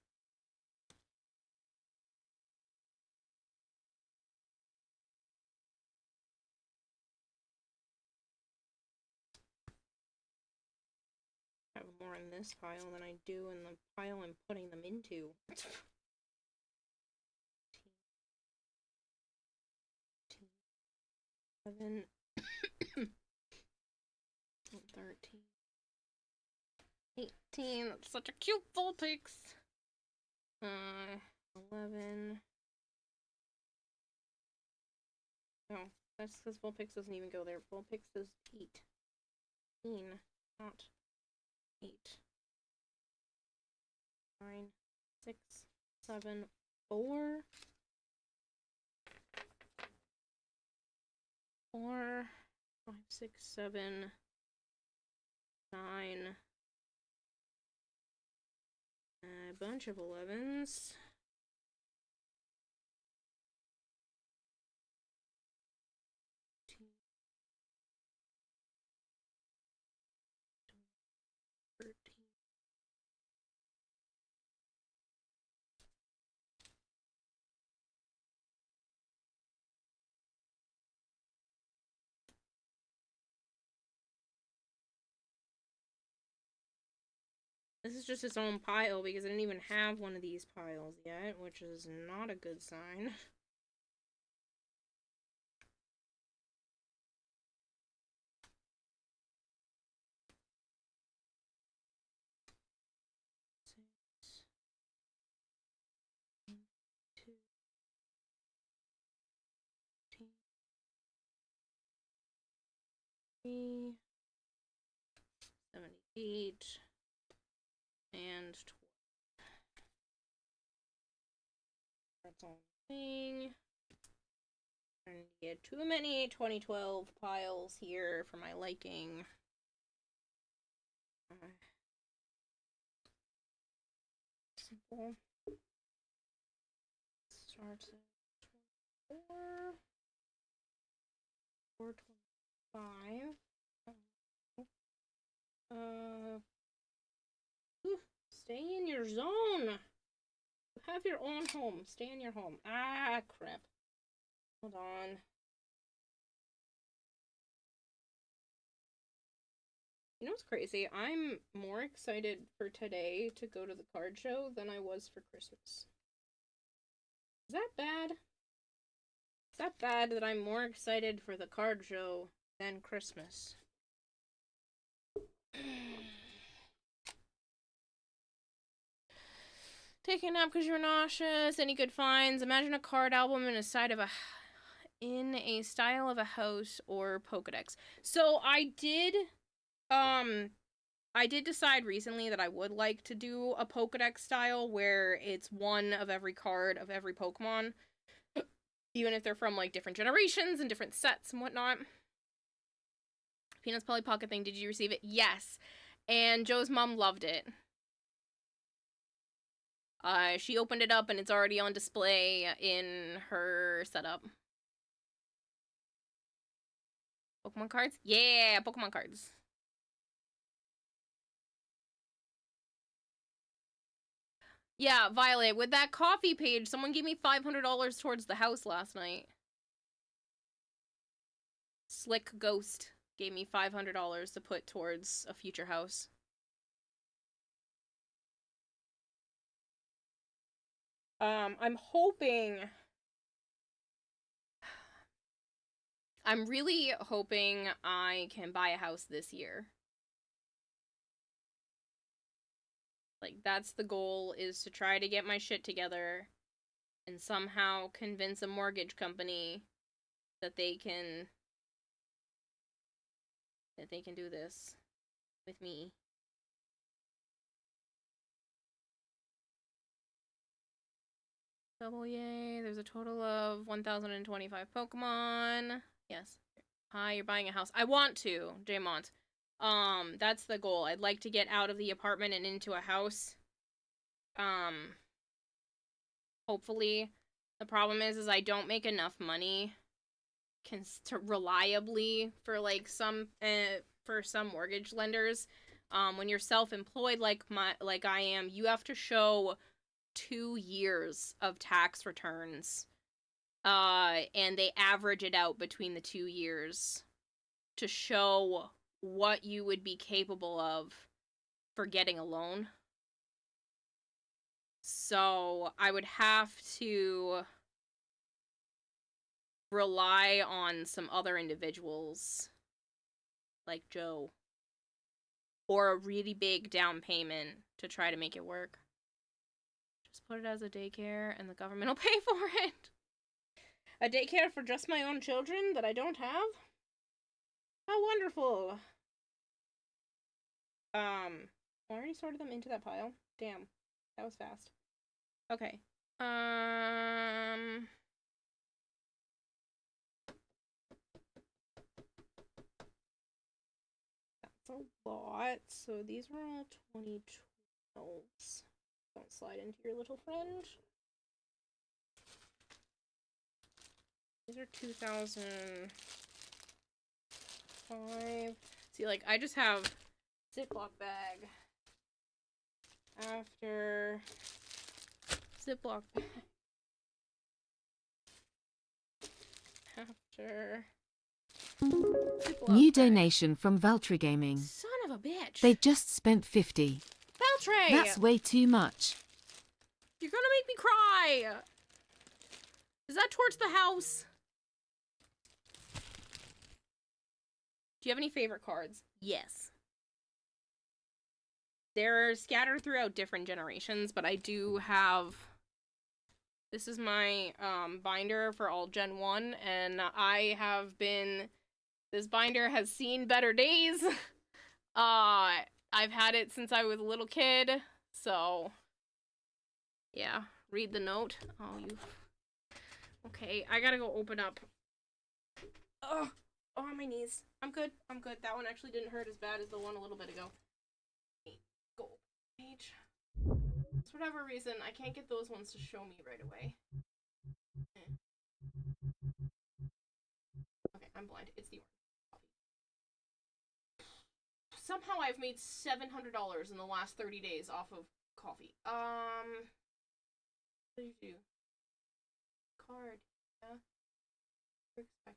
I have more in this pile than I do in the pile I'm putting them into. 11, 13, 18. That's such a cute Vulpix. 11. No, that's because Vulpix doesn't even go there. Vulpix is 18, not 8. 9, 6, 7, 4. 4, 5, 6, 7, 9. A bunch of 11s. This is just its own pile because I didn't even have one of these piles yet, which is not a good sign. Three, 78, and 12. That's all thing. And get too many 2012 piles here for my liking. Simple. Starts at 24. 425. Stay in your zone. You have your own home. Stay in your home. Ah, crap. Hold on. You know what's crazy? I'm more excited for today to go to the card show than I was for Christmas. Is that bad? Is that bad that I'm more excited for the card show than Christmas? Take a nap because you're nauseous. Any good finds? Imagine a card album in a style of a house or Pokedex. So I did decide recently that I would like to do a Pokedex style where it's one of every card of every Pokemon. Even if they're from, like, different generations and different sets and whatnot. Peanut's Polly Pocket thing, did you receive it? Yes. And Joe's mom loved it. She opened it up and it's already on display in her setup. Pokemon cards? Yeah, Pokemon cards. Yeah, Violet, with that coffee page, someone gave me $500 towards the house last night. Slick Ghost gave me $500 to put towards a future house. I'm really hoping I can buy a house this year. Like, that's the goal, is to try to get my shit together and somehow convince a mortgage company that they can do this with me. Double yay. There's a total of 1,025 Pokemon. Yes. Hi, you're buying a house. I want to, Jaymont. That's the goal. I'd like to get out of the apartment and into a house. Hopefully. The problem is I don't make enough money to reliably for, like, some mortgage lenders. When you're self-employed like I am, you have to show 2 years of tax returns. And they average it out between the 2 years to show what you would be capable of for getting a loan. So I would have to rely on some other individuals, like Joe, or a really big down payment to try to make it work. Just put it as a daycare and the government will pay for it. A daycare for just my own children that I don't have? How wonderful. I already sorted them into that pile. Damn. That was fast. Okay. a lot. So these are all 2012s. Don't slide into your little friend. These are 2005. See, like, I just have Ziploc bag after Ziploc bag after Ziploc
New
bag.
donation from Valtry Gaming.
Son of a bitch.
They just spent 50.
Valtray!
That's way too much.
You're gonna make me cry! Is that towards the house? Do you have any favorite cards? Yes. They're scattered throughout different generations, but I do have... This is my binder for all Gen 1, and I have been... This binder has seen better days. I've had it since I was a little kid, so... Yeah, read the note. Oh, you... Okay, I gotta go open up. Ugh. Oh, on my knees. I'm good. I'm good. That one actually didn't hurt as bad as the one a little bit ago. Go open page. For whatever reason, I can't get those ones to show me right away. Okay, I'm blind. It's the orange. Somehow I've made $700 in the last 30 days off of coffee. What do you do? Card. Yeah. We're expecting.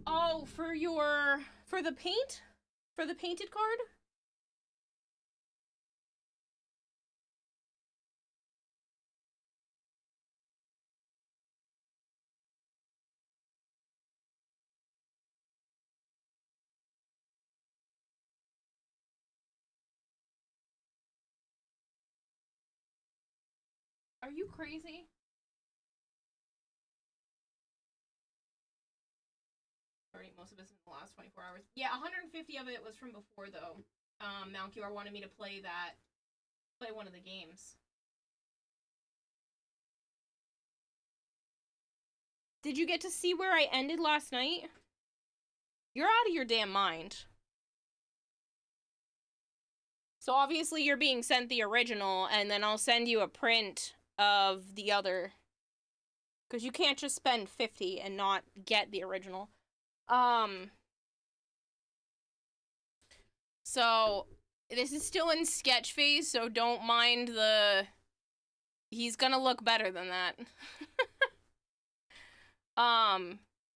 Oh, for the paint? For the painted card? Are you crazy? Already, most of it's in the last 24 hours. Yeah, 150 of it was from before, though. Malkior wanted me to play one of the games. Did you get to see where I ended last night? You're out of your damn mind. So obviously you're being sent the original, and then I'll send you a print of the other. Because you can't just spend 50 and not get the original. So, this is still in sketch phase, so don't mind the... He's gonna look better than that.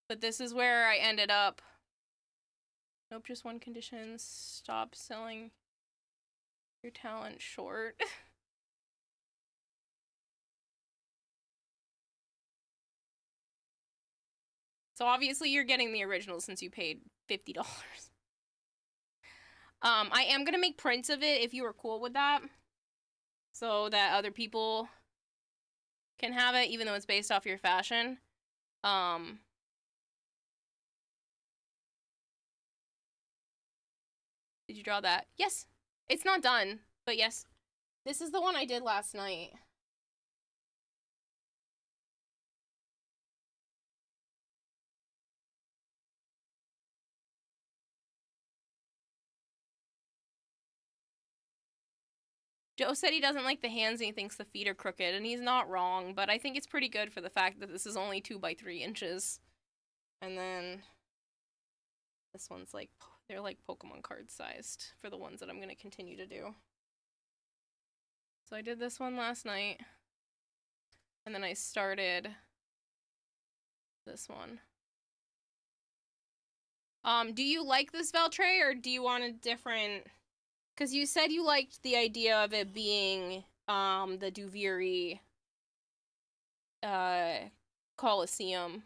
But this is where I ended up. Nope, just one condition. Stop selling your talent short. So obviously you're getting the original since you paid $50. I am gonna make prints of it if you are cool with that. So that other people can have it, even though it's based off your fashion. Did you draw that? Yes. It's not done, but yes. This is the one I did last night. Joe said he doesn't like the hands and he thinks the feet are crooked, and he's not wrong, but I think it's pretty good for the fact that this is only 2 by 3 inches. And then this one's like, they're like Pokemon card sized for the ones that I'm going to continue to do. So I did this one last night, and then I started this one. Do you like this Veltray, or do you want a different... Because you said you liked the idea of it being, the Duviri, Coliseum.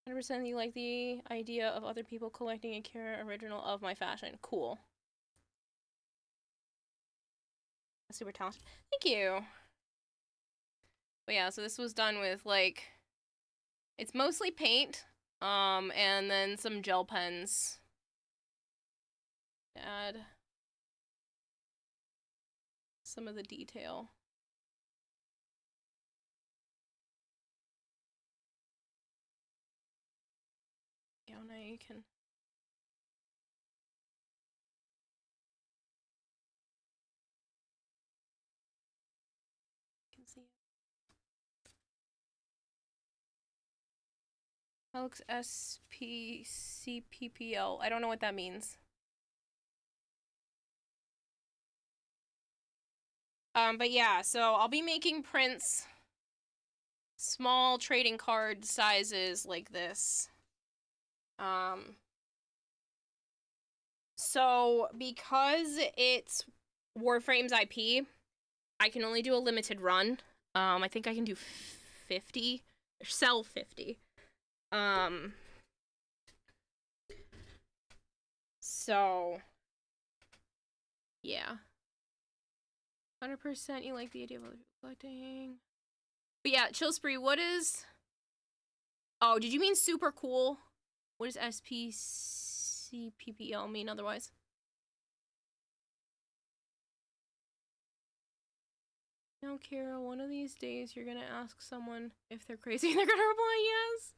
100% you like the idea of other people collecting a Kira original of my fashion. Cool. Super talented. Thank you. But yeah, so this was done with, like, it's mostly paint, and then some gel pens. add some of the detail. Yeah, now you can. See it. Alex SPCPPL. I don't know what that means. But yeah, so I'll be making prints, small trading card sizes like this. So because it's Warframe's IP, I can only do a limited run. I think I can do 50, sell 50. So yeah. 100% you like the idea of other people collecting. But yeah, Chill Spree, what is... Oh, did you mean super cool? What does SPCPPL mean otherwise? No, Kira, one of these days you're gonna ask someone if they're crazy and they're gonna reply yes.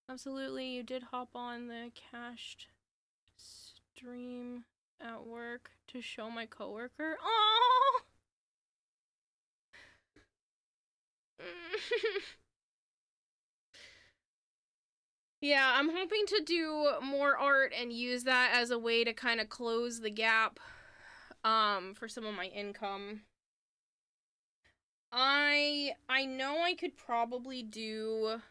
Absolutely, you did hop on the cached stream at work to show my coworker. Oh! Yeah, I'm hoping to do more art and use that as a way to kind of close the gap for some of my income. I know I could probably do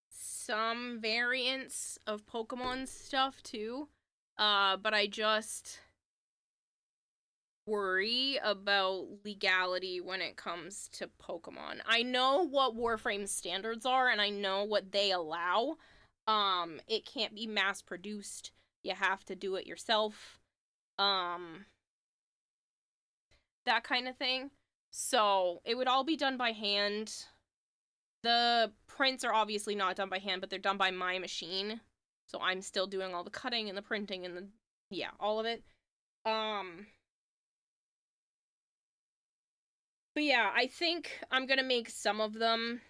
some variants of Pokemon stuff too, but I just worry about legality when it comes to Pokemon. I know what Warframe standards are, and I know what they allow. It can't be mass produced. You have to do it yourself. That kind of thing. So, it would all be done by hand. The prints are obviously not done by hand, but they're done by my machine. So I'm still doing all the cutting and the printing and the, yeah, all of it. But yeah, I think I'm gonna make some of them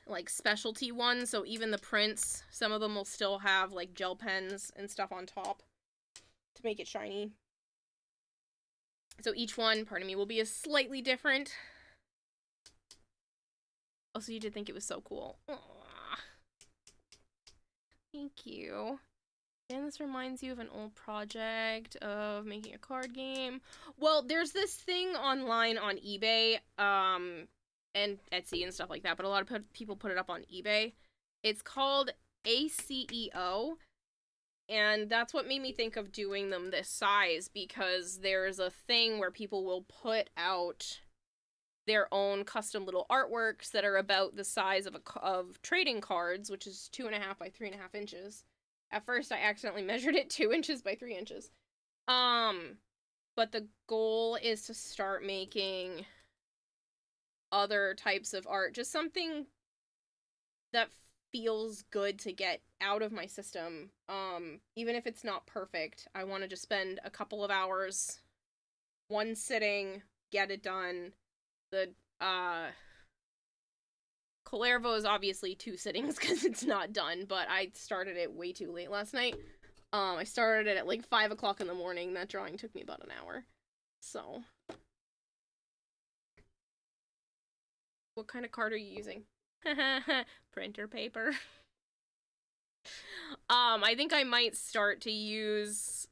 like specialty ones, so even the prints, some of them will still have like gel pens and stuff on top to make it shiny. So each one, pardon me, will be a slightly different. Also, you did think it was so cool. Aww. Thank you. And this reminds you of an old project of making a card game. Well, there's this thing online on eBay, and Etsy and stuff like that, but a lot of people put it up on eBay. It's called ACEO, and that's what made me think of doing them this size, because there's a thing where people will put out their own custom little artworks that are about the size of trading cards, which is 2.5 by 3.5 inches. At first, I accidentally measured it 2 inches by 3 inches. But the goal is to start making other types of art. Just something that feels good to get out of my system. Even if it's not perfect, I want to just spend a couple of hours, one sitting, get it done. The, Colervo is obviously 2 sittings because it's not done, but I started it way too late last night. I started it at like 5 o'clock in the morning. That drawing took me about an hour. So. What kind of card are you using? Printer paper. I think I might start to use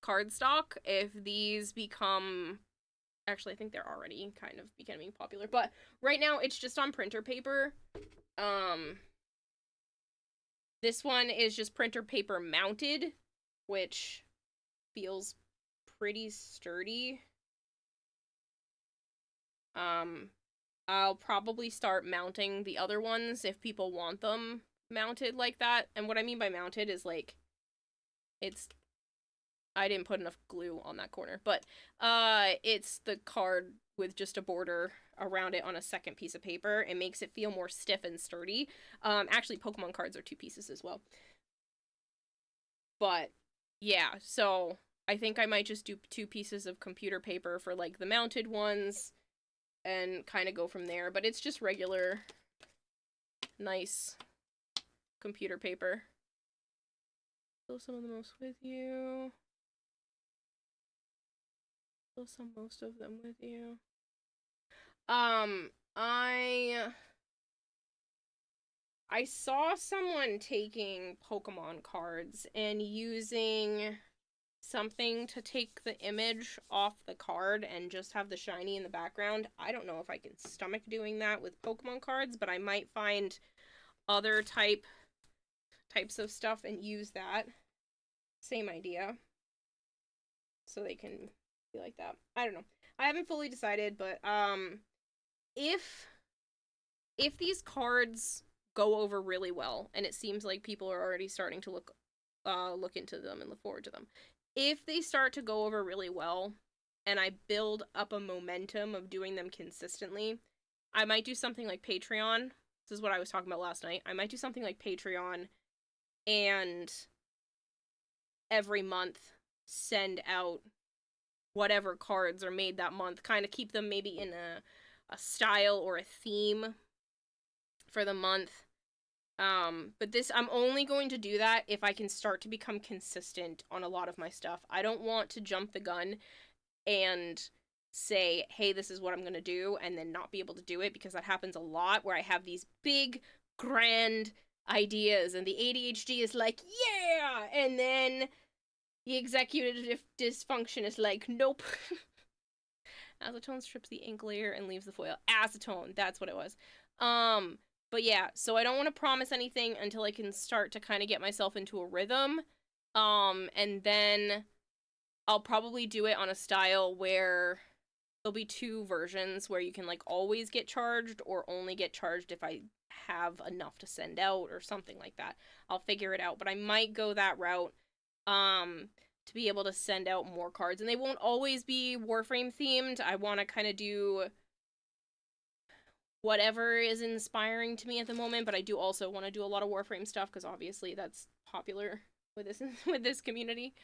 cardstock if these become... Actually, I think they're already kind of becoming popular, but right now it's just on printer paper. This one is just printer paper mounted, which feels pretty sturdy. I'll probably start mounting the other ones if people want them mounted like that. And what I mean by mounted is like, I didn't put enough glue on that corner, but it's the card with just a border around it on a second piece of paper. It makes it feel more stiff and sturdy. Actually, Pokemon cards are 2 pieces as well. But, yeah, so I think I might just do 2 pieces of computer paper for, like, the mounted ones and kind of go from there. But it's just regular, nice computer paper. Fill some of the most with you. Fill some most of them with you. I saw someone taking Pokemon cards and using something to take the image off the card and just have the shiny in the background. I don't know if I can stomach doing that with Pokemon cards, but I might find other types of stuff and use that. Same idea. So they can be like that. I don't know. I haven't fully decided, but if these cards go over really well, and it seems like people are already starting to look into them and look forward to them. If they start to go over really well, and I build up a momentum of doing them consistently, I might do something like Patreon. This is what I was talking about last night. I might do something like Patreon, and every month send out whatever cards are made that month. Kind of keep them maybe in a style or a theme for the month. But this, I'm only going to do that if I can start to become consistent on a lot of my stuff. I don't want to jump the gun and say, hey, this is what I'm going to do, and then not be able to do it, because that happens a lot where I have these big, grand ideas, and the ADHD is like, yeah! And then the executive dysfunction is like, nope. Acetone strips the ink layer and leaves the foil. Acetone, that's what it was. But yeah, so I don't want to promise anything until I can start to kind of get myself into a rhythm. And then I'll probably do it on a style where there'll be 2 versions where you can like always get charged or only get charged if I have enough to send out or something like that. I'll figure it out, but I might go that route to be able to send out more cards, and they won't always be Warframe themed. I want to kind of do whatever is inspiring to me at the moment, but I do also want to do a lot of Warframe stuff because obviously that's popular with this community.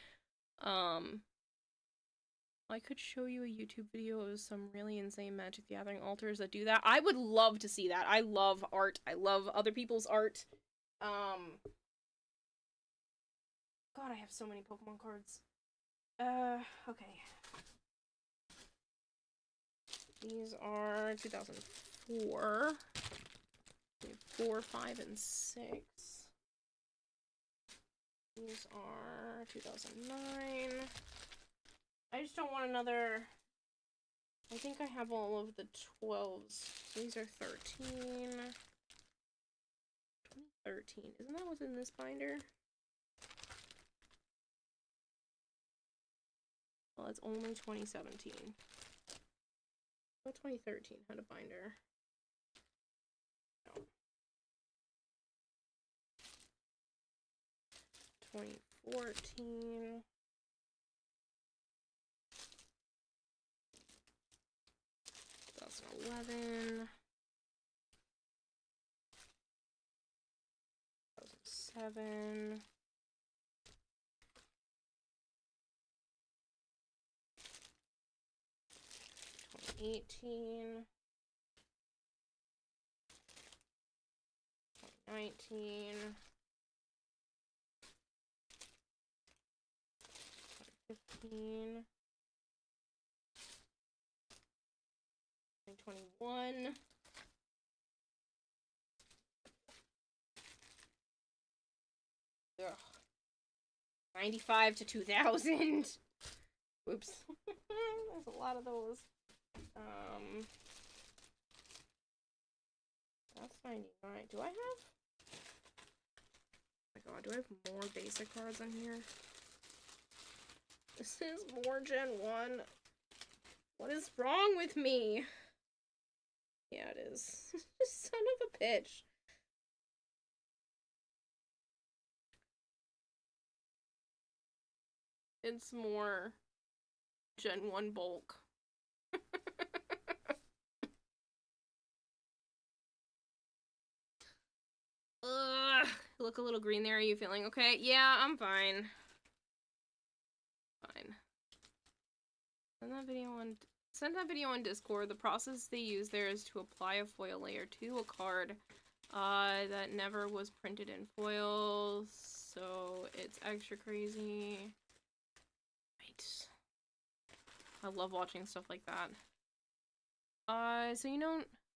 I could show you a YouTube video of some really insane Magic the Gathering altars that do that. I would love to see that. I love art. I love other people's art. God, I have so many Pokemon cards. Okay. These are 2004. We have 4, 5, and 6. These are 2009. I just don't want another... I think I have all of the 12s. These are 13. 2013. Isn't that what's in this binder? Well, it's only 2017. Well, 2013 had a binder. No. 2014. 2011. 2007. 2018. 2019. 2015. 2021. Ugh. 95 to 2000. Oops. There's a lot of those. That's 99. Do I have? Oh my god, do I have more basic cards on here? This is more Gen 1. What is wrong with me? Yeah, it is. Son of a bitch. It's more Gen 1 bulk. look a little green there. Are you feeling okay? Yeah, I'm fine. Fine. Send that video on Discord. The process they use there is to apply a foil layer to a card that never was printed in foil, so it's extra crazy. Right. I love watching stuff like that.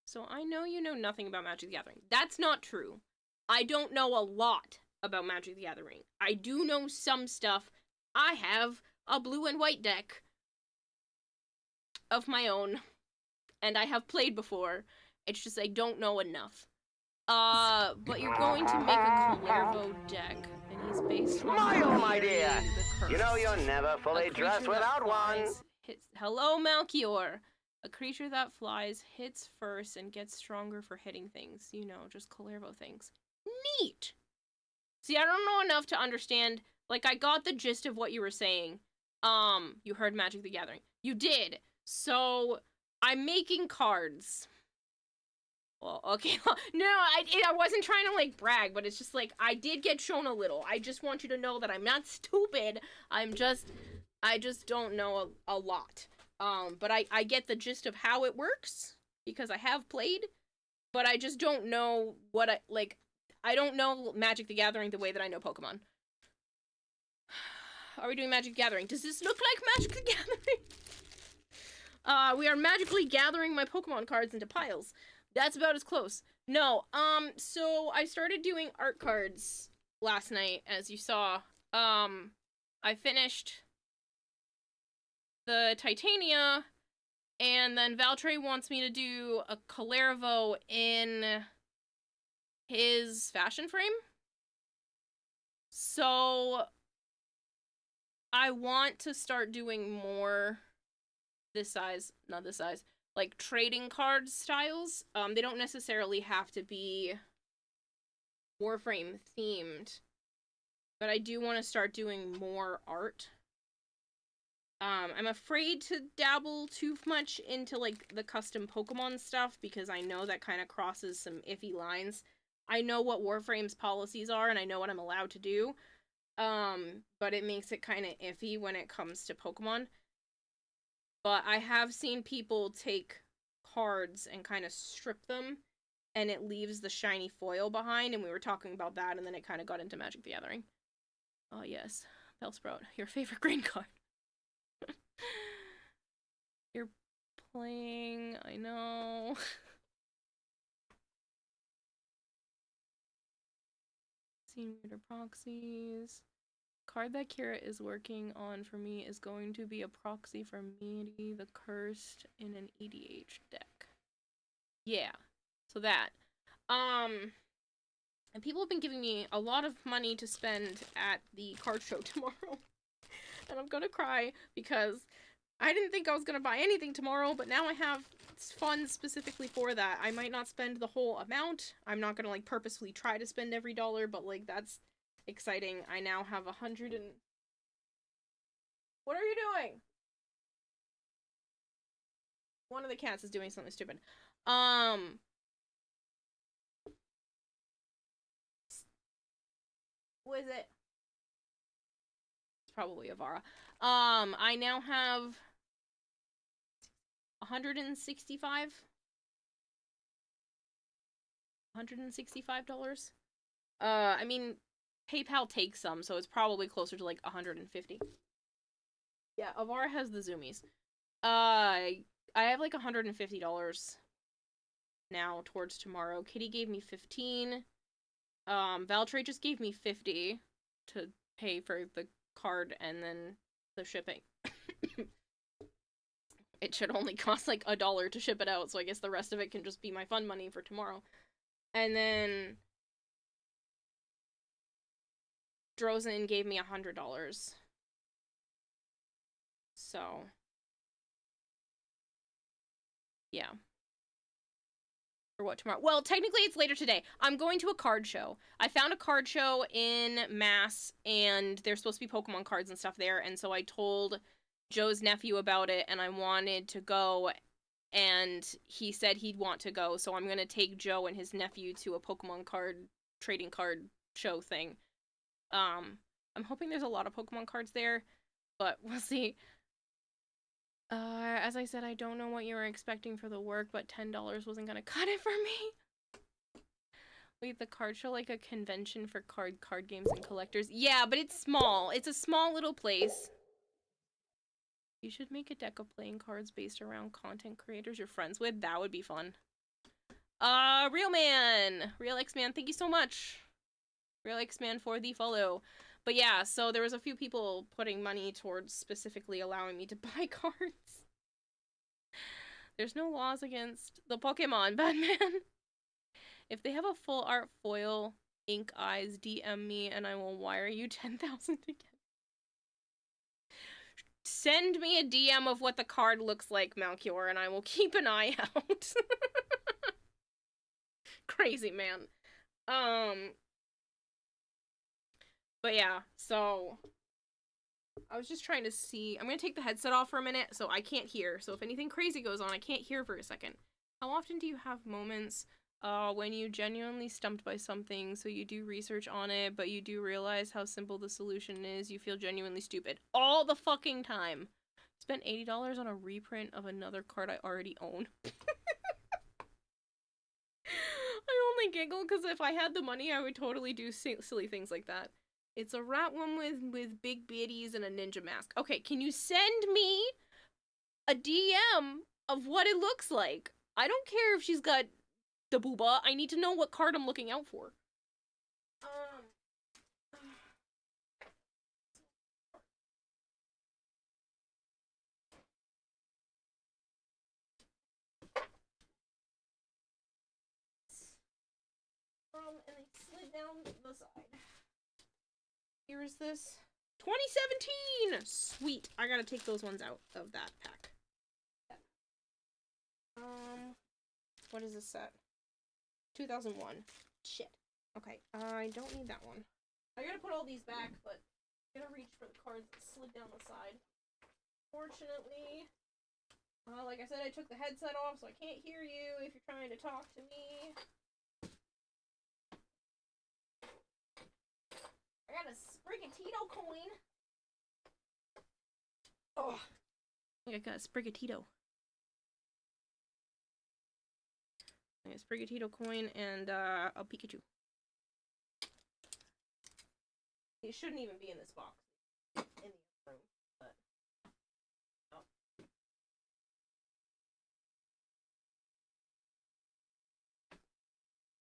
So I know you know nothing about Magic the Gathering. That's not true. I don't know a lot about Magic the Gathering. I do know some stuff. I have a blue and white deck of my own, and I have played before. It's just I don't know enough. But you're going to make a Calervo deck, and he's based on
my dear! You know you're never fully dressed without one!
Hello, Malchior! A creature that flies, hits first, and gets stronger for hitting things. You know, just Calervo things. Neat! See, I don't know enough to understand. Like, I got the gist of what you were saying. You heard Magic the Gathering. You did. So, I'm making cards. Well, okay. No, I wasn't trying to, like, brag, but it's just, like, I did get shown a little. I just want you to know that I'm not stupid. I just don't know a lot. But I get the gist of how it works, because I have played, but I just don't know what I don't know Magic the Gathering the way that I know Pokemon. Are we doing Magic the Gathering? Does this look like Magic the Gathering? We are magically gathering my Pokemon cards into piles. That's about as close. No, so I started doing art cards last night, as you saw. I finished the Titania, and then Valtray wants me to do a Calervo in his fashion frame. So I want to start doing more this size, not this size, like trading card styles. They don't necessarily have to be Warframe themed, but I do want to start doing more art. I'm afraid to dabble too much into, like, the custom Pokemon stuff, because I know that kind of crosses some iffy lines. I know what Warframe's policies are, and I know what I'm allowed to do, but it makes it kind of iffy when it comes to Pokemon. But I have seen people take cards and kind of strip them, and it leaves the shiny foil behind, and we were talking about that, and then it kind of got into Magic the Gathering. Oh yes, Bellsprout, your favorite green card. You're playing, I know. Seen weirder proxies. Card that Kira is working on for me is going to be a proxy for Meaty the Cursed in an EDH deck. Yeah, so that. And people have been giving me a lot of money to spend at the card show tomorrow. And I'm gonna cry because I didn't think I was gonna buy anything tomorrow, but now I have funds specifically for that. I might not spend the whole amount. I'm not gonna, like, purposefully try to spend every dollar, but, like, that's exciting. I now have 100 and... What are you doing? One of the cats is doing something stupid. What is it? It's probably Avara. I now have $165. $165. I mean, PayPal takes some, so it's probably closer to like 150. Yeah, Avara has the zoomies. I have like $150 now towards tomorrow. Kitty gave me 15. Valtray just gave me 50 to pay for the card and then the shipping. It should only cost like $1 to ship it out, so I guess the rest of it can just be my fun money for tomorrow. And then Drozen gave me $100. So yeah. For what, tomorrow? Well, technically it's later today. I'm going to a card show. I found a card show in Mass, and there's supposed to be Pokemon cards and stuff there, and so I told Joe's nephew about it, and I wanted to go, and he said he'd want to go, so I'm going to take Joe and his nephew to a Pokemon card trading card show thing. I'm hoping there's a lot of Pokemon cards there, but we'll see. As I said, I don't know what you were expecting for the work, but $10 wasn't gonna cut it for me. Wait, the card show like a convention for card games and collectors? Yeah, but it's small. It's a small little place. You should make a deck of playing cards based around content creators you're friends with. That would be fun. Real X-Man, thank you so much. Real X-Man for the follow. But yeah, so there was a few people putting money towards specifically allowing me to buy cards. There's no laws against the Pokemon, Batman. If they have a full art foil, ink eyes, DM me and I will wire you 10,000 again. Send me a DM of what the card looks like, Malchior, and I will keep an eye out. Crazy, man. But yeah, so I was just trying to see. I'm gonna take the headset off for a minute so I can't hear. So if anything crazy goes on, I can't hear for a second. How often do you have moments when you genuinely stumped by something, so you do research on it, but you do realize how simple the solution is, you feel genuinely stupid? All the fucking time. Spent $80 on a reprint of another card I already own. I only giggle because if I had the money, I would totally do silly things like that. It's a rat one with big bitties and a ninja mask. Okay, can you send me a DM of what it looks like? I don't care if she's got the booba. I need to know what card I'm looking out for. And they slid down the side. Here is this 2017. Sweet. I gotta take those ones out of that pack. What is this set? 2001. Shit. Okay, I don't need that one. I gotta put all these back, but I'm gonna reach for the cards that slid down the side. Fortunately, like I said, I took the headset off, so I can't hear you if you're trying to talk to me. I got a Sprigatito coin. Oh, I got a Sprigatito. I got a Sprigatito coin and a Pikachu. It shouldn't even be in this box. In the room, but oh.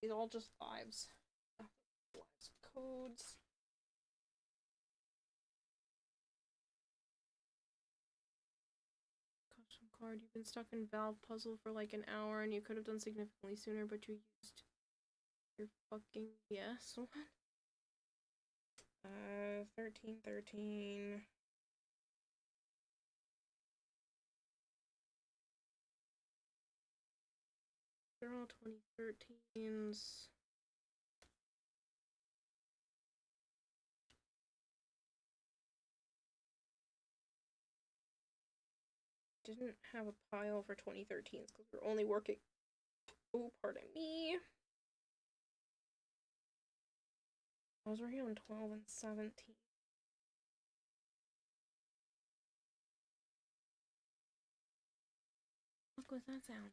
These are all just lives. Lives codes. Custom card. You've been stuck in Valve puzzle for like an hour and you could have done significantly sooner, but you used your fucking yes. What? 1313. They're all 2013s. Didn't have a pile for 2013s because we're only working. Oh, pardon me. I was working on 12 and 17. What was that sound?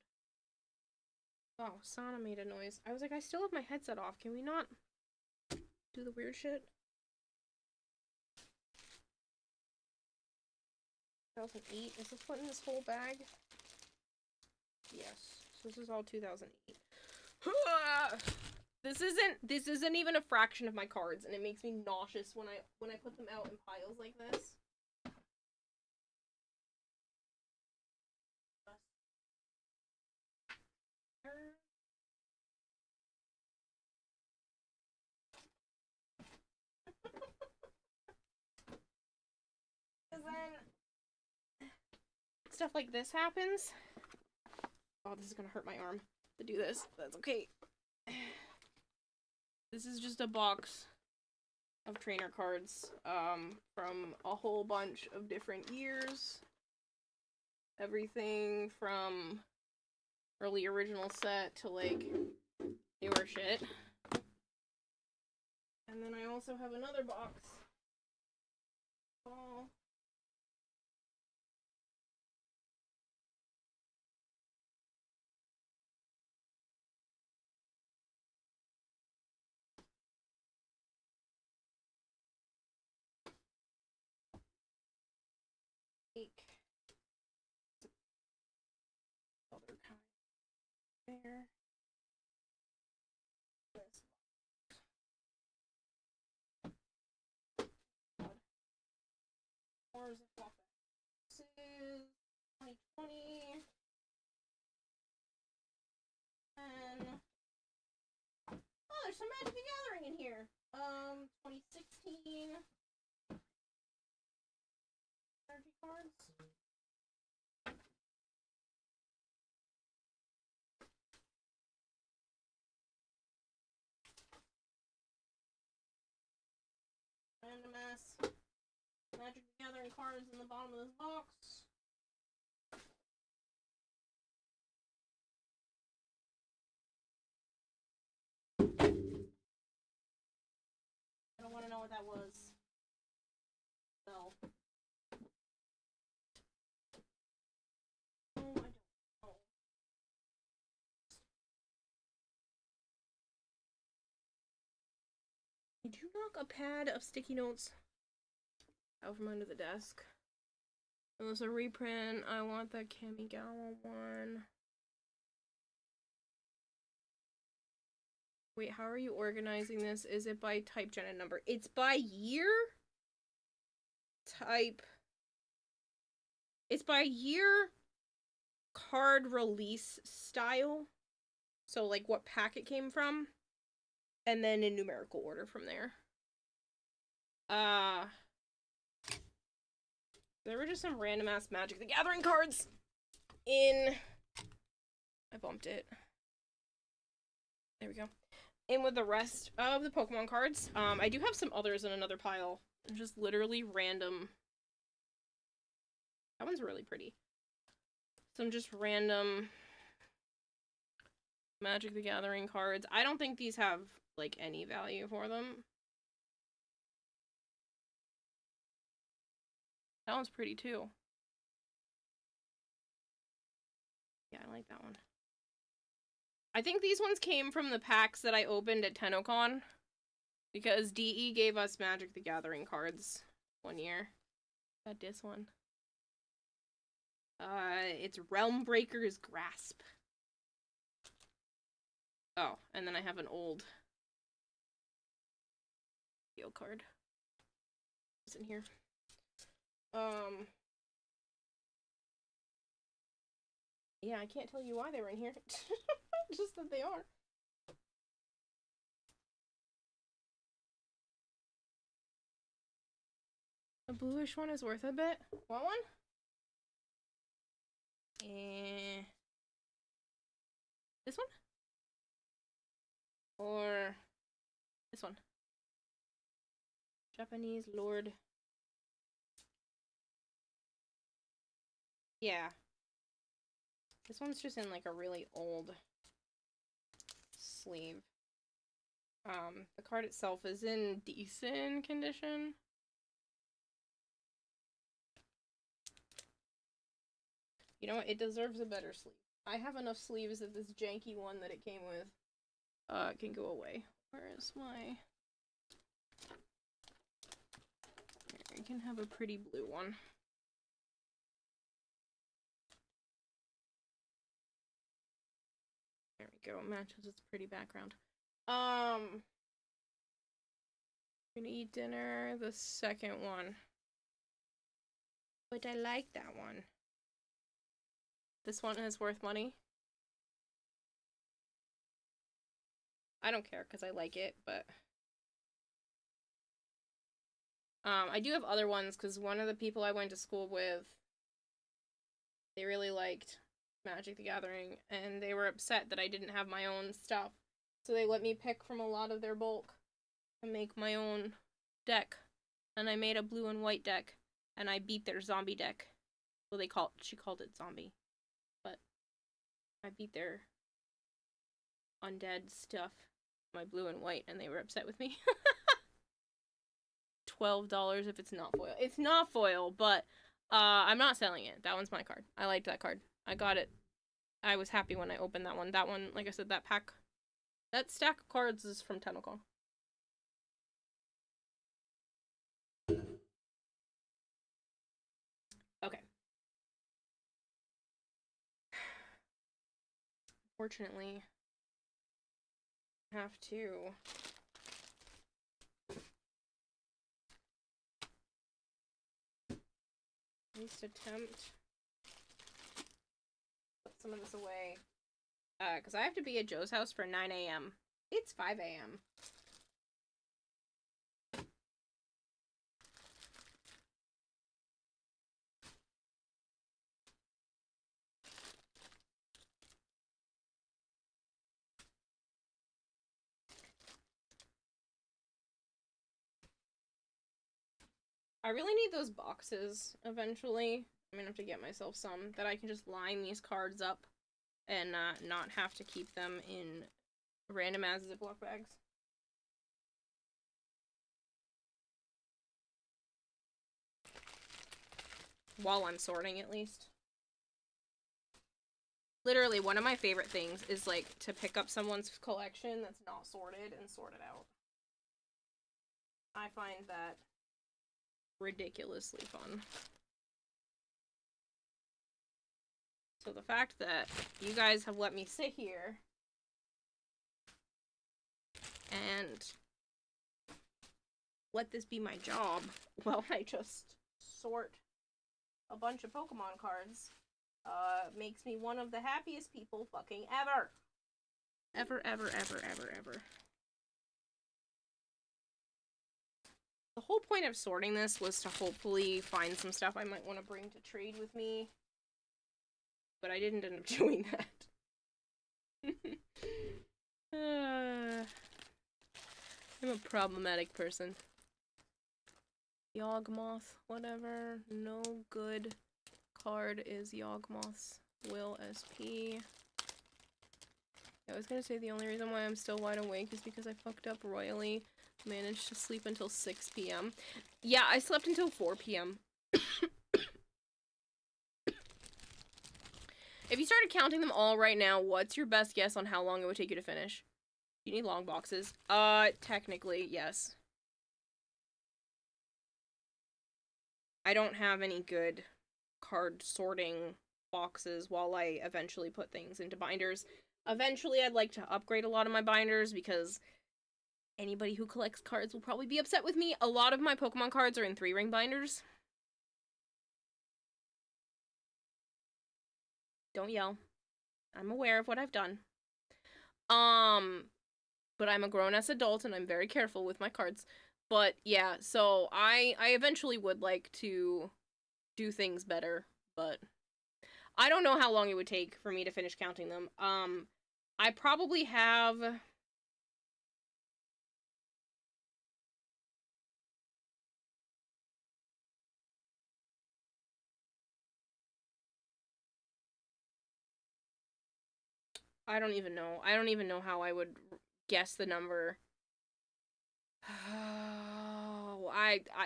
Oh, Sana made a noise. I was like, I still have my headset off. Can we not do the weird shit? 2008. Is this what in this whole bag? Yes. So this is all 2008. This isn't even a fraction of my cards, and it makes me nauseous when I put them out in piles like this. Then stuff like this happens. Oh, this is gonna hurt my arm to do this. That's okay. This is just a box of trainer cards from a whole bunch of different years. Everything from early original set to like newer shit. And then I also have another box. Oh. Other kind there. This Wars of Warframe. This is 2020. And oh, there's some Magic the Gathering in here. 2016. Energy cards. Random ass Magic the Gathering cards in the bottom of this box. I don't want to know what that was. No. Oh, I don't know. Did you knock a pad of sticky notes out from under the desk? It was a reprint. I want the Kamigawa one. Wait, how are you organizing this? Is it by type, gen, and number? It's by year? Type. It's by year, card release style. So, like, what pack it came from. And then in numerical order from there. There were just some random ass Magic the Gathering cards in... I bumped it. There we go. In with the rest of the Pokemon cards. I do have some others in another pile. Just literally random. That one's really pretty. Some just random Magic the Gathering cards. I don't think these have, like, any value for them. That one's pretty, too. Yeah, I like that one. I think these ones came from the packs that I opened at TennoCon. Because DE gave us Magic the Gathering cards one year. Got this one. It's Realm Breaker's Grasp. Oh, and then I have an old field card. It's in here. Yeah, I can't tell you why they were in here. Just that they are. The bluish one is worth a bit. What one? This one? Or this one? Japanese Lord. Yeah. This one's just in like a really old sleeve. The card itself is in decent condition. You know what? It deserves a better sleeve. I have enough sleeves that this janky one that it came with can go away. Where is my... Here, you can have a pretty blue one. There we go. Matches its pretty background. Gonna eat dinner. The second one. But I like that one. This one is worth money. I don't care because I like it, but I do have other ones because one of the people I went to school with, they really liked Magic the Gathering, and they were upset that I didn't have my own stuff. So they let me pick from a lot of their bulk and make my own deck. And I made a blue and white deck, and I beat their zombie deck. Well, she called it zombie. But I beat their undead stuff, my blue and white, and they were upset with me. $12 if it's not foil. It's not foil, but I'm not selling it. That one's my card. I liked that card. I got it. I was happy when I opened that one. That one, like I said, that pack, that stack of cards is from Tentacle. Okay. Fortunately, I have to at least attempt put some of this away. Because I have to be at Joe's house for 9 a.m. It's 5 a.m. I really need those boxes eventually. I'm gonna have to get myself some that I can just line these cards up and not have to keep them in random ass Ziploc bags. While I'm sorting, at least. Literally, one of my favorite things is, like, to pick up someone's collection that's not sorted and sort it out. I find that ridiculously fun. So the fact that you guys have let me sit here and let this be my job while I just sort a bunch of Pokemon cards makes me one of the happiest people fucking ever. Ever, ever, ever, ever, ever. The whole point of sorting this was to hopefully find some stuff I might want to bring to trade with me. But I didn't end up doing that. I'm a problematic person. Yawgmoth, whatever. No good card is Yawgmoth's Will SP. I was gonna say the only reason why I'm still wide awake is because I fucked up royally. Managed to sleep until 6 p.m. Yeah, I slept until 4 p.m. If you started counting them all right now, what's your best guess on how long it would take you to finish? You need long boxes. Technically, yes. I don't have any good card sorting boxes while I eventually put things into binders. Eventually, I'd like to upgrade a lot of my binders because anybody who collects cards will probably be upset with me. A lot of my Pokemon cards are in 3-ring binders. Don't yell. I'm aware of what I've done. But I'm a grown-ass adult and I'm very careful with my cards. But yeah, so I eventually would like to do things better, but I don't know how long it would take for me to finish counting them. I probably have I don't even know. I don't even know how I would guess the number. Oh,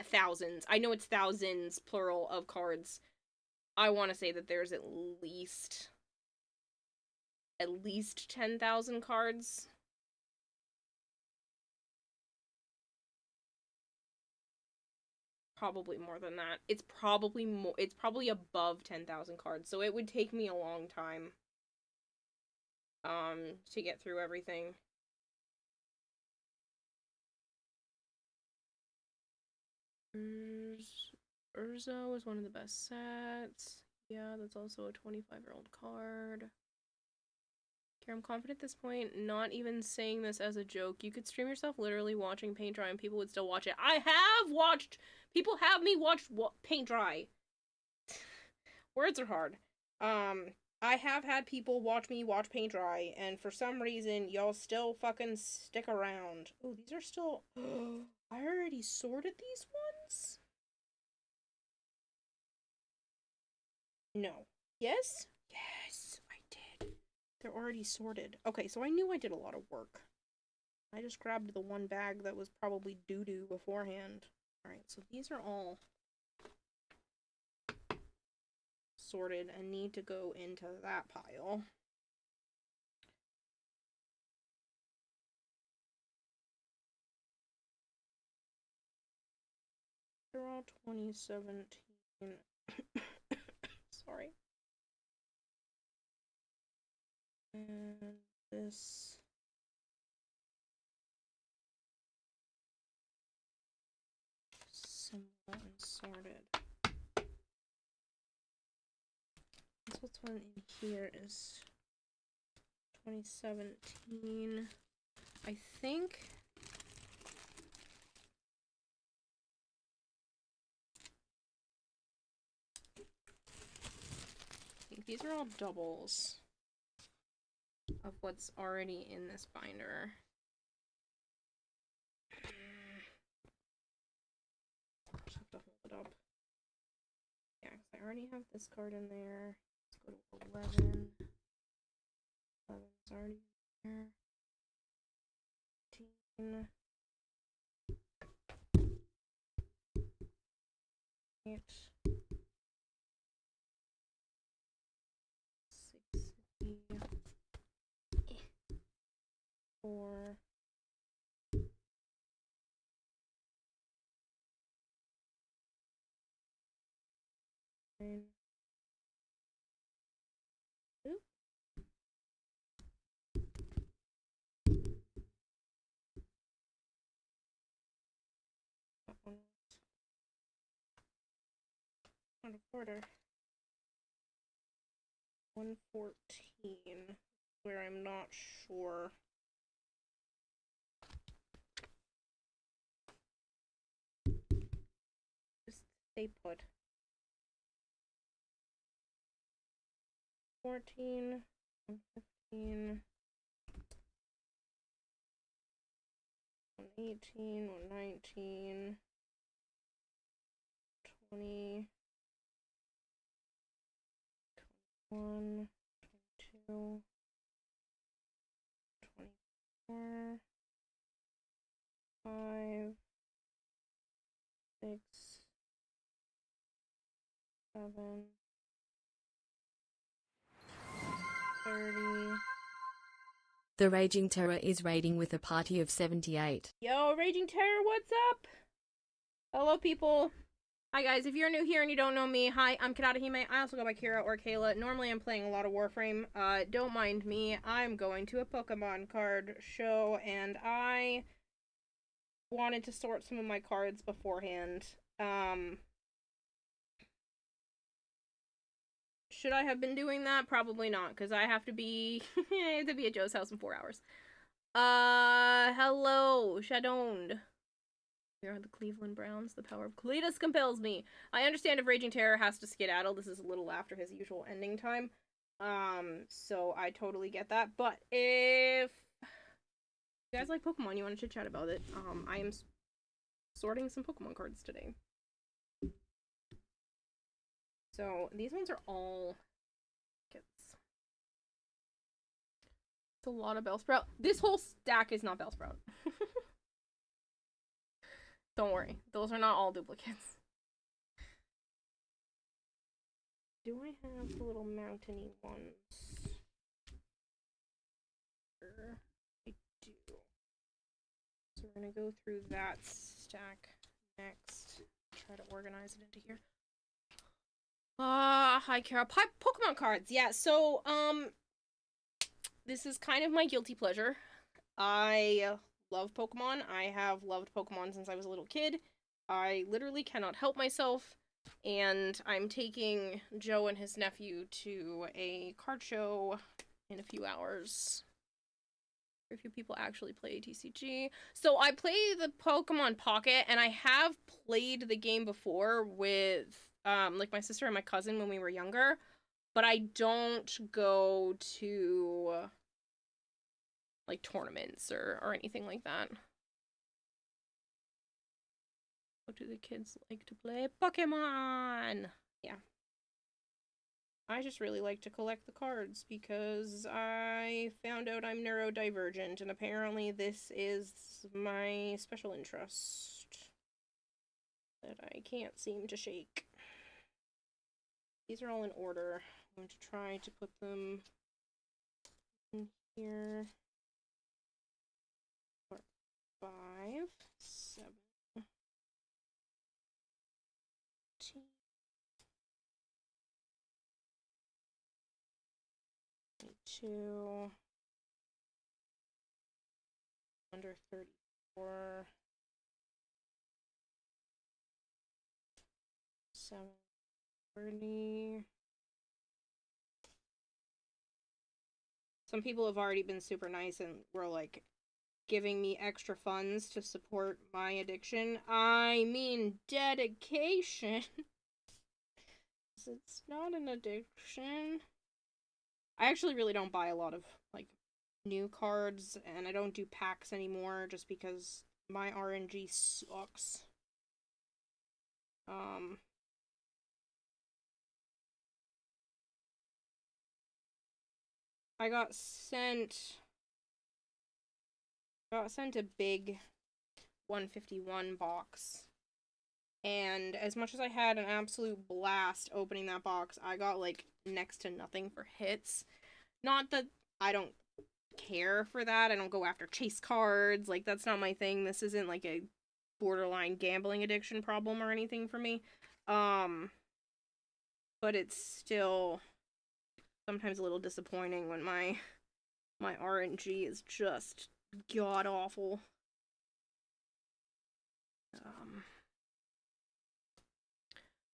thousands. I know it's thousands, plural, of cards. I want to say that there's at least 10,000 cards. Probably more than that. It's probably more. It's probably above 10,000 cards. So it would take me a long time. To get through everything. Urza was one of the best sets. Yeah, that's also a 25-year-old card. Okay, I'm confident at this point, not even saying this as a joke. You could stream yourself literally watching paint dry and people would still watch it. I have watched! People have me watch paint dry. Words are hard. I have had people watch me watch paint dry, and for some reason, y'all still fucking stick around. Oh, these are still... I already sorted these ones? No. Yes? Yes, I did. They're already sorted. Okay, so I knew I did a lot of work. I just grabbed the one bag that was probably doo-doo beforehand. Alright, so these are all sorted and need to go into that pile. They're all 2017. Sorry. And this. Similar and sorted. This one in here is 2017. I think. These are all doubles of what's already in this binder. Just have to hold it up. Yeah, because I already have this card in there. Let's go to 11. 11's already in there. 18. 8. 60. 4. 9. Oop. That one out of order. 114, where I'm not sure. Just stay put. 14, 115, 118, 119, 20, 21, 22, 24, 5, 6, 7, 30.
The Raging Terror is raiding with a party of 78.
Yo, Raging Terror, what's up? Hello, people. Hi, guys. If you're new here and you don't know me, hi, I'm Kadadahime. I also go by Kira or Kayla. Normally, I'm playing a lot of Warframe. Don't mind me. I'm going to a Pokemon card show, and I wanted to sort some of my cards beforehand. Should I have been doing that? Probably not, because I have to be I have to be at Joe's house in 4 hours. Hello, Shadowed. We are the Cleveland Browns. The power of Cletus compels me. I understand if Raging Terror has to skedaddle. This is a little after his usual ending time. So I totally get that. But if you guys like Pokemon, you want to chit chat about it, I am sorting some Pokemon cards today. So these ones are all kits. It's a lot of Bellsprout. This whole stack is not Bellsprout. Don't worry, those are not all duplicates. Do I have the little mountainy ones? I do. So we're gonna go through that stack next. Try to organize it into here. Hi Kara. Pokemon cards. Yeah, so this is kind of my guilty pleasure. I love Pokemon. I have loved Pokemon since I was a little kid. I literally cannot help myself, and I'm taking Joe and his nephew to a card show in a few hours. Very few people actually play TCG. So I play the Pokemon Pocket, and I have played the game before with like my sister and my cousin when we were younger, but I don't go to like tournaments or anything like that. What do the kids like to play? Pokemon! Yeah. I just really like to collect the cards because I found out I'm neurodivergent, and apparently this is my special interest. that I can't seem to shake. These are all in order. I'm going to try to put them in here. 4, 5, 7, 22, under 34, 730. Some people have already been super nice and were like giving me extra funds to support my addiction. I mean dedication. It's not an addiction. I actually really don't buy a lot of like new cards, and I don't do packs anymore just because my RNG sucks. I got sent a big 151 box, and as much as I had an absolute blast opening that box, I got like next to nothing for hits. Not that I don't care for that. I don't go after chase cards. Like, that's not my thing. This isn't like a borderline gambling addiction problem or anything for me. But it's still sometimes a little disappointing when my RNG is just god awful.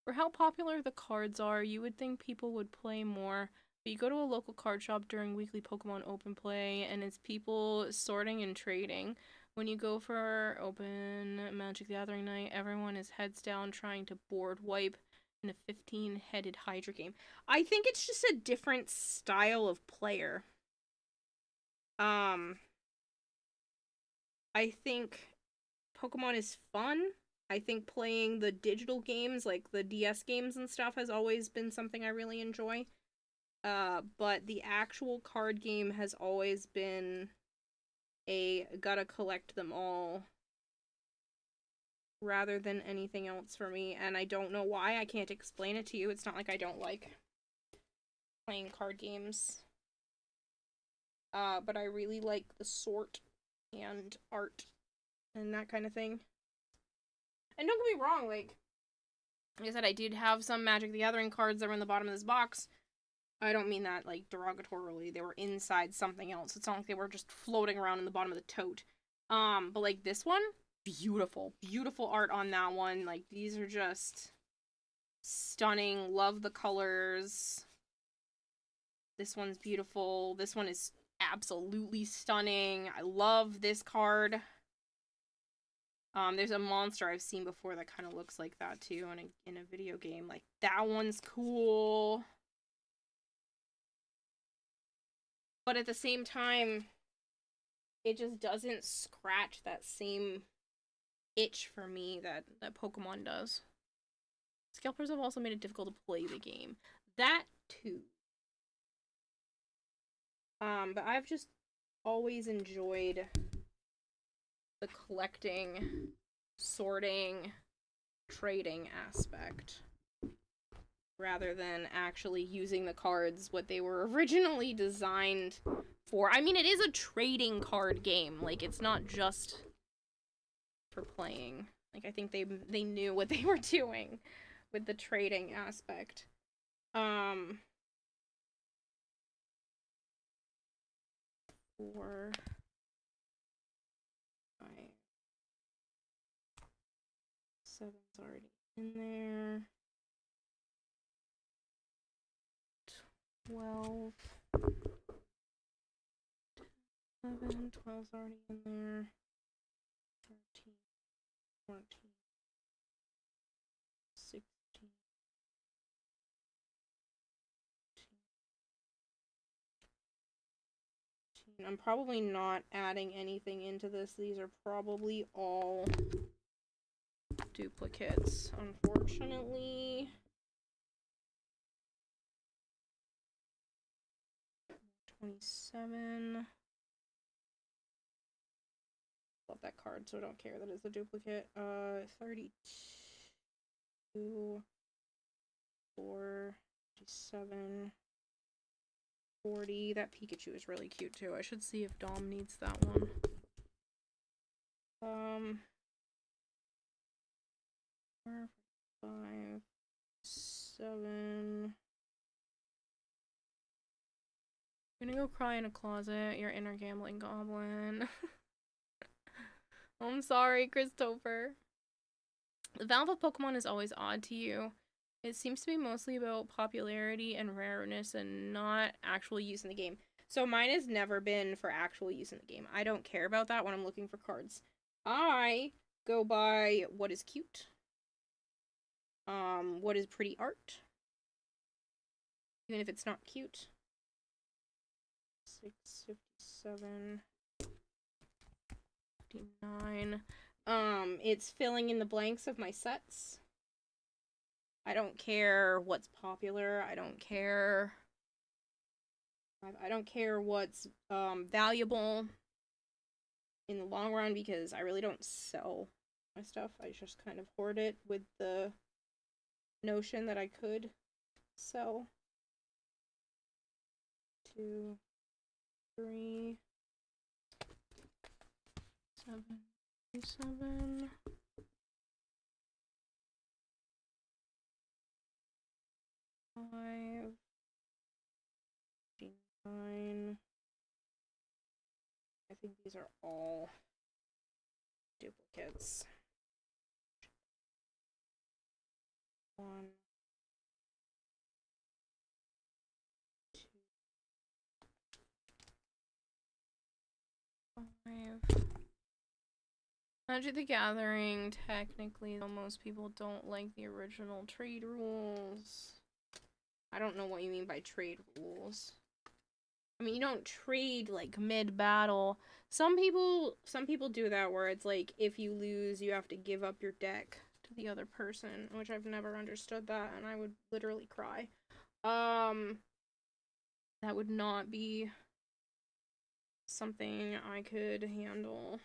For how popular the cards are, you would think people would play more. But you go to a local card shop during weekly Pokemon Open Play, and it's people sorting and trading. When you go for Open Magic the Gathering night, everyone is heads down trying to board wipe in a 15-headed Hydra game. I think it's just a different style of player. I think Pokemon is fun. I think playing the digital games, like the DS games and stuff, has always been something I really enjoy. But the actual card game has always been a gotta collect them all rather than anything else for me, and I don't know why. I can't explain it to you. It's not like I don't like playing card games. But I really like the sort and art and that kind of thing. And don't get me wrong, like I said, I did have some Magic the Gathering cards that were in the bottom of this box. I don't mean that, like, derogatorily. They were inside something else. It's not like they were just floating around in the bottom of the tote. But, like, this one, beautiful. Beautiful art on that one. Like, these are just stunning. Love the colors. This one's beautiful. This one is absolutely stunning. I love this card. There's a monster I've seen before that kind of looks like that, too, in a video game. Like, that one's cool. But at the same time, it just doesn't scratch that same itch for me that Pokemon does. Scalpers have also made it difficult to play the game. That, too. But I've just always enjoyed the collecting, sorting, trading aspect, rather than actually using the cards what they were originally designed for. I mean, it is a trading card game. Like, it's not just for playing. Like, I think they knew what they were doing with the trading aspect. 4, 5, 7's already in there. 12, 11, 12's already in there. 13, 14, 16, 17. I'm probably not adding anything into this. These are probably all duplicates, unfortunately. 27. Love that card, so I don't care that it's a duplicate. 32. 2, 4, 7, 40. That Pikachu is really cute too. I should see if Dom needs that one. 4, 5, 7. I'm gonna go cry in a closet, your inner gambling goblin. I'm sorry, Christopher. The valve of Pokemon is always odd to you. It seems to be mostly about popularity and rareness and not actual use in the game. So mine has never been for actual use in the game. I don't care about that when I'm looking for cards. I go by what is cute. What is pretty art. Even if it's not cute. 657. 59. It's filling in the blanks of my sets. I don't care what's popular. I don't care what's valuable in the long run, because I really don't sell my stuff. I just kind of hoard it with the notion that I could sell. 2, 3, 7, 7. 5, 9. I think these are all duplicates. 1, 2, 5. Magic the Gathering, technically, though most people don't like the original trade rules. I don't know what you mean by trade rules. I mean, you don't trade like mid-battle. Some people do that where it's like if you lose, you have to give up your deck to the other person, which I've never understood that, and I would literally cry. That would not be something I could handle.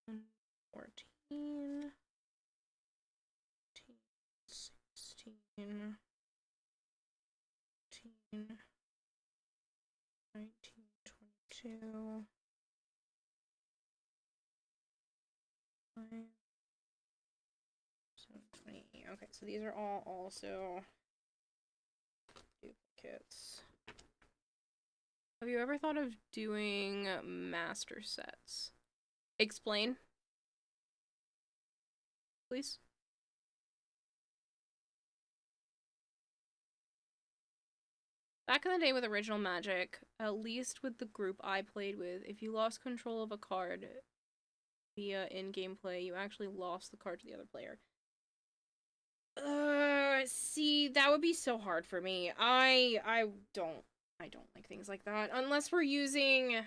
And 14, 16, 18, 19, 22, 5, 7, 20. Okay, so these are all also duplicates. Have you ever thought of doing master sets? Explain, please. Back in the day with original Magic, at least with the group I played with, if you lost control of a card via in-game play, you actually lost the card to the other player. See, that would be so hard for me. I don't like things like that. Unless we're using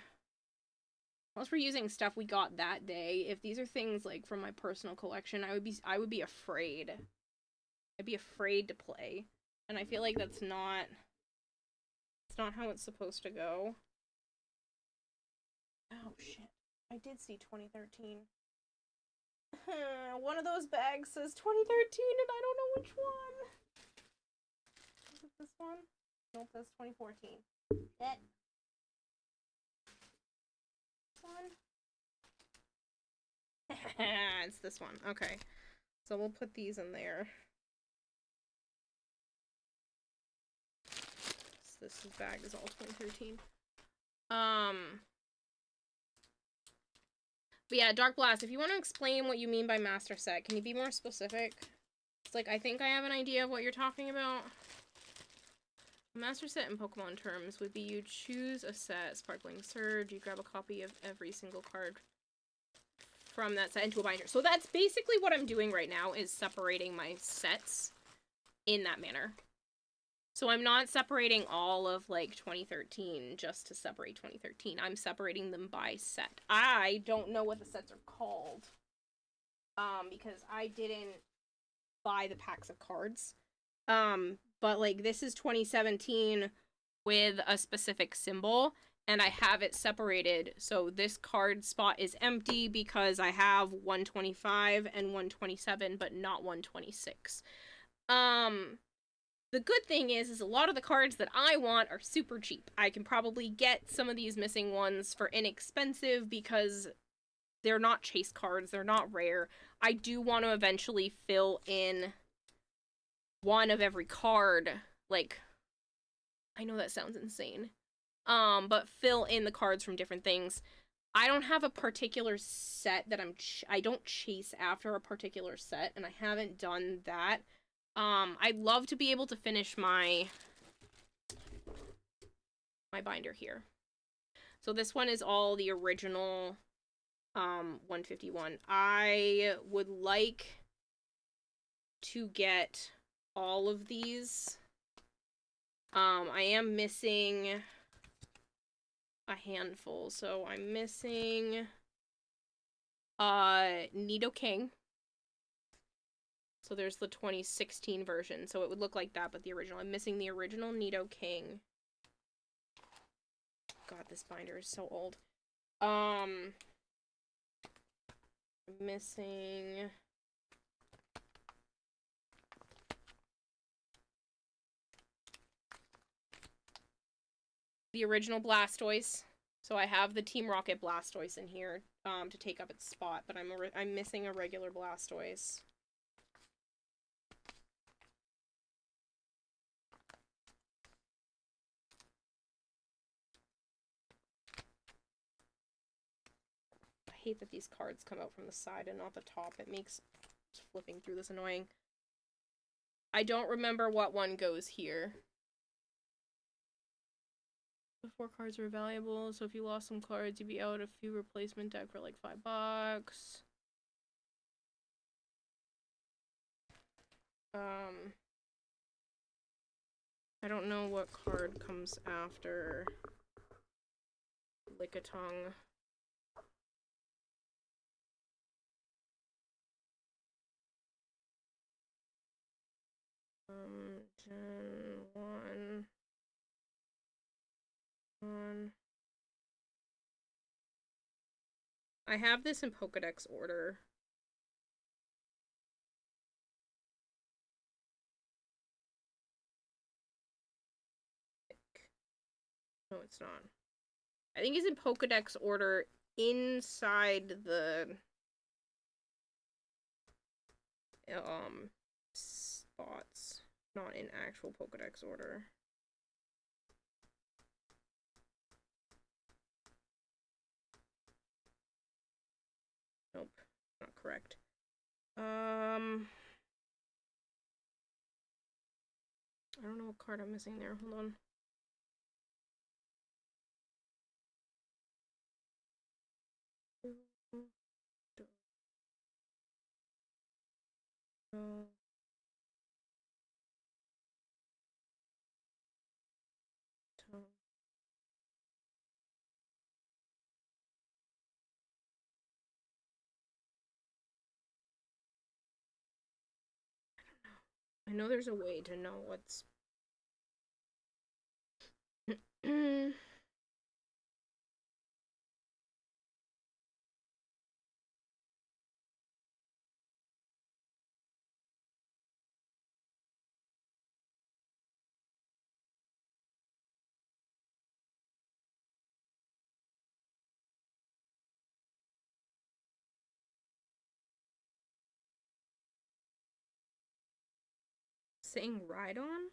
stuff we got that day. If these are things like from my personal collection, I would be afraid. I'd be afraid to play. And I feel like that's not how it's supposed to go. Oh shit. I did see 2013. One of those bags says 2013 and I don't know which one. Is it this one? Nope, that's 2014. That one? It's this one. Okay. So we'll put these in there. So this bag is all 2013. But yeah, Dark Blast, if you want to explain what you mean by master set, can you be more specific? It's like, I think I have an idea of what you're talking about. A master set in Pokemon terms would be you choose a set, Sparkling Surge, you grab a copy of every single card from that set into a binder. So that's basically what I'm doing right now, is separating my sets in that manner. So I'm not separating all of, like, 2013 just to separate 2013. I'm separating them by set. I don't know what the sets are called. Because I didn't buy the packs of cards. But, like, this is 2017. with a specific symbol, and I have it separated. So this card spot is empty because I have 125 and 127, but not 126. The good thing is a lot of the cards that I want are super cheap. I can probably get some of these missing ones for inexpensive because they're not chase cards, they're not rare. I do want to eventually fill in one of every card. Like, I know that sounds insane. But fill in the cards from different things. I don't have a particular set that I don't chase after a particular set, and I haven't done that. I'd love to be able to finish my binder here. So this one is all the original 151. I would like to get all of these. I am missing a handful, so I'm missing Nidoking. So there's the 2016 version, so it would look like that, but the original. I'm missing the original Nidoking. God, this binder is so old. I'm missing the original Blastoise. So I have the Team Rocket Blastoise in here to take up its spot, but I'm missing a regular Blastoise. I hate that these cards come out from the side and not the top. It makes flipping through this annoying. I don't remember what one goes here. The 4 cards are valuable, so if you lost some cards, you'd be out a few replacement deck for like $5. I don't know what card comes after Lickitung. Gen 1. I have this in Pokedex order. No, it's not. I think it's in Pokedex order inside the spots, not in actual Pokedex order. Nope, not correct. I don't know what card I'm missing there. Hold on. I know there's a way to know what's saying Rhydon?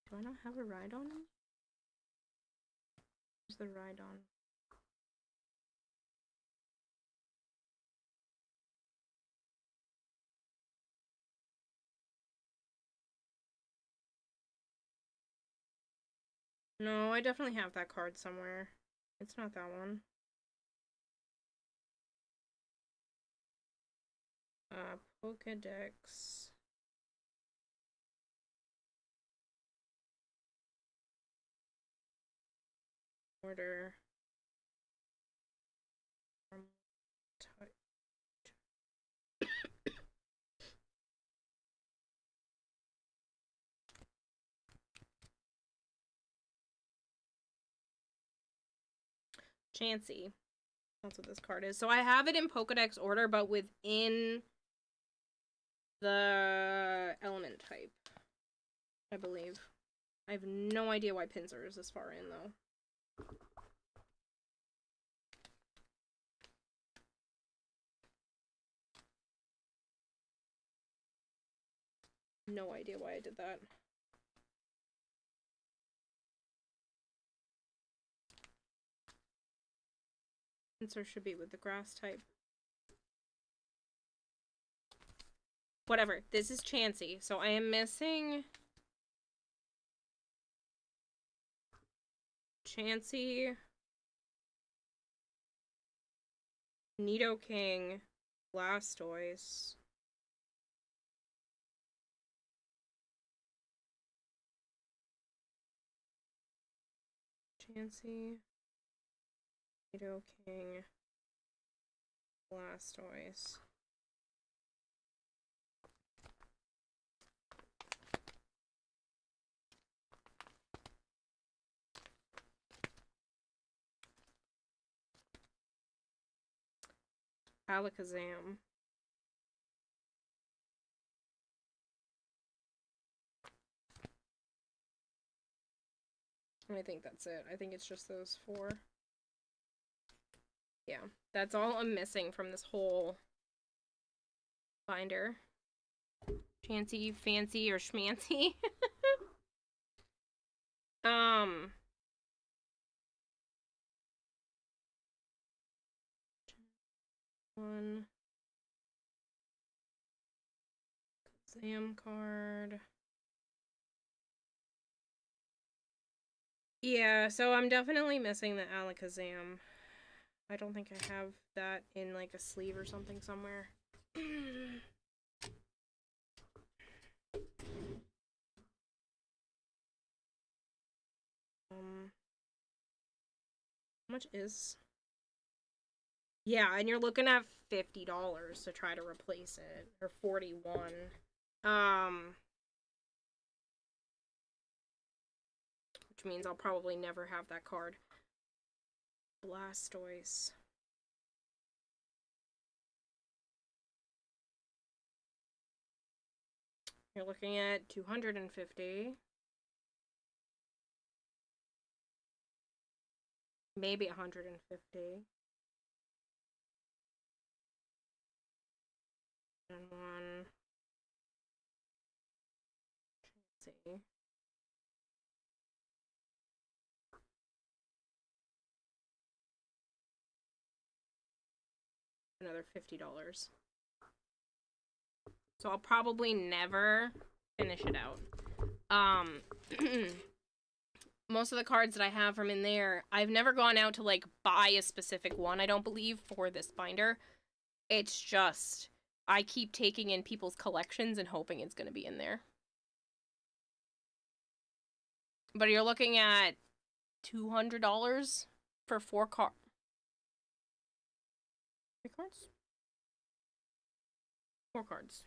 Do I not have a Rhydon? Where's the Rhydon? No, I definitely have that card somewhere. It's not that one. Pokedex. Order. Chansey. That's what this card is. So I have it in Pokedex order, but within the element type, I believe. I have no idea why Pinsir is this far in, though. No idea why I did that. Pinsir should be with the grass type. Whatever. This is Chansey, so I am missing Chansey, Nidoking, Blastoise, Chansey, Nidoking, Blastoise. Alakazam. I think that's it. I think it's just those 4. Yeah, that's all I'm missing from this whole binder. Chansey, fancy, or schmancy. One. Sam card. Yeah, so I'm definitely missing the Alakazam. I don't think I have that in like a sleeve or something somewhere. How much is? Yeah, and you're looking at $50 to try to replace it, or 41. Which means I'll probably never have that card. Blastoise. You're looking at 250. Maybe 150. And one. Let's see. Another $50. So I'll probably never finish it out. Most of the cards that I have from in there, I've never gone out to like buy a specific one, I don't believe, for this binder. It's just I keep taking in people's collections and hoping it's going to be in there. But you're looking at $200 for 4 cards. 3 cards? 4 cards.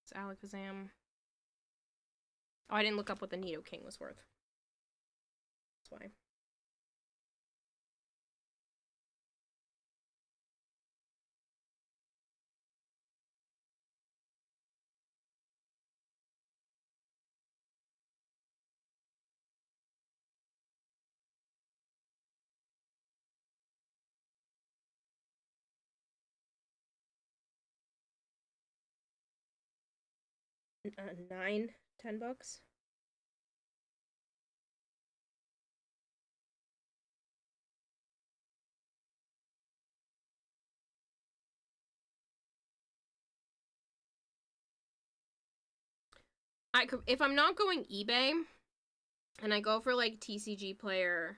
It's Alakazam. Oh, I didn't look up what the Nidoking was worth. That's why. $10. I could, if I'm not going eBay, and I go for like TCG Player,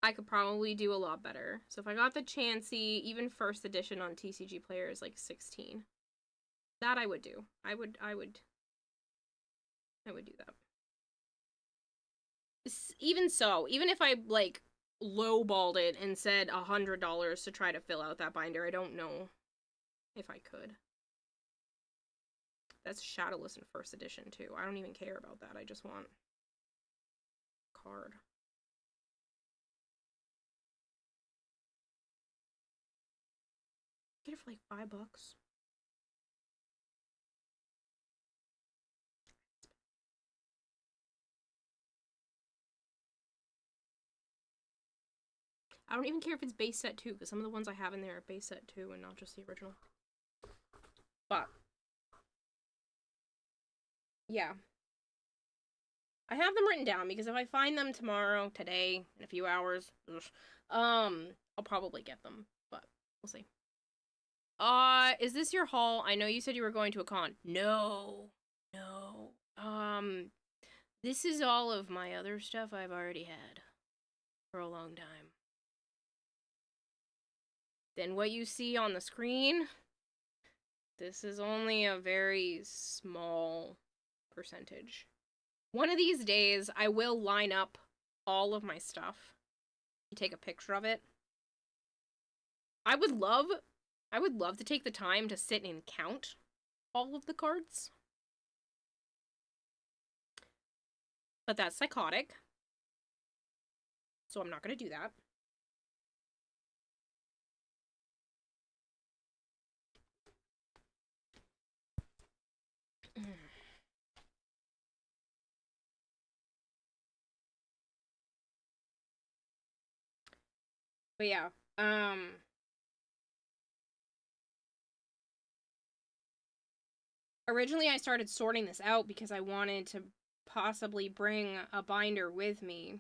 I could probably do a lot better. So if I got the Chansey, even first edition on TCG Player is like 16. That I would do. I would do that. Even so, even if I like lowballed it and said $100 to try to fill out that binder, I don't know if I could. That's Shadowless in first edition too. I don't even care about that. I just want card. Get it for like $5. I don't even care if it's base set 2, because some of the ones I have in there are base set 2 and not just the original. But yeah. I have them written down because if I find them tomorrow, today, in a few hours, I'll probably get them, but we'll see. Is this your haul? I know you said you were going to a con. No. No. This is all of my other stuff I've already had for a long time. Then what you see on the screen, this is only a very small percentage. One of these days, I will line up all of my stuff and take a picture of it. I would love to take the time to sit and count all of the cards. But that's psychotic. So I'm not going to do that. But yeah, originally I started sorting this out because I wanted to possibly bring a binder with me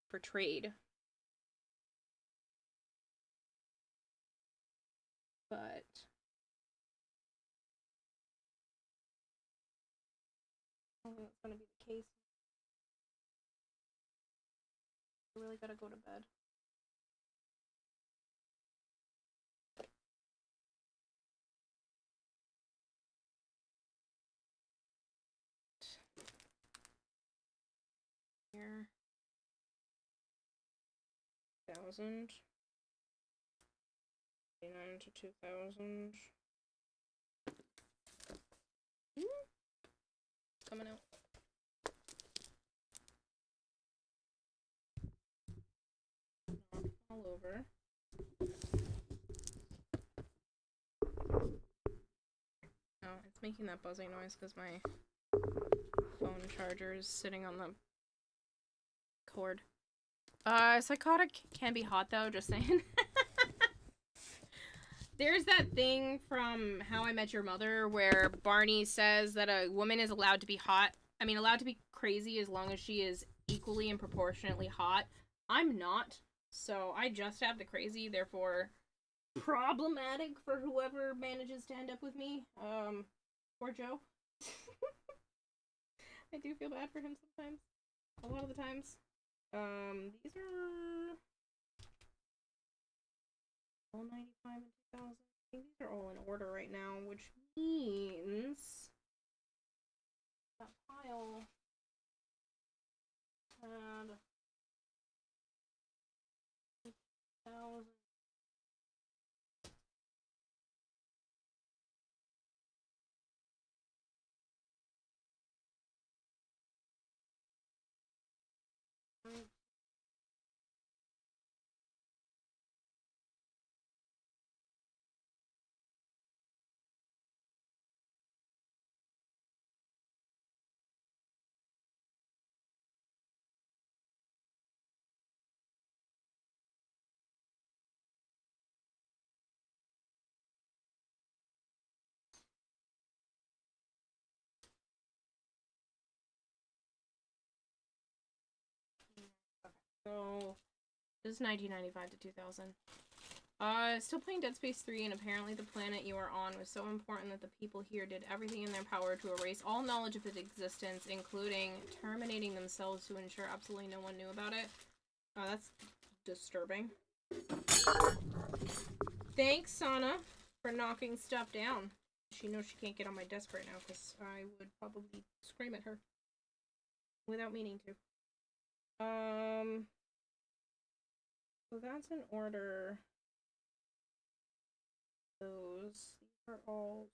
for trade. But I don't think that's going to be the case. I really gotta go to bed. Here. 1,000. 99 to 2,000. Coming out. All over. Oh, it's making that buzzing noise because my phone charger is sitting on the cord. Psychotic can be hot though, just saying. There's that thing from How I Met Your Mother where Barney says that a woman is allowed to be hot. I mean, allowed to be crazy as long as she is equally and proportionately hot. I'm not, so I just have the crazy, therefore problematic for whoever manages to end up with me. Poor Joe. I do feel bad for him sometimes. A lot of the times. These are all 95 and 2,000. I think these are all in order right now, which means that pile had 1,000. So this is 1995 to 2000. Still playing Dead Space 3, and apparently the planet you are on was so important that the people here did everything in their power to erase all knowledge of its existence, including terminating themselves to ensure absolutely no one knew about it. That's disturbing. Thanks, Sana, for knocking stuff down. She knows she can't get on my desk right now, because I would probably scream at her. Without meaning to. So that's in order. These are all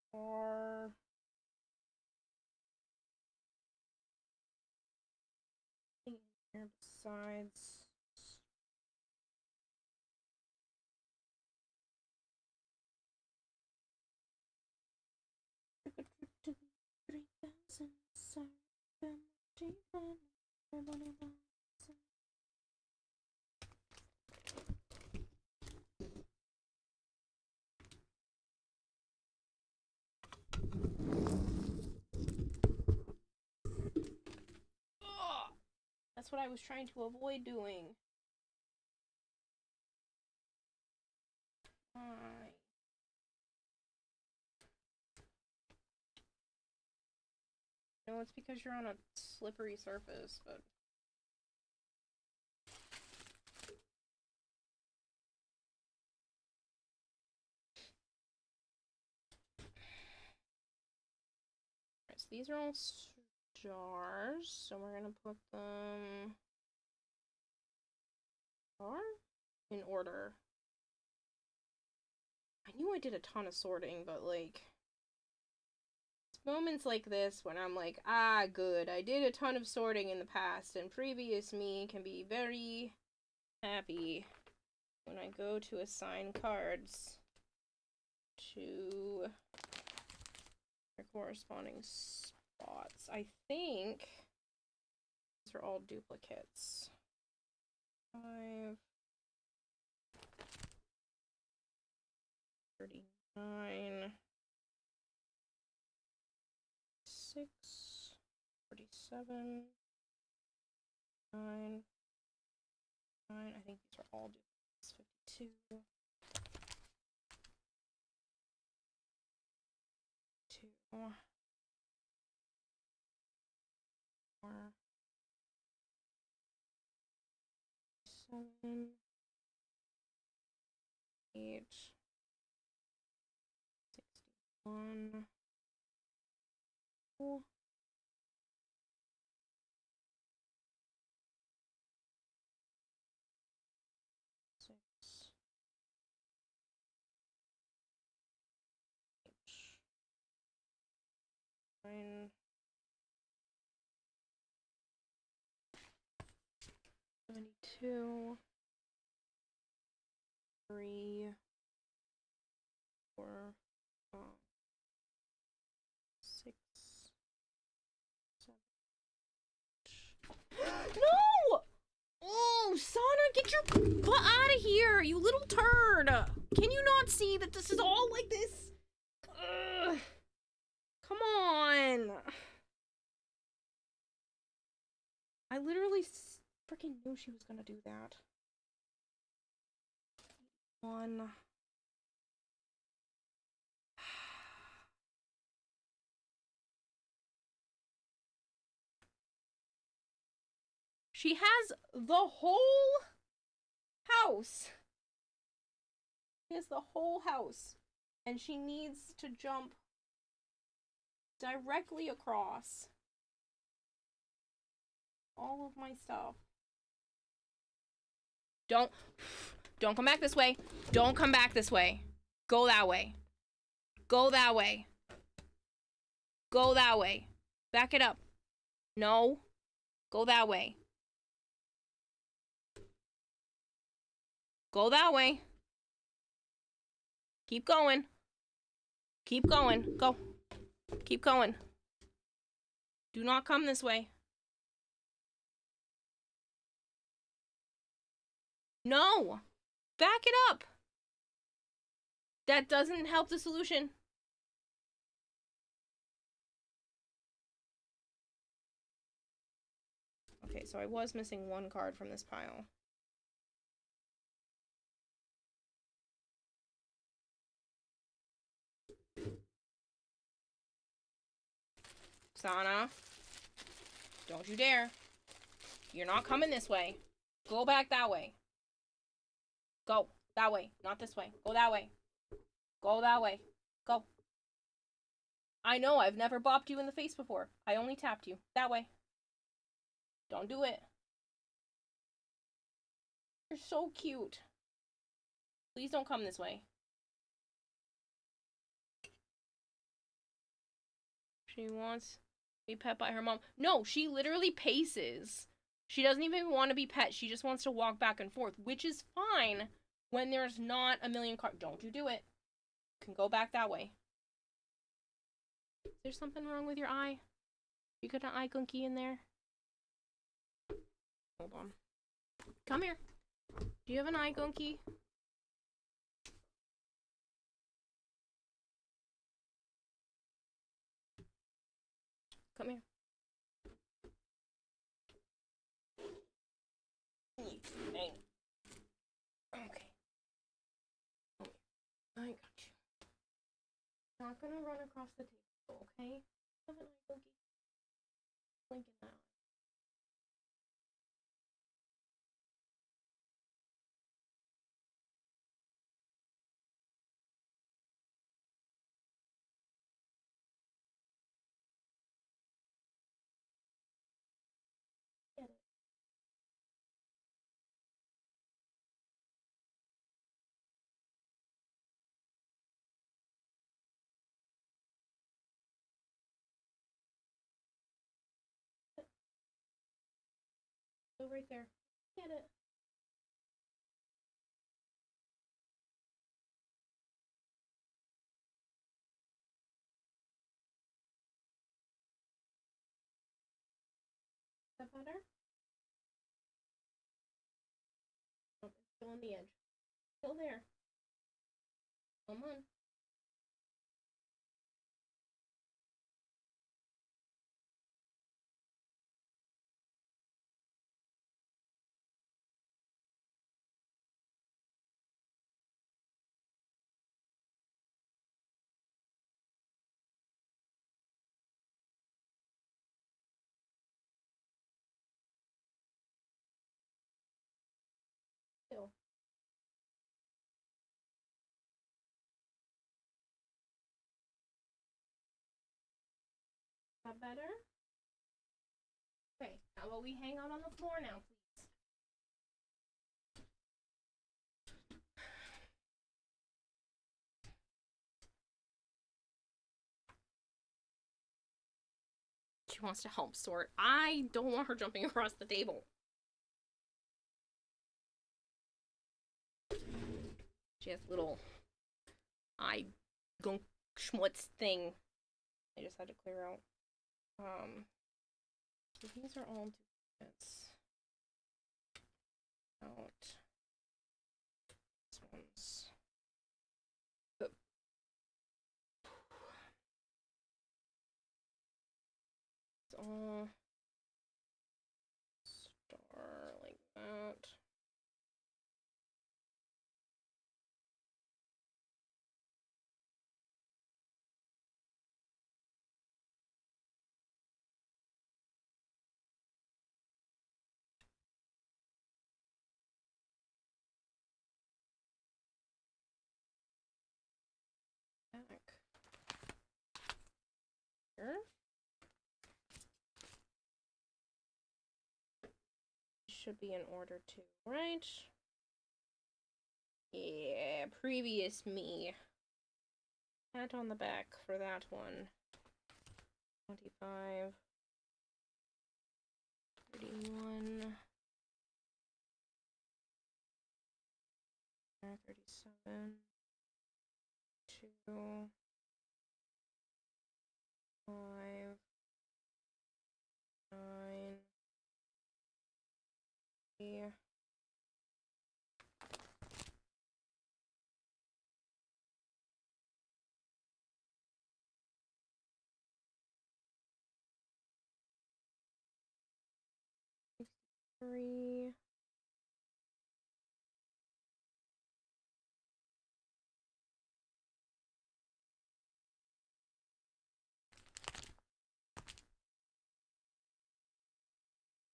star. Here besides That's what I was trying to avoid doing. Fine. No, it's because you're on a slippery surface, but... Alright, so these are all stars, so we're gonna put them... in order. I knew I did a ton of sorting, but like... It's moments like this when I'm like, ah, good, I did a ton of sorting in the past, and previous me can be very happy when I go to assign cards to their corresponding spots. I think these are all duplicates. 5, 39, 6, 47, 9, 9. I think these are all duplicates. 52. 2, 4, 7, 8, 61, 4, 6, 9, 72, 3, 4, 6, 7. No! Oh, Sana, get your butt out of here, you little turd! Can you not see that this is all like this? Ugh. Come on! I literally freaking knew she was gonna do that. 1. She has the whole house. She has the whole house. And she needs to jump directly across all of my stuff. Don't come back this way. Don't come back this way. Go that way. Go that way. Go that way. Back it up. No. Go that way. Go that way. Keep going. Keep going. Go. Keep going. Do not come this way. No! Back it up! That doesn't help the solution. Okay, so I was missing one card from this pile. Sana. Don't you dare. You're not coming this way. Go back that way. Go. That way. Not this way. Go that way. Go that way. Go. I know, I've never bopped you in the face before. I only tapped you. That way. Don't do it. You're so cute. Please don't come this way. She wants to be pet by her mom. No, she literally paces. She doesn't even want to be pet. She just wants to walk back and forth, which is fine when there's not a million cards. Don't you do it. You can go back that way. Is there something wrong with your eye? You got an eye gunky in there? Hold on. Come here. Do you have an eye gunky? Come here. Okay. I got you. Not gonna run across the table, okay? Have an eye gunky. Blink in that eye. Get it. Go right there. Get it. Is that better? Oh, it's still on the edge. Still there. Come on. Still. Is that better? Okay, how about we hang out on the floor now, please? She wants to help sort. I don't want her jumping across the table. She has little eye gunk schmutz thing. I just had to clear out. So these are all duplicates. Out. This one's. It's all star like that. Back. Here. Should be in order too, right? Yeah, previous me. Pat on the back for that one. 25. 31. 37. 2. 5. 9. 3. 3.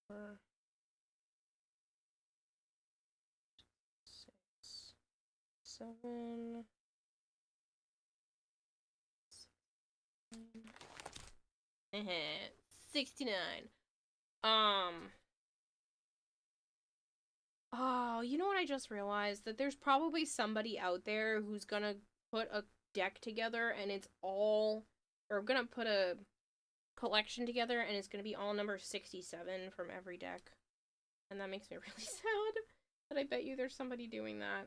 Four, 6, 7, 69. Oh, you know what I just realized? That there's probably somebody out there who's gonna put a deck together and it's all, or gonna put a collection together and it's gonna be all number 67 from every deck. And that makes me really sad. But I bet you there's somebody doing that.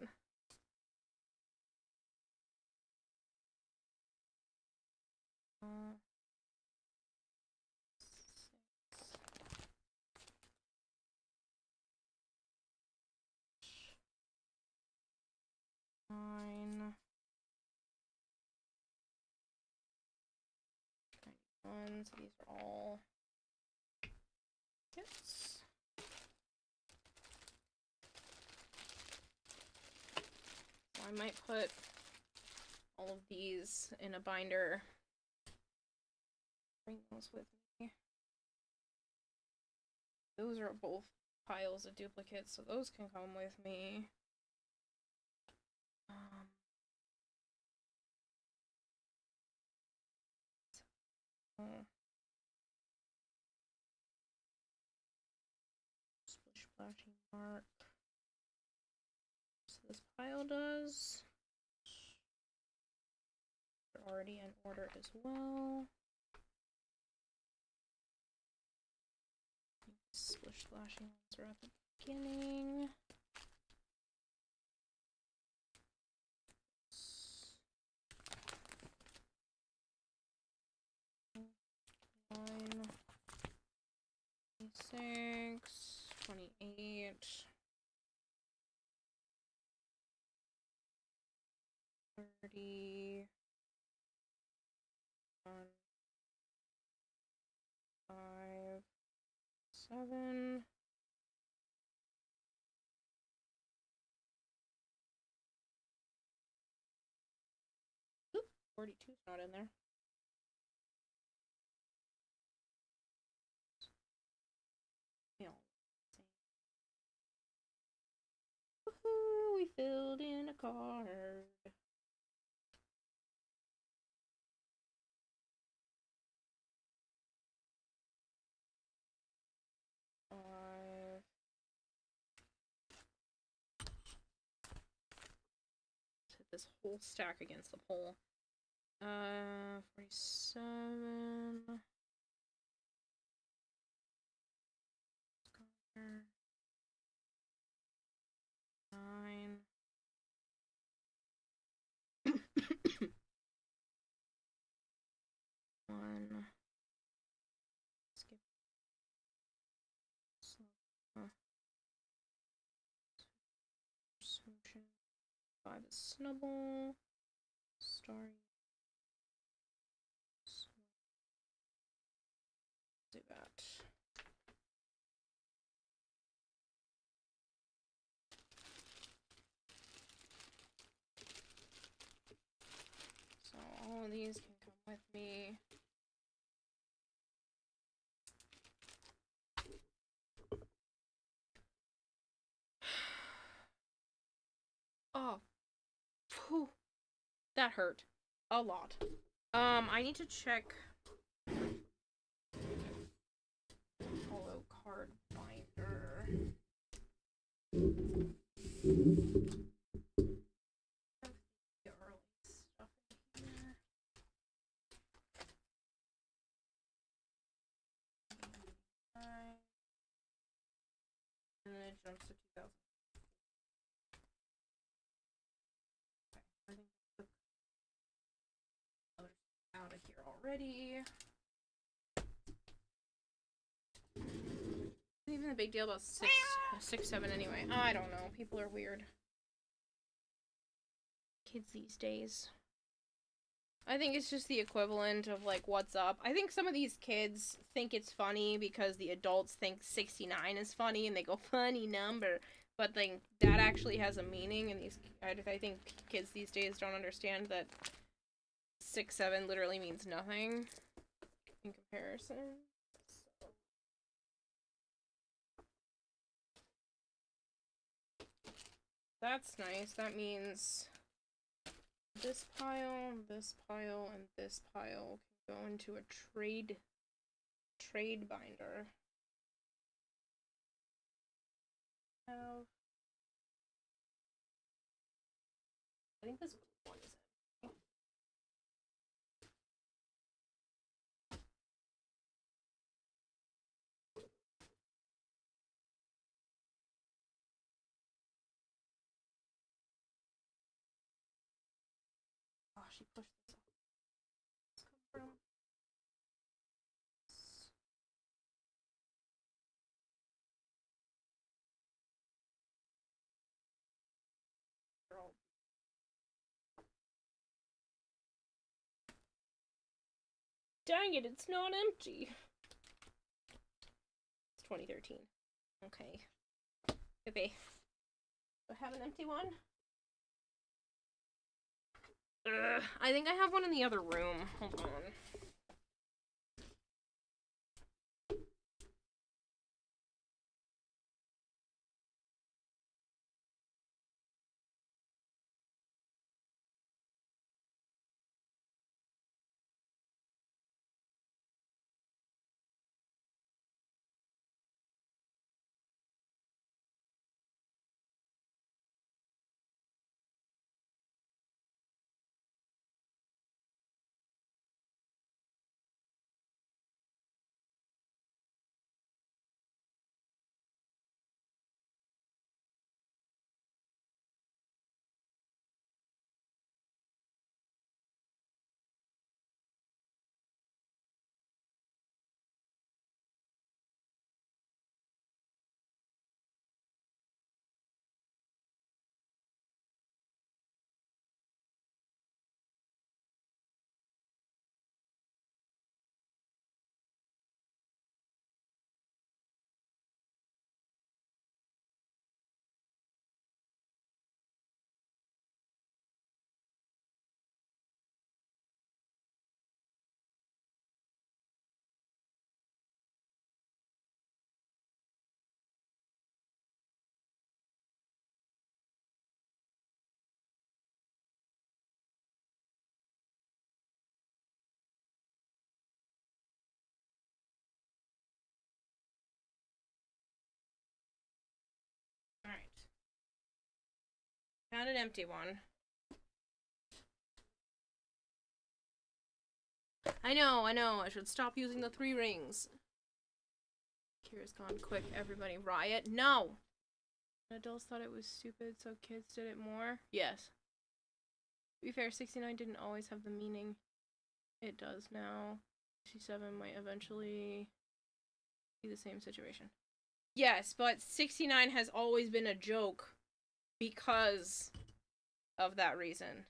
ones. These are all kits. So I might put all of these in a binder. Bring those with me. Those are both piles of duplicates, so those can come with me. Splish splashing mark. So this pile does. They're already in order as well. Splish splashing ones are at the beginning. Nine, 26, 28, 30, 5, 7. Oop, 42's not in there. Woohoo, we filled in a card. Five. Let's hit this whole stack against the pole. 47. Nine. One. Skip. Motion. 5 is Snubble. Starry. Do that. So all of these can come with me. Oh, phew. That hurt a lot. I need to check hollow card binder. The early stuff in here. And then it jumps to 2000. Okay, I think I took other stuff out of here already. Even the big deal about 6-7 anyway. I don't know. People are weird. Kids these days. I think it's just the equivalent of like what's up. I think some of these kids think it's funny because the adults think 69 is funny and they go funny number. But then that actually has a meaning, and I think kids these days don't understand that 6-7 literally means nothing in comparison. That's nice. That means this pile, and this pile can go into a trade binder. I think this one is in. Oh, she pushed this off. This come from? Dang it, it's not empty. It's 2013. Okay. Pepe. Do I have an empty one? I think I have one in the other room. Hold on. Alright. Found an empty one. I know. I should stop using the 3 rings. Kira's gone quick. Everybody riot. No! Adults thought it was stupid, so kids did it more. Yes. To be fair, 69 didn't always have the meaning it does now. 67 might eventually be the same situation. Yes, but 69 has always been a joke because of that reason.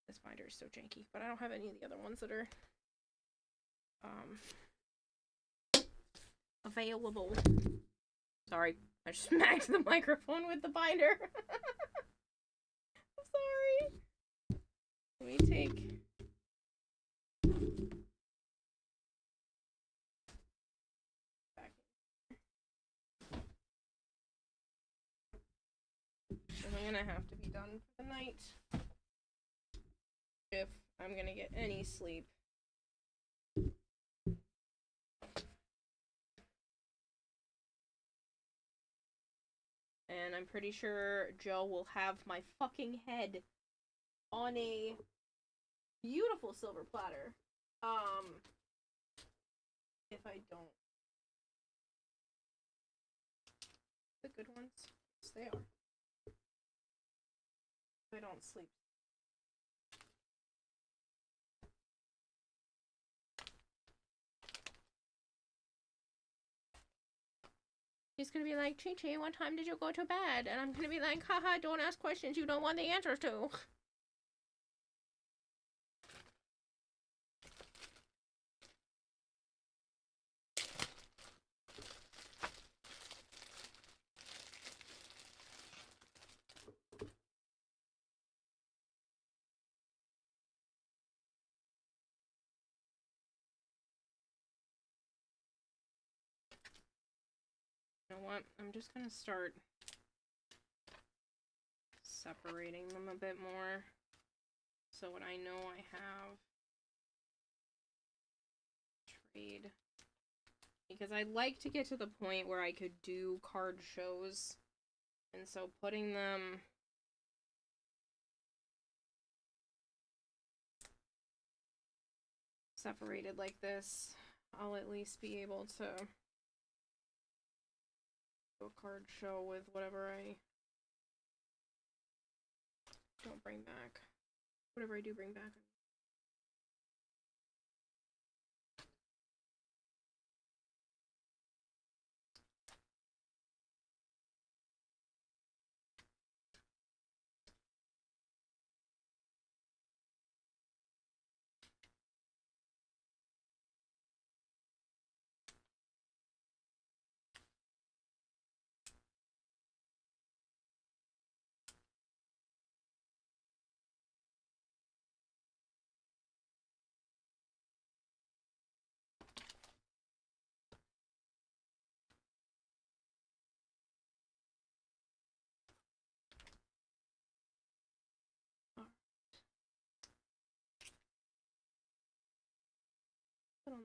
This binder is so janky, but I don't have any of the other ones that are available. Sorry, I just smacked the microphone with the binder. Sorry. Let me take... back. I'm gonna have to be done for the night if I'm gonna get any sleep. And I'm pretty sure Joe will have my fucking head on a beautiful silver platter. If I don't. The good ones. Yes, they are. If I don't sleep. He's gonna be like, Chi-Chi, what time did you go to bed? And I'm gonna be like, haha, don't ask questions you don't want the answers to. You know what? I'm just gonna start separating them a bit more. So when I know I have trade. Because I'd like to get to the point where I could do card shows. And so putting them separated like this, I'll at least be able to do a card show with whatever I don't bring back. Whatever I do bring back.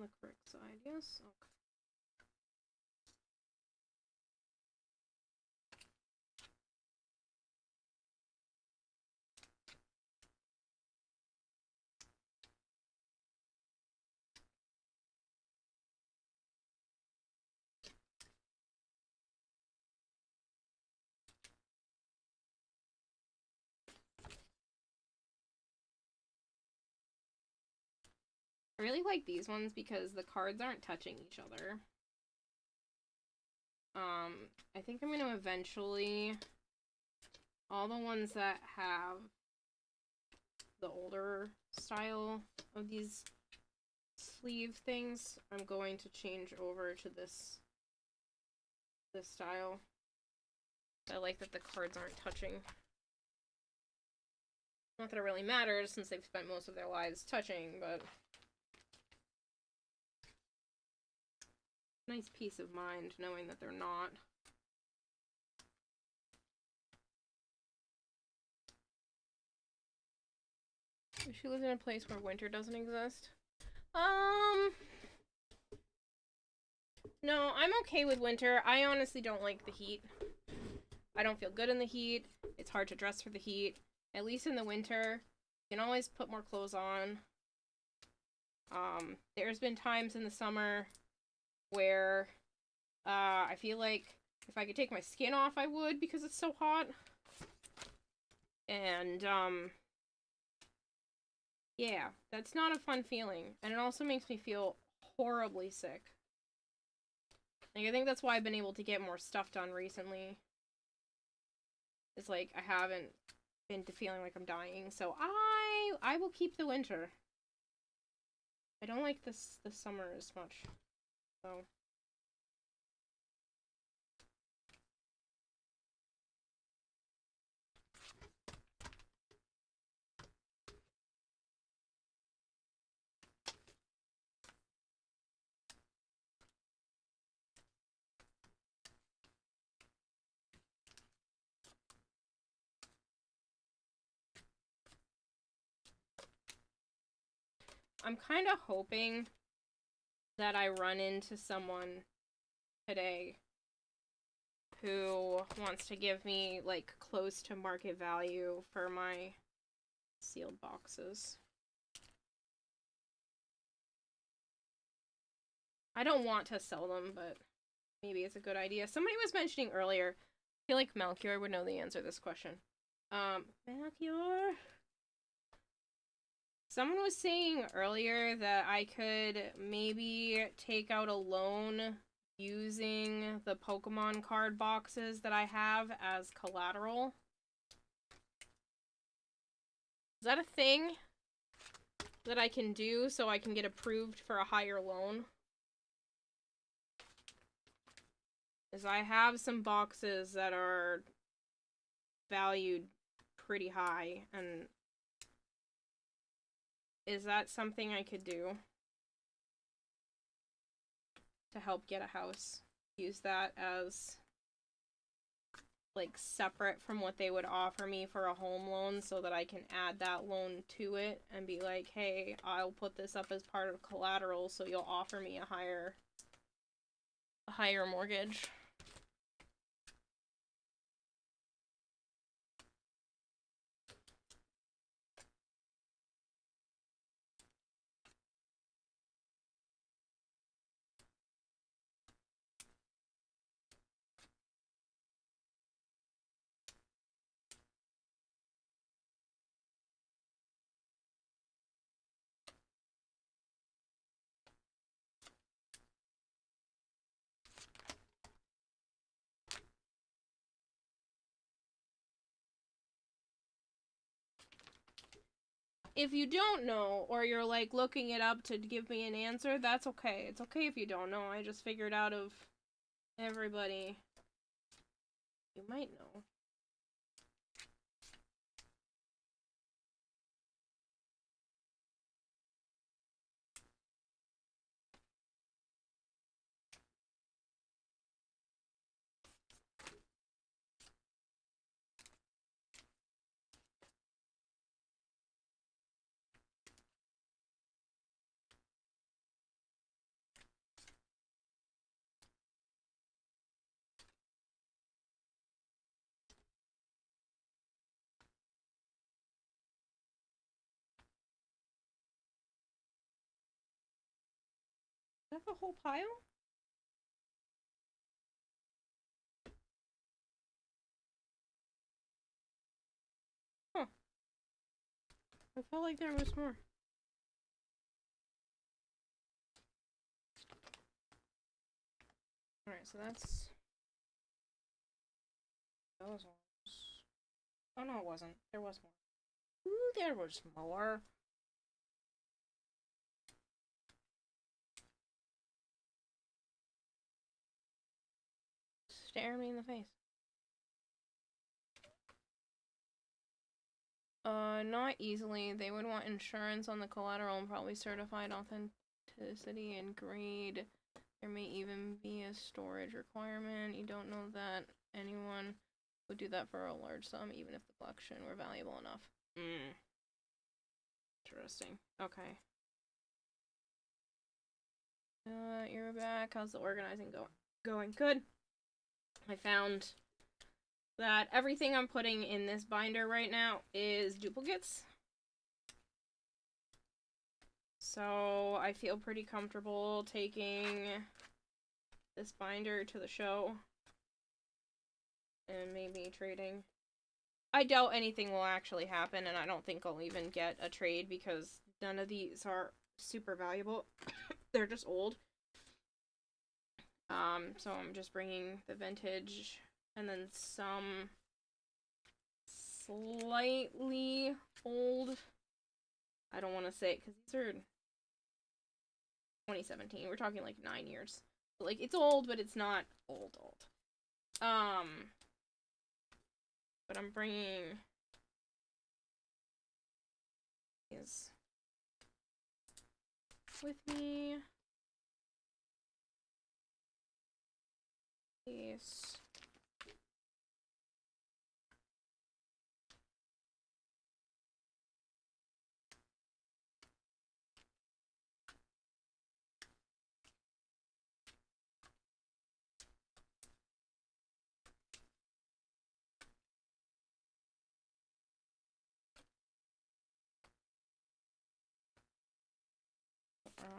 the correct side, yes? Okay. I really like these ones because the cards aren't touching each other. I think I'm gonna eventually, all the ones that have the older style of these sleeve things, I'm going to change over to this style. I like that the cards aren't touching. Not that it really matters since they've spent most of their lives touching, but nice peace of mind knowing that they're not. She lives in a place where winter doesn't exist. No, I'm okay with winter. I honestly don't like the heat. I don't feel good in the heat. It's hard to dress for the heat. At least in the winter, you can always put more clothes on. There's been times in the summer where I feel like if I could take my skin off, I would because it's so hot. And, yeah, that's not a fun feeling. And it also makes me feel horribly sick. Like, I think that's why I've been able to get more stuff done recently. It's like, I haven't been feeling like I'm dying, so I will keep the winter. I don't like the summer as much, so... I'm kind of hoping that I run into someone today who wants to give me, like, close to market value for my sealed boxes. I don't want to sell them, but maybe it's a good idea. Somebody was mentioning earlier, I feel like Melchior would know the answer to this question. Melchior? Someone was saying earlier that I could maybe take out a loan using the Pokemon card boxes that I have as collateral. Is that a thing that I can do so I can get approved for a higher loan? Is I have some boxes that are valued pretty high, and is that something I could do to help get a house? Use that as, like, separate from what they would offer me for a home loan so that I can add that loan to it and be like, hey, I'll put this up as part of collateral so you'll offer me a higher mortgage. If you don't know, or you're, like, looking it up to give me an answer, that's okay. It's okay if you don't know. I just figured out of everybody. You might know. I have a whole pile? Huh. I felt like there was more. Alright, so that's those ones. Oh no, it wasn't. There was more. Ooh, there was more. Stare me in the face. Not easily. They would want insurance on the collateral and probably certified authenticity and grade. There may even be a storage requirement. You don't know that anyone would do that for a large sum, even if the collection were valuable enough. Interesting. Okay. You're back. How's the organizing going? Good. I found that everything I'm putting in this binder right now is duplicates. So I feel pretty comfortable taking this binder to the show and maybe trading. I doubt anything will actually happen, and I don't think I'll even get a trade because none of these are super valuable. They're just old. So I'm just bringing the vintage and then some slightly old. I don't want to say it because these are 2017. We're talking like 9 years. Like, it's old, but it's not old. But I'm bringing these with me. These.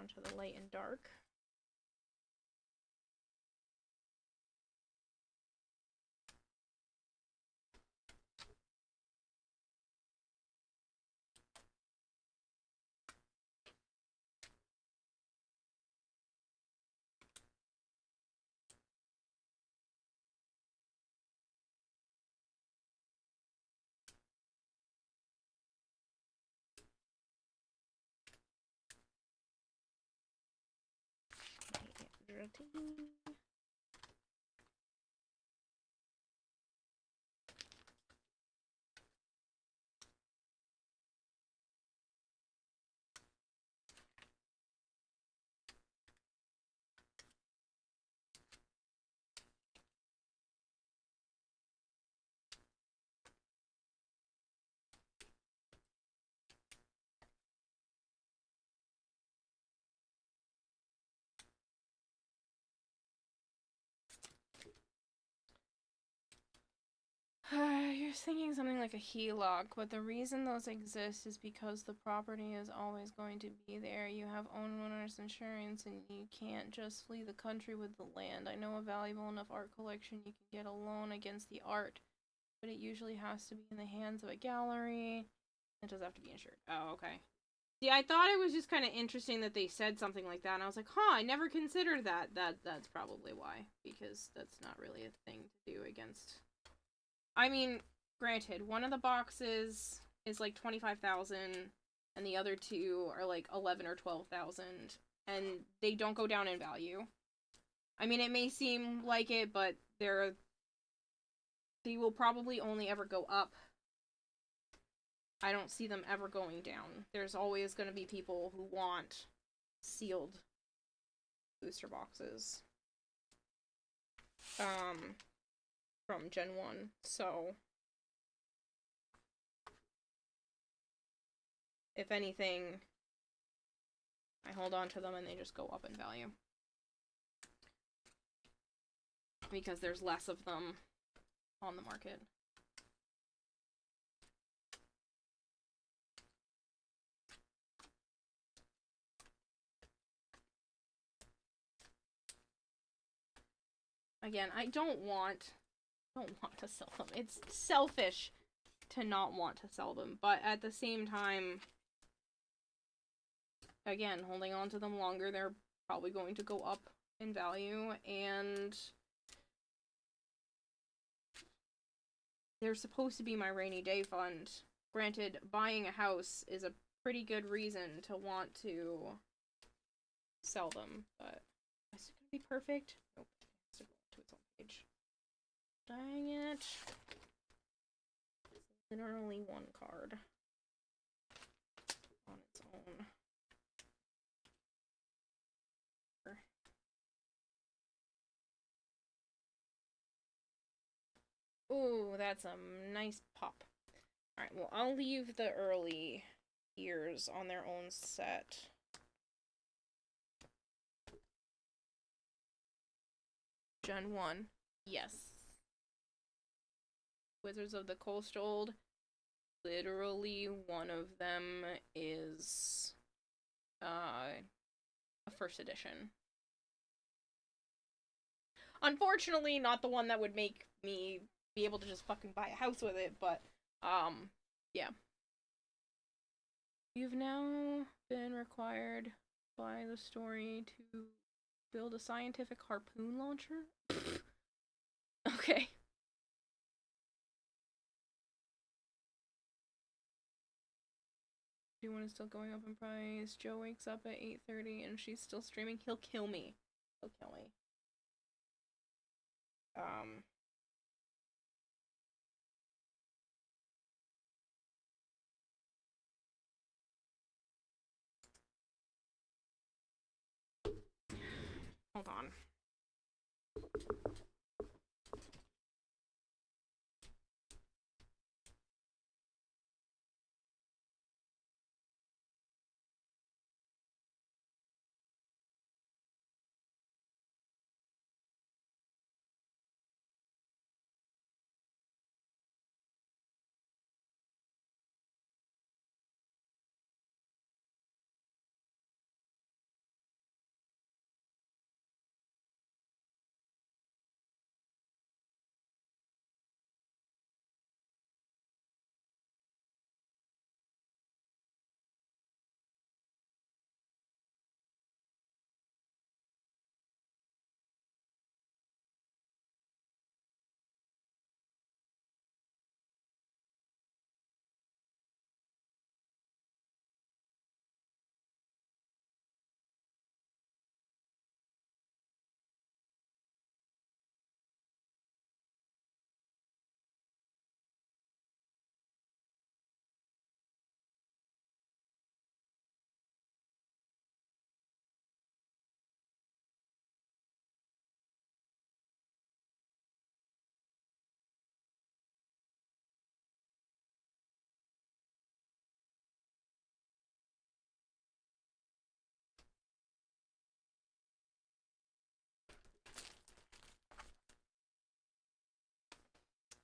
Onto the light and dark. You're thinking something like a HELOC, but the reason those exist is because the property is always going to be there. You have owner's insurance, and you can't just flee the country with the land. I know a valuable enough art collection you can get a loan against the art, but it usually has to be in the hands of a gallery. It does have to be insured. Oh, okay. See, I thought it was just kind of interesting that they said something like that, and I was like, huh, I never considered that. That's probably why, because that's not really a thing to do against... I mean, granted, one of the boxes is like 25,000 and the other two are like 11 or 12,000, and they don't go down in value. I mean, it may seem like it, but they will probably only ever go up. I don't see them ever going down. There's always going to be people who want sealed booster boxes. From Gen 1, so if anything, I hold on to them and they just go up in value. Because there's less of them on the market. Again, I don't want to sell them. It's selfish to not want to sell them, but at the same time, again, holding on to them longer, they're probably going to go up in value, and they're supposed to be my rainy day fund. Granted, buying a house is a pretty good reason to want to sell them, but is it gonna be perfect? Nope. It has to go to its own page. Dang it. It's literally one card on its own. Ooh, that's a nice pop. Alright, well, I'll leave the early ears on their own set. Gen 1. Yes. Wizards of the Coastal. Literally, one of them is a first edition. Unfortunately, not the one that would make me be able to just fucking buy a house with it, but, yeah. You've now been required by the story to build a scientific harpoon launcher? Okay. One is still going up in price. Joe wakes up at 8:30 and she's still streaming. He'll kill me. He'll kill me. Hold on.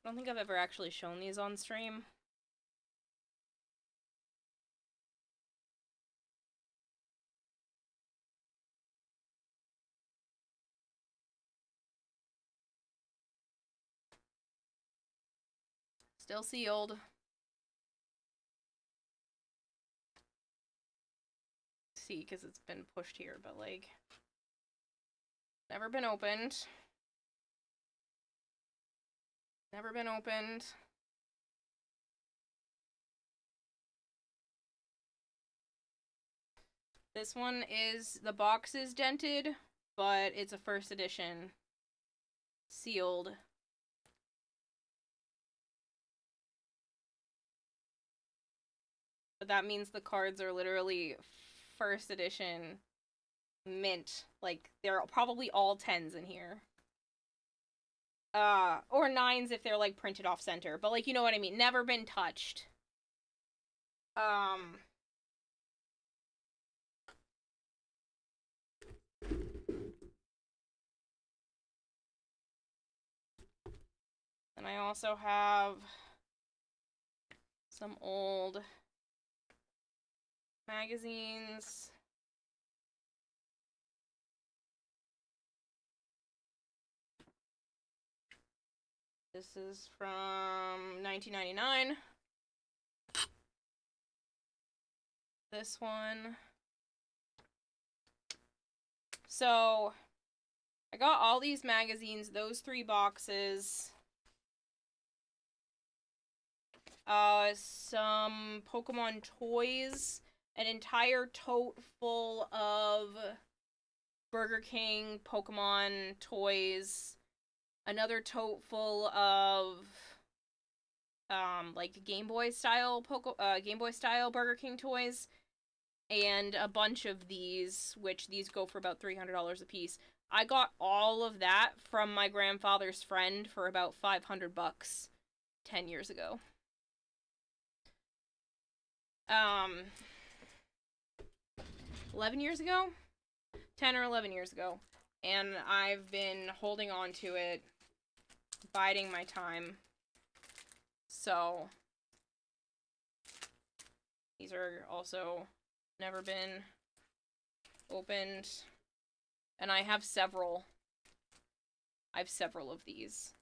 I don't think I've ever actually shown these on stream. Still sealed. See, because it's been pushed here, but like, never been opened. Never been opened. This one is, the box is dented, but it's a first edition. Sealed. But that means the cards are literally first edition mint. Like, they're probably all 10s in here. Or 9s if they're, like, printed off center. But, like, you know what I mean. Never been touched. And I also have some old magazines. This is from 1999. This one. So, I got all these magazines, those 3 boxes. Some Pokemon toys, an entire tote full of Burger King Pokemon toys, another tote full of like Game Boy style Burger King toys, and a bunch of these, which these go for about $300 a piece. I got all of that from my grandfather's friend for about $500 10 years ago. 11 years ago? 10 or 11 years ago. And I've been holding on to it, biding my time. So, these are also never been opened. And I have several. I have several of these.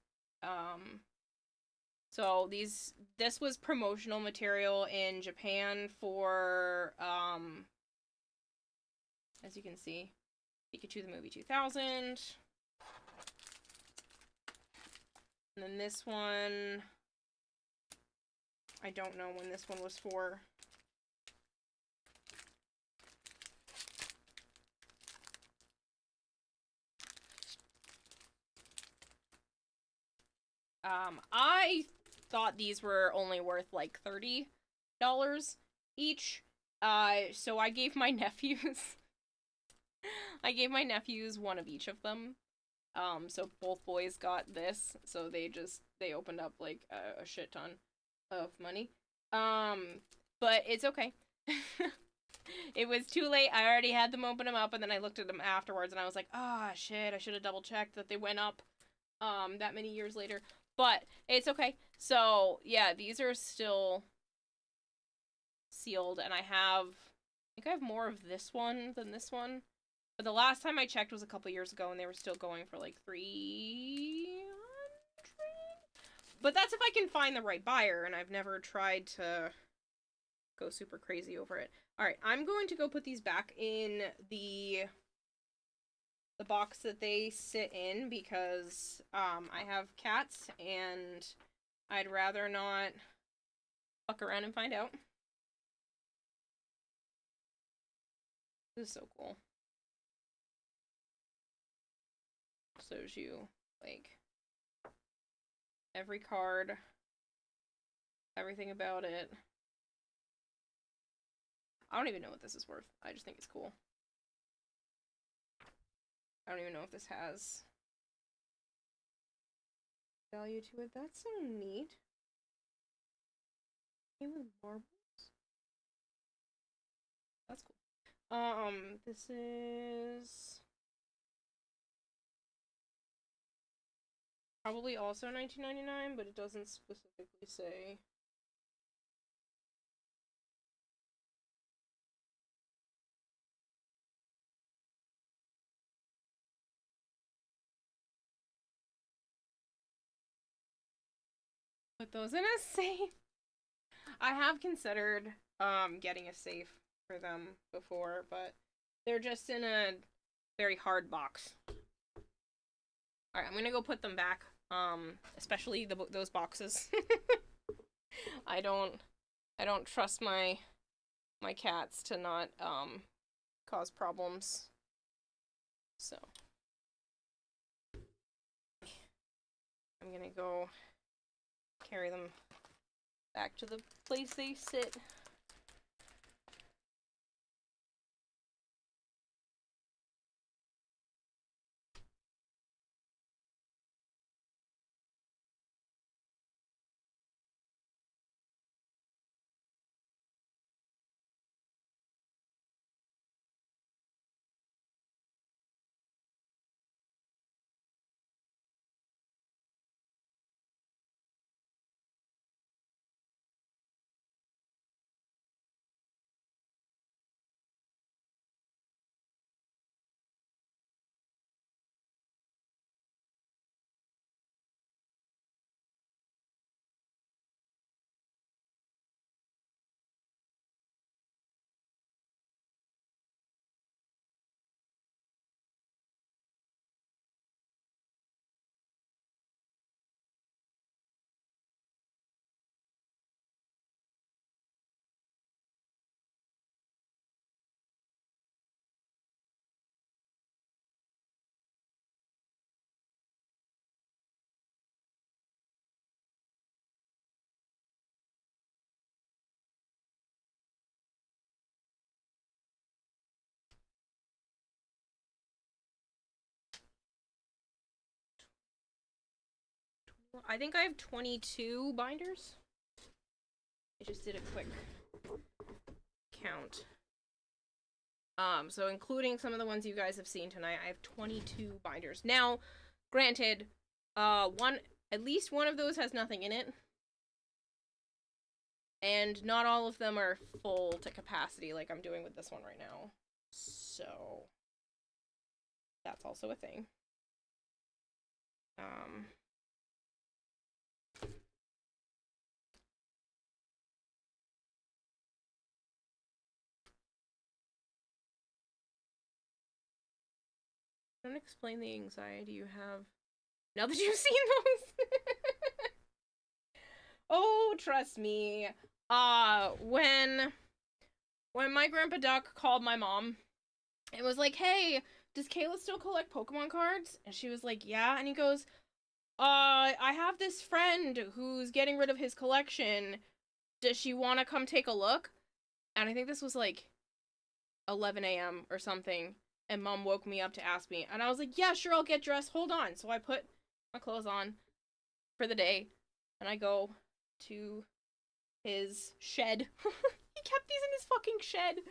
So this was promotional material in Japan for, as you can see, Pikachu the Movie 2000. And then this one, I don't know when this one was for. I thought these were only worth like $30 each. So I gave my nephews one of each of them. So both boys got this, so they opened up like a shit ton of money. But it's okay. It was too late. I already had them open them up, and then I looked at them afterwards, and I was like, ah, shit, I should have double checked that they went up that many years later. But it's okay. So, yeah, these are still sealed, and I think I have more of this one than this one. But the last time I checked was a couple years ago, and they were still going for like 300. But that's if I can find the right buyer, and I've never tried to go super crazy over it. Alright, I'm going to go put these back in the box that they sit in, because I have cats, and I'd rather not fuck around and find out. This is so cool. Shows you, like, every card, everything about it. I don't even know what this is worth. I just think it's cool. I don't even know if this has value to it. That's so neat. Game with marbles. That's cool. This is probably also $19.99, but it doesn't specifically say. Put those in a safe. I have considered getting a safe for them before, but they're just in a very hard box. Alright, I'm gonna go put them back. Especially those boxes. I don't trust my cats to not cause problems. So I'm gonna go carry them back to the place they sit. I think I have 22 binders. I just did a quick count. So including some of the ones you guys have seen tonight, I have 22 binders. Now, granted, at least one of those has nothing in it. And not all of them are full to capacity like I'm doing with this one right now. So that's also a thing. Don't explain the anxiety you have now that you've seen those. Oh, trust me. When my grandpa Duck called my mom, it was like, hey, does Kayla still collect Pokemon cards? And she was like, yeah. And he goes, I have this friend who's getting rid of his collection. Does she want to come take a look? And I think this was like 11 a.m. or something. And Mom woke me up to ask me. And I was like, yeah, sure, I'll get dressed. Hold on. So I put my clothes on for the day. And I go to his shed. He kept these in his fucking shed.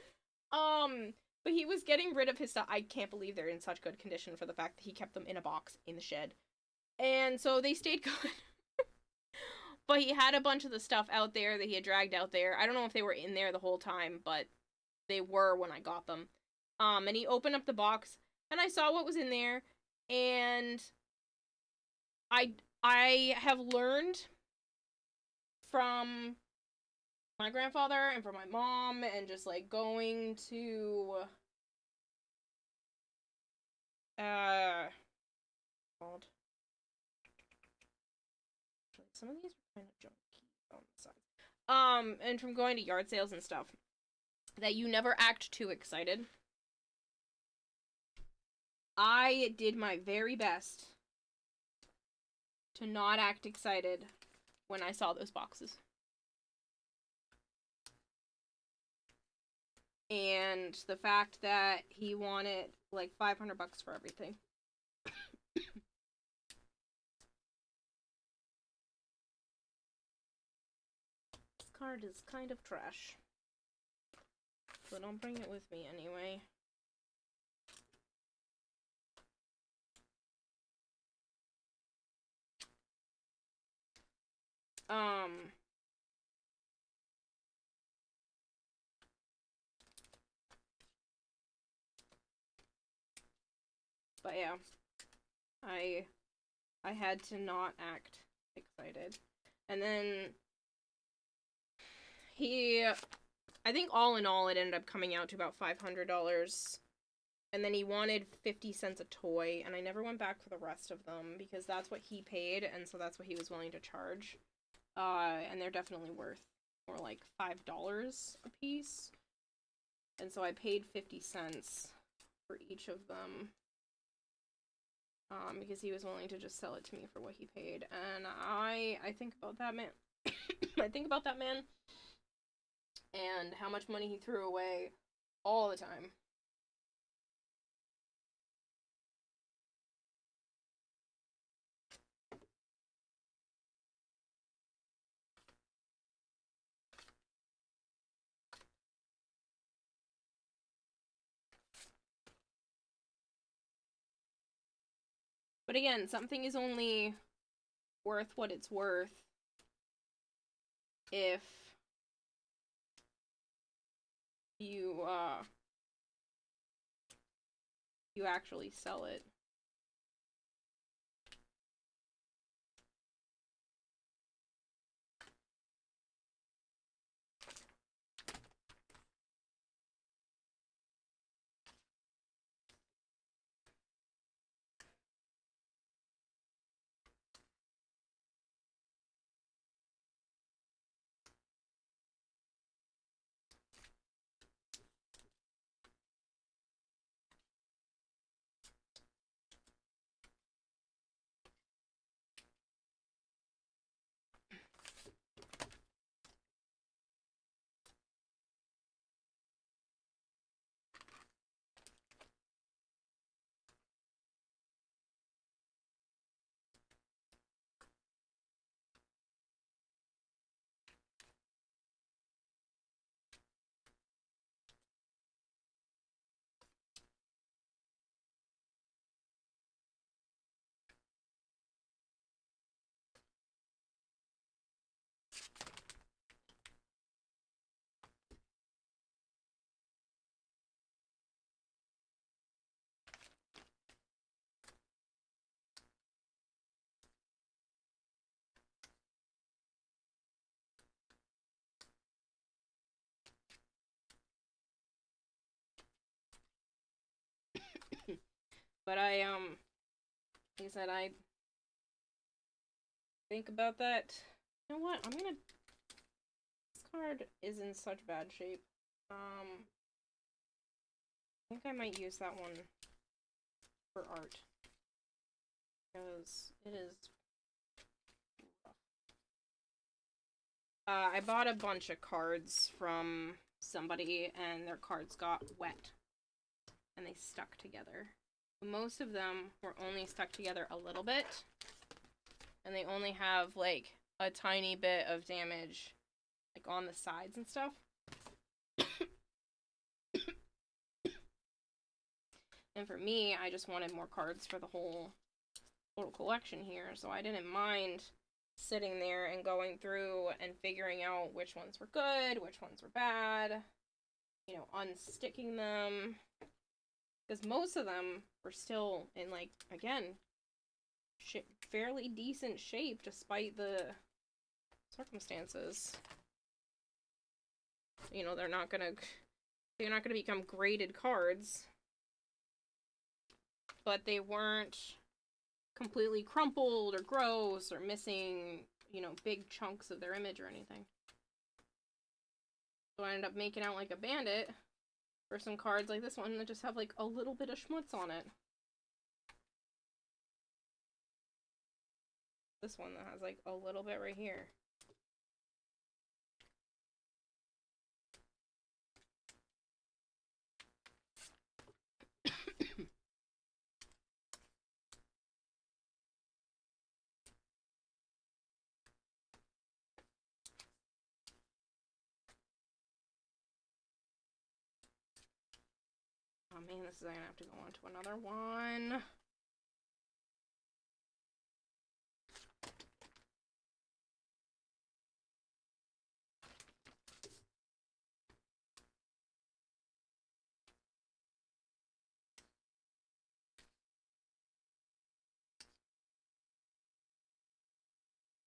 But he was getting rid of his stuff. I can't believe they're in such good condition for the fact that he kept them in a box in the shed. And so they stayed good. But he had a bunch of the stuff out there that he had dragged out there. I don't know if they were in there the whole time, but they were when I got them. And he opened up the box, and I saw what was in there, and I have learned from my grandfather and from my mom, and just like going to some of these are kind of junky on the sides. And from going to yard sales and stuff, that you never act too excited. I did my very best to not act excited when I saw those boxes. And the fact that he wanted like $500 for everything. This card is kind of trash. So don't bring it with me anyway. But yeah, I had to not act excited. And then I think all in all it ended up coming out to about $500. And then he wanted 50 cents a toy, and I never went back for the rest of them because that's what he paid, and so that's what he was willing to charge. And they're definitely worth more like $5 a piece. And so I paid 50 cents for each of them. Because he was willing to just sell it to me for what he paid. And I think about that man. I think about that man and how much money he threw away all the time. But again, something is only worth what it's worth if you actually sell it. But like I said, I think about that. You know what? This card is in such bad shape. I think I might use that one for art. Because it is rough. I bought a bunch of cards from somebody and their cards got wet. And they stuck together. Most of them were only stuck together a little bit. And they only have, like, a tiny bit of damage, like, on the sides and stuff. And for me, I just wanted more cards for the whole little collection here, so I didn't mind sitting there and going through and figuring out which ones were good, which ones were bad, you know, unsticking them. Because most of them were still in, like, again, fairly decent shape despite the circumstances. You know, they're not gonna become graded cards. But they weren't completely crumpled or gross or missing, you know, big chunks of their image or anything. So I ended up making out like a bandit for some cards like this one that just have like a little bit of schmutz on it. This one that has like a little bit right here. Oh man, this is gonna have to go on to another one.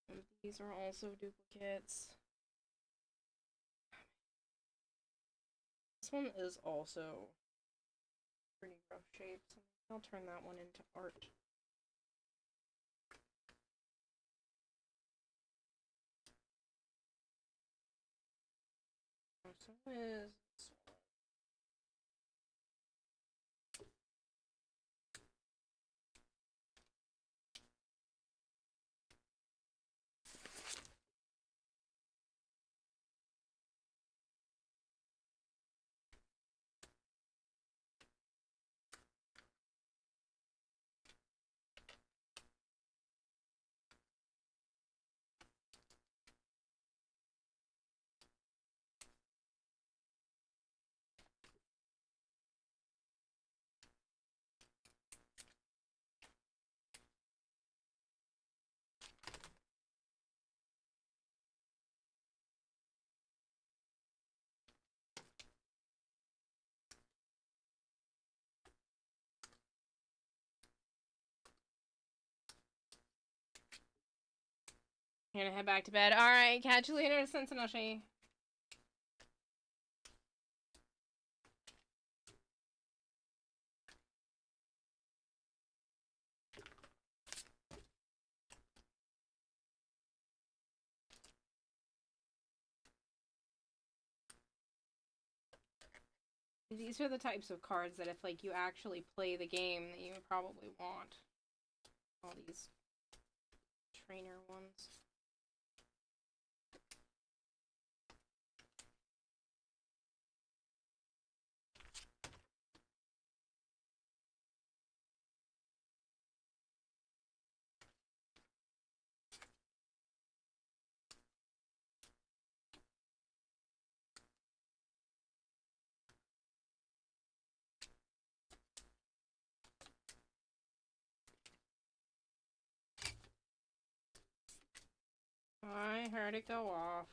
And these are also duplicates. This one is also pretty rough shape, so I'll turn that one into art. So is this one. I'm gonna head back to bed. Alright, catch you later, Sensanoshi. These are the types of cards that if, like, you actually play the game that you would probably want. All these trainer ones. I heard it go off.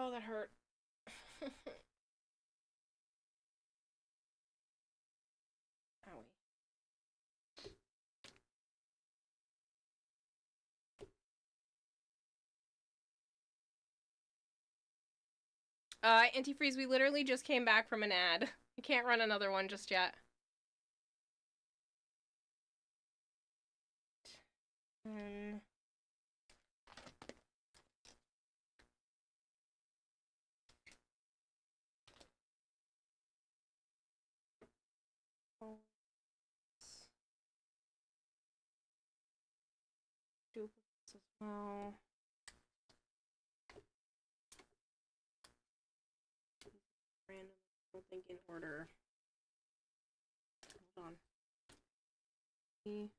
Oh, that hurt. Owie. Antifreeze, we literally just came back from an ad. You can't run another one just yet. Um... Duplicates as well. Random, I don't think in order. Hold on. Released.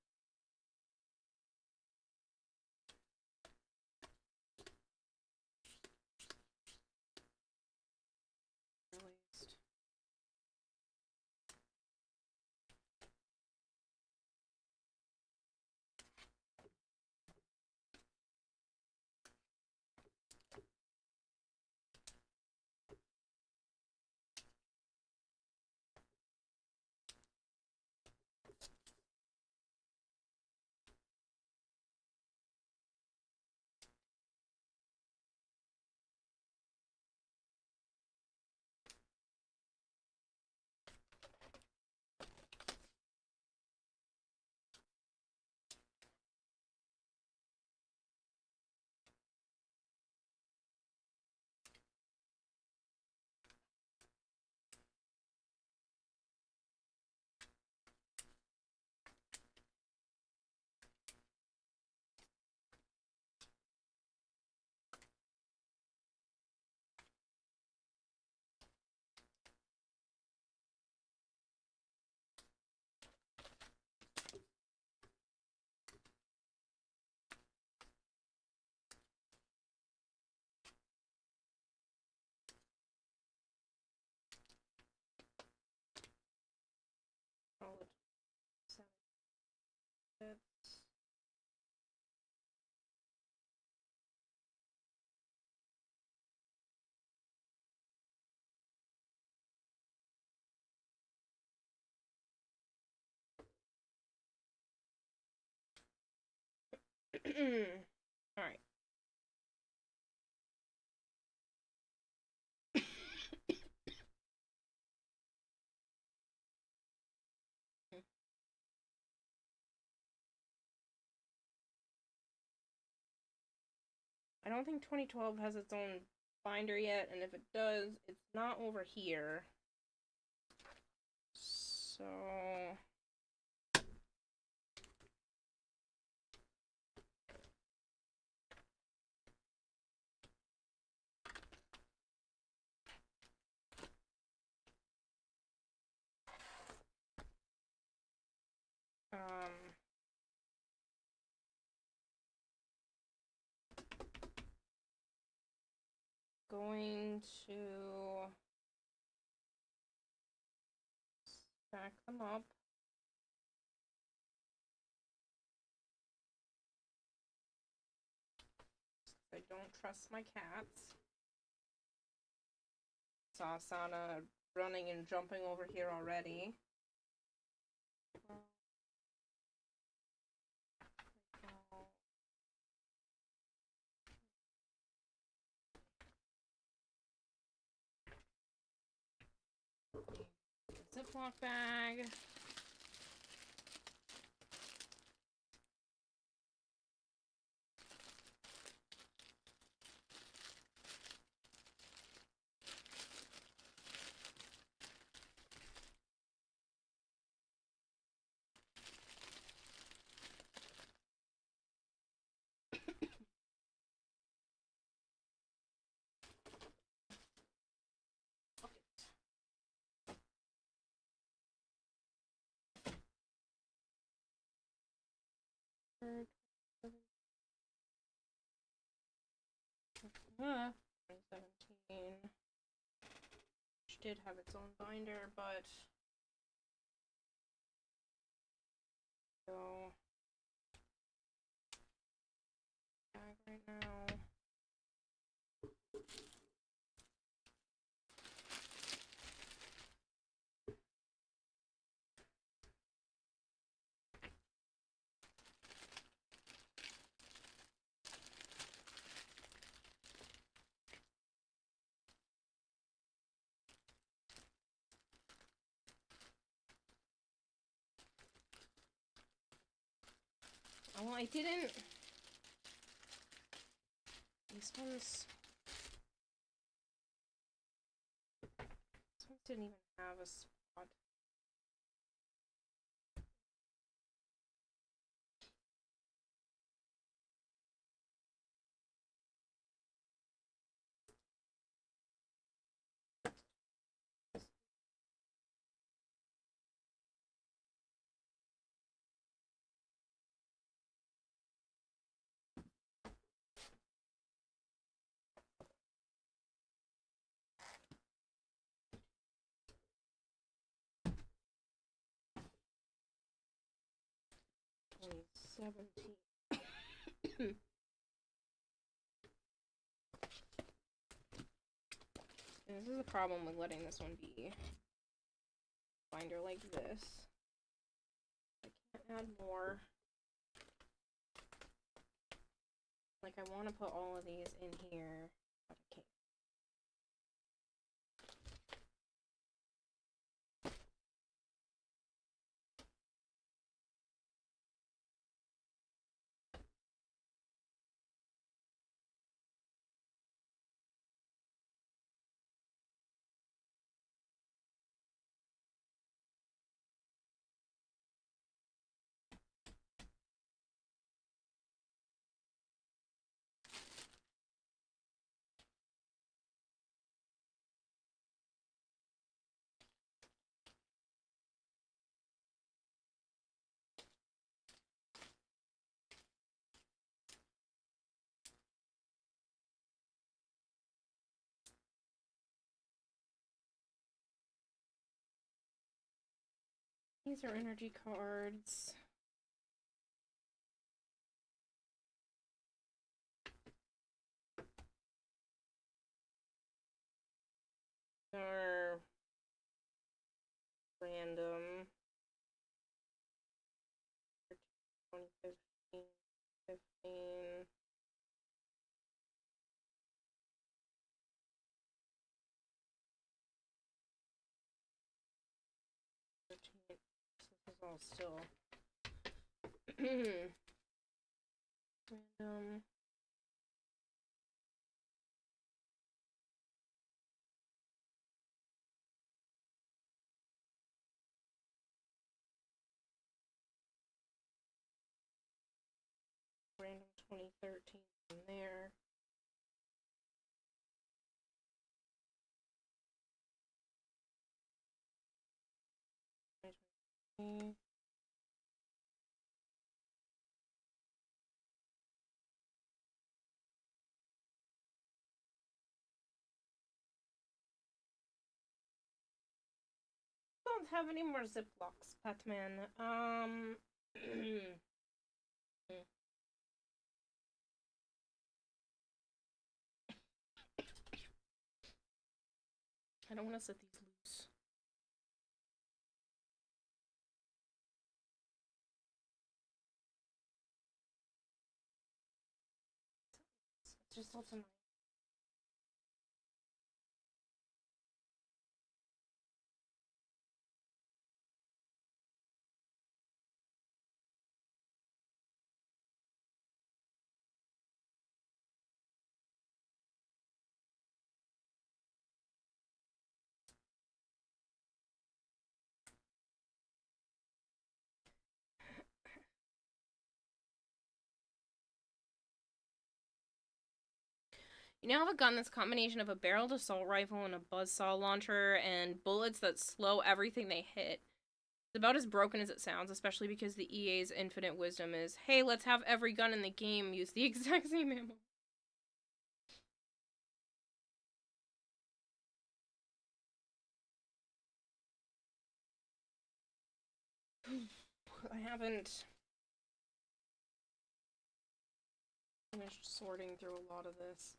Solid 7 bits. All right. I don't think 2012 has its own binder yet, and if it does, it's not over here. So... going to stack them up. I don't trust my cats. Saw Sana running and jumping over here already. Ziploc bag. Ah, 2017. Which did have its own binder, but so bag right now. Oh, I didn't. These ones. These ones didn't even have a spot. Only 17. And this is the problem with letting this one be binder like this. I can't add more. Like, I want to put all of these in here, but I can't. These are energy cards. Are random. 2015, 15. This is all still random. Random 2013 in there. Don't have any more Ziplocs, Batman. I don't want to set these loose. It's just lots of. You now have a gun that's a combination of a barreled assault rifle and a buzzsaw launcher and bullets that slow everything they hit. It's about as broken as it sounds, especially because the EA's infinite wisdom is, hey, let's have every gun in the game use the exact same ammo. I haven't finished sorting through a lot of this.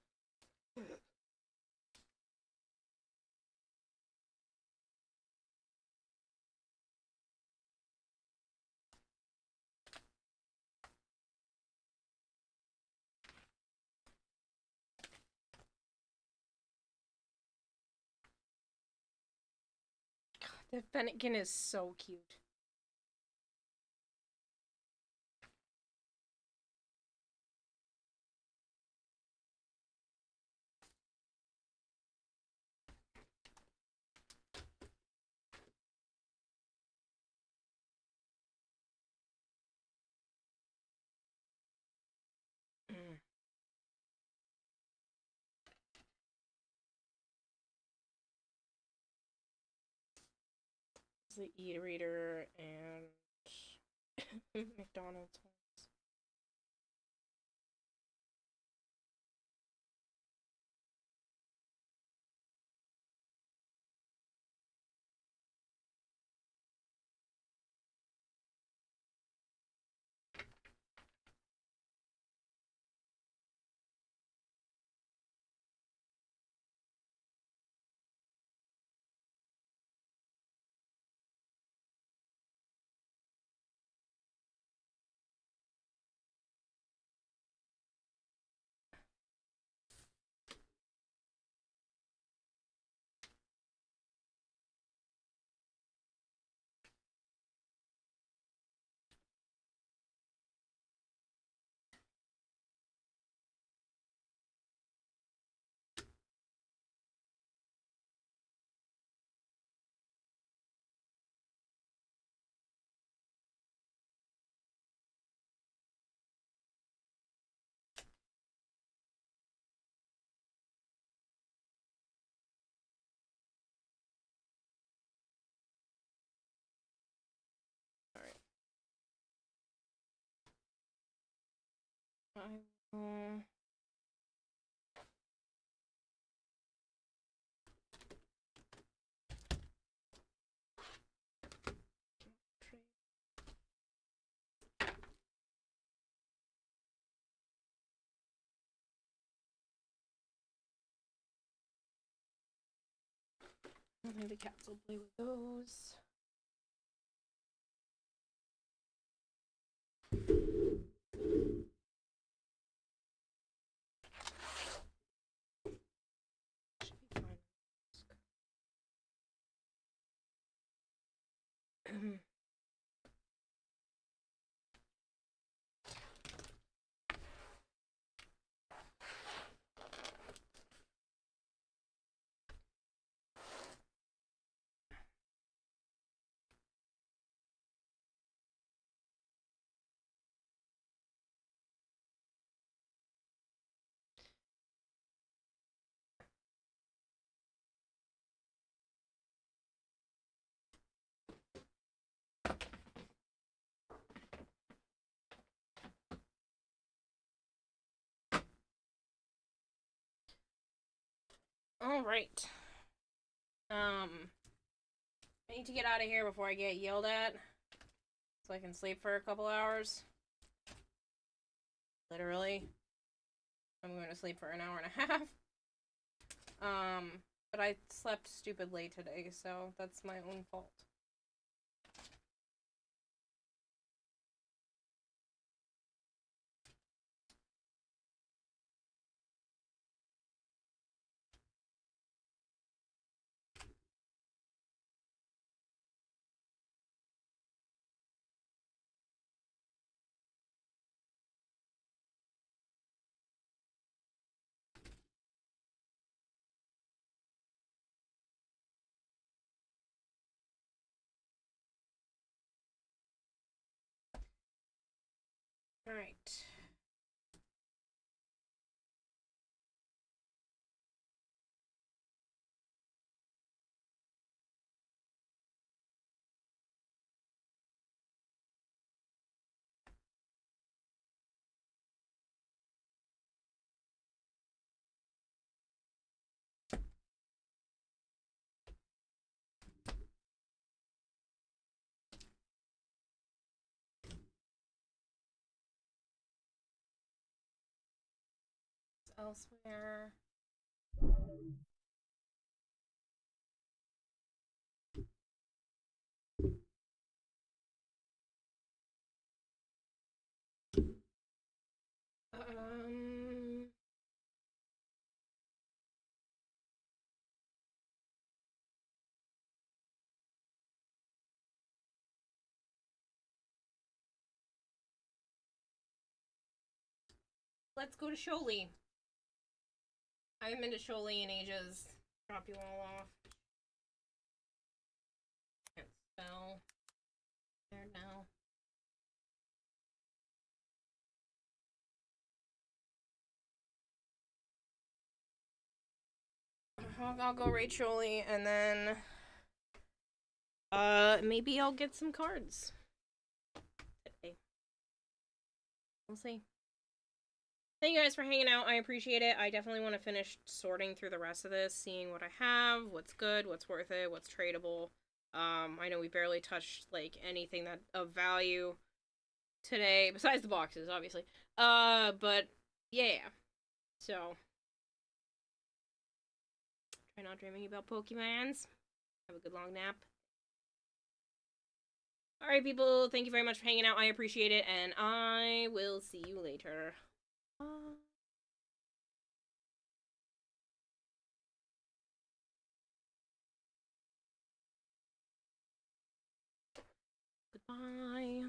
The Fennekin is so cute. the e-reader and McDonald's ones. I will... Maybe the cats will play with those. Should be fine. All right. I need to get out of here before I get yelled at, so I can sleep for a couple hours. Literally. I'm going to sleep for an hour and a half. But I slept stupid late today, so that's my own fault. All right. Elsewhere. Let's go to Sholey. I haven't been to Sholey in ages. Drop you all off. Can't spell. There now. I'll go raid Sholey and then Maybe I'll get some cards today. We'll see. Thank you guys for hanging out. I appreciate it. I definitely want to finish sorting through the rest of this, seeing what I have, what's good, what's worth it, what's tradable. I know we barely touched, like, anything that of value today, besides the boxes, obviously. But, yeah. So, try not dreaming about Pokemons. Have a good long nap. Alright, people, thank you very much for hanging out. I appreciate it, and I will see you later. Goodbye.